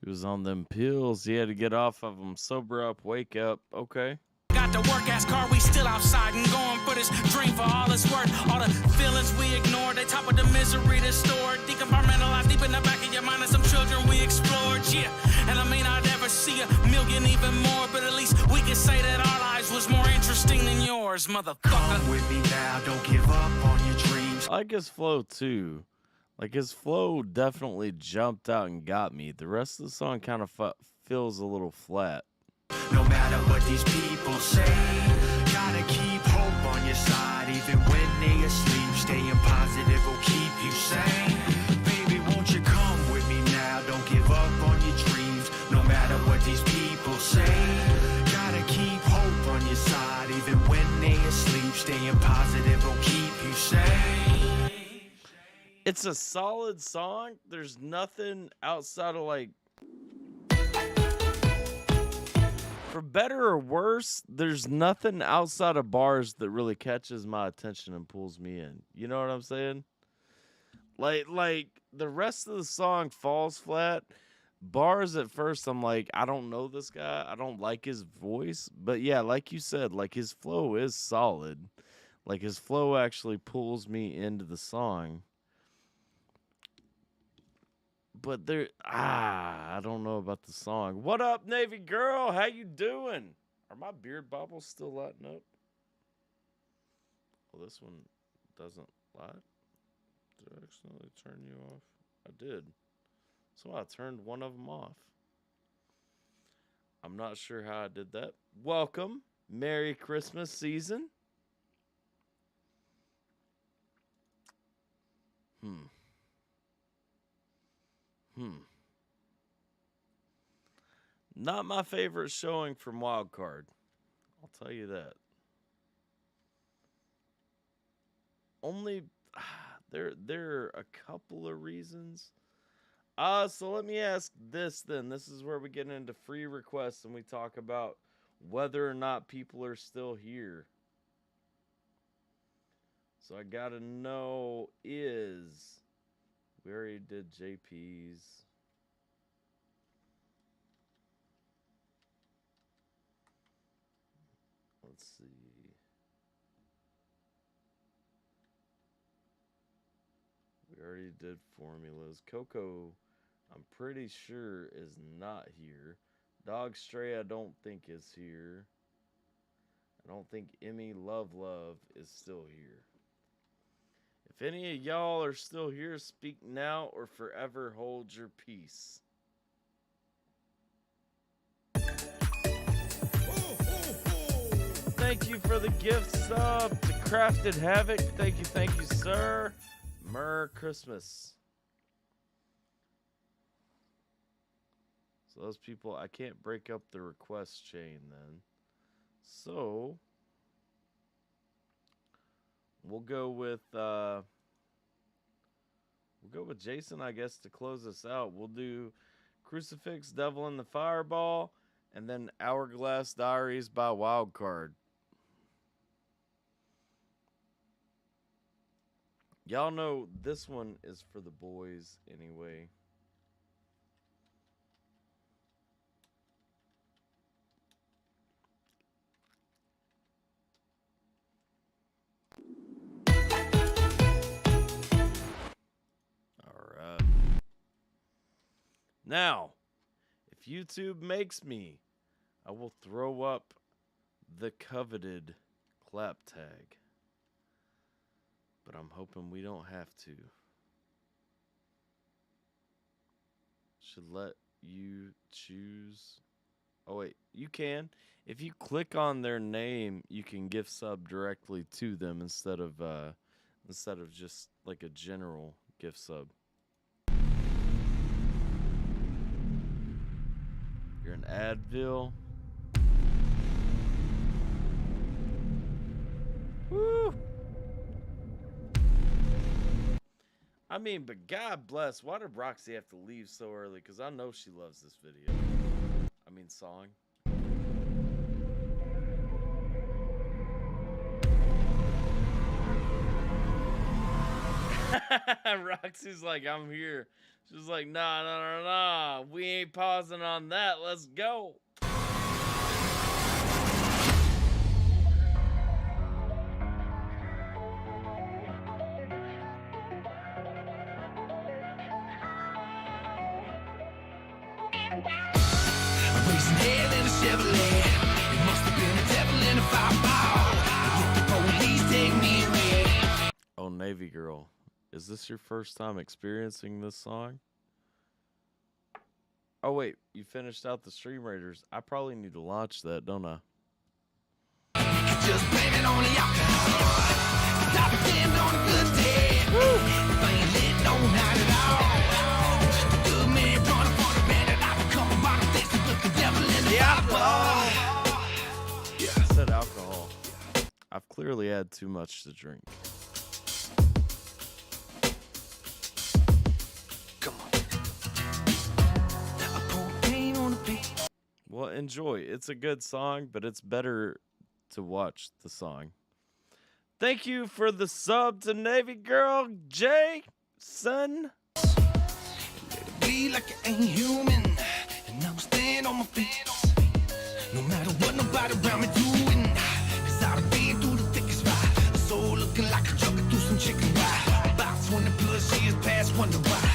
He was on them pills. He had to get off of them. Sober up, wake up. Okay. Got the work ass car. We still outside and going for this dream for all it's worth. All the feelings we ignored. They top of the misery that's stored. Decompartmentalized deep in the back of your mind. And some children we explored. Yeah. And I mean I'd never see a million even more. But at least we can say that our lives was more interesting than yours, motherfucker. Come with me now, don't give up on your dreams. I like his flow too. Like his flow definitely jumped out and got me. The rest of the song kind of feels a little flat. No matter what these people say, gotta keep hope on your side. Even when they asleep, staying positive will keep you sane. Baby, won't you come with me now? Don't give up on your dreams. No matter what these people say, gotta keep hope on your side. Even when they asleep, staying positive will keep you sane. It's a solid song. There's nothing outside of like, for better or worse, there's nothing outside of bars that really catches my attention and pulls me in. You know what I'm saying? Like the rest of the song falls flat. Bars at first, I'm like, I don't know this guy. I don't like his voice. But yeah, like you said, like his flow is solid. Like his flow actually pulls me into the song. But I don't know about the song. What up, Navy girl? How you doing? Are my beard bobbles still lighting up? Well, this one doesn't light. Did I accidentally turn you off? I did. So I turned one of them off. I'm not sure how I did that. Welcome. Merry Christmas season. Not my favorite showing from Wildcard. I'll tell you that. Only there are a couple of reasons. So let me ask this then. This is where we get into free requests and we talk about whether or not people are still here. So I gotta know is... We already did JP's. Let's see. We already did formulas. Coco, I'm pretty sure, is not here. Dog Stray, I don't think is here. I don't think Emmy Love is still here. If any of y'all are still here, speak now or forever hold your peace. Thank you for the gift sub to Crafted Havoc. Thank you, sir. Merry Christmas. So those people, I can't break up the request chain then. So we'll go with Jason, I guess, to close us out. We'll do Crucifix, Devil in the Fireball, and then Hourglass Diaries by Wildcard. Y'all know this one is for the boys anyway. Alright. Now, if YouTube makes me, I will throw up the coveted clap tag. But I'm hoping we don't have to. Should let you choose. Oh wait, you can. If you click on their name, you can gift sub directly to them instead of just like a general gift sub. You're in Advil. Woo! I mean, but God bless. Why did Roxy have to leave so early? Because I know she loves this video. I mean, song. Roxy's like, I'm here. She's like, nah. We ain't pausing on that. Let's go. Raising hell in a Chevrolet. It must have been a devil in a fireball. If the police take me away. Oh, Navy Girl. Is this your first time experiencing this song? Oh, wait. You finished out the Stream Raiders. I probably need to launch that, don't I? Just blame it on the alcohol. Stop it on a good day. If I ain't lit, no night at all. Just a good man running for the bandit. I become a bottle face and look the devil in the alcohol. I said alcohol. I've clearly had too much to drink. Well, enjoy. It's a good song, but it's better to watch the song. Thank you for the sub to Navy Girl Jason. Be like you ain't human, and I'ma stand on my feet. No matter what nobody around me doing, 'cause I've been through the thickest ride. A soul looking like a jungle through some chicken wire. About 20 plus years past, wonder why.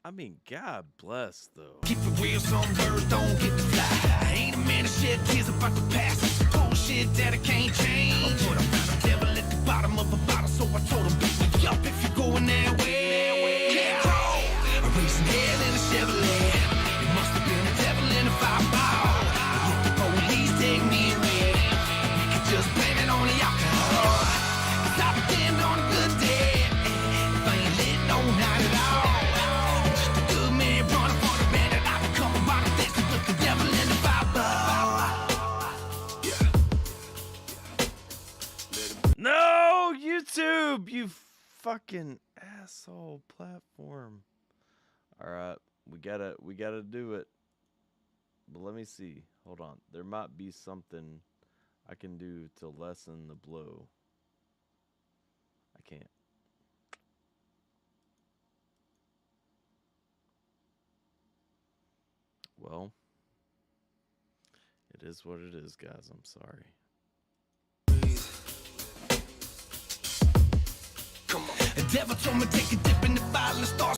I mean, God bless, though. Keep it real, some birds don't get to fly. I ain't a man to shed tears about the past. It's bullshit that I can't change. But I found a devil at the bottom of a bottle, so I told him, pick me up if you're going that way. Yeah, I'm racing hell in a Chevrolet. It must have been a devil in a fireball. If the police take me away, we could just blame it on the alcohol. Stop it then on a good day. If I ain't lit, no night at all. No, YouTube, you fucking asshole platform. All right, we gotta do it. But let me see. Hold on. There might be something I can do to lessen the blow. I can't. Well, it is what it is, guys. I'm sorry. The devil told me take a dip in the bottle and start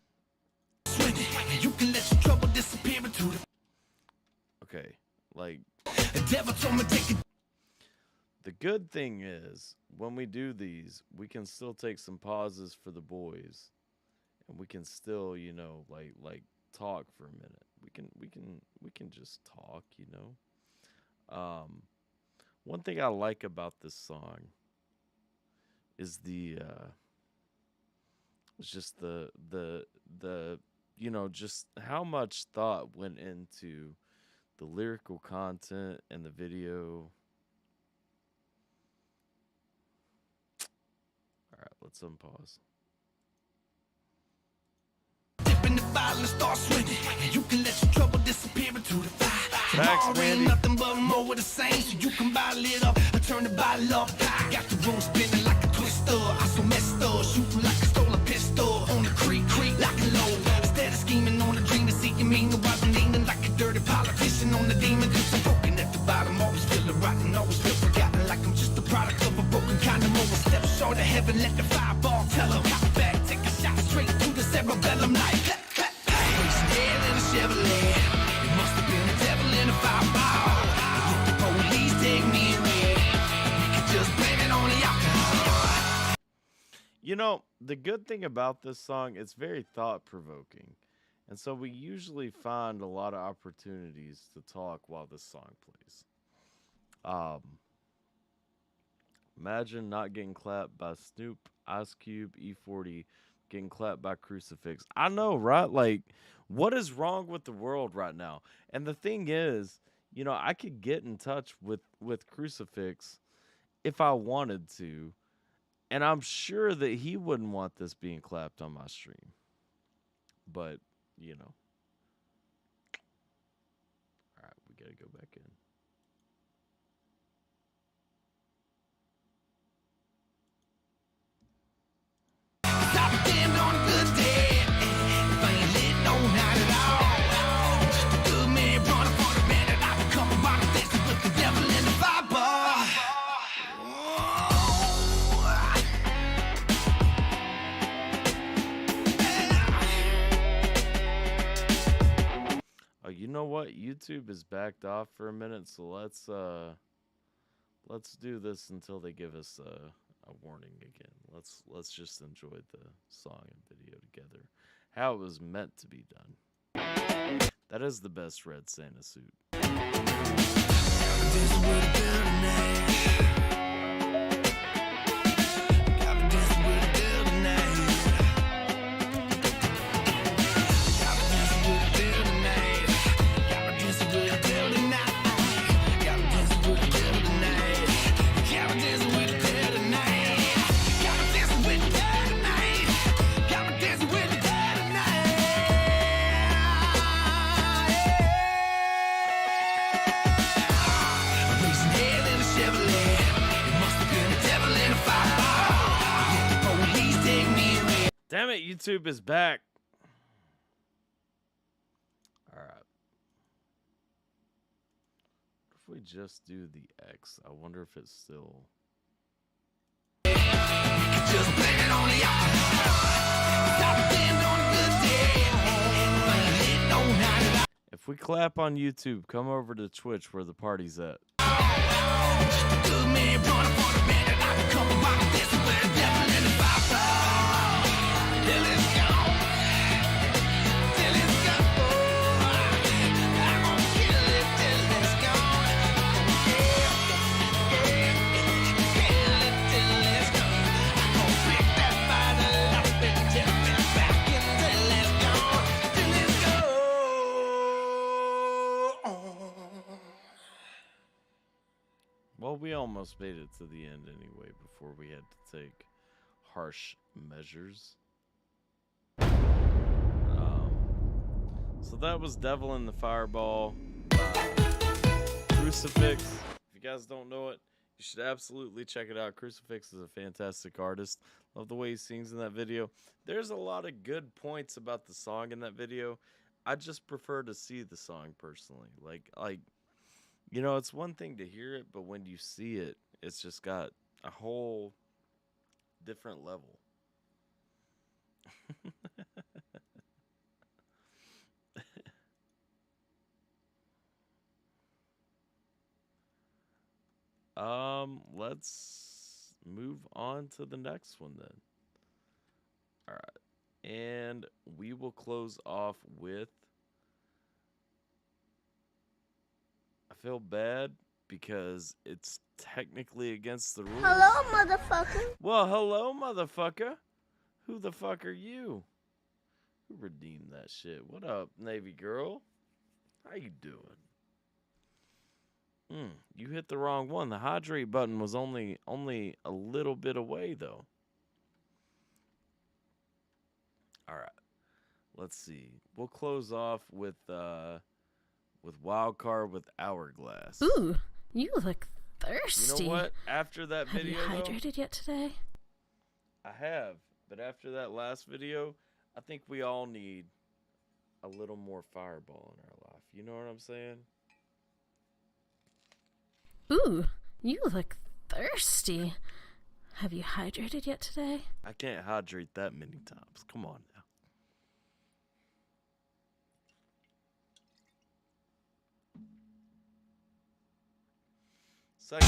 swimming. You can let your trouble disappear into the. Okay, like. The devil told me take a. The good thing is, when we do these, we can still take some pauses for the boys, and we can still, you know, like talk for a minute. We can just talk, you know. One thing I like about this song is it's just the you know, just how much thought went into the lyrical content and the video. All right, let's unpause. Dip in the bottle and start swimming. You can let your trouble disappear into the fire. Tomorrow ain't nothing but more of the same. So you can bottle it up, I turn the bottle up high. Got the room spinning like a twister. I so messed up, shooting like a stolen pistol. On the creek, like a low. Instead of scheming on a dream to seeking me, no, I've been leaning like a dirty politician on the demon. So broken at the bottom, always feeling rotten, always feel forgotten. Like I'm just a product of a broken condom. Over step short of heaven, let the fireball tell her. Hop back, take a shot straight to the cerebellum like clap, clap. Racing hell in a Chevrolet. It must have been a devil in a fireball. If the police take me away, we could just blame it on the alcohol. You know, the good thing about this song, it's very thought-provoking. And so we usually find a lot of opportunities to talk while this song plays. Imagine not getting clapped by Snoop, Ice Cube, E40, getting clapped by Crucifix. I know, right? Like, what is wrong with the world right now? And the thing is, you know, I could get in touch with Crucifix if I wanted to. And I'm sure that he wouldn't want this being clapped on my stream. But, you know. All right, we got to go back in. You know what? YouTube is backed off for a minute, so let's do this until they give us a warning again. Let's just enjoy the song and video together, how it was meant to be done. That is the best Red Santa suit. Damn it, YouTube is back. All right. What if we just do the X? I wonder if it's still... Just blame it on the If we clap on YouTube, come over to Twitch where the party's at. Well, we almost made it to the end anyway before we had to take harsh measures. So that was Devil in the Fireball by Crucifix. If you guys don't know it, you should absolutely check it out. Crucifix is a fantastic artist. Love the way he sings in that video. There's a lot of good points about the song in that video. I just prefer to see the song personally. Like you know, it's one thing to hear it, but when you see it, it's just got a whole different level. Let's move on to the next one then. All right. And we will close off with... I feel bad because it's technically against the rules. Hello, motherfucker. Well, hello, motherfucker. Who the fuck are you? Who redeemed that shit? What up, Navy girl? How you doing? You hit the wrong one. The hydrate button was only a little bit away, though. All right. Let's see. We'll close off with Wildcard with Hourglass. Ooh, you look thirsty. You know what? After that video, have you hydrated yet today? I have, but after that last video, I think we all need a little more Fireball in our life. You know what I'm saying? Ooh, you look thirsty. Have you hydrated yet today? I can't hydrate that many times. Come on now. Second.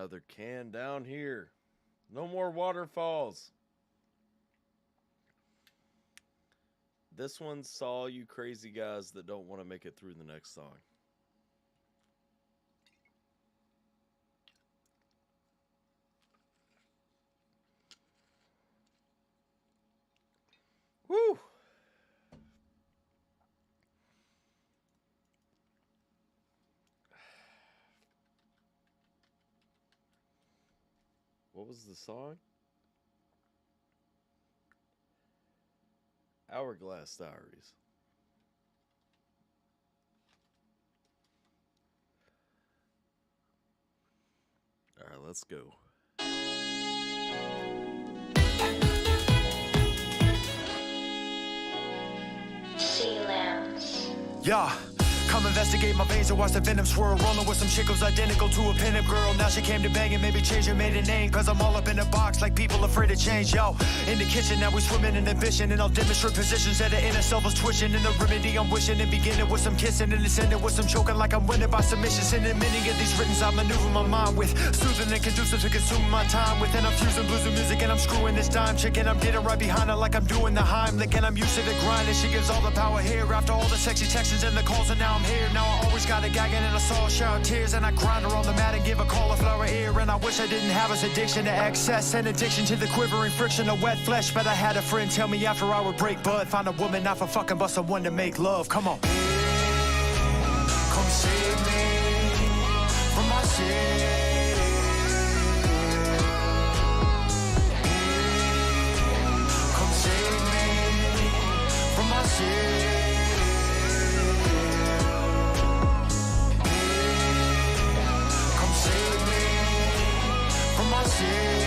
another can down here. No more waterfalls. This one's all you crazy guys that don't want to make it through the next song. Woo! What was the song? Hourglass Diaries. All right, let's go. Sea lambs. Yeah. Come investigate my veins and watch the venom swirl. Rolling with some chick who's identical to a pinup girl. Now she came to bang and maybe change her maiden name. Cause I'm all up in a box like people afraid to change. Yo, in the kitchen now we swimming in ambition. And I'll demonstrate positions that the inner self is twitching. And the remedy I'm wishing and beginning with some kissing. And it's ending with some choking like I'm winning by submission. Sending many of these writtens I maneuver my mind with. Soothing and conducive to consuming my time with. And I'm fusing blues and music and I'm screwing this dime chick. And I'm getting right behind her like I'm doing the Heimlich. And I'm used to the grind and she gives all the power here. After all the sexy texts and the calls and now I'm here. Now I always got a gagging and a soul shower tears. And I grind her on the mat and give a cauliflower ear. And I wish I didn't have this addiction to excess and addiction to the quivering friction of wet flesh. But I had a friend tell me after I would break bud, find a woman not for fucking but someone to make love. Come on. Come save me from my sin. Come save me from my sin. Come save me from my sin.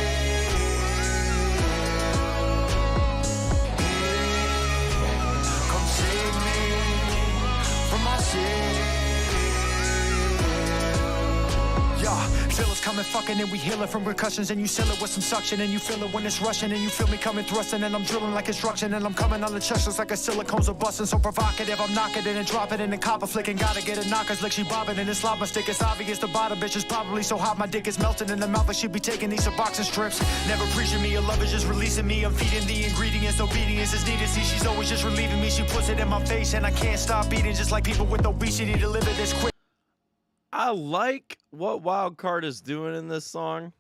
Yeah, feel us coming fucking and we healing from concussions. And you seal it with some suction and you feel it when it's rushing. And you feel me coming thrusting and I'm drilling like instruction. And I'm coming on the chest just like a silicones are busting. So provocative, I'm knocking it and dropping it and copper flicking. Gotta get a knockers like she bobbing and it's lob my stick. It's obvious the bottom bitch is probably so hot my dick is melting in the mouth like she be taking these boxing strips. Never preaching me, your love is just releasing me. I'm feeding the ingredients, obedience is needed. See, she's always just relieving me. She puts it in my face and I can't stop eating. Just like people with obesity deliver this quick. I like what Wildcard is doing in this song.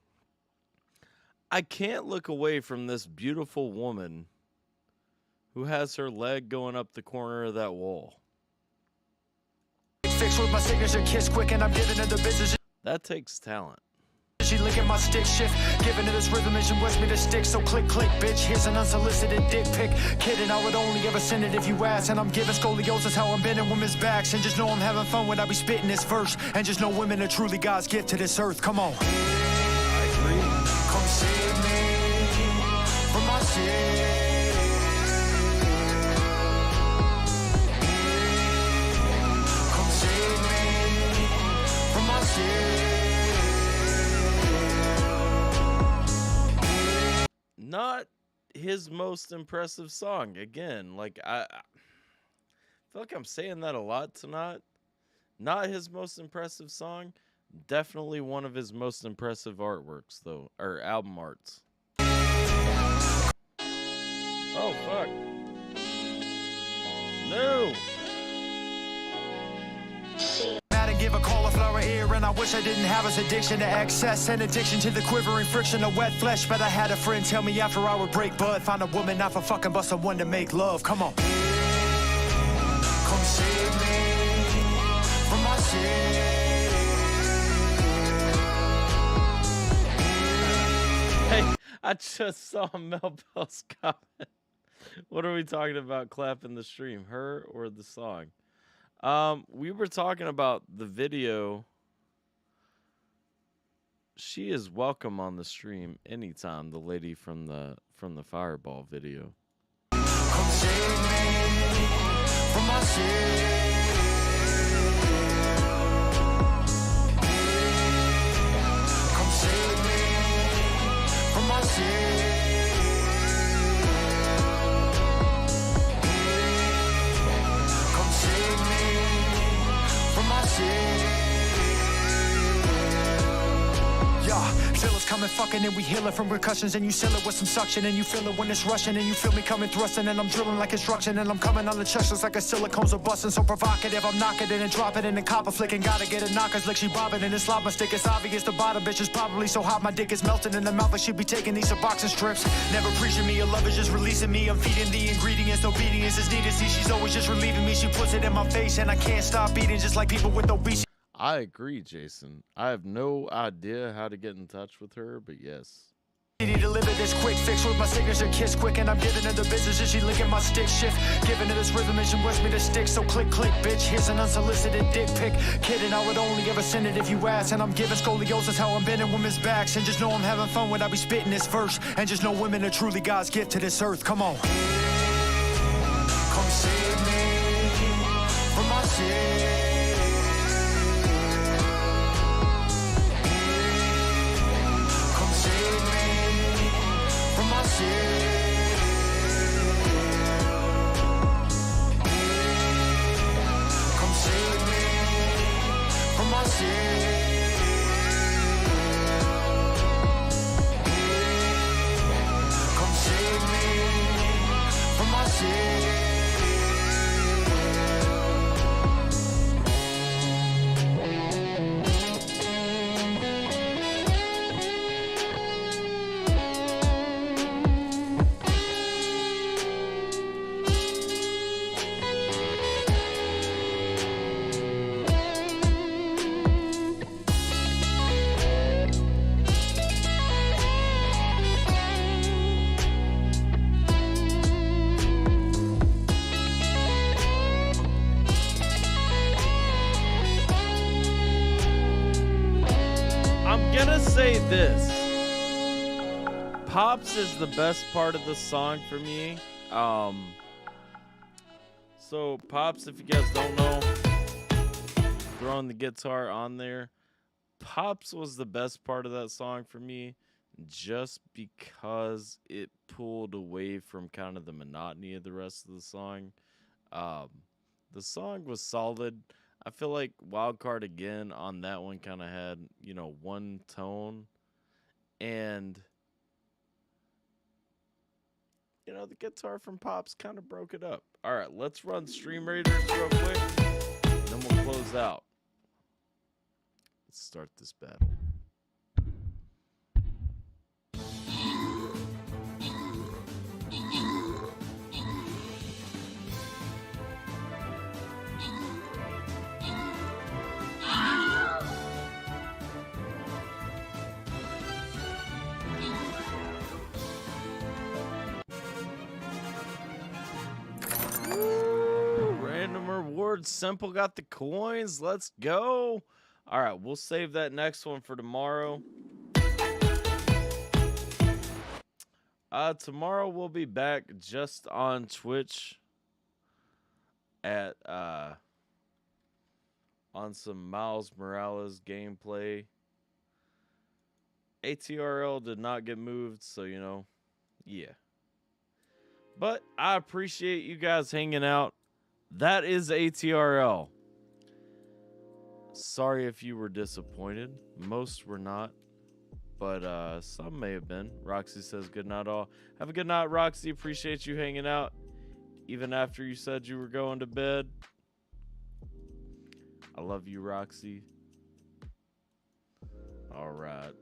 I can't look away from this beautiful woman who has her leg going up the corner of that wall. Fixed with my signature kiss quick and I'm giving her the business. That takes talent. She licking my stick shift, giving her this rhythm and she wants me to stick. So click, click, bitch, here's an unsolicited dick pic. Kidding, I would only ever send it if you ask. And I'm giving scoliosis how I'm bending women's backs. And just know I'm having fun when I be spitting this verse. And just know women are truly God's gift to this earth. Come on. I agree. Come save me from my sin. Come save me from my sin. Not his most impressive song. Again, like I feel like I'm saying that a lot tonight. Not his most impressive song. Definitely one of his most impressive artworks, though, or album arts. Oh fuck! No. Give a cauliflower ear and I wish I didn't have this addiction to excess and addiction to the quivering friction of wet flesh. But I had a friend tell me after I would break bud, find a woman not for fucking but someone to make love. Come on. Come save me from my sin. Hey, I just saw Mel Bell's comment. What are we talking about clapping the stream? Her or the song? We were talking about the video. She is welcome on the stream anytime, the lady from the Fireball video. Come save me from my sin. Come save me from my sin. Come save me from my sin. Yeah, feel us coming fucking and we heal it from concussions, and you seal it with some suction, and you feel it when it's rushing, and you feel me coming thrusting, and I'm drilling like construction, and I'm coming on the chest just like a silicones are busting, so provocative. I'm knocking it and dropping it and copper flicking, gotta get a knockers like she bobbing in this lava stick. It's obvious the bottom bitch is probably so hot my dick is melting in the mouth. I should be taking these Suboxone strips. Never preaching me, your love is just releasing me. I'm feeding the ingredients, obedience is needed. See, she's always just relieving me. She puts it in my face and I can't stop eating, just like people with obesity. I agree, Jason. I have no idea how to get in touch with her, but yes. Deliver this quick fix with my signature kiss quick, and I'm giving her the business and she licking my stick shift, giving her this rhythm and she wants me to stick, so click click bitch, here's an unsolicited dick pic. Kidding, I would only ever send it if you ask, and I'm giving scoliosis how I'm bending women's backs, and just know I'm having fun when I be spitting this verse, and just know women are truly God's gift to this earth. Come on, come save me from my sin. Come save me from my sin. Come save me from my sin. Say this. Pops is the best part of the song for me. So Pops, if you guys don't know, throwing the guitar on there, Pops was the best part of that song for me, just because it pulled away from kind of the monotony of the rest of the song. The song was solid. I feel like Wildcard again on that one kind of had, you know, one tone, and, you know, the guitar from Pops kind of broke it up. All right, let's run Stream Raiders real quick, and then we'll close out. Let's start this battle. Random rewards. Simple got the coins. Let's go. All right, we'll save that next one for tomorrow. Tomorrow we'll be back just on Twitch at on some Miles Morales gameplay. ATRL did not get moved, so you know, yeah. But I appreciate you guys hanging out. That is ATRL. Sorry if you were disappointed. Most were not, but some may have been. Roxy says good night all. Have a good night, Roxy. Appreciate you hanging out even after you said you were going to bed. I love you, Roxy. All right.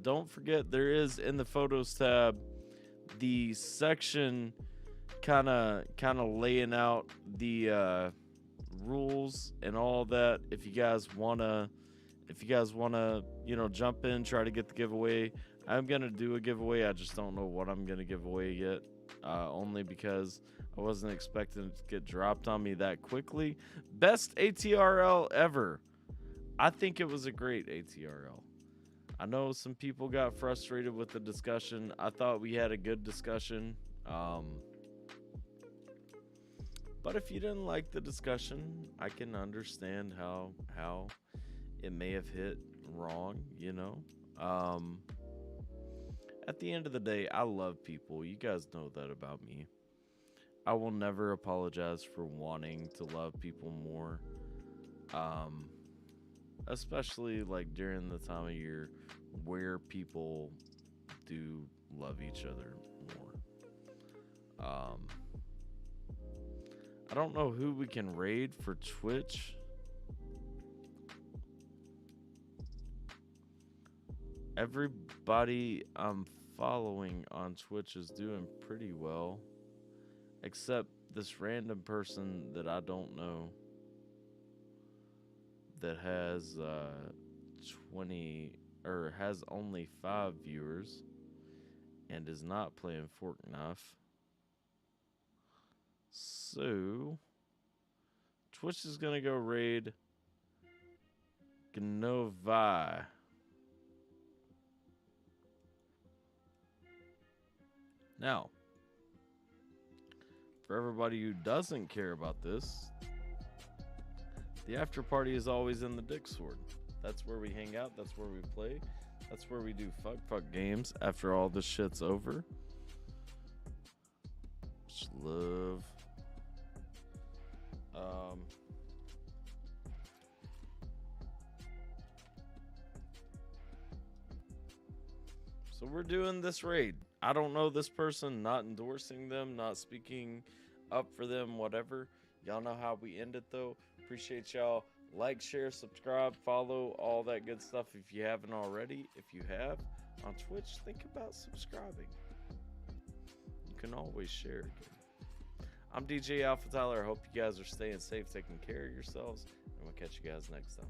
Don't forget, there is in the photos tab the section kind of laying out the rules and all that. If you guys wanna you know, jump in, try to get the giveaway. I'm gonna do a giveaway. I just don't know what I'm gonna give away yet, only because I wasn't expecting it to get dropped on me that quickly. Best ATRL ever. I think it was a great ATRL. I know some people got frustrated with the discussion. I thought we had a good discussion. But if you didn't like the discussion, I can understand how it may have hit wrong, you know. At the end of the day, I love people. You guys know that about me. I will never apologize for wanting to love people more. especially like during the time of year where people do love each other more. I don't know who we can raid for Twitch. Everybody I'm following on Twitch is doing pretty well, except this random person that I don't know that has 20 or has only 5 viewers and is not playing Fork Knife. So Twitch is gonna go raid Gnovi. Now, for everybody who doesn't care about this, the after party is always in the Dick Sword. That's where we hang out. That's where we play. That's where we do fuck games after all this shit's over. Just love. So we're doing this raid. I don't know this person, not endorsing them, not speaking up for them, whatever. Y'all know how we end it though. Appreciate y'all. Like, share, subscribe, follow, all that good stuff if you haven't already. If you have on Twitch, think about subscribing. You can always share again. I'm DJ Alpha Tyler. I hope you guys are staying safe, taking care of yourselves, and we'll catch you guys next time.